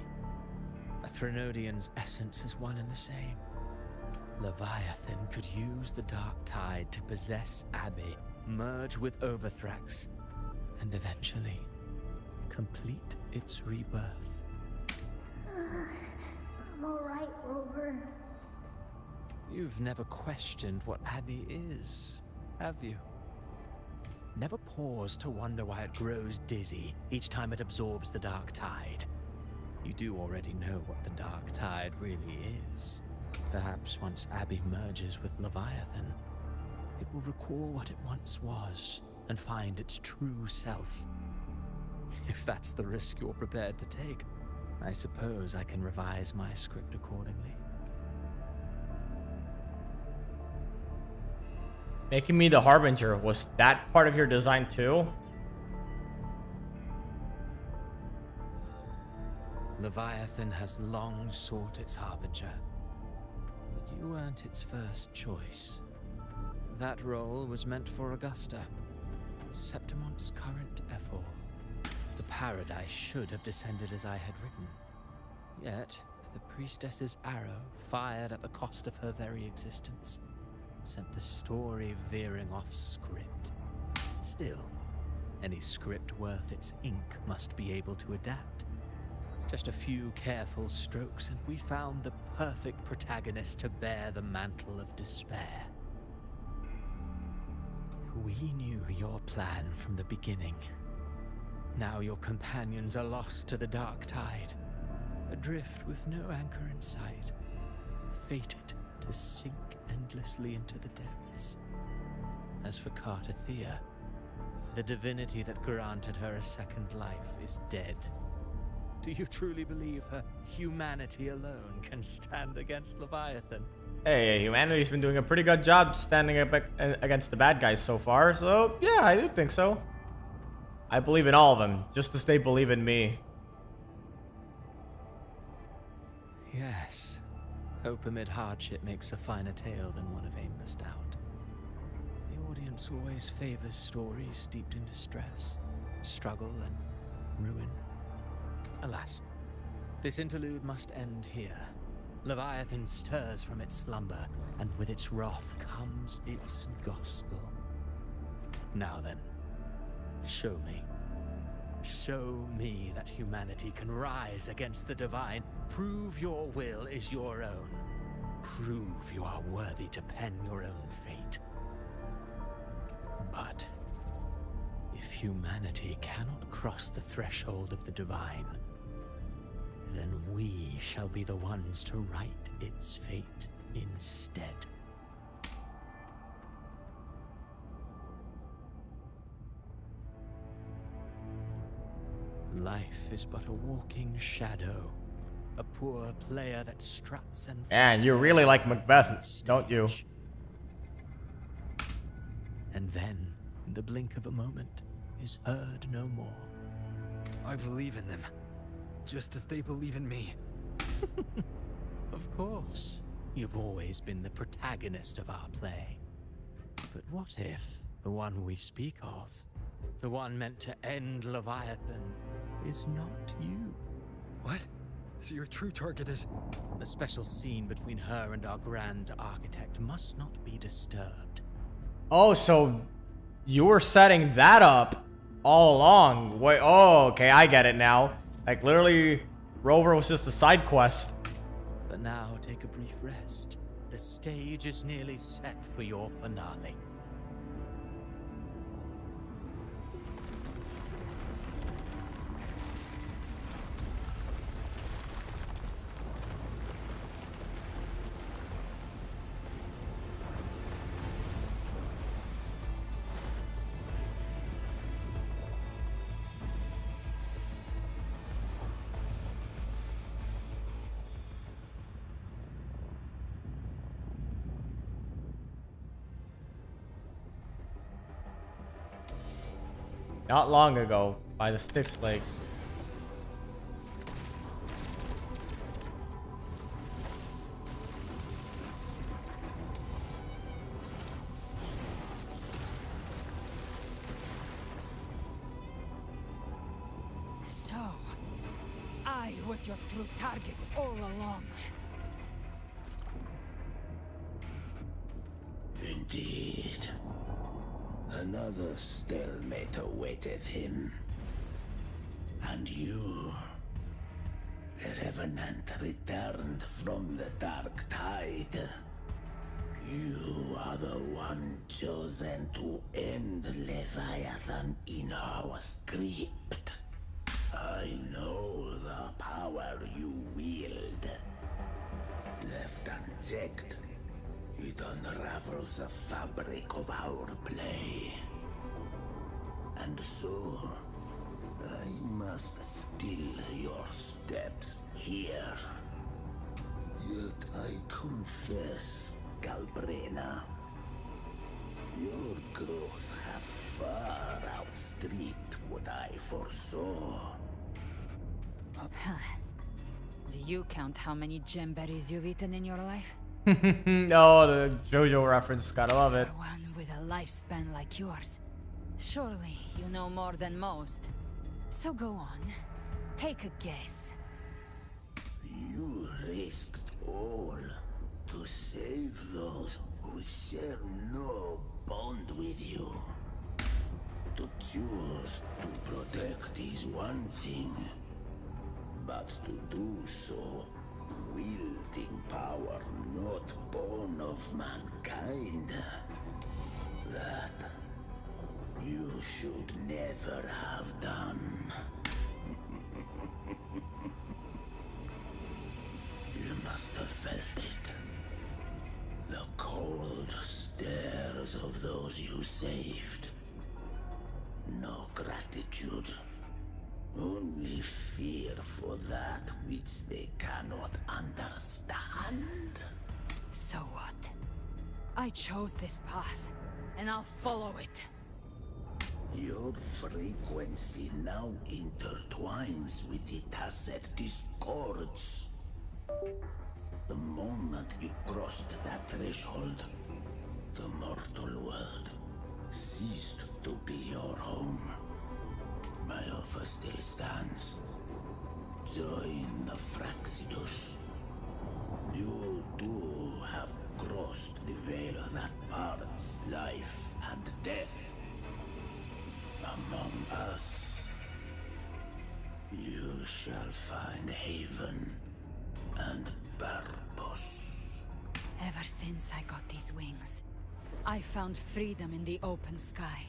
A Threnodian's essence is one and the same. Leviathan could use the dark tide to possess Abby, merge with Overthrax, and eventually complete its rebirth.
I'm alright, Rover.
You've never questioned what Abby is, have you? Never paused to wonder why it grows dizzy each time it absorbs the dark tide. You do already know what the dark tide really is. Perhaps once Abby merges with Leviathan, it will recall what it once was and find its true self. If that's the risk you're prepared to take, I suppose I can revise my script accordingly.
Making me the Harbinger, was that part of your design too?
Leviathan has long sought its Harbinger, but you weren't its first choice. That role was meant for Augusta, Septimon's current Ephor. The paradise should have descended as I had written. Yet, the priestess's arrow, fired at the cost of her very existence, sent the story veering off script. Still, any script worth its ink must be able to adapt. Just a few careful strokes, and we found the perfect protagonist to bear the mantle of despair. We knew your plan from the beginning. Now your companions are lost to the dark tide, adrift with no anchor in sight, fated to sink endlessly into the depths. As for Cartathea, the divinity that granted her a second life is dead. Do you truly believe her humanity alone can stand against Leviathan?
Hey, humanity's been doing a pretty good job standing up against the bad guys so far, so yeah, I do think so. I believe in all of them, just as they believe in me.
Yes. Hope amid hardship makes a finer tale than one of aimless doubt. The audience always favors stories steeped in distress, struggle, and ruin. Alas, this interlude must end here. Leviathan stirs from its slumber, and with its wrath comes its gospel. Now then, show me. Show me that humanity can rise against the divine. Prove your will is your own. Prove you are worthy to pen your own fate. But if humanity cannot cross the threshold of the divine, then we shall be the ones to write its fate instead. Life is but a walking shadow, a poor player that struts and...
And you really like Macbeth, don't you?
And then, in the blink of a moment, is heard no more.
I believe in them, just as they believe in me.
Of course. You've always been the protagonist of our play. But what if the one we speak of, the one meant to end Leviathan, is not you?
What? So your true target is...
The special scene between her and our grand architect must not be disturbed.
Oh, so you were setting that up all along. Wait, oh, okay, I get it now. Like, literally, Rover was just a side quest.
But now, take a brief rest. The stage is nearly set for your finale.
Not long ago, by the Styx Lake.
So, I was your true target all along.
Indeed. Another stalemate awaiteth him. And you, the Revenant returned from the dark tide. You are the one chosen to end Leviathan in our script. I know the power you wield. Left unchecked, it unravels the fabric of our play. And so, I must still your steps here. Yet I confess, Galbrena, your growth hath far outstripped what I foresaw.
Do you count how many gemberries you've eaten in your life?
No, the JoJo reference, gotta love it.
For one with a lifespan like yours, surely you know more than most. So go on. Take a guess.
You risked all to save those who share no bond with you. To choose to protect is one thing, but to do so wielding power not born of mankind, that you should never have done. You must have felt it. The cold stares of those you saved. No gratitude. Only fear for that which they cannot understand.
So what? I chose this path, and I'll follow it.
Your frequency now intertwines with the Tacet discords. The moment you crossed that threshold, the mortal world ceased to be your home. My offer still stands. Join the Fraxidus. You too have crossed the veil that parts life and death. Among us, you shall find haven and purpose.
Ever since I got these wings, I found freedom in the open sky.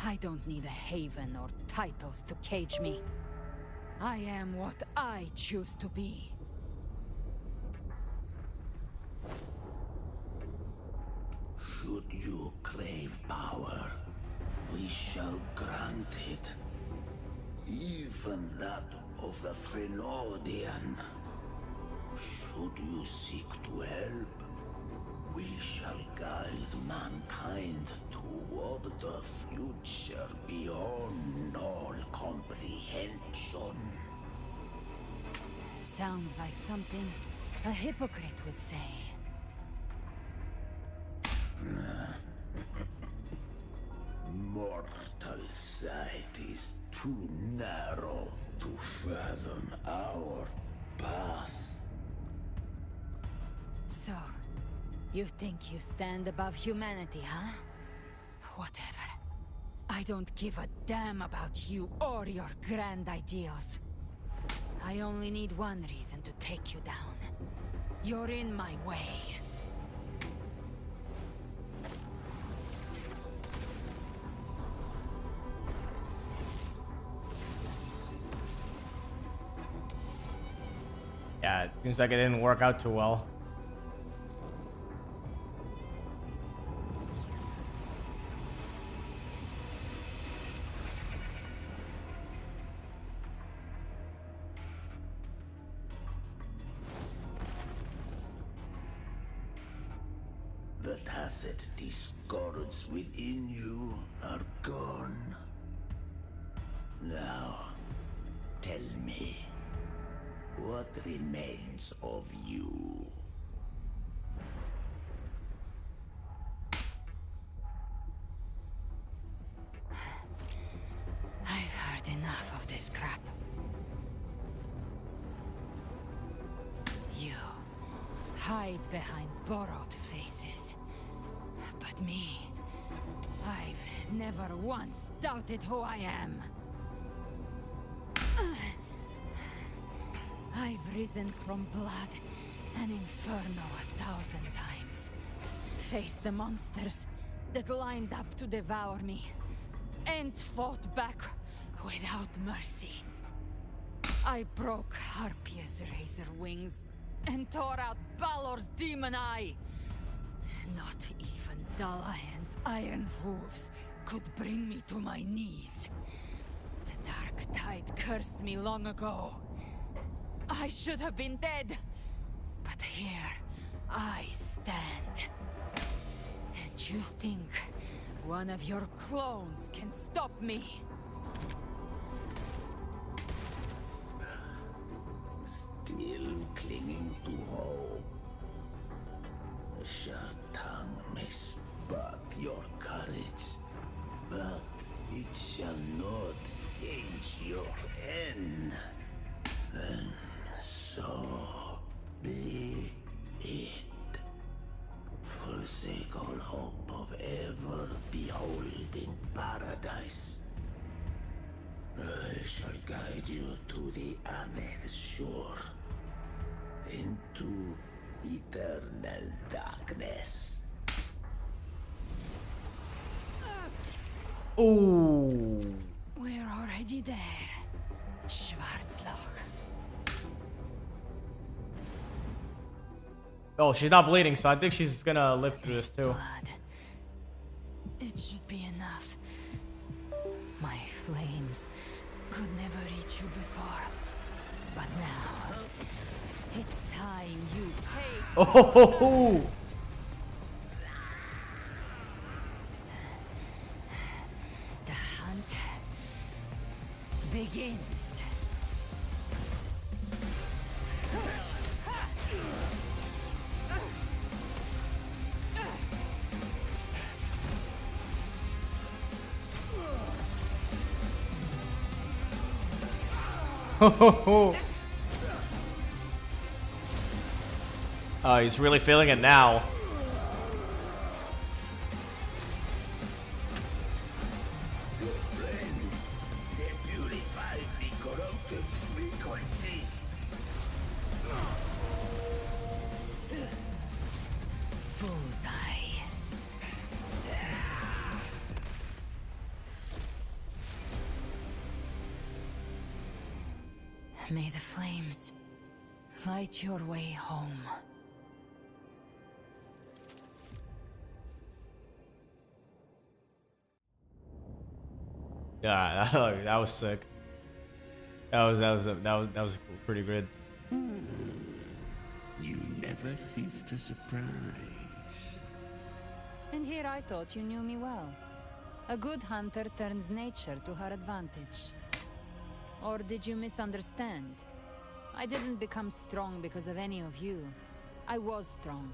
I don't need a haven or titles to cage me. I am what I choose to be.
Should you crave power, we shall grant it. Even that of the Threnodian. Should you seek to help, we shall guide mankind toward the future beyond all comprehension.
Sounds like something a hypocrite would say.
Mortal sight is too narrow to fathom our path.
So, you think you stand above humanity, huh? Whatever. I don't give a damn about you or your grand ideals. I only need one reason to take you down. You're in my way.
Yeah, it seems like it didn't work out too well.
The Tacet discords within you are gone. Now, tell me, what remains of you?
I've heard enough of this crap. You hide behind borrowed faces. But me, I've never once doubted who I am. I've risen from blood and inferno 1,000 times. Faced the monsters that lined up to devour me, and fought back without mercy. I broke Harpia's razor wings and tore out Balor's demon eye. Not even Dalahan's iron hooves could bring me to my knees. The Dark Tide cursed me long ago. I should have been dead, but here I stand. And you think one of your clones can stop me?
Still clinging to hope. A sharp tongue may spark your courage, but guide you to the Amethyst shore. Into eternal darkness.
Ooh.
We're already there. Schwarzloch.
Oh, she's not bleeding, so I think she's gonna live through this too.
It should be enough. My flames could never reach you before. But now, it's time you pay.
Oh.
The hunt begins.
Oh, he's really feeling it now.
Your friends, they purified the corrupted frequencies.
Bullseye. May the flames light your way home.
Yeah, that was sick. That was pretty good.
You never cease to surprise.
And here I thought you knew me well. A good hunter turns nature to her advantage. Or did you misunderstand? I didn't become strong because of any of you. I was strong.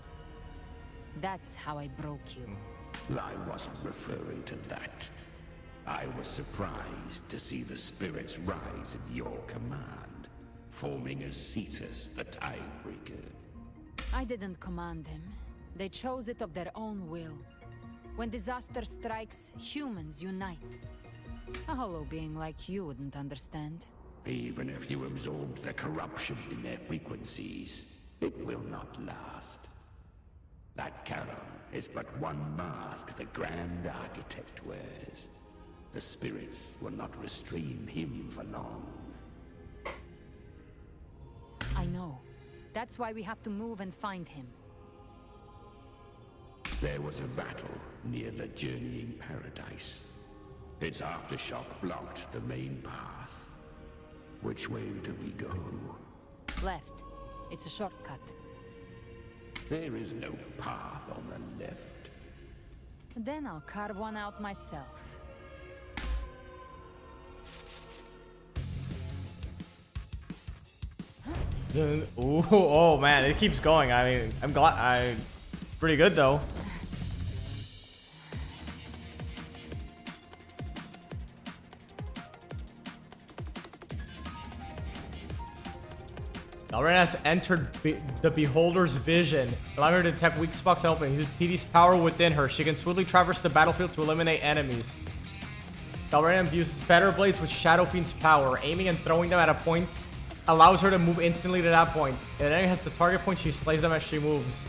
That's how I broke you.
I wasn't referring to that. I was surprised to see the spirits rise at your command, forming a Cetus, the Tidebreaker.
I didn't command them. They chose it of their own will. When disaster strikes, humans unite. A hollow being like you wouldn't understand.
Even if you absorb the corruption in their frequencies, it will not last. That Charon is but one mask the Grand Architect wears. The spirits will not restrain him for long.
I know. That's why we have to move and find him.
There was a battle near the Journeying Paradise. Its aftershock blocked the main path. Which way do we go?
Left. It's a shortcut.
There is no path on the left.
Then I'll carve one out myself.
Ooh, oh man, it keeps going. I mean, I'm glad. Pretty good though. Galarian has entered the Beholder's vision, allowing her to detect weak spots and openings. Use TD's power within her. She can swiftly traverse the battlefield to eliminate enemies. Galarian uses Feather Blades with Shadow Fiend's power. Aiming and throwing them at a point allows her to move instantly to that point. If an enemy has the target point, she slays them as she moves.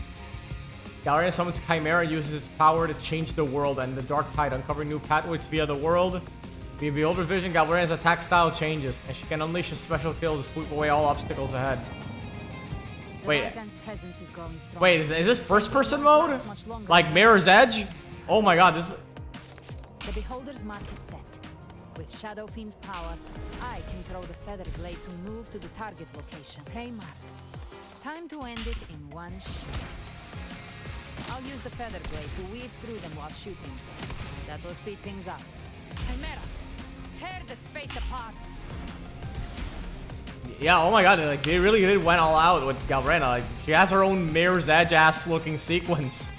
Galarian summons Chimera, uses its power to change the world and the Dark Tide, uncovering new pathways via the world. Via Beholder's vision, Galarian's attack style changes, and she can unleash a special kill to sweep away all obstacles ahead. Wait, is this first-person mode? Like Mirror's Edge? Oh my god, this is...
The Beholder's mark is set. With Shadow Fiend's power, I can throw the Feather Blade to move to the target location. Prey marked. Time to end it in one shot. I'll use the Feather Blade to weave through them while shooting. That will speed things up. Chimera, tear the space apart.
Yeah, oh my god, like they really did went all out with Galarian. Like she has her own Mirror's Edge ass looking sequence.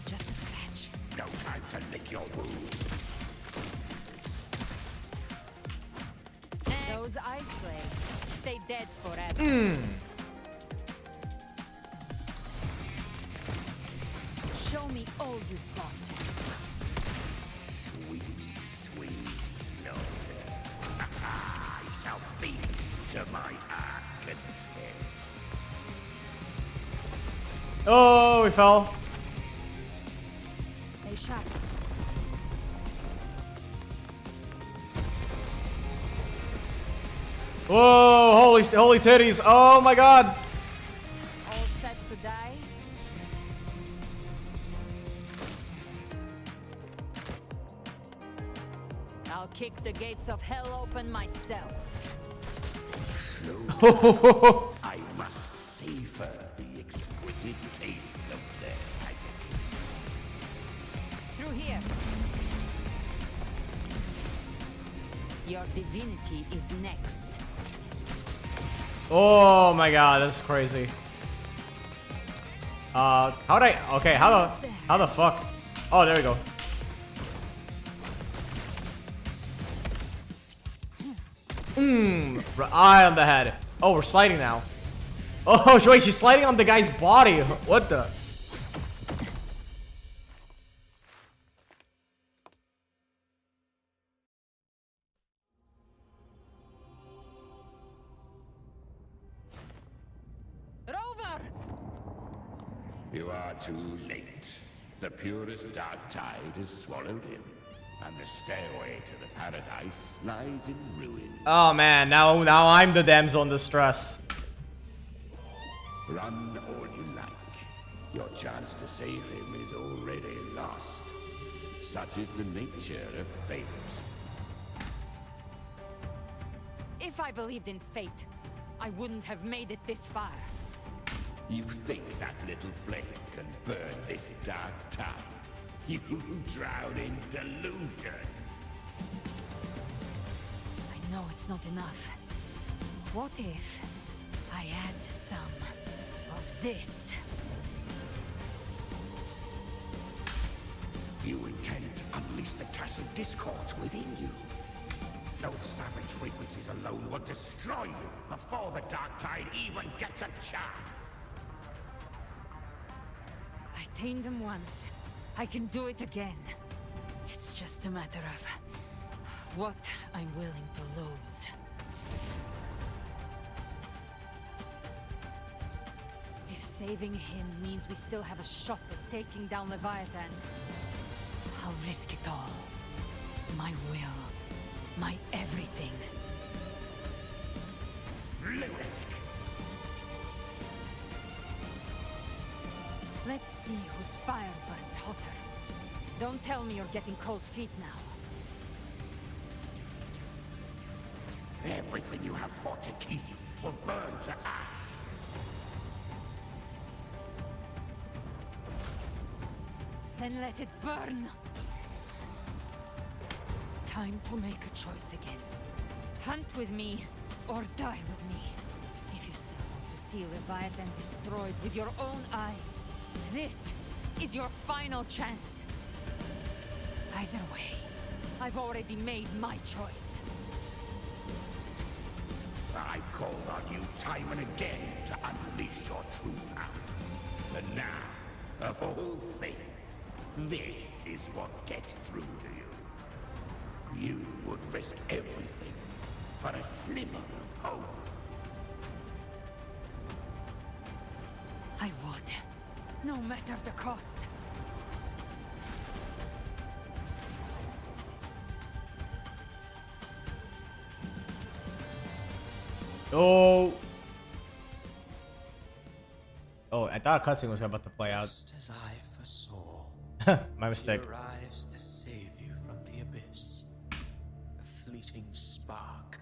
Just a scratch.
No time to lick your wounds.
Those Ice Slaves stay dead forever. Show me all you've got.
Sweet, sweet to my heart's content.
Oh, we fell.
Stay sharp.
Whoa, holy titties. Oh my god.
All set to die? I'll kick the gates of hell open myself.
Slowly, I must savor the exquisite taste of their agony.
Through here. Your divinity is next.
Oh my god, that's crazy. How the fuck? Oh, there we go. Eye on the head. Oh, we're sliding now. Oh, wait, she's sliding on the guy's body. What the?
Rover!
You are too late. The purest dark tide is swallowed in, and the stairway to the paradise lies in ruin.
Oh man, now I'm the damsel in distress.
Run all you like. Your chance to save him is already lost. Such is the nature of fate.
If I believed in fate, I wouldn't have made it this far.
You think that little flame can burn this dark tide? You drown in delusion.
I know it's not enough. What if I add some of this?
You intend to unleash the tacit discord within you. Those savage frequencies alone will destroy you before the dark tide even gets a chance.
I tamed them once. I can do it again. It's just a matter of what I'm willing to lose. If saving him means we still have a shot at taking down Leviathan, I'll risk it all. My will. My everything.
Lunatic!
Let's see whose fire burns hotter. Don't tell me you're getting cold feet now.
Everything you have fought to keep will burn to ash.
Then let it burn! Time to make a choice again. Hunt with me, or die with me. If you still want to see Leviathan destroyed with your own eyes, this is your final chance. Either way, I've already made my choice.
I called on you time and again to unleash your true power. And now, of all things, this is what gets through to you. You would risk everything for a sliver of hope.
I would, no matter the cost.
Oh. Oh, I thought a cutscene was about to play out.
Just as I foresaw.
My mistake.
She arrives to save you from the abyss. A fleeting spark,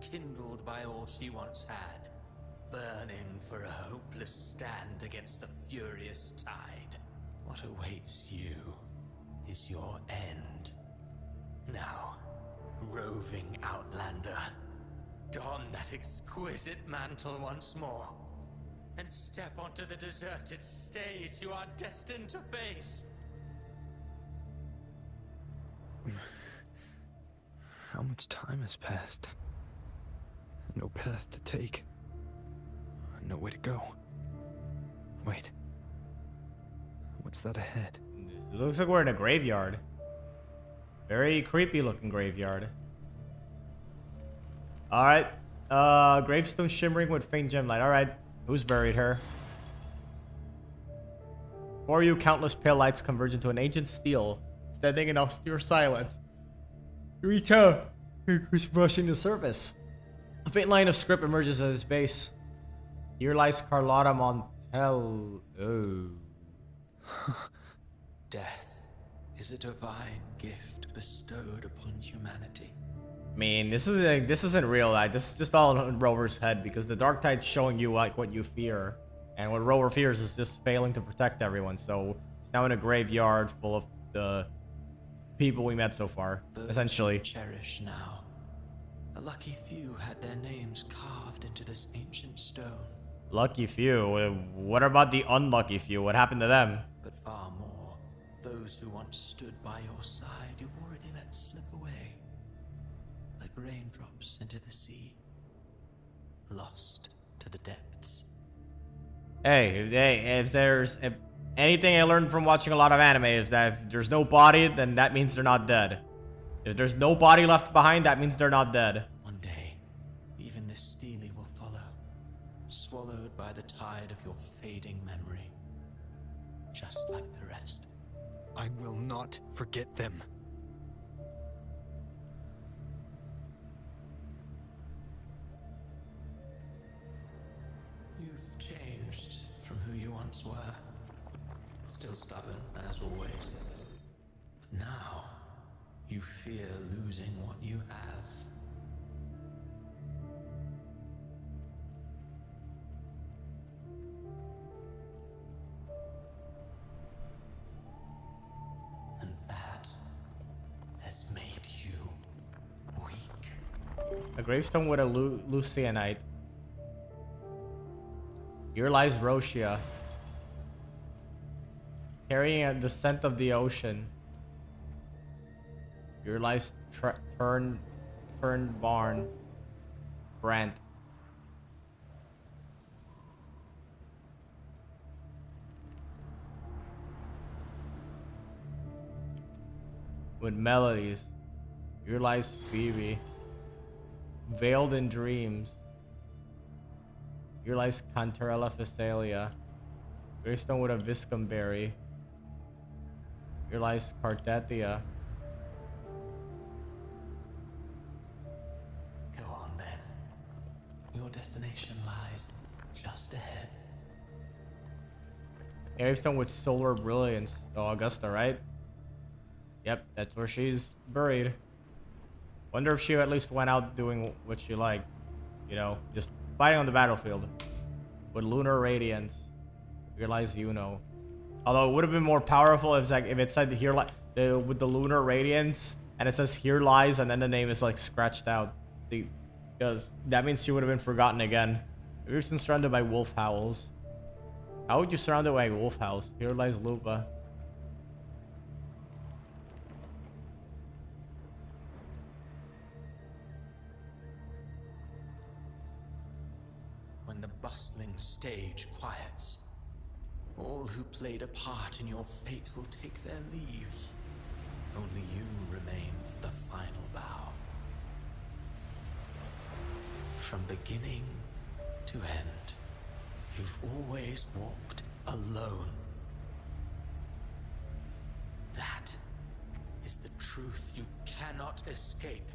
kindled by all she once had, burning for a hopeless stand against the furious tide. What awaits you is your end. Now, roving outlander, don that exquisite mantle once more, and step onto the deserted stage you are destined to face.
How much time has passed? No path to take. Nowhere to go. Wait. What's that ahead?
It looks like we're in a graveyard. Very creepy looking graveyard. Alright. Gravestone shimmering with faint gem light. Alright. Who's buried her? For you, countless pale lights converge into an ancient steel, standing in austere silence. You reach out, who's brushing the surface. A faint line of script emerges at its base. Here lies Carlotta Montel. Oh.
Death is a divine gift bestowed upon humanity.
I mean, this isn't real. This is just all in Rover's head because the Dark Tide's showing you like what you fear, and what Rover fears is just failing to protect everyone. So he's now in a graveyard full of the people we met so far, essentially.
Cherish now. A lucky few had their names carved into this ancient stone.
Lucky few. What about the unlucky few? What happened to them?
But far more, those who once stood by your side, you've already let slip away. Like raindrops into the sea. Lost to the depths.
Hey, if anything I learned from watching a lot of anime is that if there's no body, then that means they're not dead. If there's no body left behind, that means they're not dead.
One day, even this Steely will follow, swallowed by the tide of your fading memory. Just like the rest.
I will not forget them.
You've changed from who you once were. Still stubborn, as always. But now, you fear losing what you have. And that has made you weak.
A gravestone with a Lucianite. Here lies Roshia, carrying the scent of the ocean. Here lies Turned Barn, Brant. With melodies. Here lies Phoebe, veiled in dreams. Here lies Cantarella Phasalia, gravestone with a Viscumberry. Here lies Cardathia.
Go on then. Your destination lies just ahead.
Gravestone with Solar Brilliance. Oh, Augusta, right? Yep, that's where she's buried. Wonder if she at least went out doing what she liked. You know, just fighting on the battlefield. With Lunar Radiance. Here lies Yuno. Although it would have been more powerful if it said here with the Lunar Radiance and it says here lies and then the name is like scratched out. Because that means she would have been forgotten again. You're surrounded by wolf howls. How would you surround it by wolf howls? Here lies Lupa.
When the bustling stage quiets, all who played a part in your fate will take their leave. Only you remain for the final bow. From beginning to end, you've always walked alone. That is the truth you cannot escape.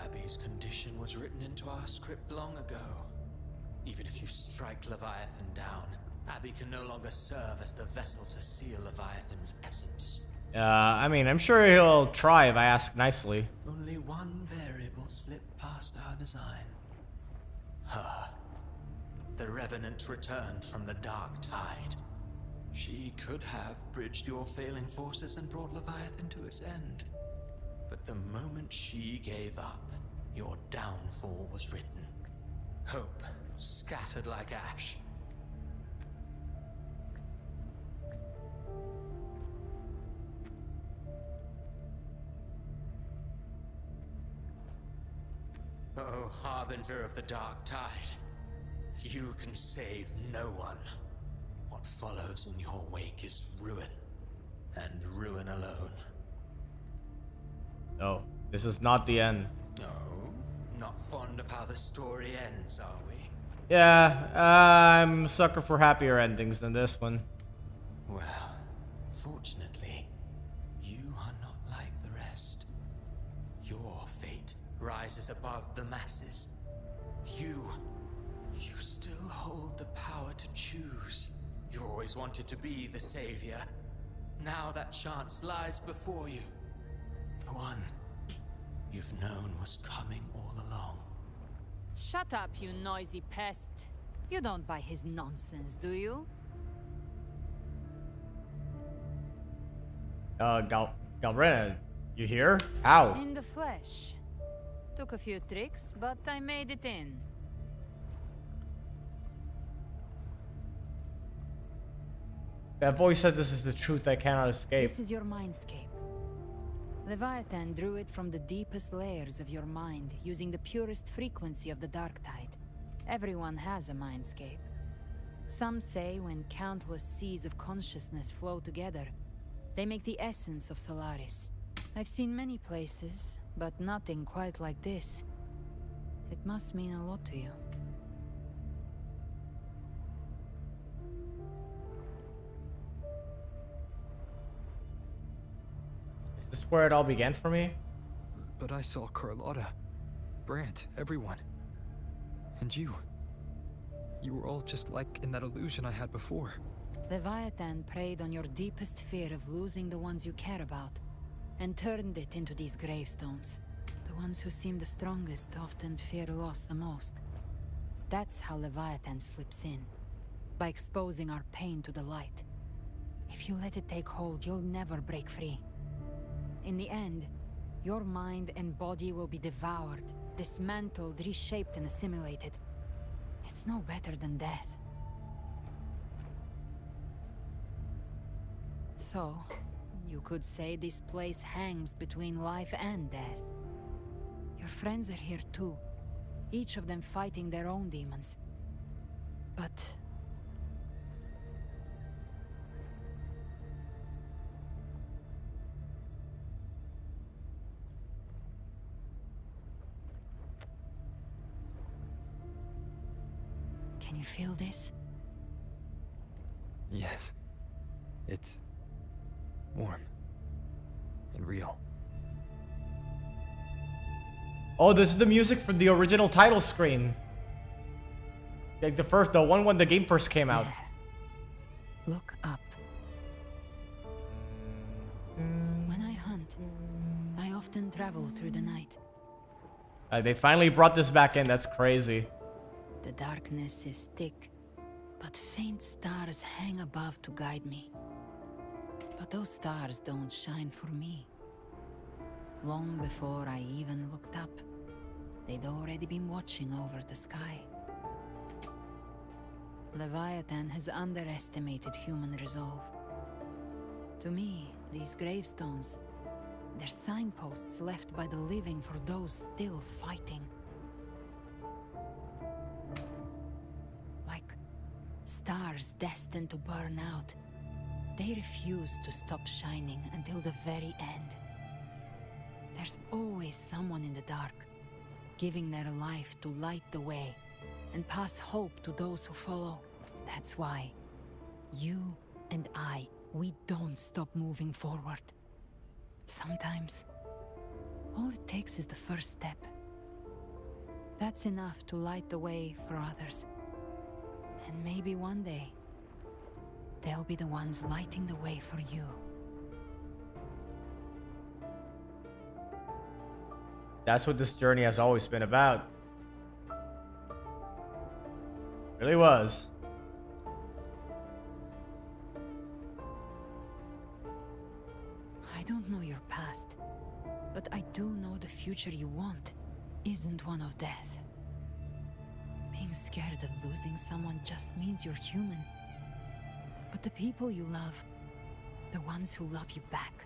Abby's condition was written into our script long ago. Even if you strike Leviathan down, Abby can no longer serve as the vessel to seal Leviathan's essence.
I mean, I'm sure he'll try if I ask nicely.
Only one variable slipped past our design. Her. The Revenant returned from the Dark Tide. She could have bridged your failing forces and brought Leviathan to its end. But the moment she gave up, your downfall was written. Hope scattered like ash. Oh, harbinger of the Dark Tide, you can save no one. What follows in your wake is ruin, and ruin alone.
No, this is not the end.
No, not fond of how the story ends, are we?
Yeah, I'm a sucker for happier endings than this one.
Well, fortunately, you are not like the rest. Your fate rises above the masses. You still hold the power to choose. You always wanted to be the savior. Now that chance lies before you. The one you've known was coming all along.
Shut up, you noisy pest. You don't buy his nonsense, do you?
Galbrina, you here? How?
In the flesh. Took a few tricks, but I made it in.
That voice said this is the truth I cannot escape.
This is your mindscape. Leviathan drew it from the deepest layers of your mind, using the purest frequency of the dark tide. Everyone has a mindscape. Some say when countless seas of consciousness flow together, they make the essence of Solaris. I've seen many places, but nothing quite like this. It must mean a lot to you.
Is this where it all began for me?
But I saw Carlotta, Brant, everyone. And you. You were all just like in that illusion I had before.
Leviathan preyed on your deepest fear of losing the ones you care about, and turned it into these gravestones. The ones who seem the strongest often fear loss the most. That's how Leviathan slips in, by exposing our pain to the light. If you let it take hold, you'll never break free. In the end, your mind and body will be devoured, dismantled, reshaped, and assimilated. It's no better than death. So, you could say this place hangs between life and death. Your friends are here too, each of them fighting their own demons. But... can you feel this?
Yes. It's warm and real.
Oh, this is the music from the original title screen. Like the one when the game first came out.
There. Look up. When I hunt, I often travel through the night.
They finally brought this back in. That's crazy.
The darkness is thick, but faint stars hang above to guide me. But those stars don't shine for me. Long before I even looked up, they'd already been watching over the sky. Leviathan has underestimated human resolve. To me, these gravestones, they're signposts left by the living for those still fighting. Like stars destined to burn out, they refuse to stop shining until the very end. There's always someone in the dark, giving their life to light the way and pass hope to those who follow. That's why you and I, we don't stop moving forward. Sometimes, all it takes is the first step. That's enough to light the way for others. And maybe one day, they'll be the ones lighting the way for you.
That's what this journey has always been about. Really was.
I don't know your past, but I do know the future you want isn't one of death. Being scared of losing someone just means you're human. But the people you love, the ones who love you back,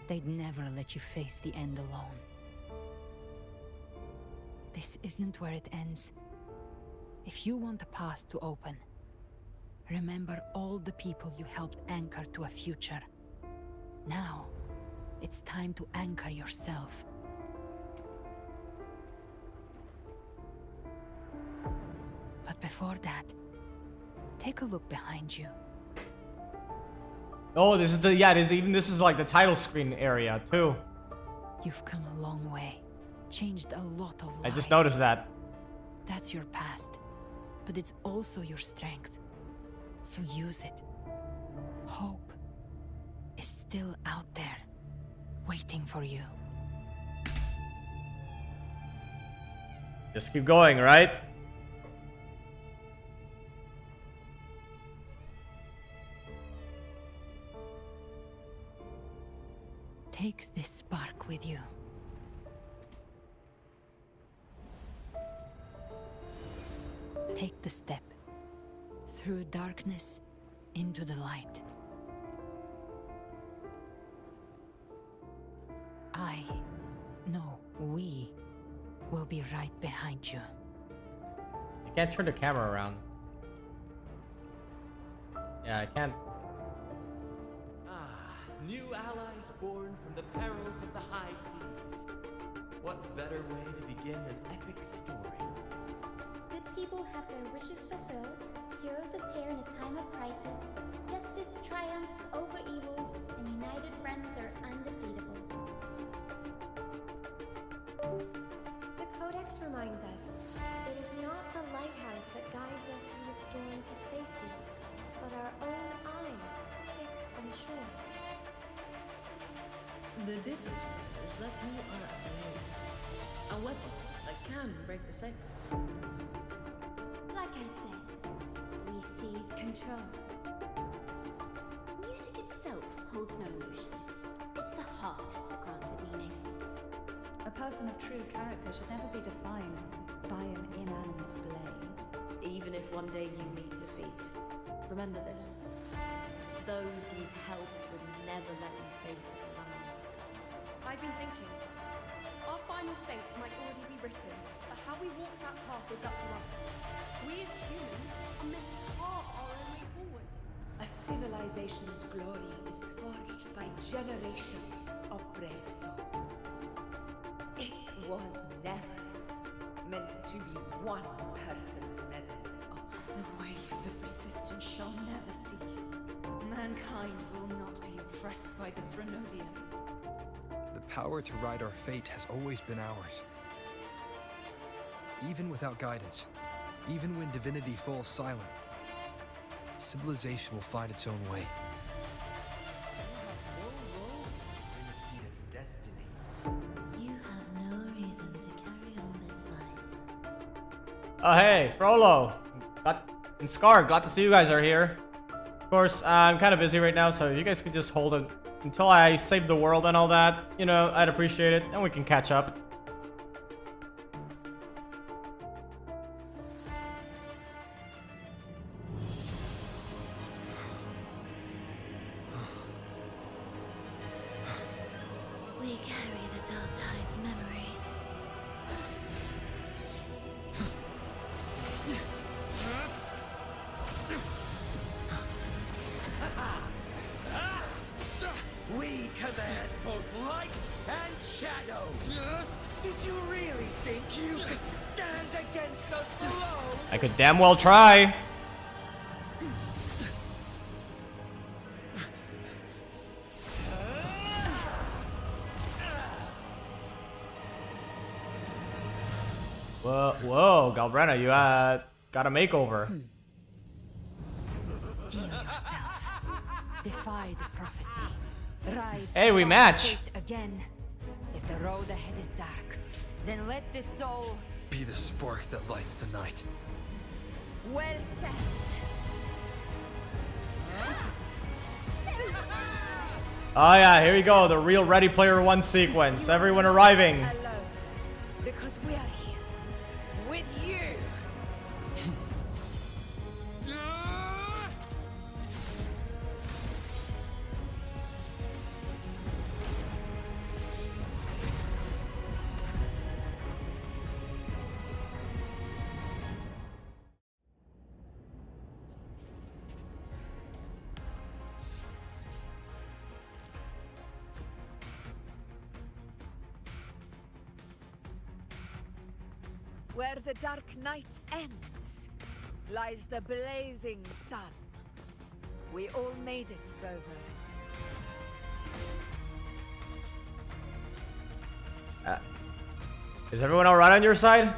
they'd never let you face the end alone. This isn't where it ends. If you want the path to open, remember all the people you helped anchor to a future. Now, it's time to anchor yourself. before that, take a look behind you.
Oh, this is the this is like the title screen area too.
You've come a long way, changed a lot of lives.
I just noticed that.
That's your past, but it's also your strength. So use it. Hope is still out there, waiting for you.
Just keep going, right?
Take this spark with you. Take the step through darkness into the light. We will be right behind you.
I can't turn the camera around. Yeah, I can't.
New allies born from the perils of the high seas. What better way to begin an epic story?
Good people have their wishes fulfilled, heroes appear in a time of crisis, justice triumphs over evil, and united friends are undefeatable.
The Codex reminds us, it is not the lighthouse that guides us through the storm to safety, but our own eyes fixed on shore.
The difference is that you are a blade. A weapon that can break the cycle.
Like I said, we seize control. Music itself holds no emotion. It's the heart that grants it meaning.
A person of true character should never be defined by an inanimate blade.
Even if one day you meet defeat, remember this. Those you've helped would never let you face it alone. I've been thinking, our final fate might already be written, but how we walk that path is up to us. We as humans are meant to carve our own way forward.
A civilization's glory is forged by generations of brave souls. It was never meant to be one person's medal.
The waves of resistance shall never cease. Mankind will not be oppressed by the Threnodian.
The power to ride our fate has always been ours. Even without guidance, even when divinity falls silent, civilization will find its own way.
Renacita's destiny.
You have no reason to carry on this fight.
Oh hey, Frollo and Scar, glad to see you guys are here. Of course, I'm kind of busy right now, so if you guys could just hold it until I save the world and all that, you know, I'd appreciate it, and we can catch up.
We carry the Dark Tide's memories.
We command both light and shadow. Did you really think you could stand against us alone?
I could damn well try. Whoa, Galbrena, you got a makeover.
Steel yourself. Defy the prophecy. Rise.
Hey, we
above
match.
fate again. If the road ahead is dark, then let this soul
Be the spark that lights the night.
well set.
Oh yeah, here we go, the real Ready Player One sequence. Everyone arriving.
Alone, because we are here with you. Where the dark night ends, lies the blazing sun. We all made it, Rover.
Is everyone alright on your side?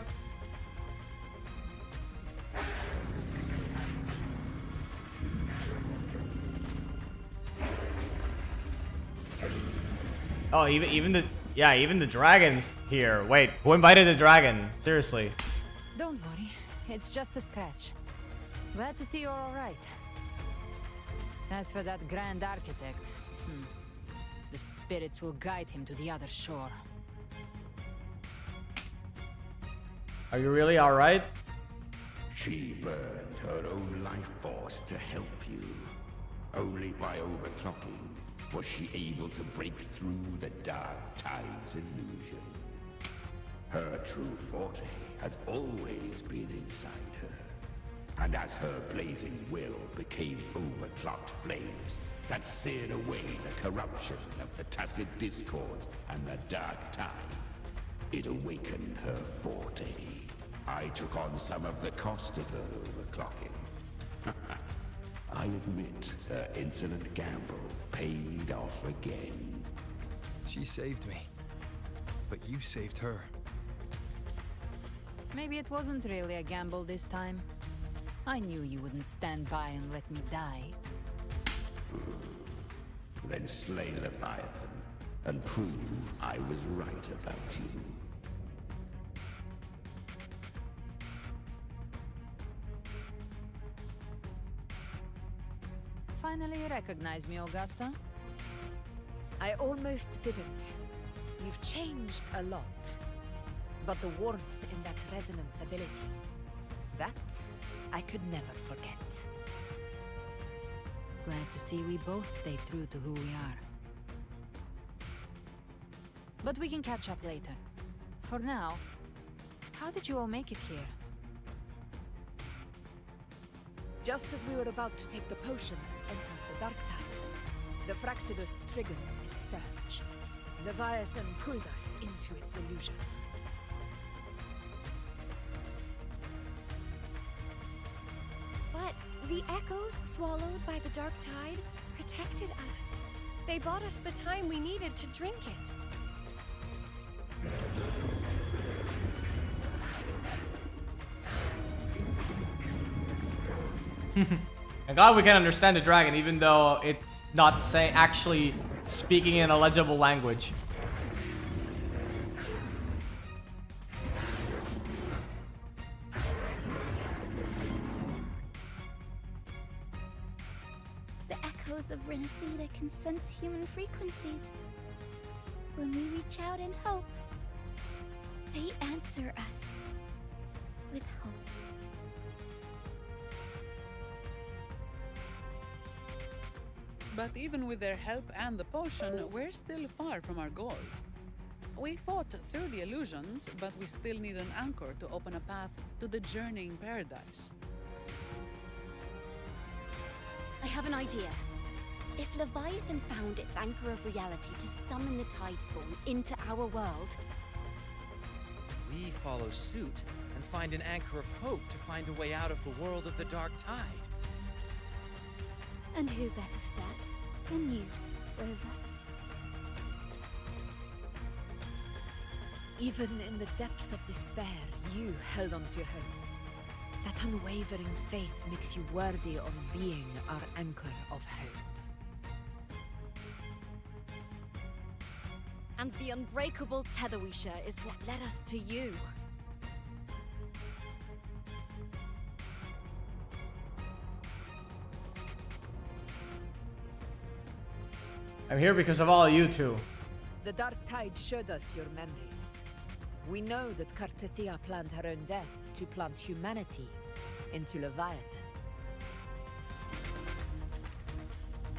Oh, even the dragon's here. Wait, who invited the dragon? Seriously.
Don't worry, it's just a scratch. Glad to see you're alright. As for that grand architect, the spirits will guide him to the other shore.
Are you really alright?
She burned her own life force to help you. Only by overclocking was she able to break through the Dark Tide's illusion. Her true forte has always been inside her. And as her blazing will became overclocked flames that seared away the corruption of the Tacit Discords and the Dark Tide, it awakened her forte. I took on some of the cost of her overclocking. I admit her insolent gamble paid off again.
She saved me, but you saved her.
Maybe it wasn't really a gamble this time. I knew you wouldn't stand by and let me die.
Then slay Leviathan and prove I was right about you.
Finally recognize me, Augusta?
I almost didn't. You've changed a lot. But the warmth in that resonance ability, that I could never forget.
Glad to see we both stayed true to who we are. But we can catch up later. For now, how did you all make it here?
Just as we were about to take the potion and enter the Dark Tide, the Fraxidus triggered its surge. Leviathan pulled us into its illusion.
But the echoes swallowed by the Dark Tide protected us. They bought us the time we needed to drink it.
And God, we can understand the dragon, even though it's not actually speaking in a legible language.
The echoes of Renacida can sense human frequencies. When we reach out in hope, they answer us with hope.
But even with their help and the potion, we're still far from our goal. We fought through the illusions, but we still need an anchor to open a path to the journeying paradise.
I have an idea. If Leviathan found its anchor of reality to summon the Tidespawn into our world,
We follow suit and find an anchor of hope to find a way out of the world of the Dark Tide.
And who better for that than you, Rover?
Even in the depths of despair, you held on to hope. That unwavering faith makes you worthy of being our anchor of hope.
and the unbreakable tether we share is what led us to you.
I'm here because of all you two.
The Dark Tide showed us your memories. We know that Kartathea planned her own death to plant humanity into Leviathan.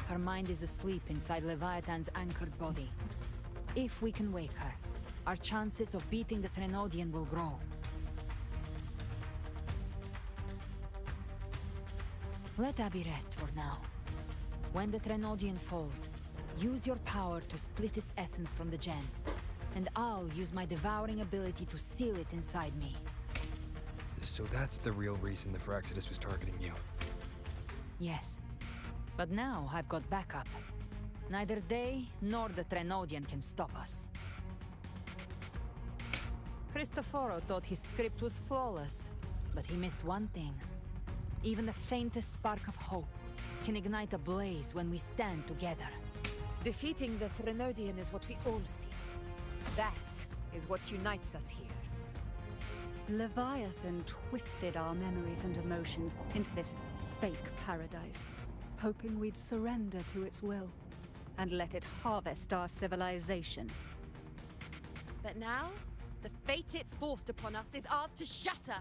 Her mind is asleep inside Leviathan's anchored body. If we can wake her, our chances of beating the Threnodian will grow. Let Abby rest for now. When the Threnodian falls, use your power to split its essence from the gem, and I'll use my devouring ability to seal it inside me.
So that's the real reason the Phyrexidus was targeting you.
Yes. But now I've got backup. Neither they nor the Trenodian can stop us. Cristoforo thought his script was flawless, but he missed one thing. Even the faintest spark of hope can ignite a blaze when we stand together.
Defeating the Trenodian is what we all seek. That is what unites us here.
Leviathan twisted our memories and emotions into this fake paradise, hoping we'd surrender to its will and let it harvest our civilization.
But now, the fate it's forced upon us is ours to shatter.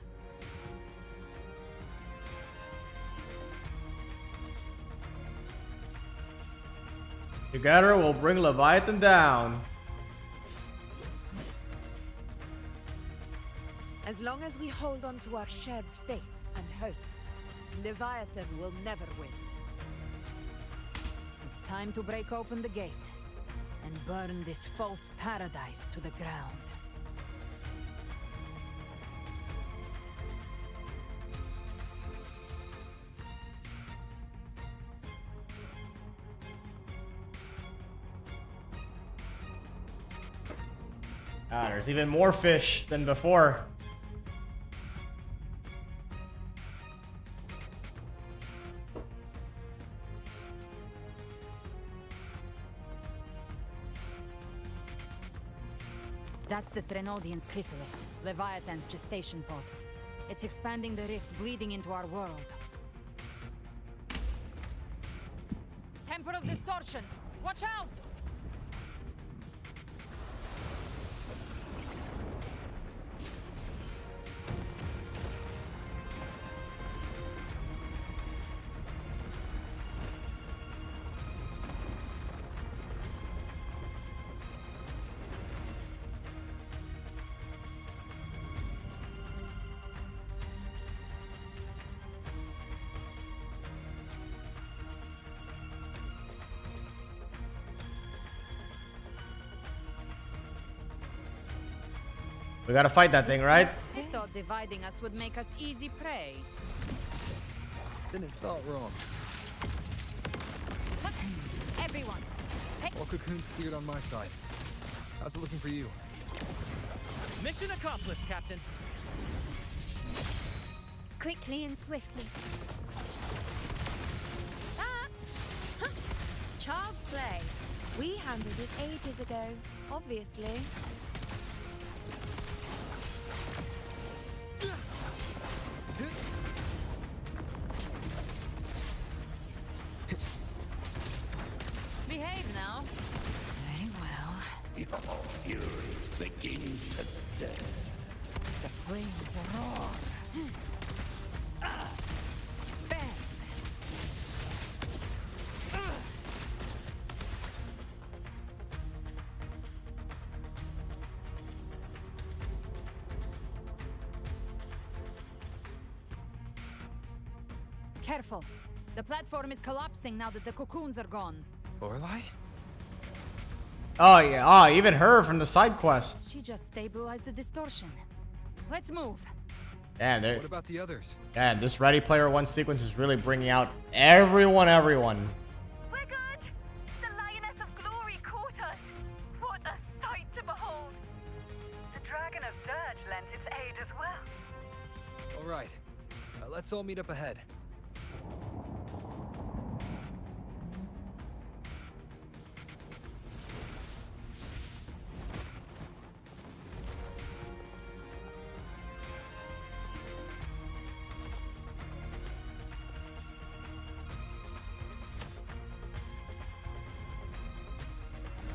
Together we'll bring Leviathan down.
As long as we hold on to our shared faith and hope, Leviathan will never win.
It's time to break open the gate and burn this false paradise to the ground.
Ah, there's even more fish than before.
That's the Trenodian's chrysalis, Leviathan's gestation pod. It's expanding the rift, bleeding into our world. Temper of distortions! Watch out!
We gotta fight that thing, right?
I thought dividing us would make us easy prey.
Then it felt wrong.
Everyone,
All cocoons cleared on my side. How's it looking for you?
Mission accomplished, Captain.
Quickly and swiftly.
That's child's play. We handled it ages ago, obviously.
behave now. Very well.
Your fury begins to stir.
The flames roar. Bang! Careful. The platform is collapsing now that the cocoons are gone.
Lorelei?
Oh yeah, oh, even her from the side quest.
She just stabilized the distortion. Let's move.
Man,
What about the others?
man, this Ready Player One sequence is really bringing out everyone.
We're good. The Lioness of Glory caught us. What a sight to behold. The Dragon of Dirge lent its aid as well.
All right. Let's all meet up ahead.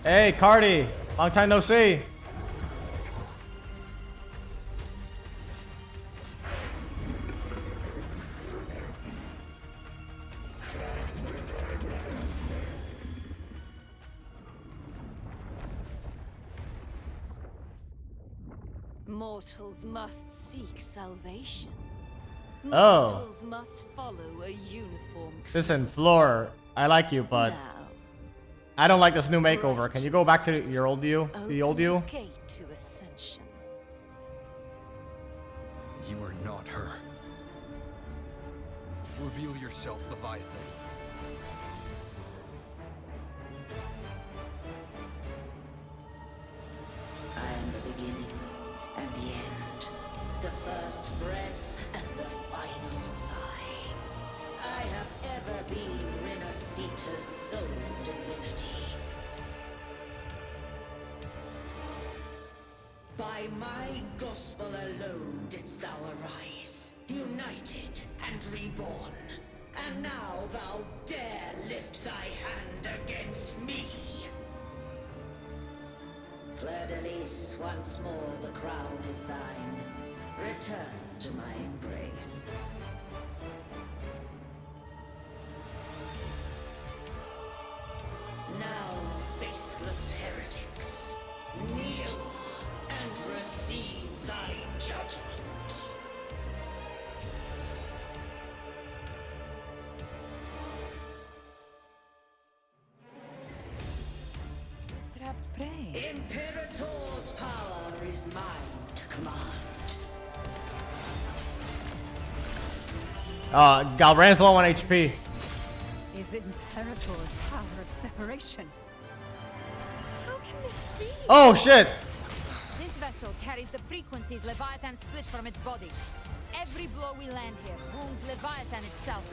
Hey, Cardi, long time no see.
Mortals must seek salvation.
Oh.
Mortals must follow a uniform.
Listen, Floor, I like you, but I don't like this new makeover. Can you go back to your old you? The old you?
Gate to ascension.
You are not her. Reveal yourself, Leviathan.
I am the beginning and the end, the first breath and the final sigh. I have ever been Renacita's sole divinity. By my gospel alone didst thou arise, united and reborn. And now thou dare lift thy hand against me. Fleur-de-Lis, once more the crown is thine. Return to my embrace. Now, faithless heretics, kneel and receive thy judgment.
Trapped prey.
Imperator's power is mine to command.
Galbrain's low on HP.
Is Imperator's power of separation? How can this be?
Oh shit!
This vessel carries the frequencies Leviathan split from its body. Every blow we land here wounds Leviathan itself.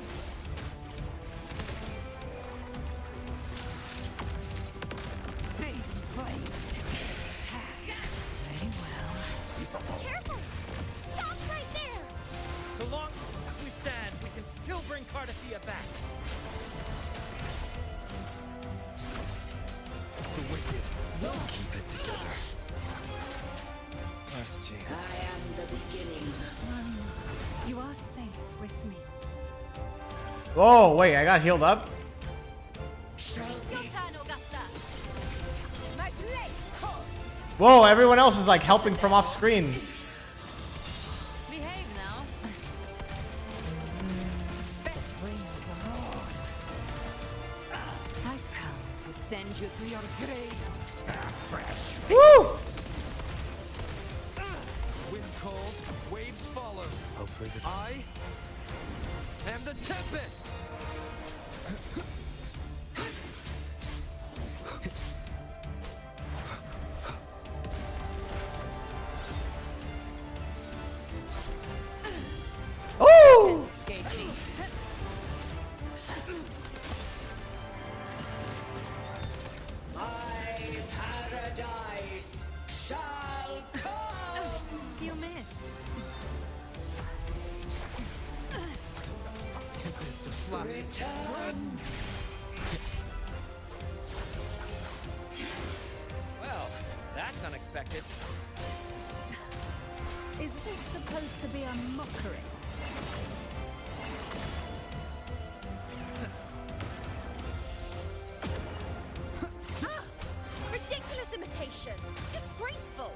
Fading flames. Very well.
Careful! Stop right there!
So long as we stand, we can still bring Cardathia back.
The wicked won't keep it together. Yes, James.
I am the beginning.
You are safe with me.
Whoa, wait, I got healed up?
Your turn, Augusta!
My blade calls.
Whoa, everyone else is like helping from off screen.
Behave now. Best wings roar. I've come to send you to your grave.
Fresh.
Woo!
Wind calls, waves follow.
Hopefully the
I am the Tempest!
Ooh!
Escape me.
My paradise shall come!
You missed.
Tempest of slapping.
Return!
Well, that's unexpected.
Is this supposed to be a mockery?
Ridiculous imitation! Disgraceful!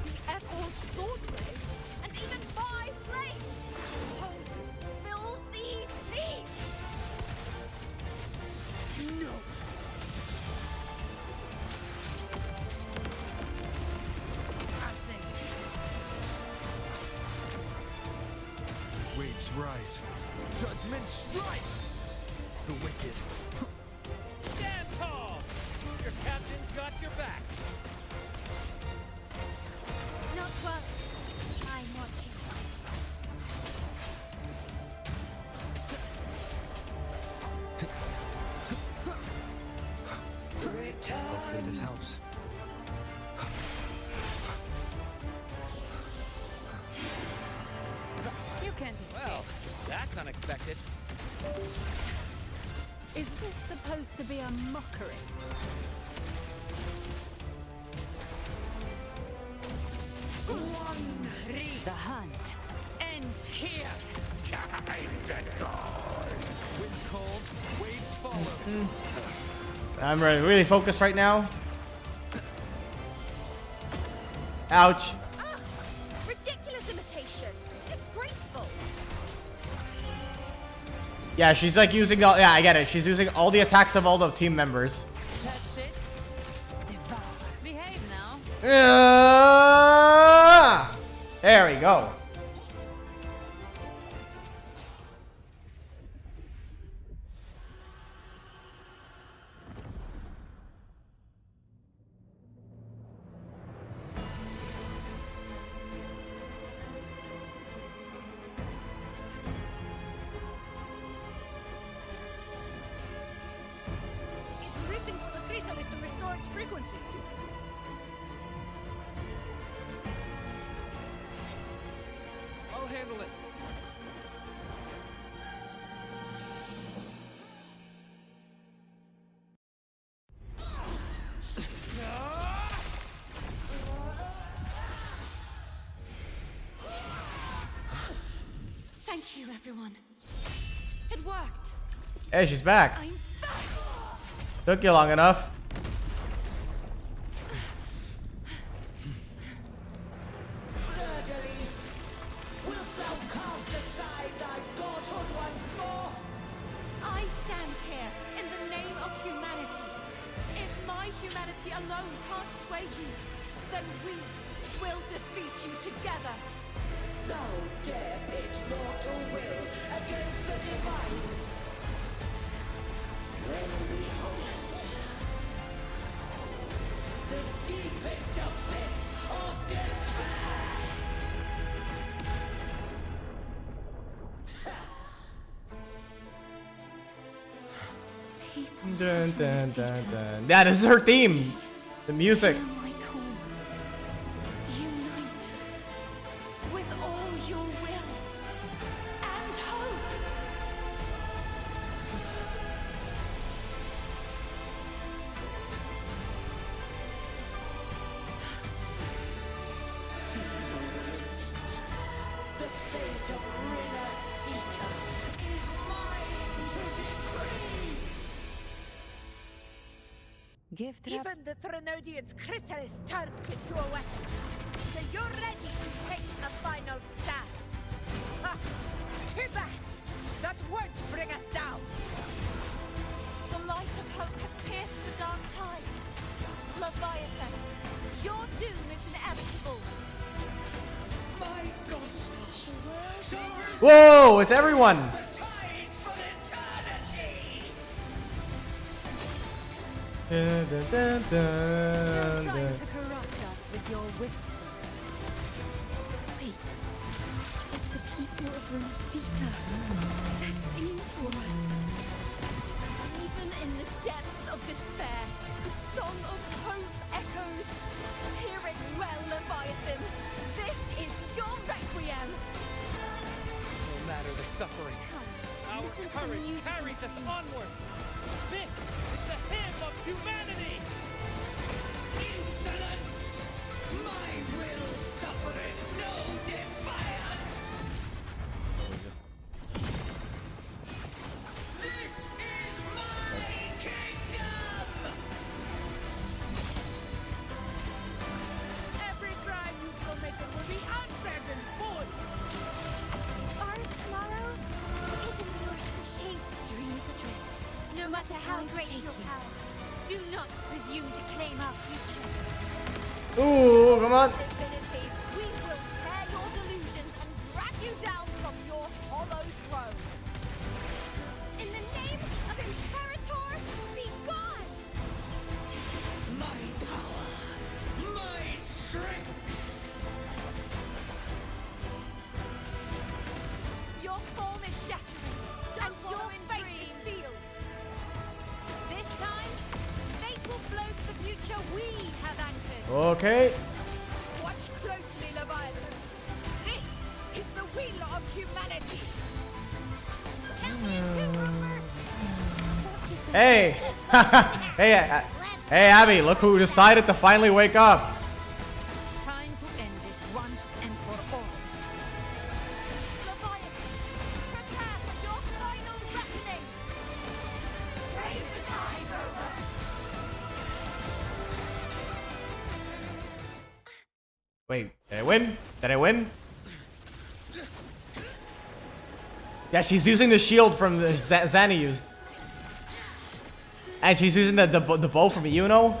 The F-all sword blade, and even my blade! Oh, filthy thief! No!
Waves rise. Judgment strikes! The wicked.
Stand tall! Your captain's got your back.
Not worth it. I'm watching.
hopefully this helps.
You can't escape.
Well, that's unexpected.
Is this supposed to be a mockery?
The hunt ends here.
Time to go. Wind calls, waves follow.
I'm really focused right now. Ouch.
Ridiculous imitation! Disgraceful!
Yeah, she's like using all. Yeah, I get it. She's using all the attacks of all the team members.
That's it. Devour. Behave now.
There we go.
It's written for the chrysalis to restore its frequencies.
I'll handle it.
Thank you, everyone. It worked.
Hey, she's back. Took you long enough.
Wilt thou cast aside thy godhood once more?
I stand here in the name of humanity. If my humanity alone can't sway you, then we will defeat you together.
Thou dare pit mortal will against the divine. Then behold, the deepest abyss of despair.
Dun, dun, dun, dun. That is her theme. The music.
Unite with all your will and hope.
The fate of Renacita is mine to decree.
Gift wrap.
Even the Threnodian's chrysalis turned into a weapon. So you're ready to take a final stand. Ha! Too bad! That won't bring us down! The light of hope has pierced the dark tide. Leviathan, your doom is inevitable.
My gospel shall
Whoa, it's everyone.
the tides for eternity.
Dun, dun, dun, dun,
Trying
dun.
to corrupt us with your whispers. Wait, it's the people of Renacita. They're singing for us.
Even in the depths of despair, the song of hope echoes. Hear it well, Leviathan. This is your requiem.
No matter the suffering, our
listen to the
courage
music
carries us onward. This is the hymn of humanity.
Insolence! My will suffereth no defiance. This is my kingdom.
Every crime you committed will be answered in full.
Our tomorrow isn't yours to shape, dreams adrift. No matter how great your power, do not presume to claim our future.
Ooh, come on.
Divinity, we will tear your delusions and drag you down from your hollow throne. In the name of Imperator, be gone!
My power, my strength.
Your form is shattering, and your fate is sealed.
This time, fate will flow to the future we have anchored.
Okay.
Watch closely, Leviathan. This is the will of humanity.
Hey. Hey, hey, Abby, look who decided to finally wake up.
Time to end this once and for all.
Leviathan, prepare for your final reckoning.
Brave the tide over.
Wait, did I win? Did I win? Yeah, she's using the shield from the Zanny used. And she's using the bow from Yuno.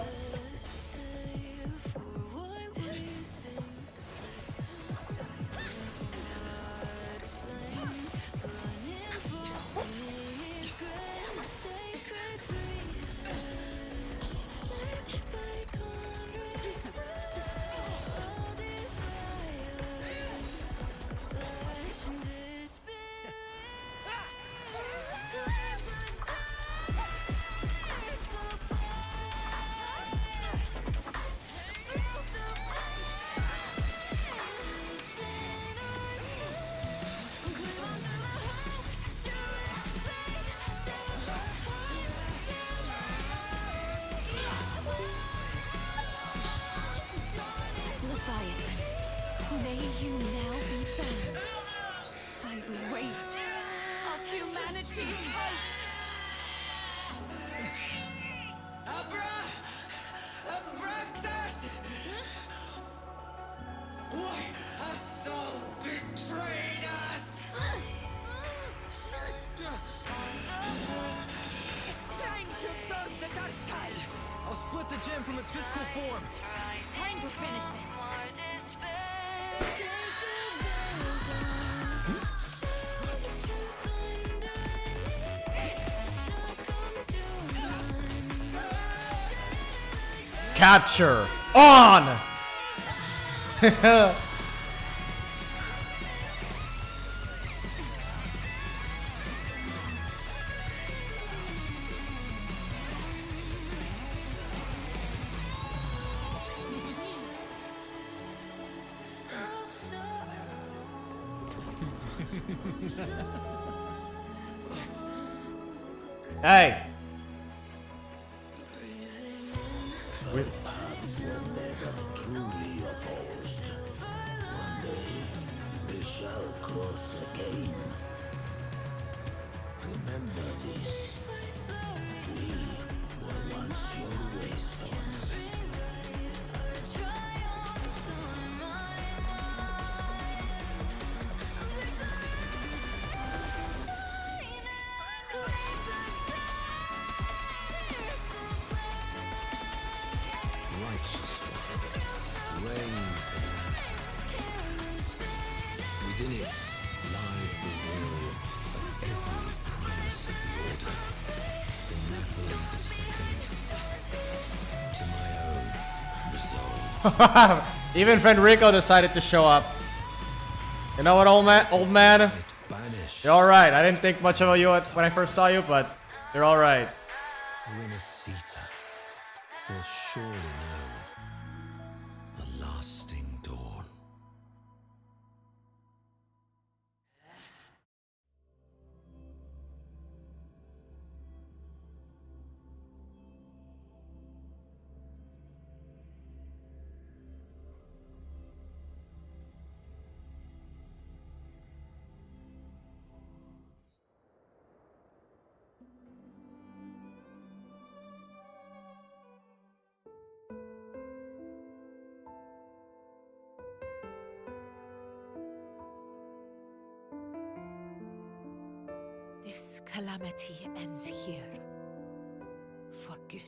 May you now be bound by the weight of humanity's hopes.
Abraxas! Why hast thou betrayed us?
It's trying to absorb the dark tide.
I'll split the gem from its physical form.
Time to finish this.
Capture on. Hey.
Our paths were never truly opposed. One day, they shall cross again. Remember this. We were once your wastelands.
Righteous one reigns the lantern. Within it lies the will of every primus of the order, from Napoli II to my own resolve.
Even Federico decided to show up. You know what, old man? You're alright. I didn't think much of you when I first saw you, but you're alright.
Renacita will surely know a lasting dawn.
This calamity ends here. For good.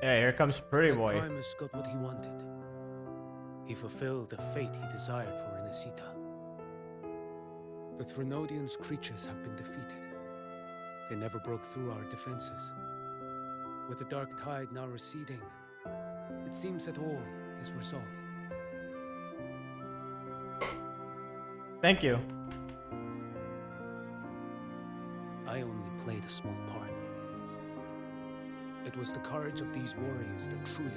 Yeah, here comes Pretty Boy.
Primus got what he wanted. He fulfilled the fate he desired for Renacita. The Threnodians' creatures have been defeated. They never broke through our defenses. With the dark tide now receding, it seems that all is resolved.
Thank you.
I only played a small part. It was the courage of these warriors that truly...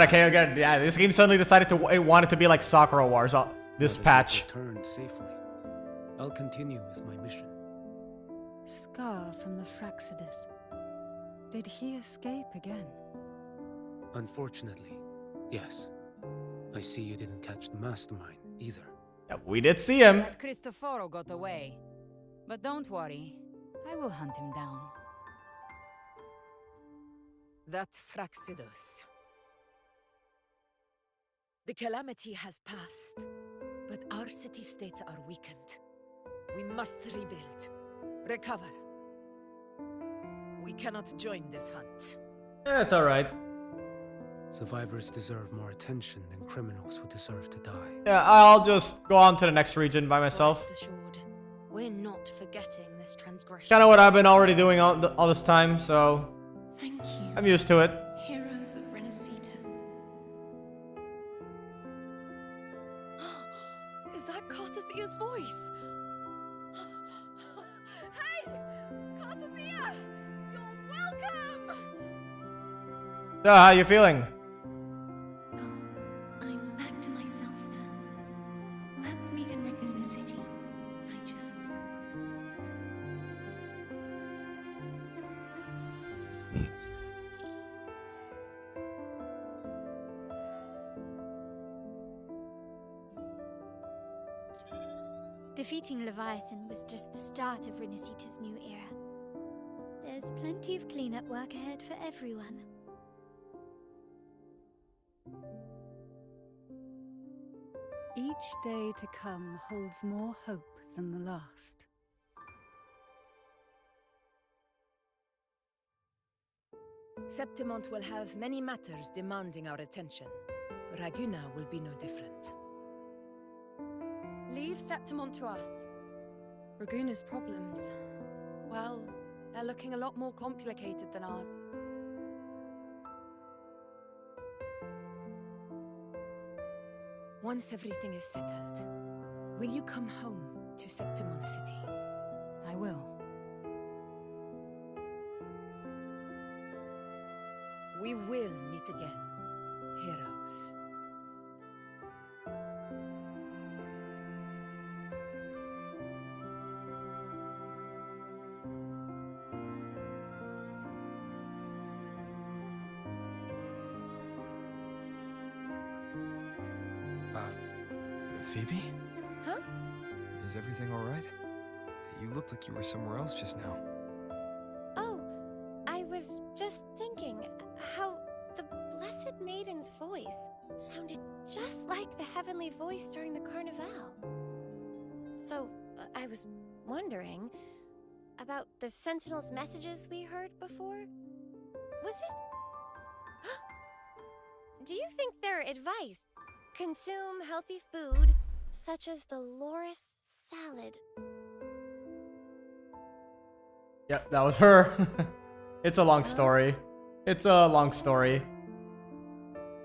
Okay, again. Yeah, this game suddenly decided to it wanted to be like Sakura Wars. This patch.
Returned safely. I'll continue with my mission.
Scar from the Fraxidus. Did he escape again?
Unfortunately, yes. I see you didn't catch the mastermind either.
Yeah, we did see him.
That Cristoforo got away. But don't worry, I will hunt him down.
That Fraxidus. The calamity has passed, but our city-states are weakened. We must rebuild, recover. We cannot join this hunt.
Yeah, it's alright.
Survivors deserve more attention than criminals who deserve to die.
Yeah, I'll just go on to the next region by myself.
Rest assured, we're not forgetting this transgression.
Kind of what I've been already doing all this time, so
Thank you.
I'm used to it.
Heroes of Renacita.
Is that Cartathia's voice? Hey! Cartathia! You're welcome!
So, how you feeling?
I'm back to myself now. Let's meet in Raguna City. Righteous one.
Defeating Leviathan was just the start of Renacita's new era. There's plenty of cleanup work ahead for everyone.
Each day to come holds more hope than the last.
Septimont will have many matters demanding our attention. Raguna will be no different.
Leave Septimont to us. Raguna's problems, well, they're looking a lot more complicated than ours.
Once everything is settled, will you come home to Septimont City?
I will.
We will meet again, heroes.
Phoebe?
Huh?
Is everything all right? You looked like you were somewhere else just now.
Oh, I was just thinking how the Blessed Maiden's voice sounded just like the heavenly voice during the Carnival. So, I was wondering about the Sentinel's messages we heard before. Was it? Do you think their advice, consume healthy food, such as the Loris salad?
Yep, that was her. It's a long story. It's a long story.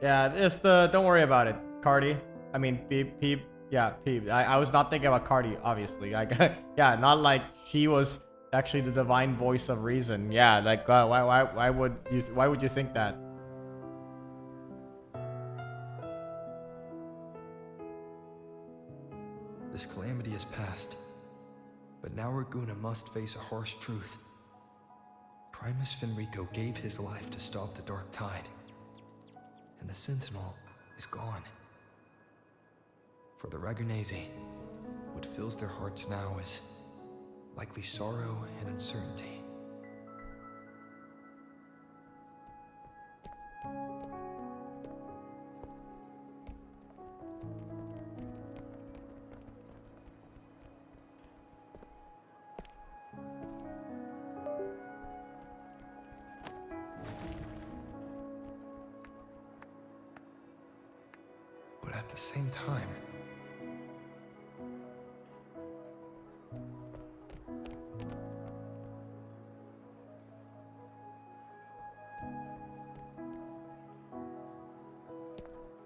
Yeah, it's the. Don't worry about it, Cardi. I mean, Peep. Yeah, Peep. I was not thinking about Cardi, obviously. Yeah, not like she was actually the divine voice of reason. Yeah, like why would you think that?
This calamity is past, but now Raguna must face a harsh truth. Primus Finrico gave his life to stop the Dark Tide, and the Sentinel is gone. For the Ragunesi, what fills their hearts now is likely sorrow and uncertainty. But at the same time,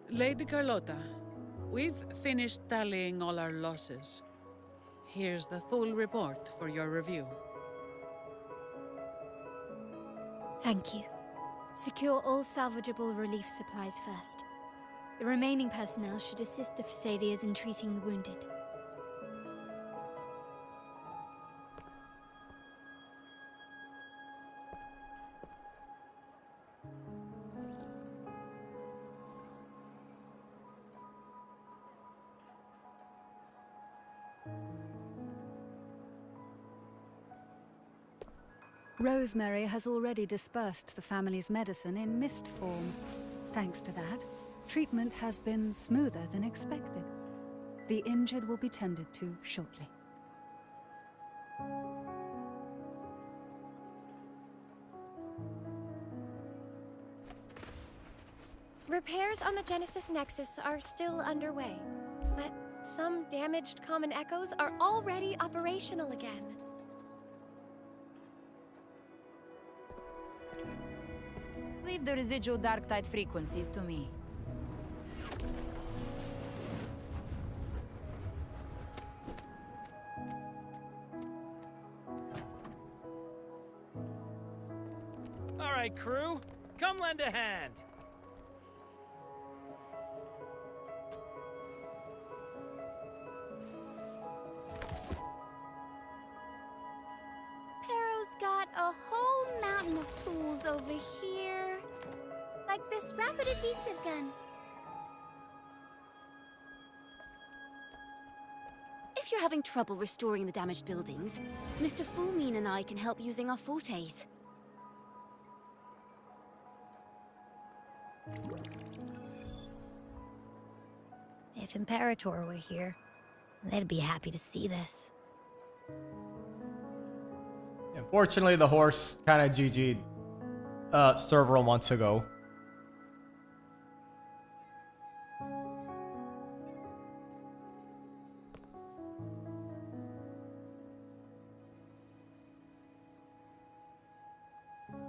Lady Carlotta, we've finished tallying all our losses. Here's the full report for your review.
Thank you. Secure all salvageable relief supplies first. The remaining personnel should assist the Phasaelians in treating the wounded.
Rosemary has already dispersed the family's medicine in mist form. Thanks to that, treatment has been smoother than expected. The injured will be tended to shortly.
Repairs on the Genesis Nexus are still underway, but some damaged common echoes are already operational again.
Leave the residual dark tide frequencies to me.
All right, crew, come lend a hand.
Pero's got a whole mountain of tools over here. Like this rapid adhesive gun.
If you're
you're having trouble restoring the damaged buildings, Mr. Fulmine and I can help using our fortes.
If Imperator were here, they'd be happy to see this.
Unfortunately, the horse kind of GG'd several months ago.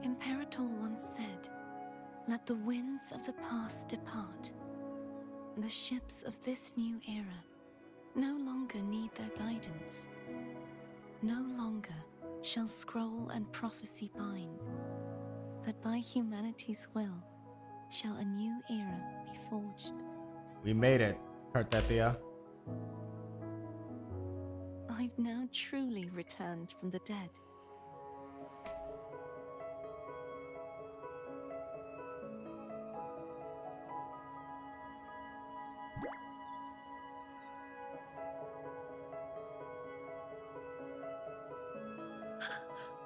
Imperator once said, "Let the winds of the past depart. The ships of this new era no longer need their guidance. No longer shall scroll and prophecy bind, but by humanity's will shall a new era be forged."
We made it, Cartethia.
I've now truly returned from the dead.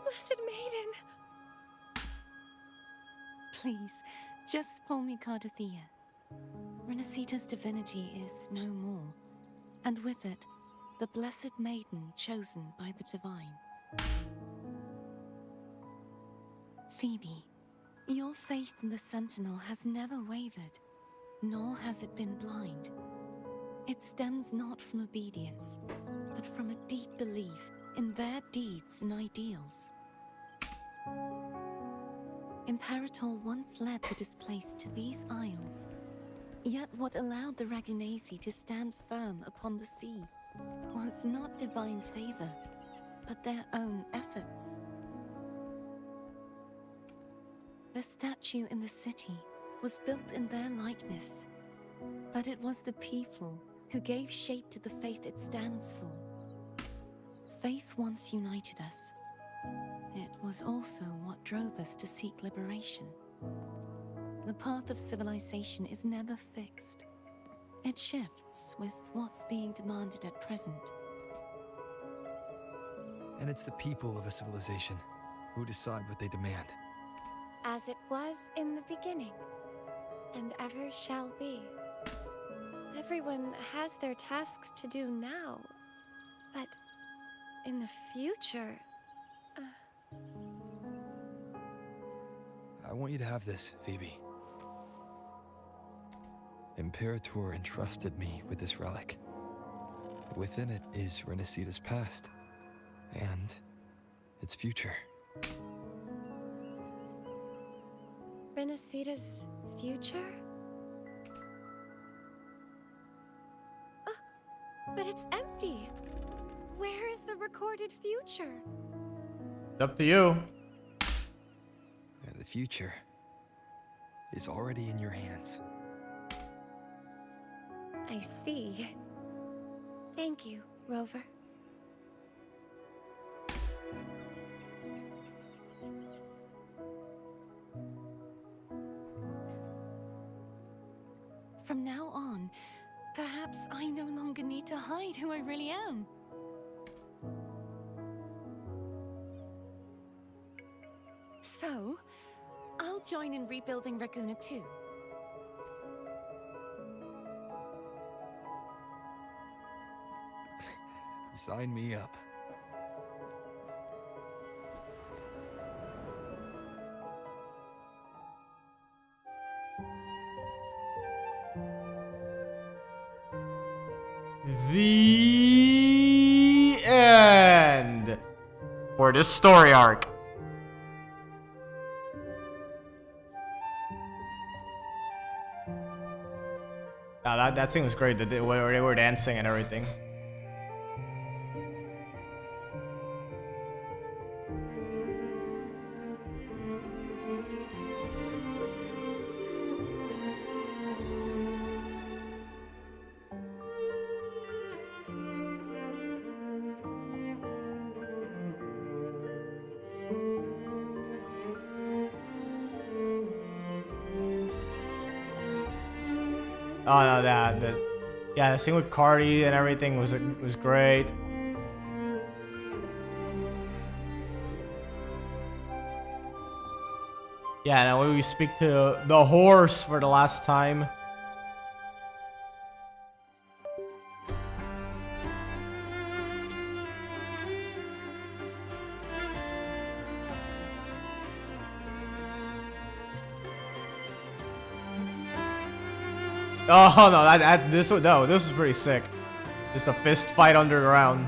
Blessed Maiden!
Please, just call me Cardathea. Renacita's divinity is no more, and with it, the Blessed Maiden chosen by the Divine. Phoebe, your faith in the Sentinel has never wavered, nor has it been blind. It stems not from obedience, but from a deep belief in their deeds and ideals. Imperator once led the displaced to these isles, yet what allowed the Ragunasi to stand firm upon the sea was not divine favor, but their own efforts. The statue in the city was built in their likeness, but it was the people who gave shape to the faith it stands for. Faith once united us. It was also what drove us to seek liberation. The path of civilization is never fixed. It shifts with what's being demanded at present.
And it's the people of a civilization who decide what they demand.
As it was in the beginning, and ever shall be. Everyone has their tasks to do now, but in the future...
I want you to have this, Phoebe. Imperator entrusted me with this relic. Within it is Renacita's past, and its future.
Renacita's future? But it's empty! Where is the recorded future?
It's up to you.
The future is already in your hands.
I see. Thank you, Rover.
From now on, perhaps I no longer need to hide who I really am. So, I'll join in rebuilding Raguna too.
Sign me up.
The end for this story arc. Now that scene was great. Where they were dancing and everything. Oh no, that Yeah, the scene with Cardi and everything was great. Yeah, now we speak to the horse for the last time. Oh no, this was pretty sick. Just a fist fight underground.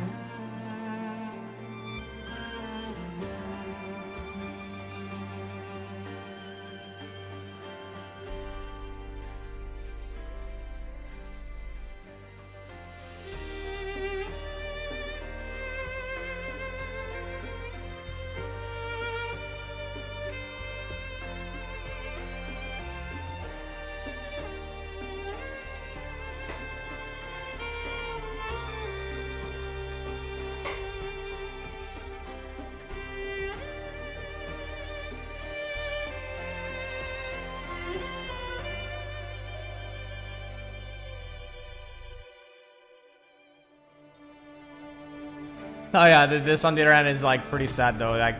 Oh yeah, this on the other end is like pretty sad though. Like,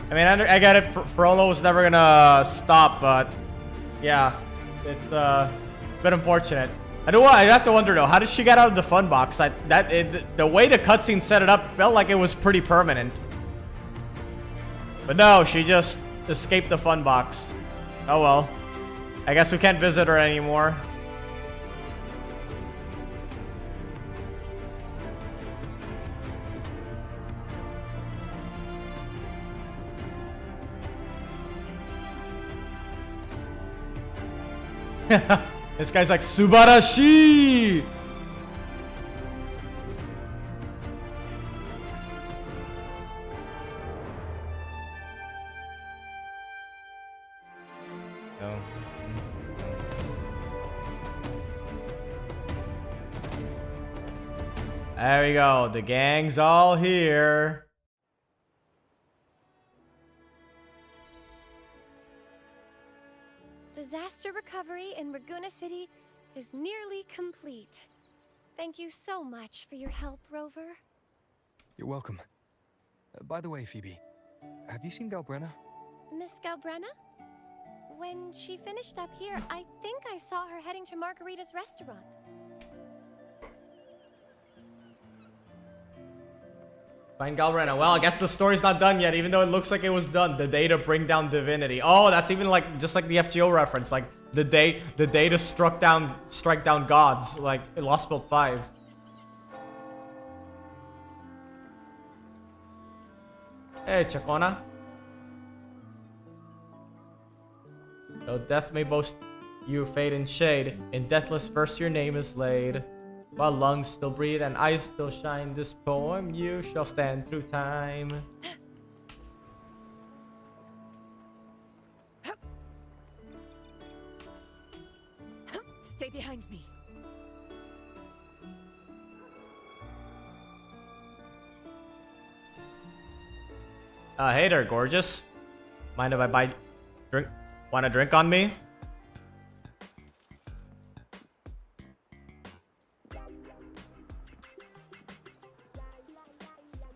I mean, I get it. Frollo's never gonna stop, but yeah, it's a bit unfortunate. I have to wonder though, how did she get out of the fun box? The way the cutscene set it up felt like it was pretty permanent, but no, she just escaped the fun box. Oh well, I guess we can't visit her anymore. This guy's like Subarashi! No. There we go. The gang's all here.
Disaster recovery in Raguna City is nearly complete. Thank you so much for your help, Rover.
You're welcome. By the way, Phoebe, have you seen Galbrenna?
Miss Galbrenna? When she finished up here, I think I saw her heading to Margarita's restaurant.
Find Galbrenna. Well, I guess the story's not done yet, even though it looks like it was done. The day to bring down divinity. Oh, that's even like just like the FGO reference, like the day to strike down gods, like in Lost World 5. Hey, Chacona. Though death may boast you fade and shade, in deathless verse your name is laid. While lungs still breathe and eyes still shine, this poem you shall stand through time.
Stay behind me.
Hey there, gorgeous. Mind if I buy drink? Want a drink on me?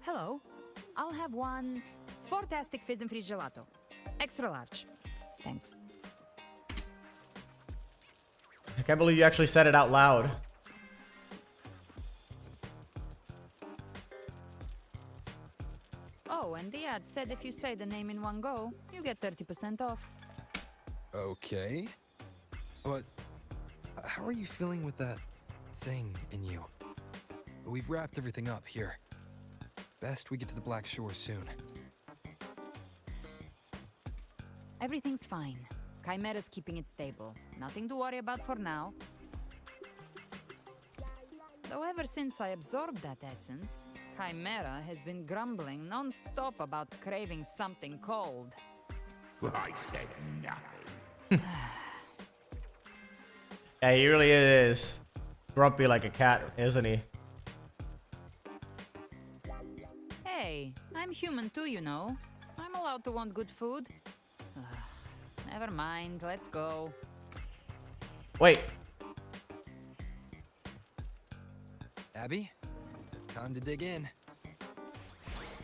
Hello. I'll have one fantastic fizz and free gelato. Extra large. Thanks.
I can't believe you actually said it out loud.
Oh, and the ad said if you say the name in one go, you get 30% off.
Okay. But how are you feeling with that thing in you? We've wrapped everything up here. Best we get to the Black Shore soon.
Everything's fine. Chimera's keeping it stable. Nothing to worry about for now. Though ever since I absorbed that essence, Chimera has been grumbling non-stop about craving something cold.
I said nothing.
Yeah, he really is grumpy like a cat, isn't he?
Hey, I'm human too, you know. I'm allowed to want good food. Ugh, never mind, let's go.
Wait.
Abby, time to dig in.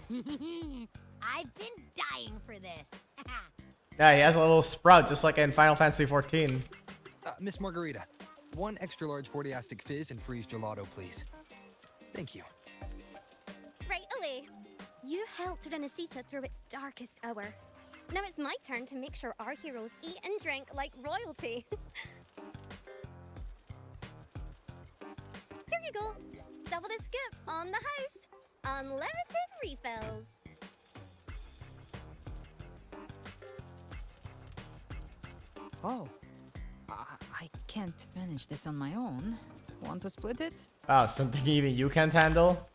I've been dying for this.
Yeah, he has a little sprout, just like in Final Fantasy 14.
Miss Margarita, 1 extra large 40-astic fizz and freeze gelato, please. Thank you.
Right away. You helped Renesita through its darkest hour. Now it's my turn to make sure our heroes eat and drink like royalty. Here you go. Double the scoop on the house. Unlimited refills.
Oh, I can't manage this on my own. Want to split it?
Wow, something even you can't handle?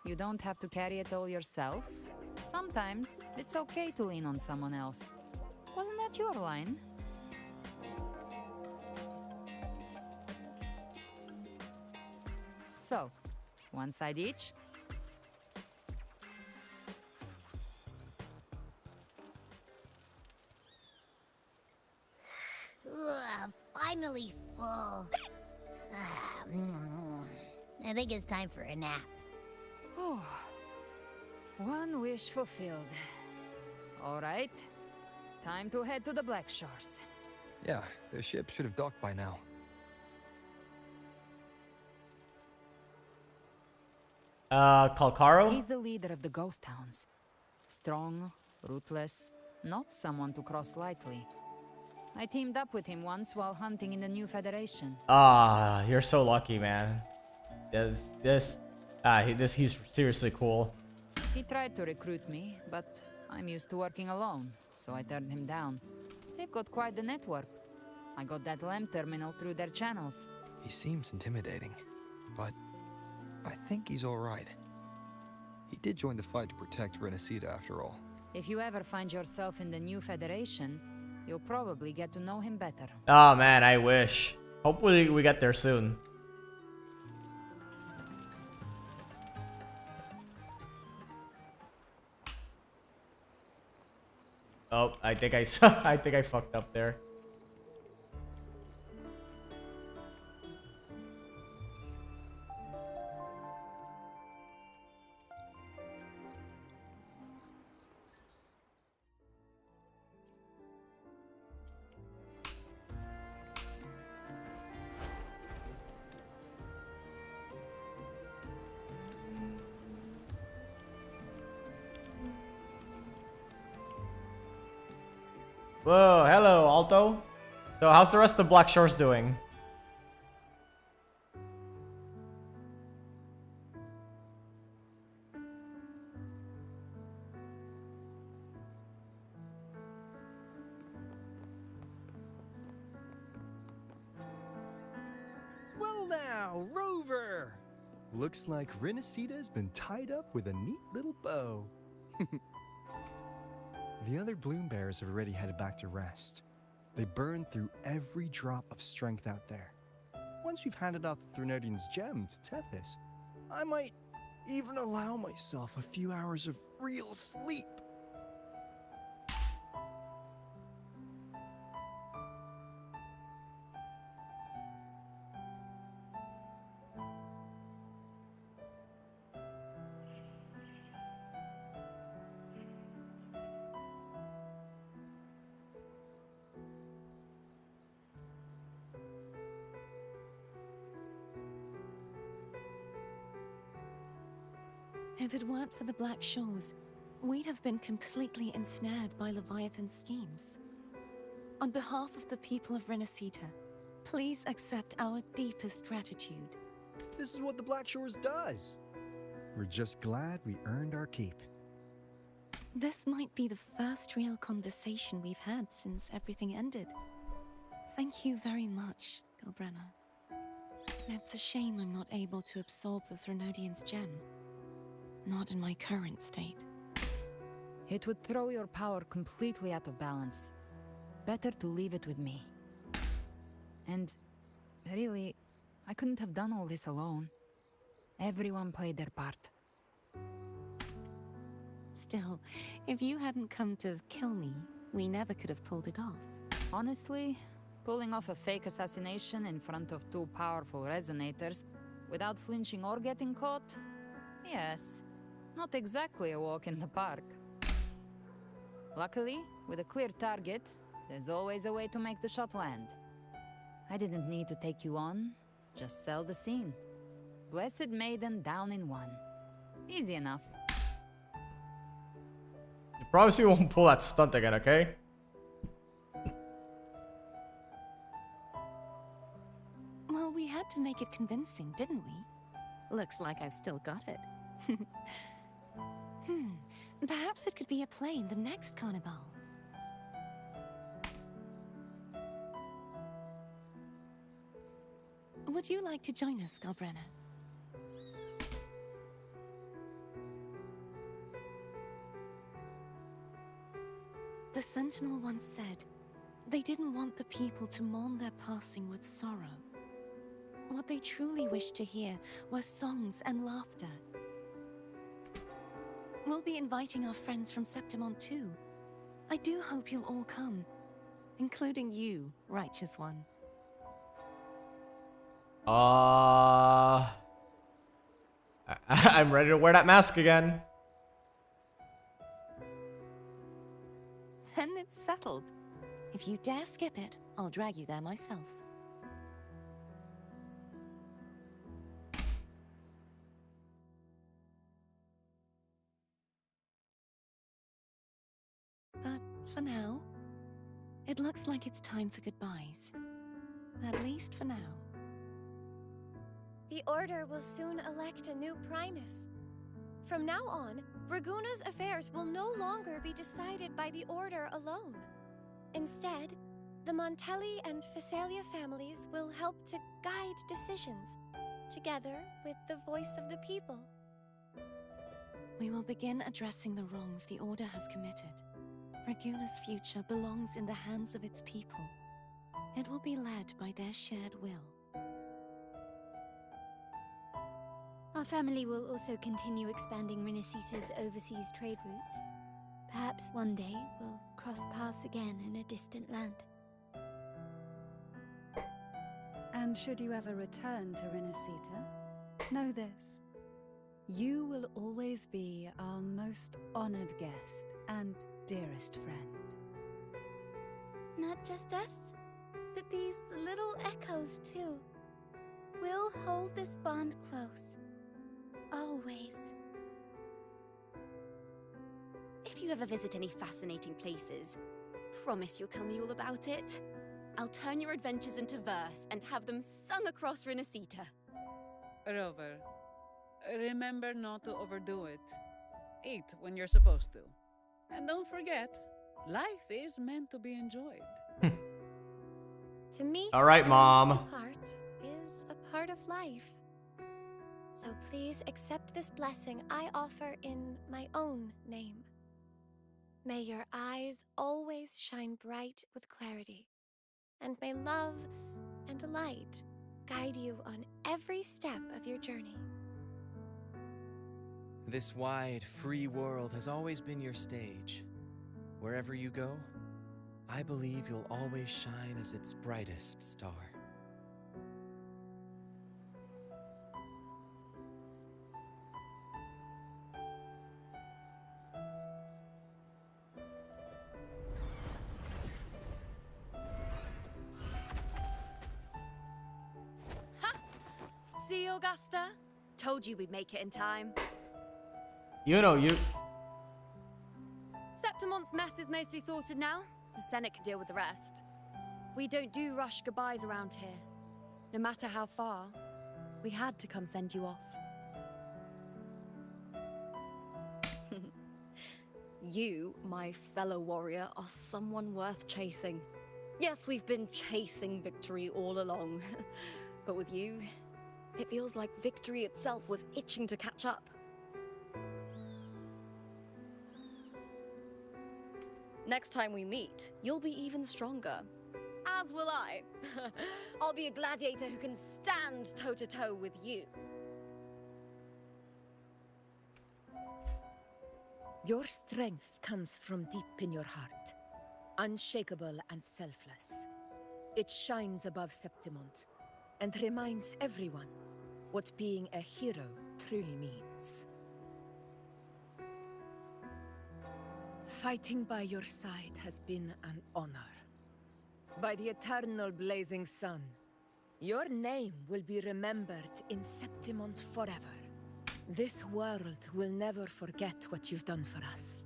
You don't have to carry it all yourself. Sometimes it's okay to lean on someone else. Wasn't that your line? So, 1 side each?
Ugh, finally full. I think it's time for a nap.
Oh, 1 wish fulfilled. All right, time to head to the Black Shores.
Yeah, their ship should have docked by now.
Kalkaro?
He's the leader of the ghost towns. Strong, ruthless, not someone to cross lightly. I teamed up with him once while hunting in the New Federation.
Ah, you're so lucky, man. He's seriously cool.
He tried to recruit me, but I'm used to working alone, so I turned him down. They've got quite the network. I got that LEM terminal through their channels.
He seems intimidating, but I think he's all right. He did join the fight to protect Renesita after all.
If you ever find yourself in the New Federation, you'll probably get to know him better.
Oh man, I wish. Hopefully we get there soon. Oh, I think I fucked up there. Whoa, hello, Alto. So how's the rest of Black Shores doing?
Well now, Rover! Looks like Renesita's been tied up with a neat little bow. The other Bloom Bears have already headed back to rest. They burned through every drop of strength out there. Once we've handed out the Threnodian's gem to Tethys, I might even allow myself a few hours of real sleep.
If it weren't for the Black Shores, we'd have been completely ensnared by Leviathan's schemes. On behalf of the people of Renesita, please accept our deepest gratitude.
This is what the Black Shores does. We're just glad we earned our keep.
This might be the first real conversation we've had since everything ended. Thank you very much, Gilbrenna. It's a shame I'm not able to absorb the Threnodian's gem. Not in my current state.
It would throw your power completely out of balance. Better to leave it with me. And really, I couldn't have done all this alone. Everyone played their part.
Still, if you hadn't come to kill me, we never could have pulled it off.
Honestly, Pulling off a fake assassination in front of two powerful resonators without flinching or getting caught? Yes, not exactly a walk in the park. Luckily, with a clear target, there's always a way to make the shot land. I didn't need to take you on, just sell the scene. Blessed Maiden down in one. Easy enough.
I promise you won't pull that stunt again, okay?
Well, we had to make it convincing, didn't we? Looks like I've still got it. Perhaps it could be a play in the next carnival. Would you like to join us, Galbrenna? The Sentinel once said they didn't want the people to mourn their passing with sorrow. What they truly wished to hear were songs and laughter. We'll be inviting our friends from Septimont too. I do hope you'll all come, including you, Righteous One.
I'm ready to wear that mask again.
Then it's settled. If you dare skip it, I'll drag you there myself. But for now, it looks like it's time for goodbyes. At least for now.
The Order will soon elect a new Primus. From now on, Raguna's affairs will no longer be decided by the Order alone. Instead, the Montelli and Phasalia families will help to guide decisions, together with the voice of the people.
We will begin addressing the wrongs the Order has committed. Raguna's future belongs in the hands of its people. It will be led by their shared will.
Our family will also continue expanding Rinasita's overseas trade routes. Perhaps one day we'll cross paths again in a distant land.
And should you ever return to Rinasita, know this. You will always be our most honored guest and dearest friend.
Not just us, but these little echoes too. We'll hold this bond close. Always.
If you ever visit any fascinating places, promise you'll tell me all about it. I'll turn your adventures into verse and have them sung across Rinasita.
Rover, remember not to overdo it. Eat when you're supposed to. And don't forget, life is meant to be enjoyed.
To meet
All right, Mom.
and to part is a part of life. So please accept this blessing I offer in my own name. May your eyes always shine bright with clarity, and may love and light guide you on every step of your journey.
This wide, free world has always been your stage. Wherever you go, I believe you'll always shine as its brightest star.
See, Augusta? Told you we'd make it in time.
You know, you...
Septimont's mess is mostly sorted now. The Senate can deal with the rest. We don't do rush goodbyes around here. No matter how far, we had to come send you off.
You, my fellow warrior, are someone worth chasing. Yes, we've been chasing victory all along. But with you, it feels like victory itself was itching to catch up. Next time we meet, you'll be even stronger. As will I. I'll be a gladiator who can stand toe-to-toe with you.
Your strength comes from deep in your heart, unshakable and selfless. It shines above Septimont and reminds everyone what being a hero truly means. Fighting by your side has been an honor. By the eternal blazing sun, your name will be remembered in Septimont forever. This world will never forget what you've done for us,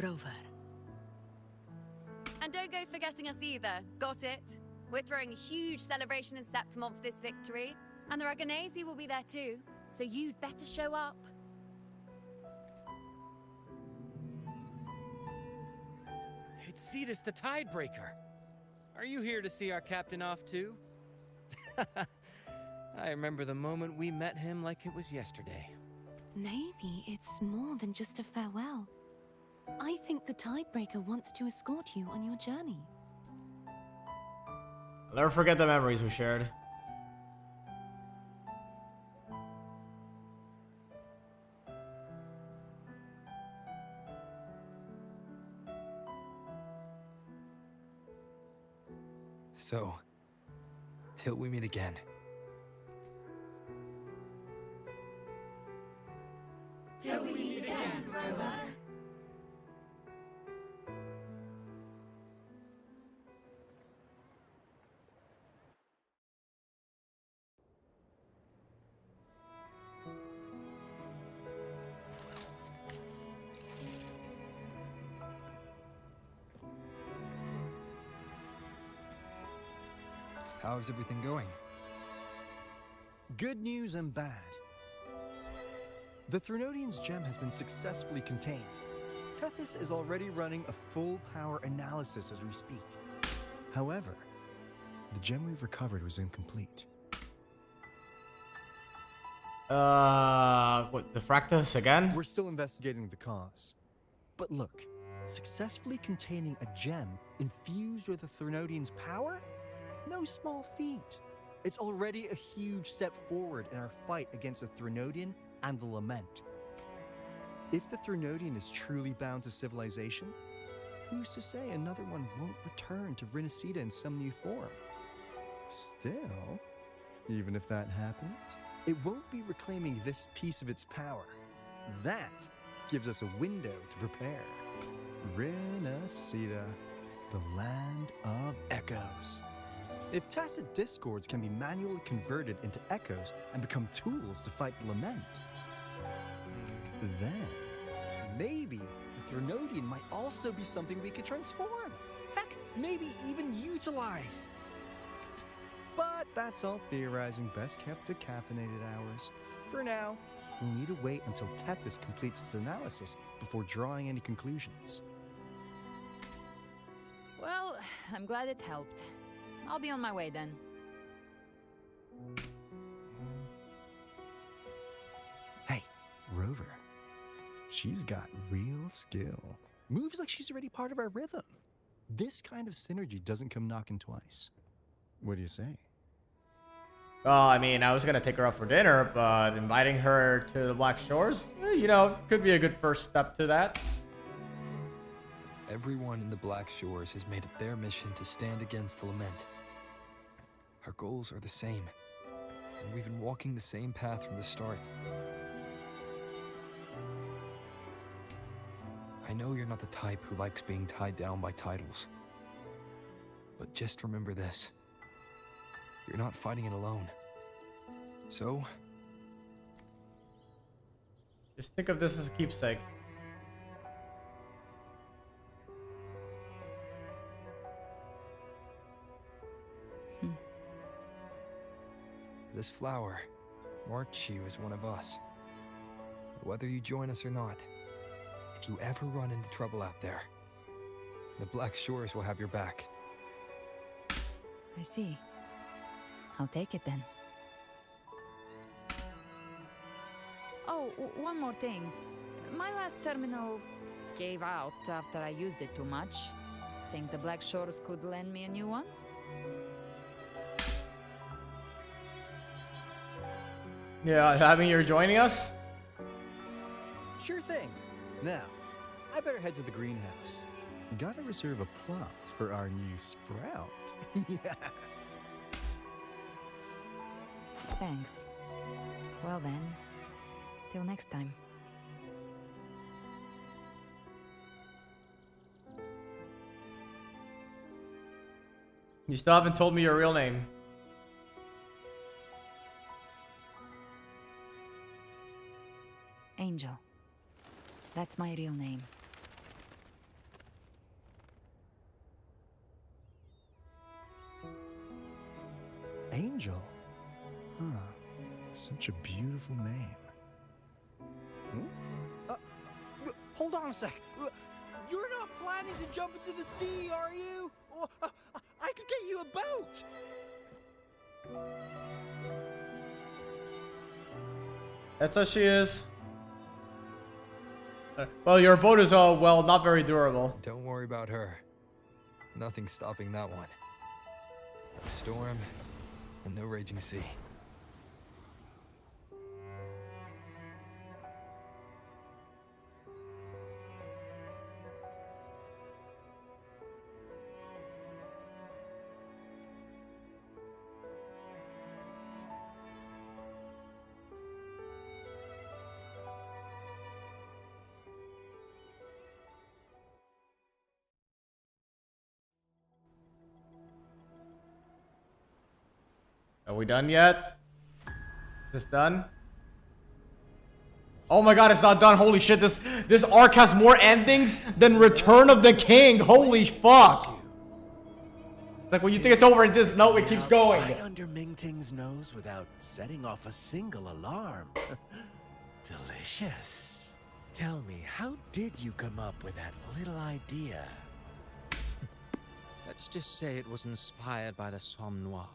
Rover.
And don't go forgetting us either, got it? We're throwing a huge celebration in Septimont for this victory, and the Raganesi will be there too, so you'd better show up.
It's Cetus the Tidebreaker. Are you here to see our captain off too? I remember the moment we met him like it was yesterday.
Maybe it's more than just a farewell. I think the Tidebreaker wants to escort you on your journey.
I'll never forget the memories we shared.
So, till we meet again.
Till we meet again, Rover.
How's everything going?
Good news and bad. The Threnodian's gem has been successfully contained. Tethys is already running a full power analysis as we speak. However, the gem we've recovered was incomplete.
What, the Fractus again?
We're still investigating the cause. But look, successfully containing a gem infused with the Threnodian's power? No small feat. It's already a huge step forward in our fight against the Threnodian and the Lament. If the Threnodian is truly bound to civilization, who's to say another one won't return to Rinacida in some new form? Still, even if that happens, it won't be reclaiming this piece of its power. That gives us a window to prepare. Rinacida, the land of echoes. If tacit discords can be manually converted into echoes and become tools to fight the Lament, then maybe the Threnodian might also be something we could transform. Heck, maybe even utilize. But that's all theorizing best kept to caffeinated hours. For now, we'll need to wait until Tethys completes its analysis before drawing any conclusions.
Well, I'm glad it helped. I'll be on my way then.
Hey, Rover. She's got real skill. Moves like she's already part of our rhythm. This kind of synergy doesn't come knocking twice. What do you say?
Well, I mean, I was gonna take her out for dinner, but inviting her to the Black Shores, you know, could be a good first step to that.
Everyone in the Black Shores has made it their mission to stand against the Lament. Our goals are the same, and we've been walking the same path from the start. I know you're not the type who likes being tied down by titles, but just remember this. You're not fighting it alone. So,
Just think of this as a keepsake.
this flower marked you as one of us. Whether you join us or not, if you ever run into trouble out there, the Black Shores will have your back.
I see. I'll take it then. Oh, one more thing. My last terminal gave out after I used it too much. Think the Black Shores could lend me a new one?
Yeah, I mean, you're joining us?
Sure thing. Now, I better head to the greenhouse. Gotta reserve a plot for our new sprout. Yeah.
Thanks. Well then, till next time.
You still haven't told me your real name.
Angel. That's my real name.
Angel? Huh. Such a beautiful name.
Hold on a sec. You're not planning to jump into the sea, are you? I could get you a boat.
That's how she is. Well, your boat is, well, not very durable.
Don't worry about her. Nothing's stopping that one. No storm and no raging sea.
Are we done yet? Is this done? Oh my god, it's not done. Holy shit, this arc has more endings than Return of the King. Holy fuck. Like when you think it's over and this, no, it keeps going.
Right under Mingting's nose without setting off a single alarm. Delicious. Tell me, how did you come up with that little idea?
Let's just say it was inspired by the Somme Noir.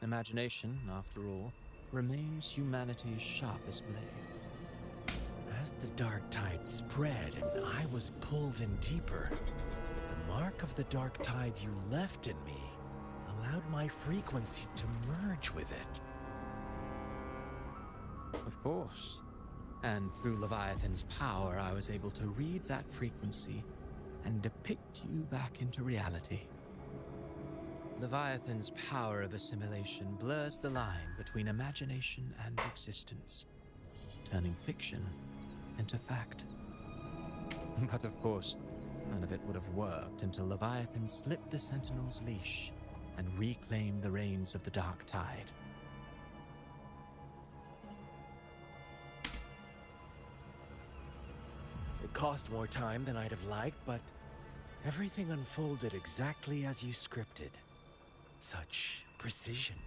Imagination, after all, remains humanity's sharpest blade.
As the dark tide spread and I was pulled in deeper, the mark of the dark tide you left in me allowed my frequency to merge with it.
Of course. And through Leviathan's power, I was able to read that frequency and depict you back into reality. Leviathan's power of assimilation blurs the line between imagination and existence, turning fiction into fact. But of course, none of it would have worked until Leviathan slipped the Sentinel's leash and reclaimed the reins of the Dark Tide.
It cost more time than I'd have liked, but everything unfolded exactly as you scripted. Such precision,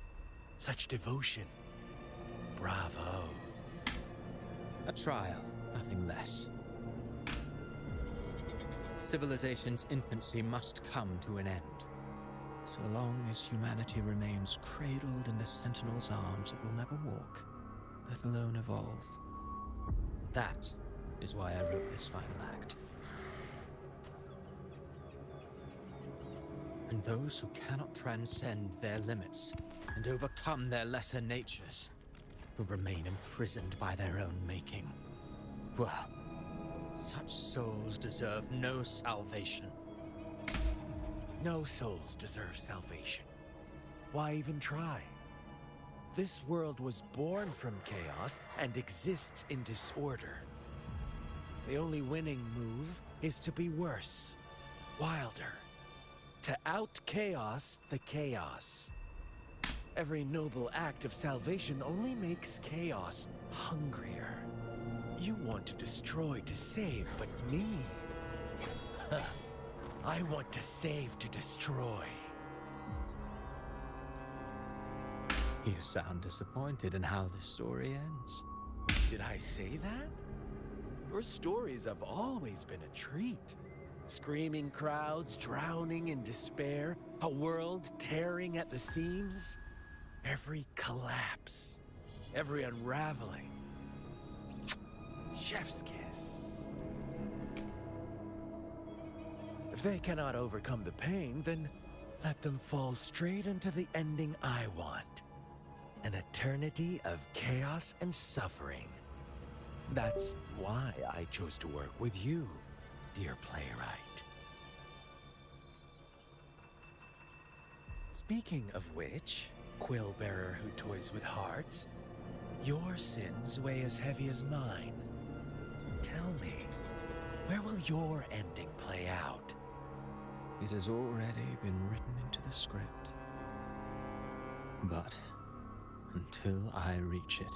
such devotion. Bravo.
A trial, nothing less. Civilization's infancy must come to an end. So long as humanity remains cradled in the Sentinel's arms, it will never walk, let alone evolve. That is why I wrote this final act. And those who cannot transcend their limits and overcome their lesser natures will remain imprisoned by their own making. Well, such souls deserve no salvation.
No souls deserve salvation. Why even try? This world was born from chaos and exists in disorder. The only winning move is to be worse, wilder, to out-chaos the chaos. Every noble act of salvation only makes chaos hungrier. You want to destroy to save, but me? I want to save to destroy.
You sound disappointed in how the story ends.
Did I say that? Your stories have always been a treat. Screaming crowds drowning in despair, a world tearing at the seams. Every collapse, every unraveling. Chef's kiss. If they cannot overcome the pain, then let them fall straight into the ending I want. An eternity of chaos and suffering. That's why I chose to work with you, dear playwright.
Speaking of which, quill bearer who toys with hearts, your sins weigh as heavy as mine. Tell me, where will your ending play out?
It has already been written into the script. But until I reach it,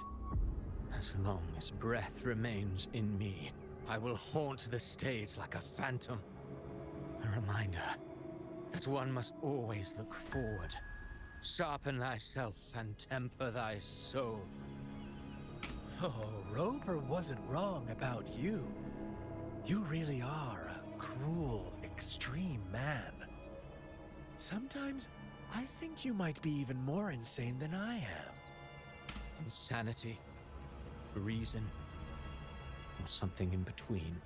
as long as breath remains in me, I will haunt the stage like a phantom. A reminder that one must always look forward. Sharpen thyself and temper thy soul.
Oh, Rover wasn't wrong about you. You really are a cruel, extreme man. Sometimes I think you might be even more insane than I am.
Insanity, reason, or something in between.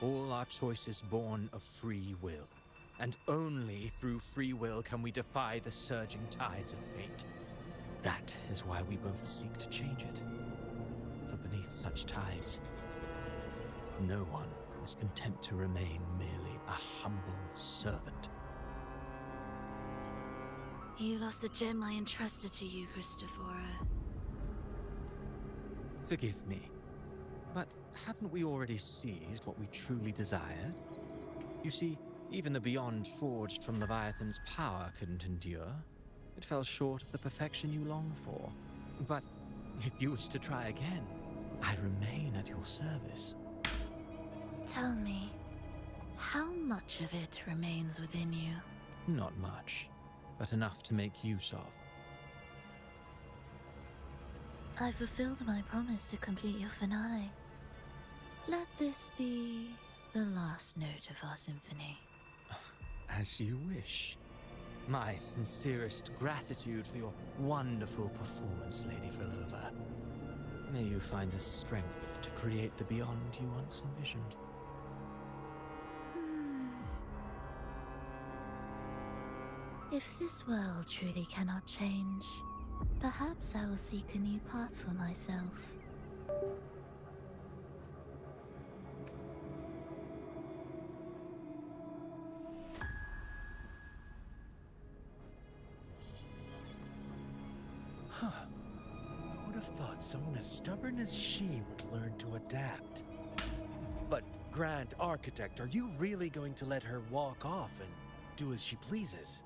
All our choices born of free will, and only through free will can we defy the surging tides of fate. That is why we both seek to change it. For beneath such tides, no one is content to remain merely a humble servant.
You lost the gem I entrusted to you, Christopher.
Forgive me, but haven't we already seized what we truly desired? You see, even the beyond forged from Leviathan's power couldn't endure. It fell short of the perfection you long for. But if you wish to try again, I remain at your service.
Tell me, how much of it remains within you?
Not much, but enough to make use of.
I fulfilled my promise to complete your finale. Let this be the last note of our symphony.
As you wish. My sincerest gratitude for your wonderful performance, Lady Frelova. May you find the strength to create the beyond you once envisioned.
If this world truly cannot change, perhaps I will seek a new path for myself.
Huh. I would have thought someone as stubborn as she would learn to adapt. But, Grand Architect, are you really going to let her walk off and do as she pleases?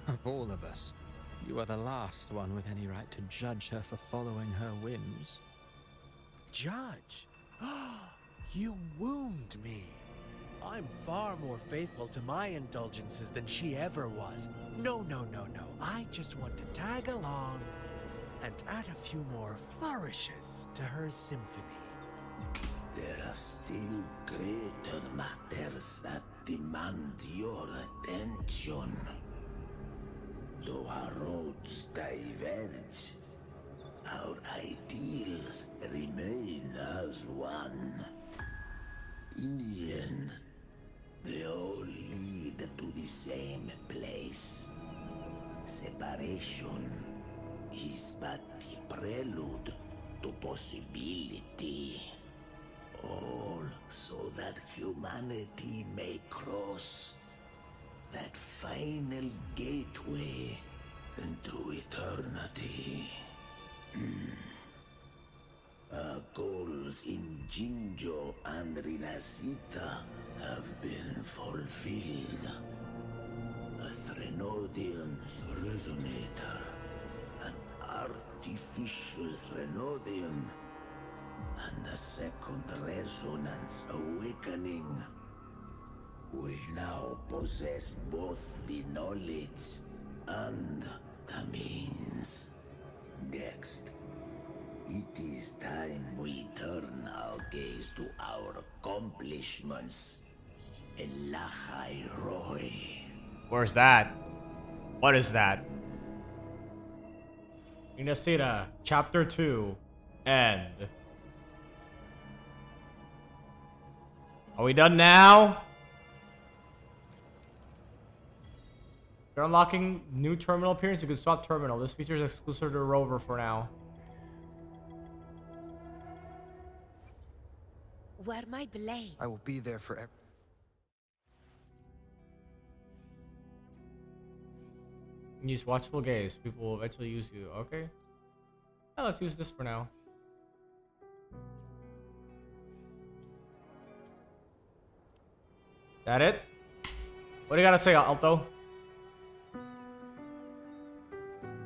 Of all of us, you are the last one with any right to judge her for following her whims.
Judge? You wound me. I'm far more faithful to my indulgences than she ever was. No. I just want to tag along and add a few more flourishes to her symphony.
There are still greater matters that demand your attention. Though our roads diverge, our ideals remain as one. In the end, they all lead to the same place. Separation is but the prelude to possibility. All so that humanity may cross that final gateway into eternity. Our goals in Jinjo and Rinasita have been fulfilled. A Threnodium's resonator, an artificial Threnodium, and a second resonance awakening. We now possess both the knowledge and the means. Next, it is time we turn our gaze to our accomplishments in Lahai Roy.
Where's that? What is that? Inasita, Chapter 2, End. Are we done now? You're unlocking new terminal appearance. You can swap terminal. This feature is exclusive to Rover for now.
Where my blade?
I will be there forever.
Use watchful gaze. People will eventually use you. Okay. Yeah, let's use this for now. That it? What do you gotta say, Alto?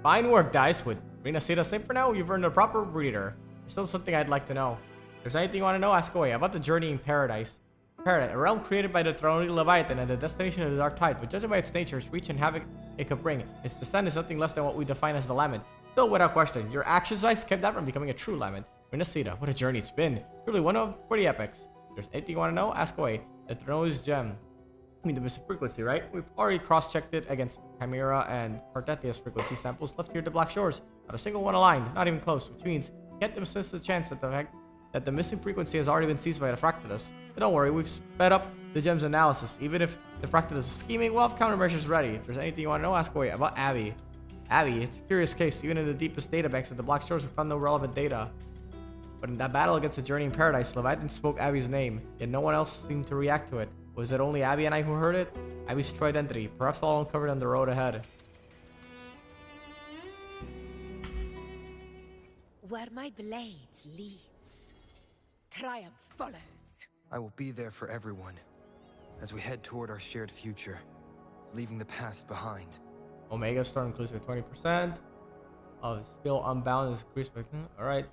Fine work, Dice, with Rina Seda. Same for now. You've earned a proper breeder. There's still something I'd like to know. If there's anything you want to know, ask away. About the journey in paradise. Paradise, a realm created by the Throne Leviathan and the destination of the Dark Tide, but judging by its nature, its reach and havoc it could bring, its descent is nothing less than what we define as the lament. Still, without question, your actions, Dice, kept that from becoming a true lament. Rina Seda, what a journey it's been. Truly one of 40 epics. If there's anything you want to know, ask away. The Throne's gem. I mean, the missing frequency, right? We've already cross-checked it against Chimera and Carthethia's frequency samples left here at the Black Shores. Not a single one aligned, not even close, which means you can't dismiss the chance that the missing frequency has already been seized by the Fractidus. But don't worry, we've sped up the gem's analysis. Even if the Fractidus is scheming, we'll have countermeasures ready. If there's anything you want to know, ask away. About Abby. Abby, it's a curious case. Even in the deepest databanks of the Black Shores, we found no relevant data. But in that battle against the Journey in Paradise, Leviathan spoke Abby's name, yet no one else seemed to react to it. Was it only Abby and I who heard it? Abby's true identity, perhaps all uncovered on the road ahead.
Where my blade leads, triumph follows.
I will be there for everyone as we head toward our shared future, leaving the past behind.
Omega Star includes with 20%. Still Unbound is increased by... Alright.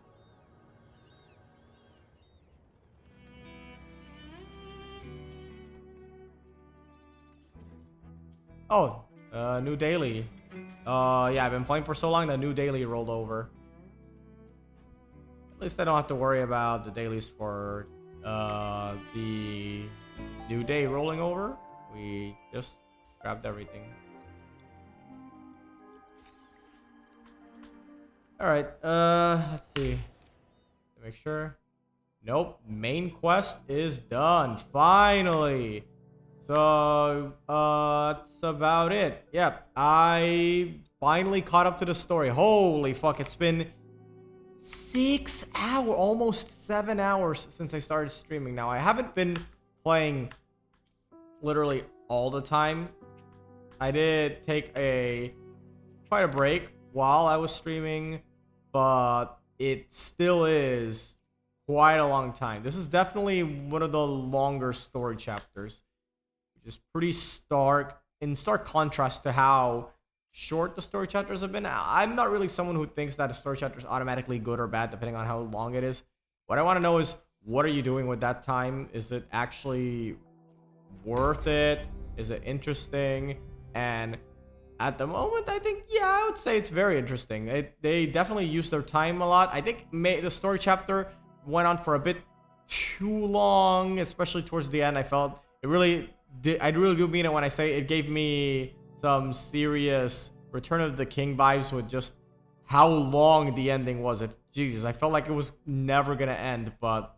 Oh, new daily. Yeah, I've been playing for so long, the new daily rolled over. At least I don't have to worry about the dailies for the new day rolling over. We just grabbed everything. Alright, let's see. Make sure. Nope, main quest is done. Finally! So, that's about it. Yep, I finally caught up to the story. Holy fuck, it's been 6 hours, almost 7 hours since I started streaming. Now, I haven't been playing literally all the time. I did take quite a break while I was streaming, but it still is quite a long time. This is definitely one of the longer story chapters. Just pretty in stark contrast to how short the story chapters have been. I'm not really someone who thinks that a story chapter is automatically good or bad depending on how long it is. What I want to know is, what are you doing with that time? Is it actually worth it? Is it interesting? And at the moment, I think, yeah, I would say it's very interesting. They definitely use their time a lot. I think the story chapter went on for a bit too long, especially towards the end. I felt it really... I really do mean it when I say it gave me some serious Return of the King vibes with just how long the ending was. Jesus, I felt like it was never gonna end, but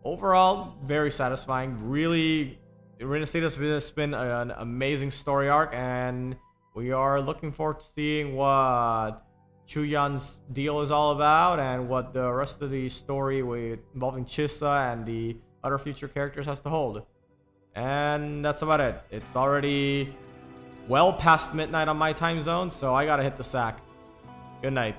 overall, very satisfying. Really, Rina Seda's has been an amazing story arc, and we are looking forward to seeing what Chuyan's deal is all about and what the rest of the story involving Chissa and the other future characters has to hold. And that's about it. It's already well past midnight on my time zone, so I gotta hit the sack. Good night.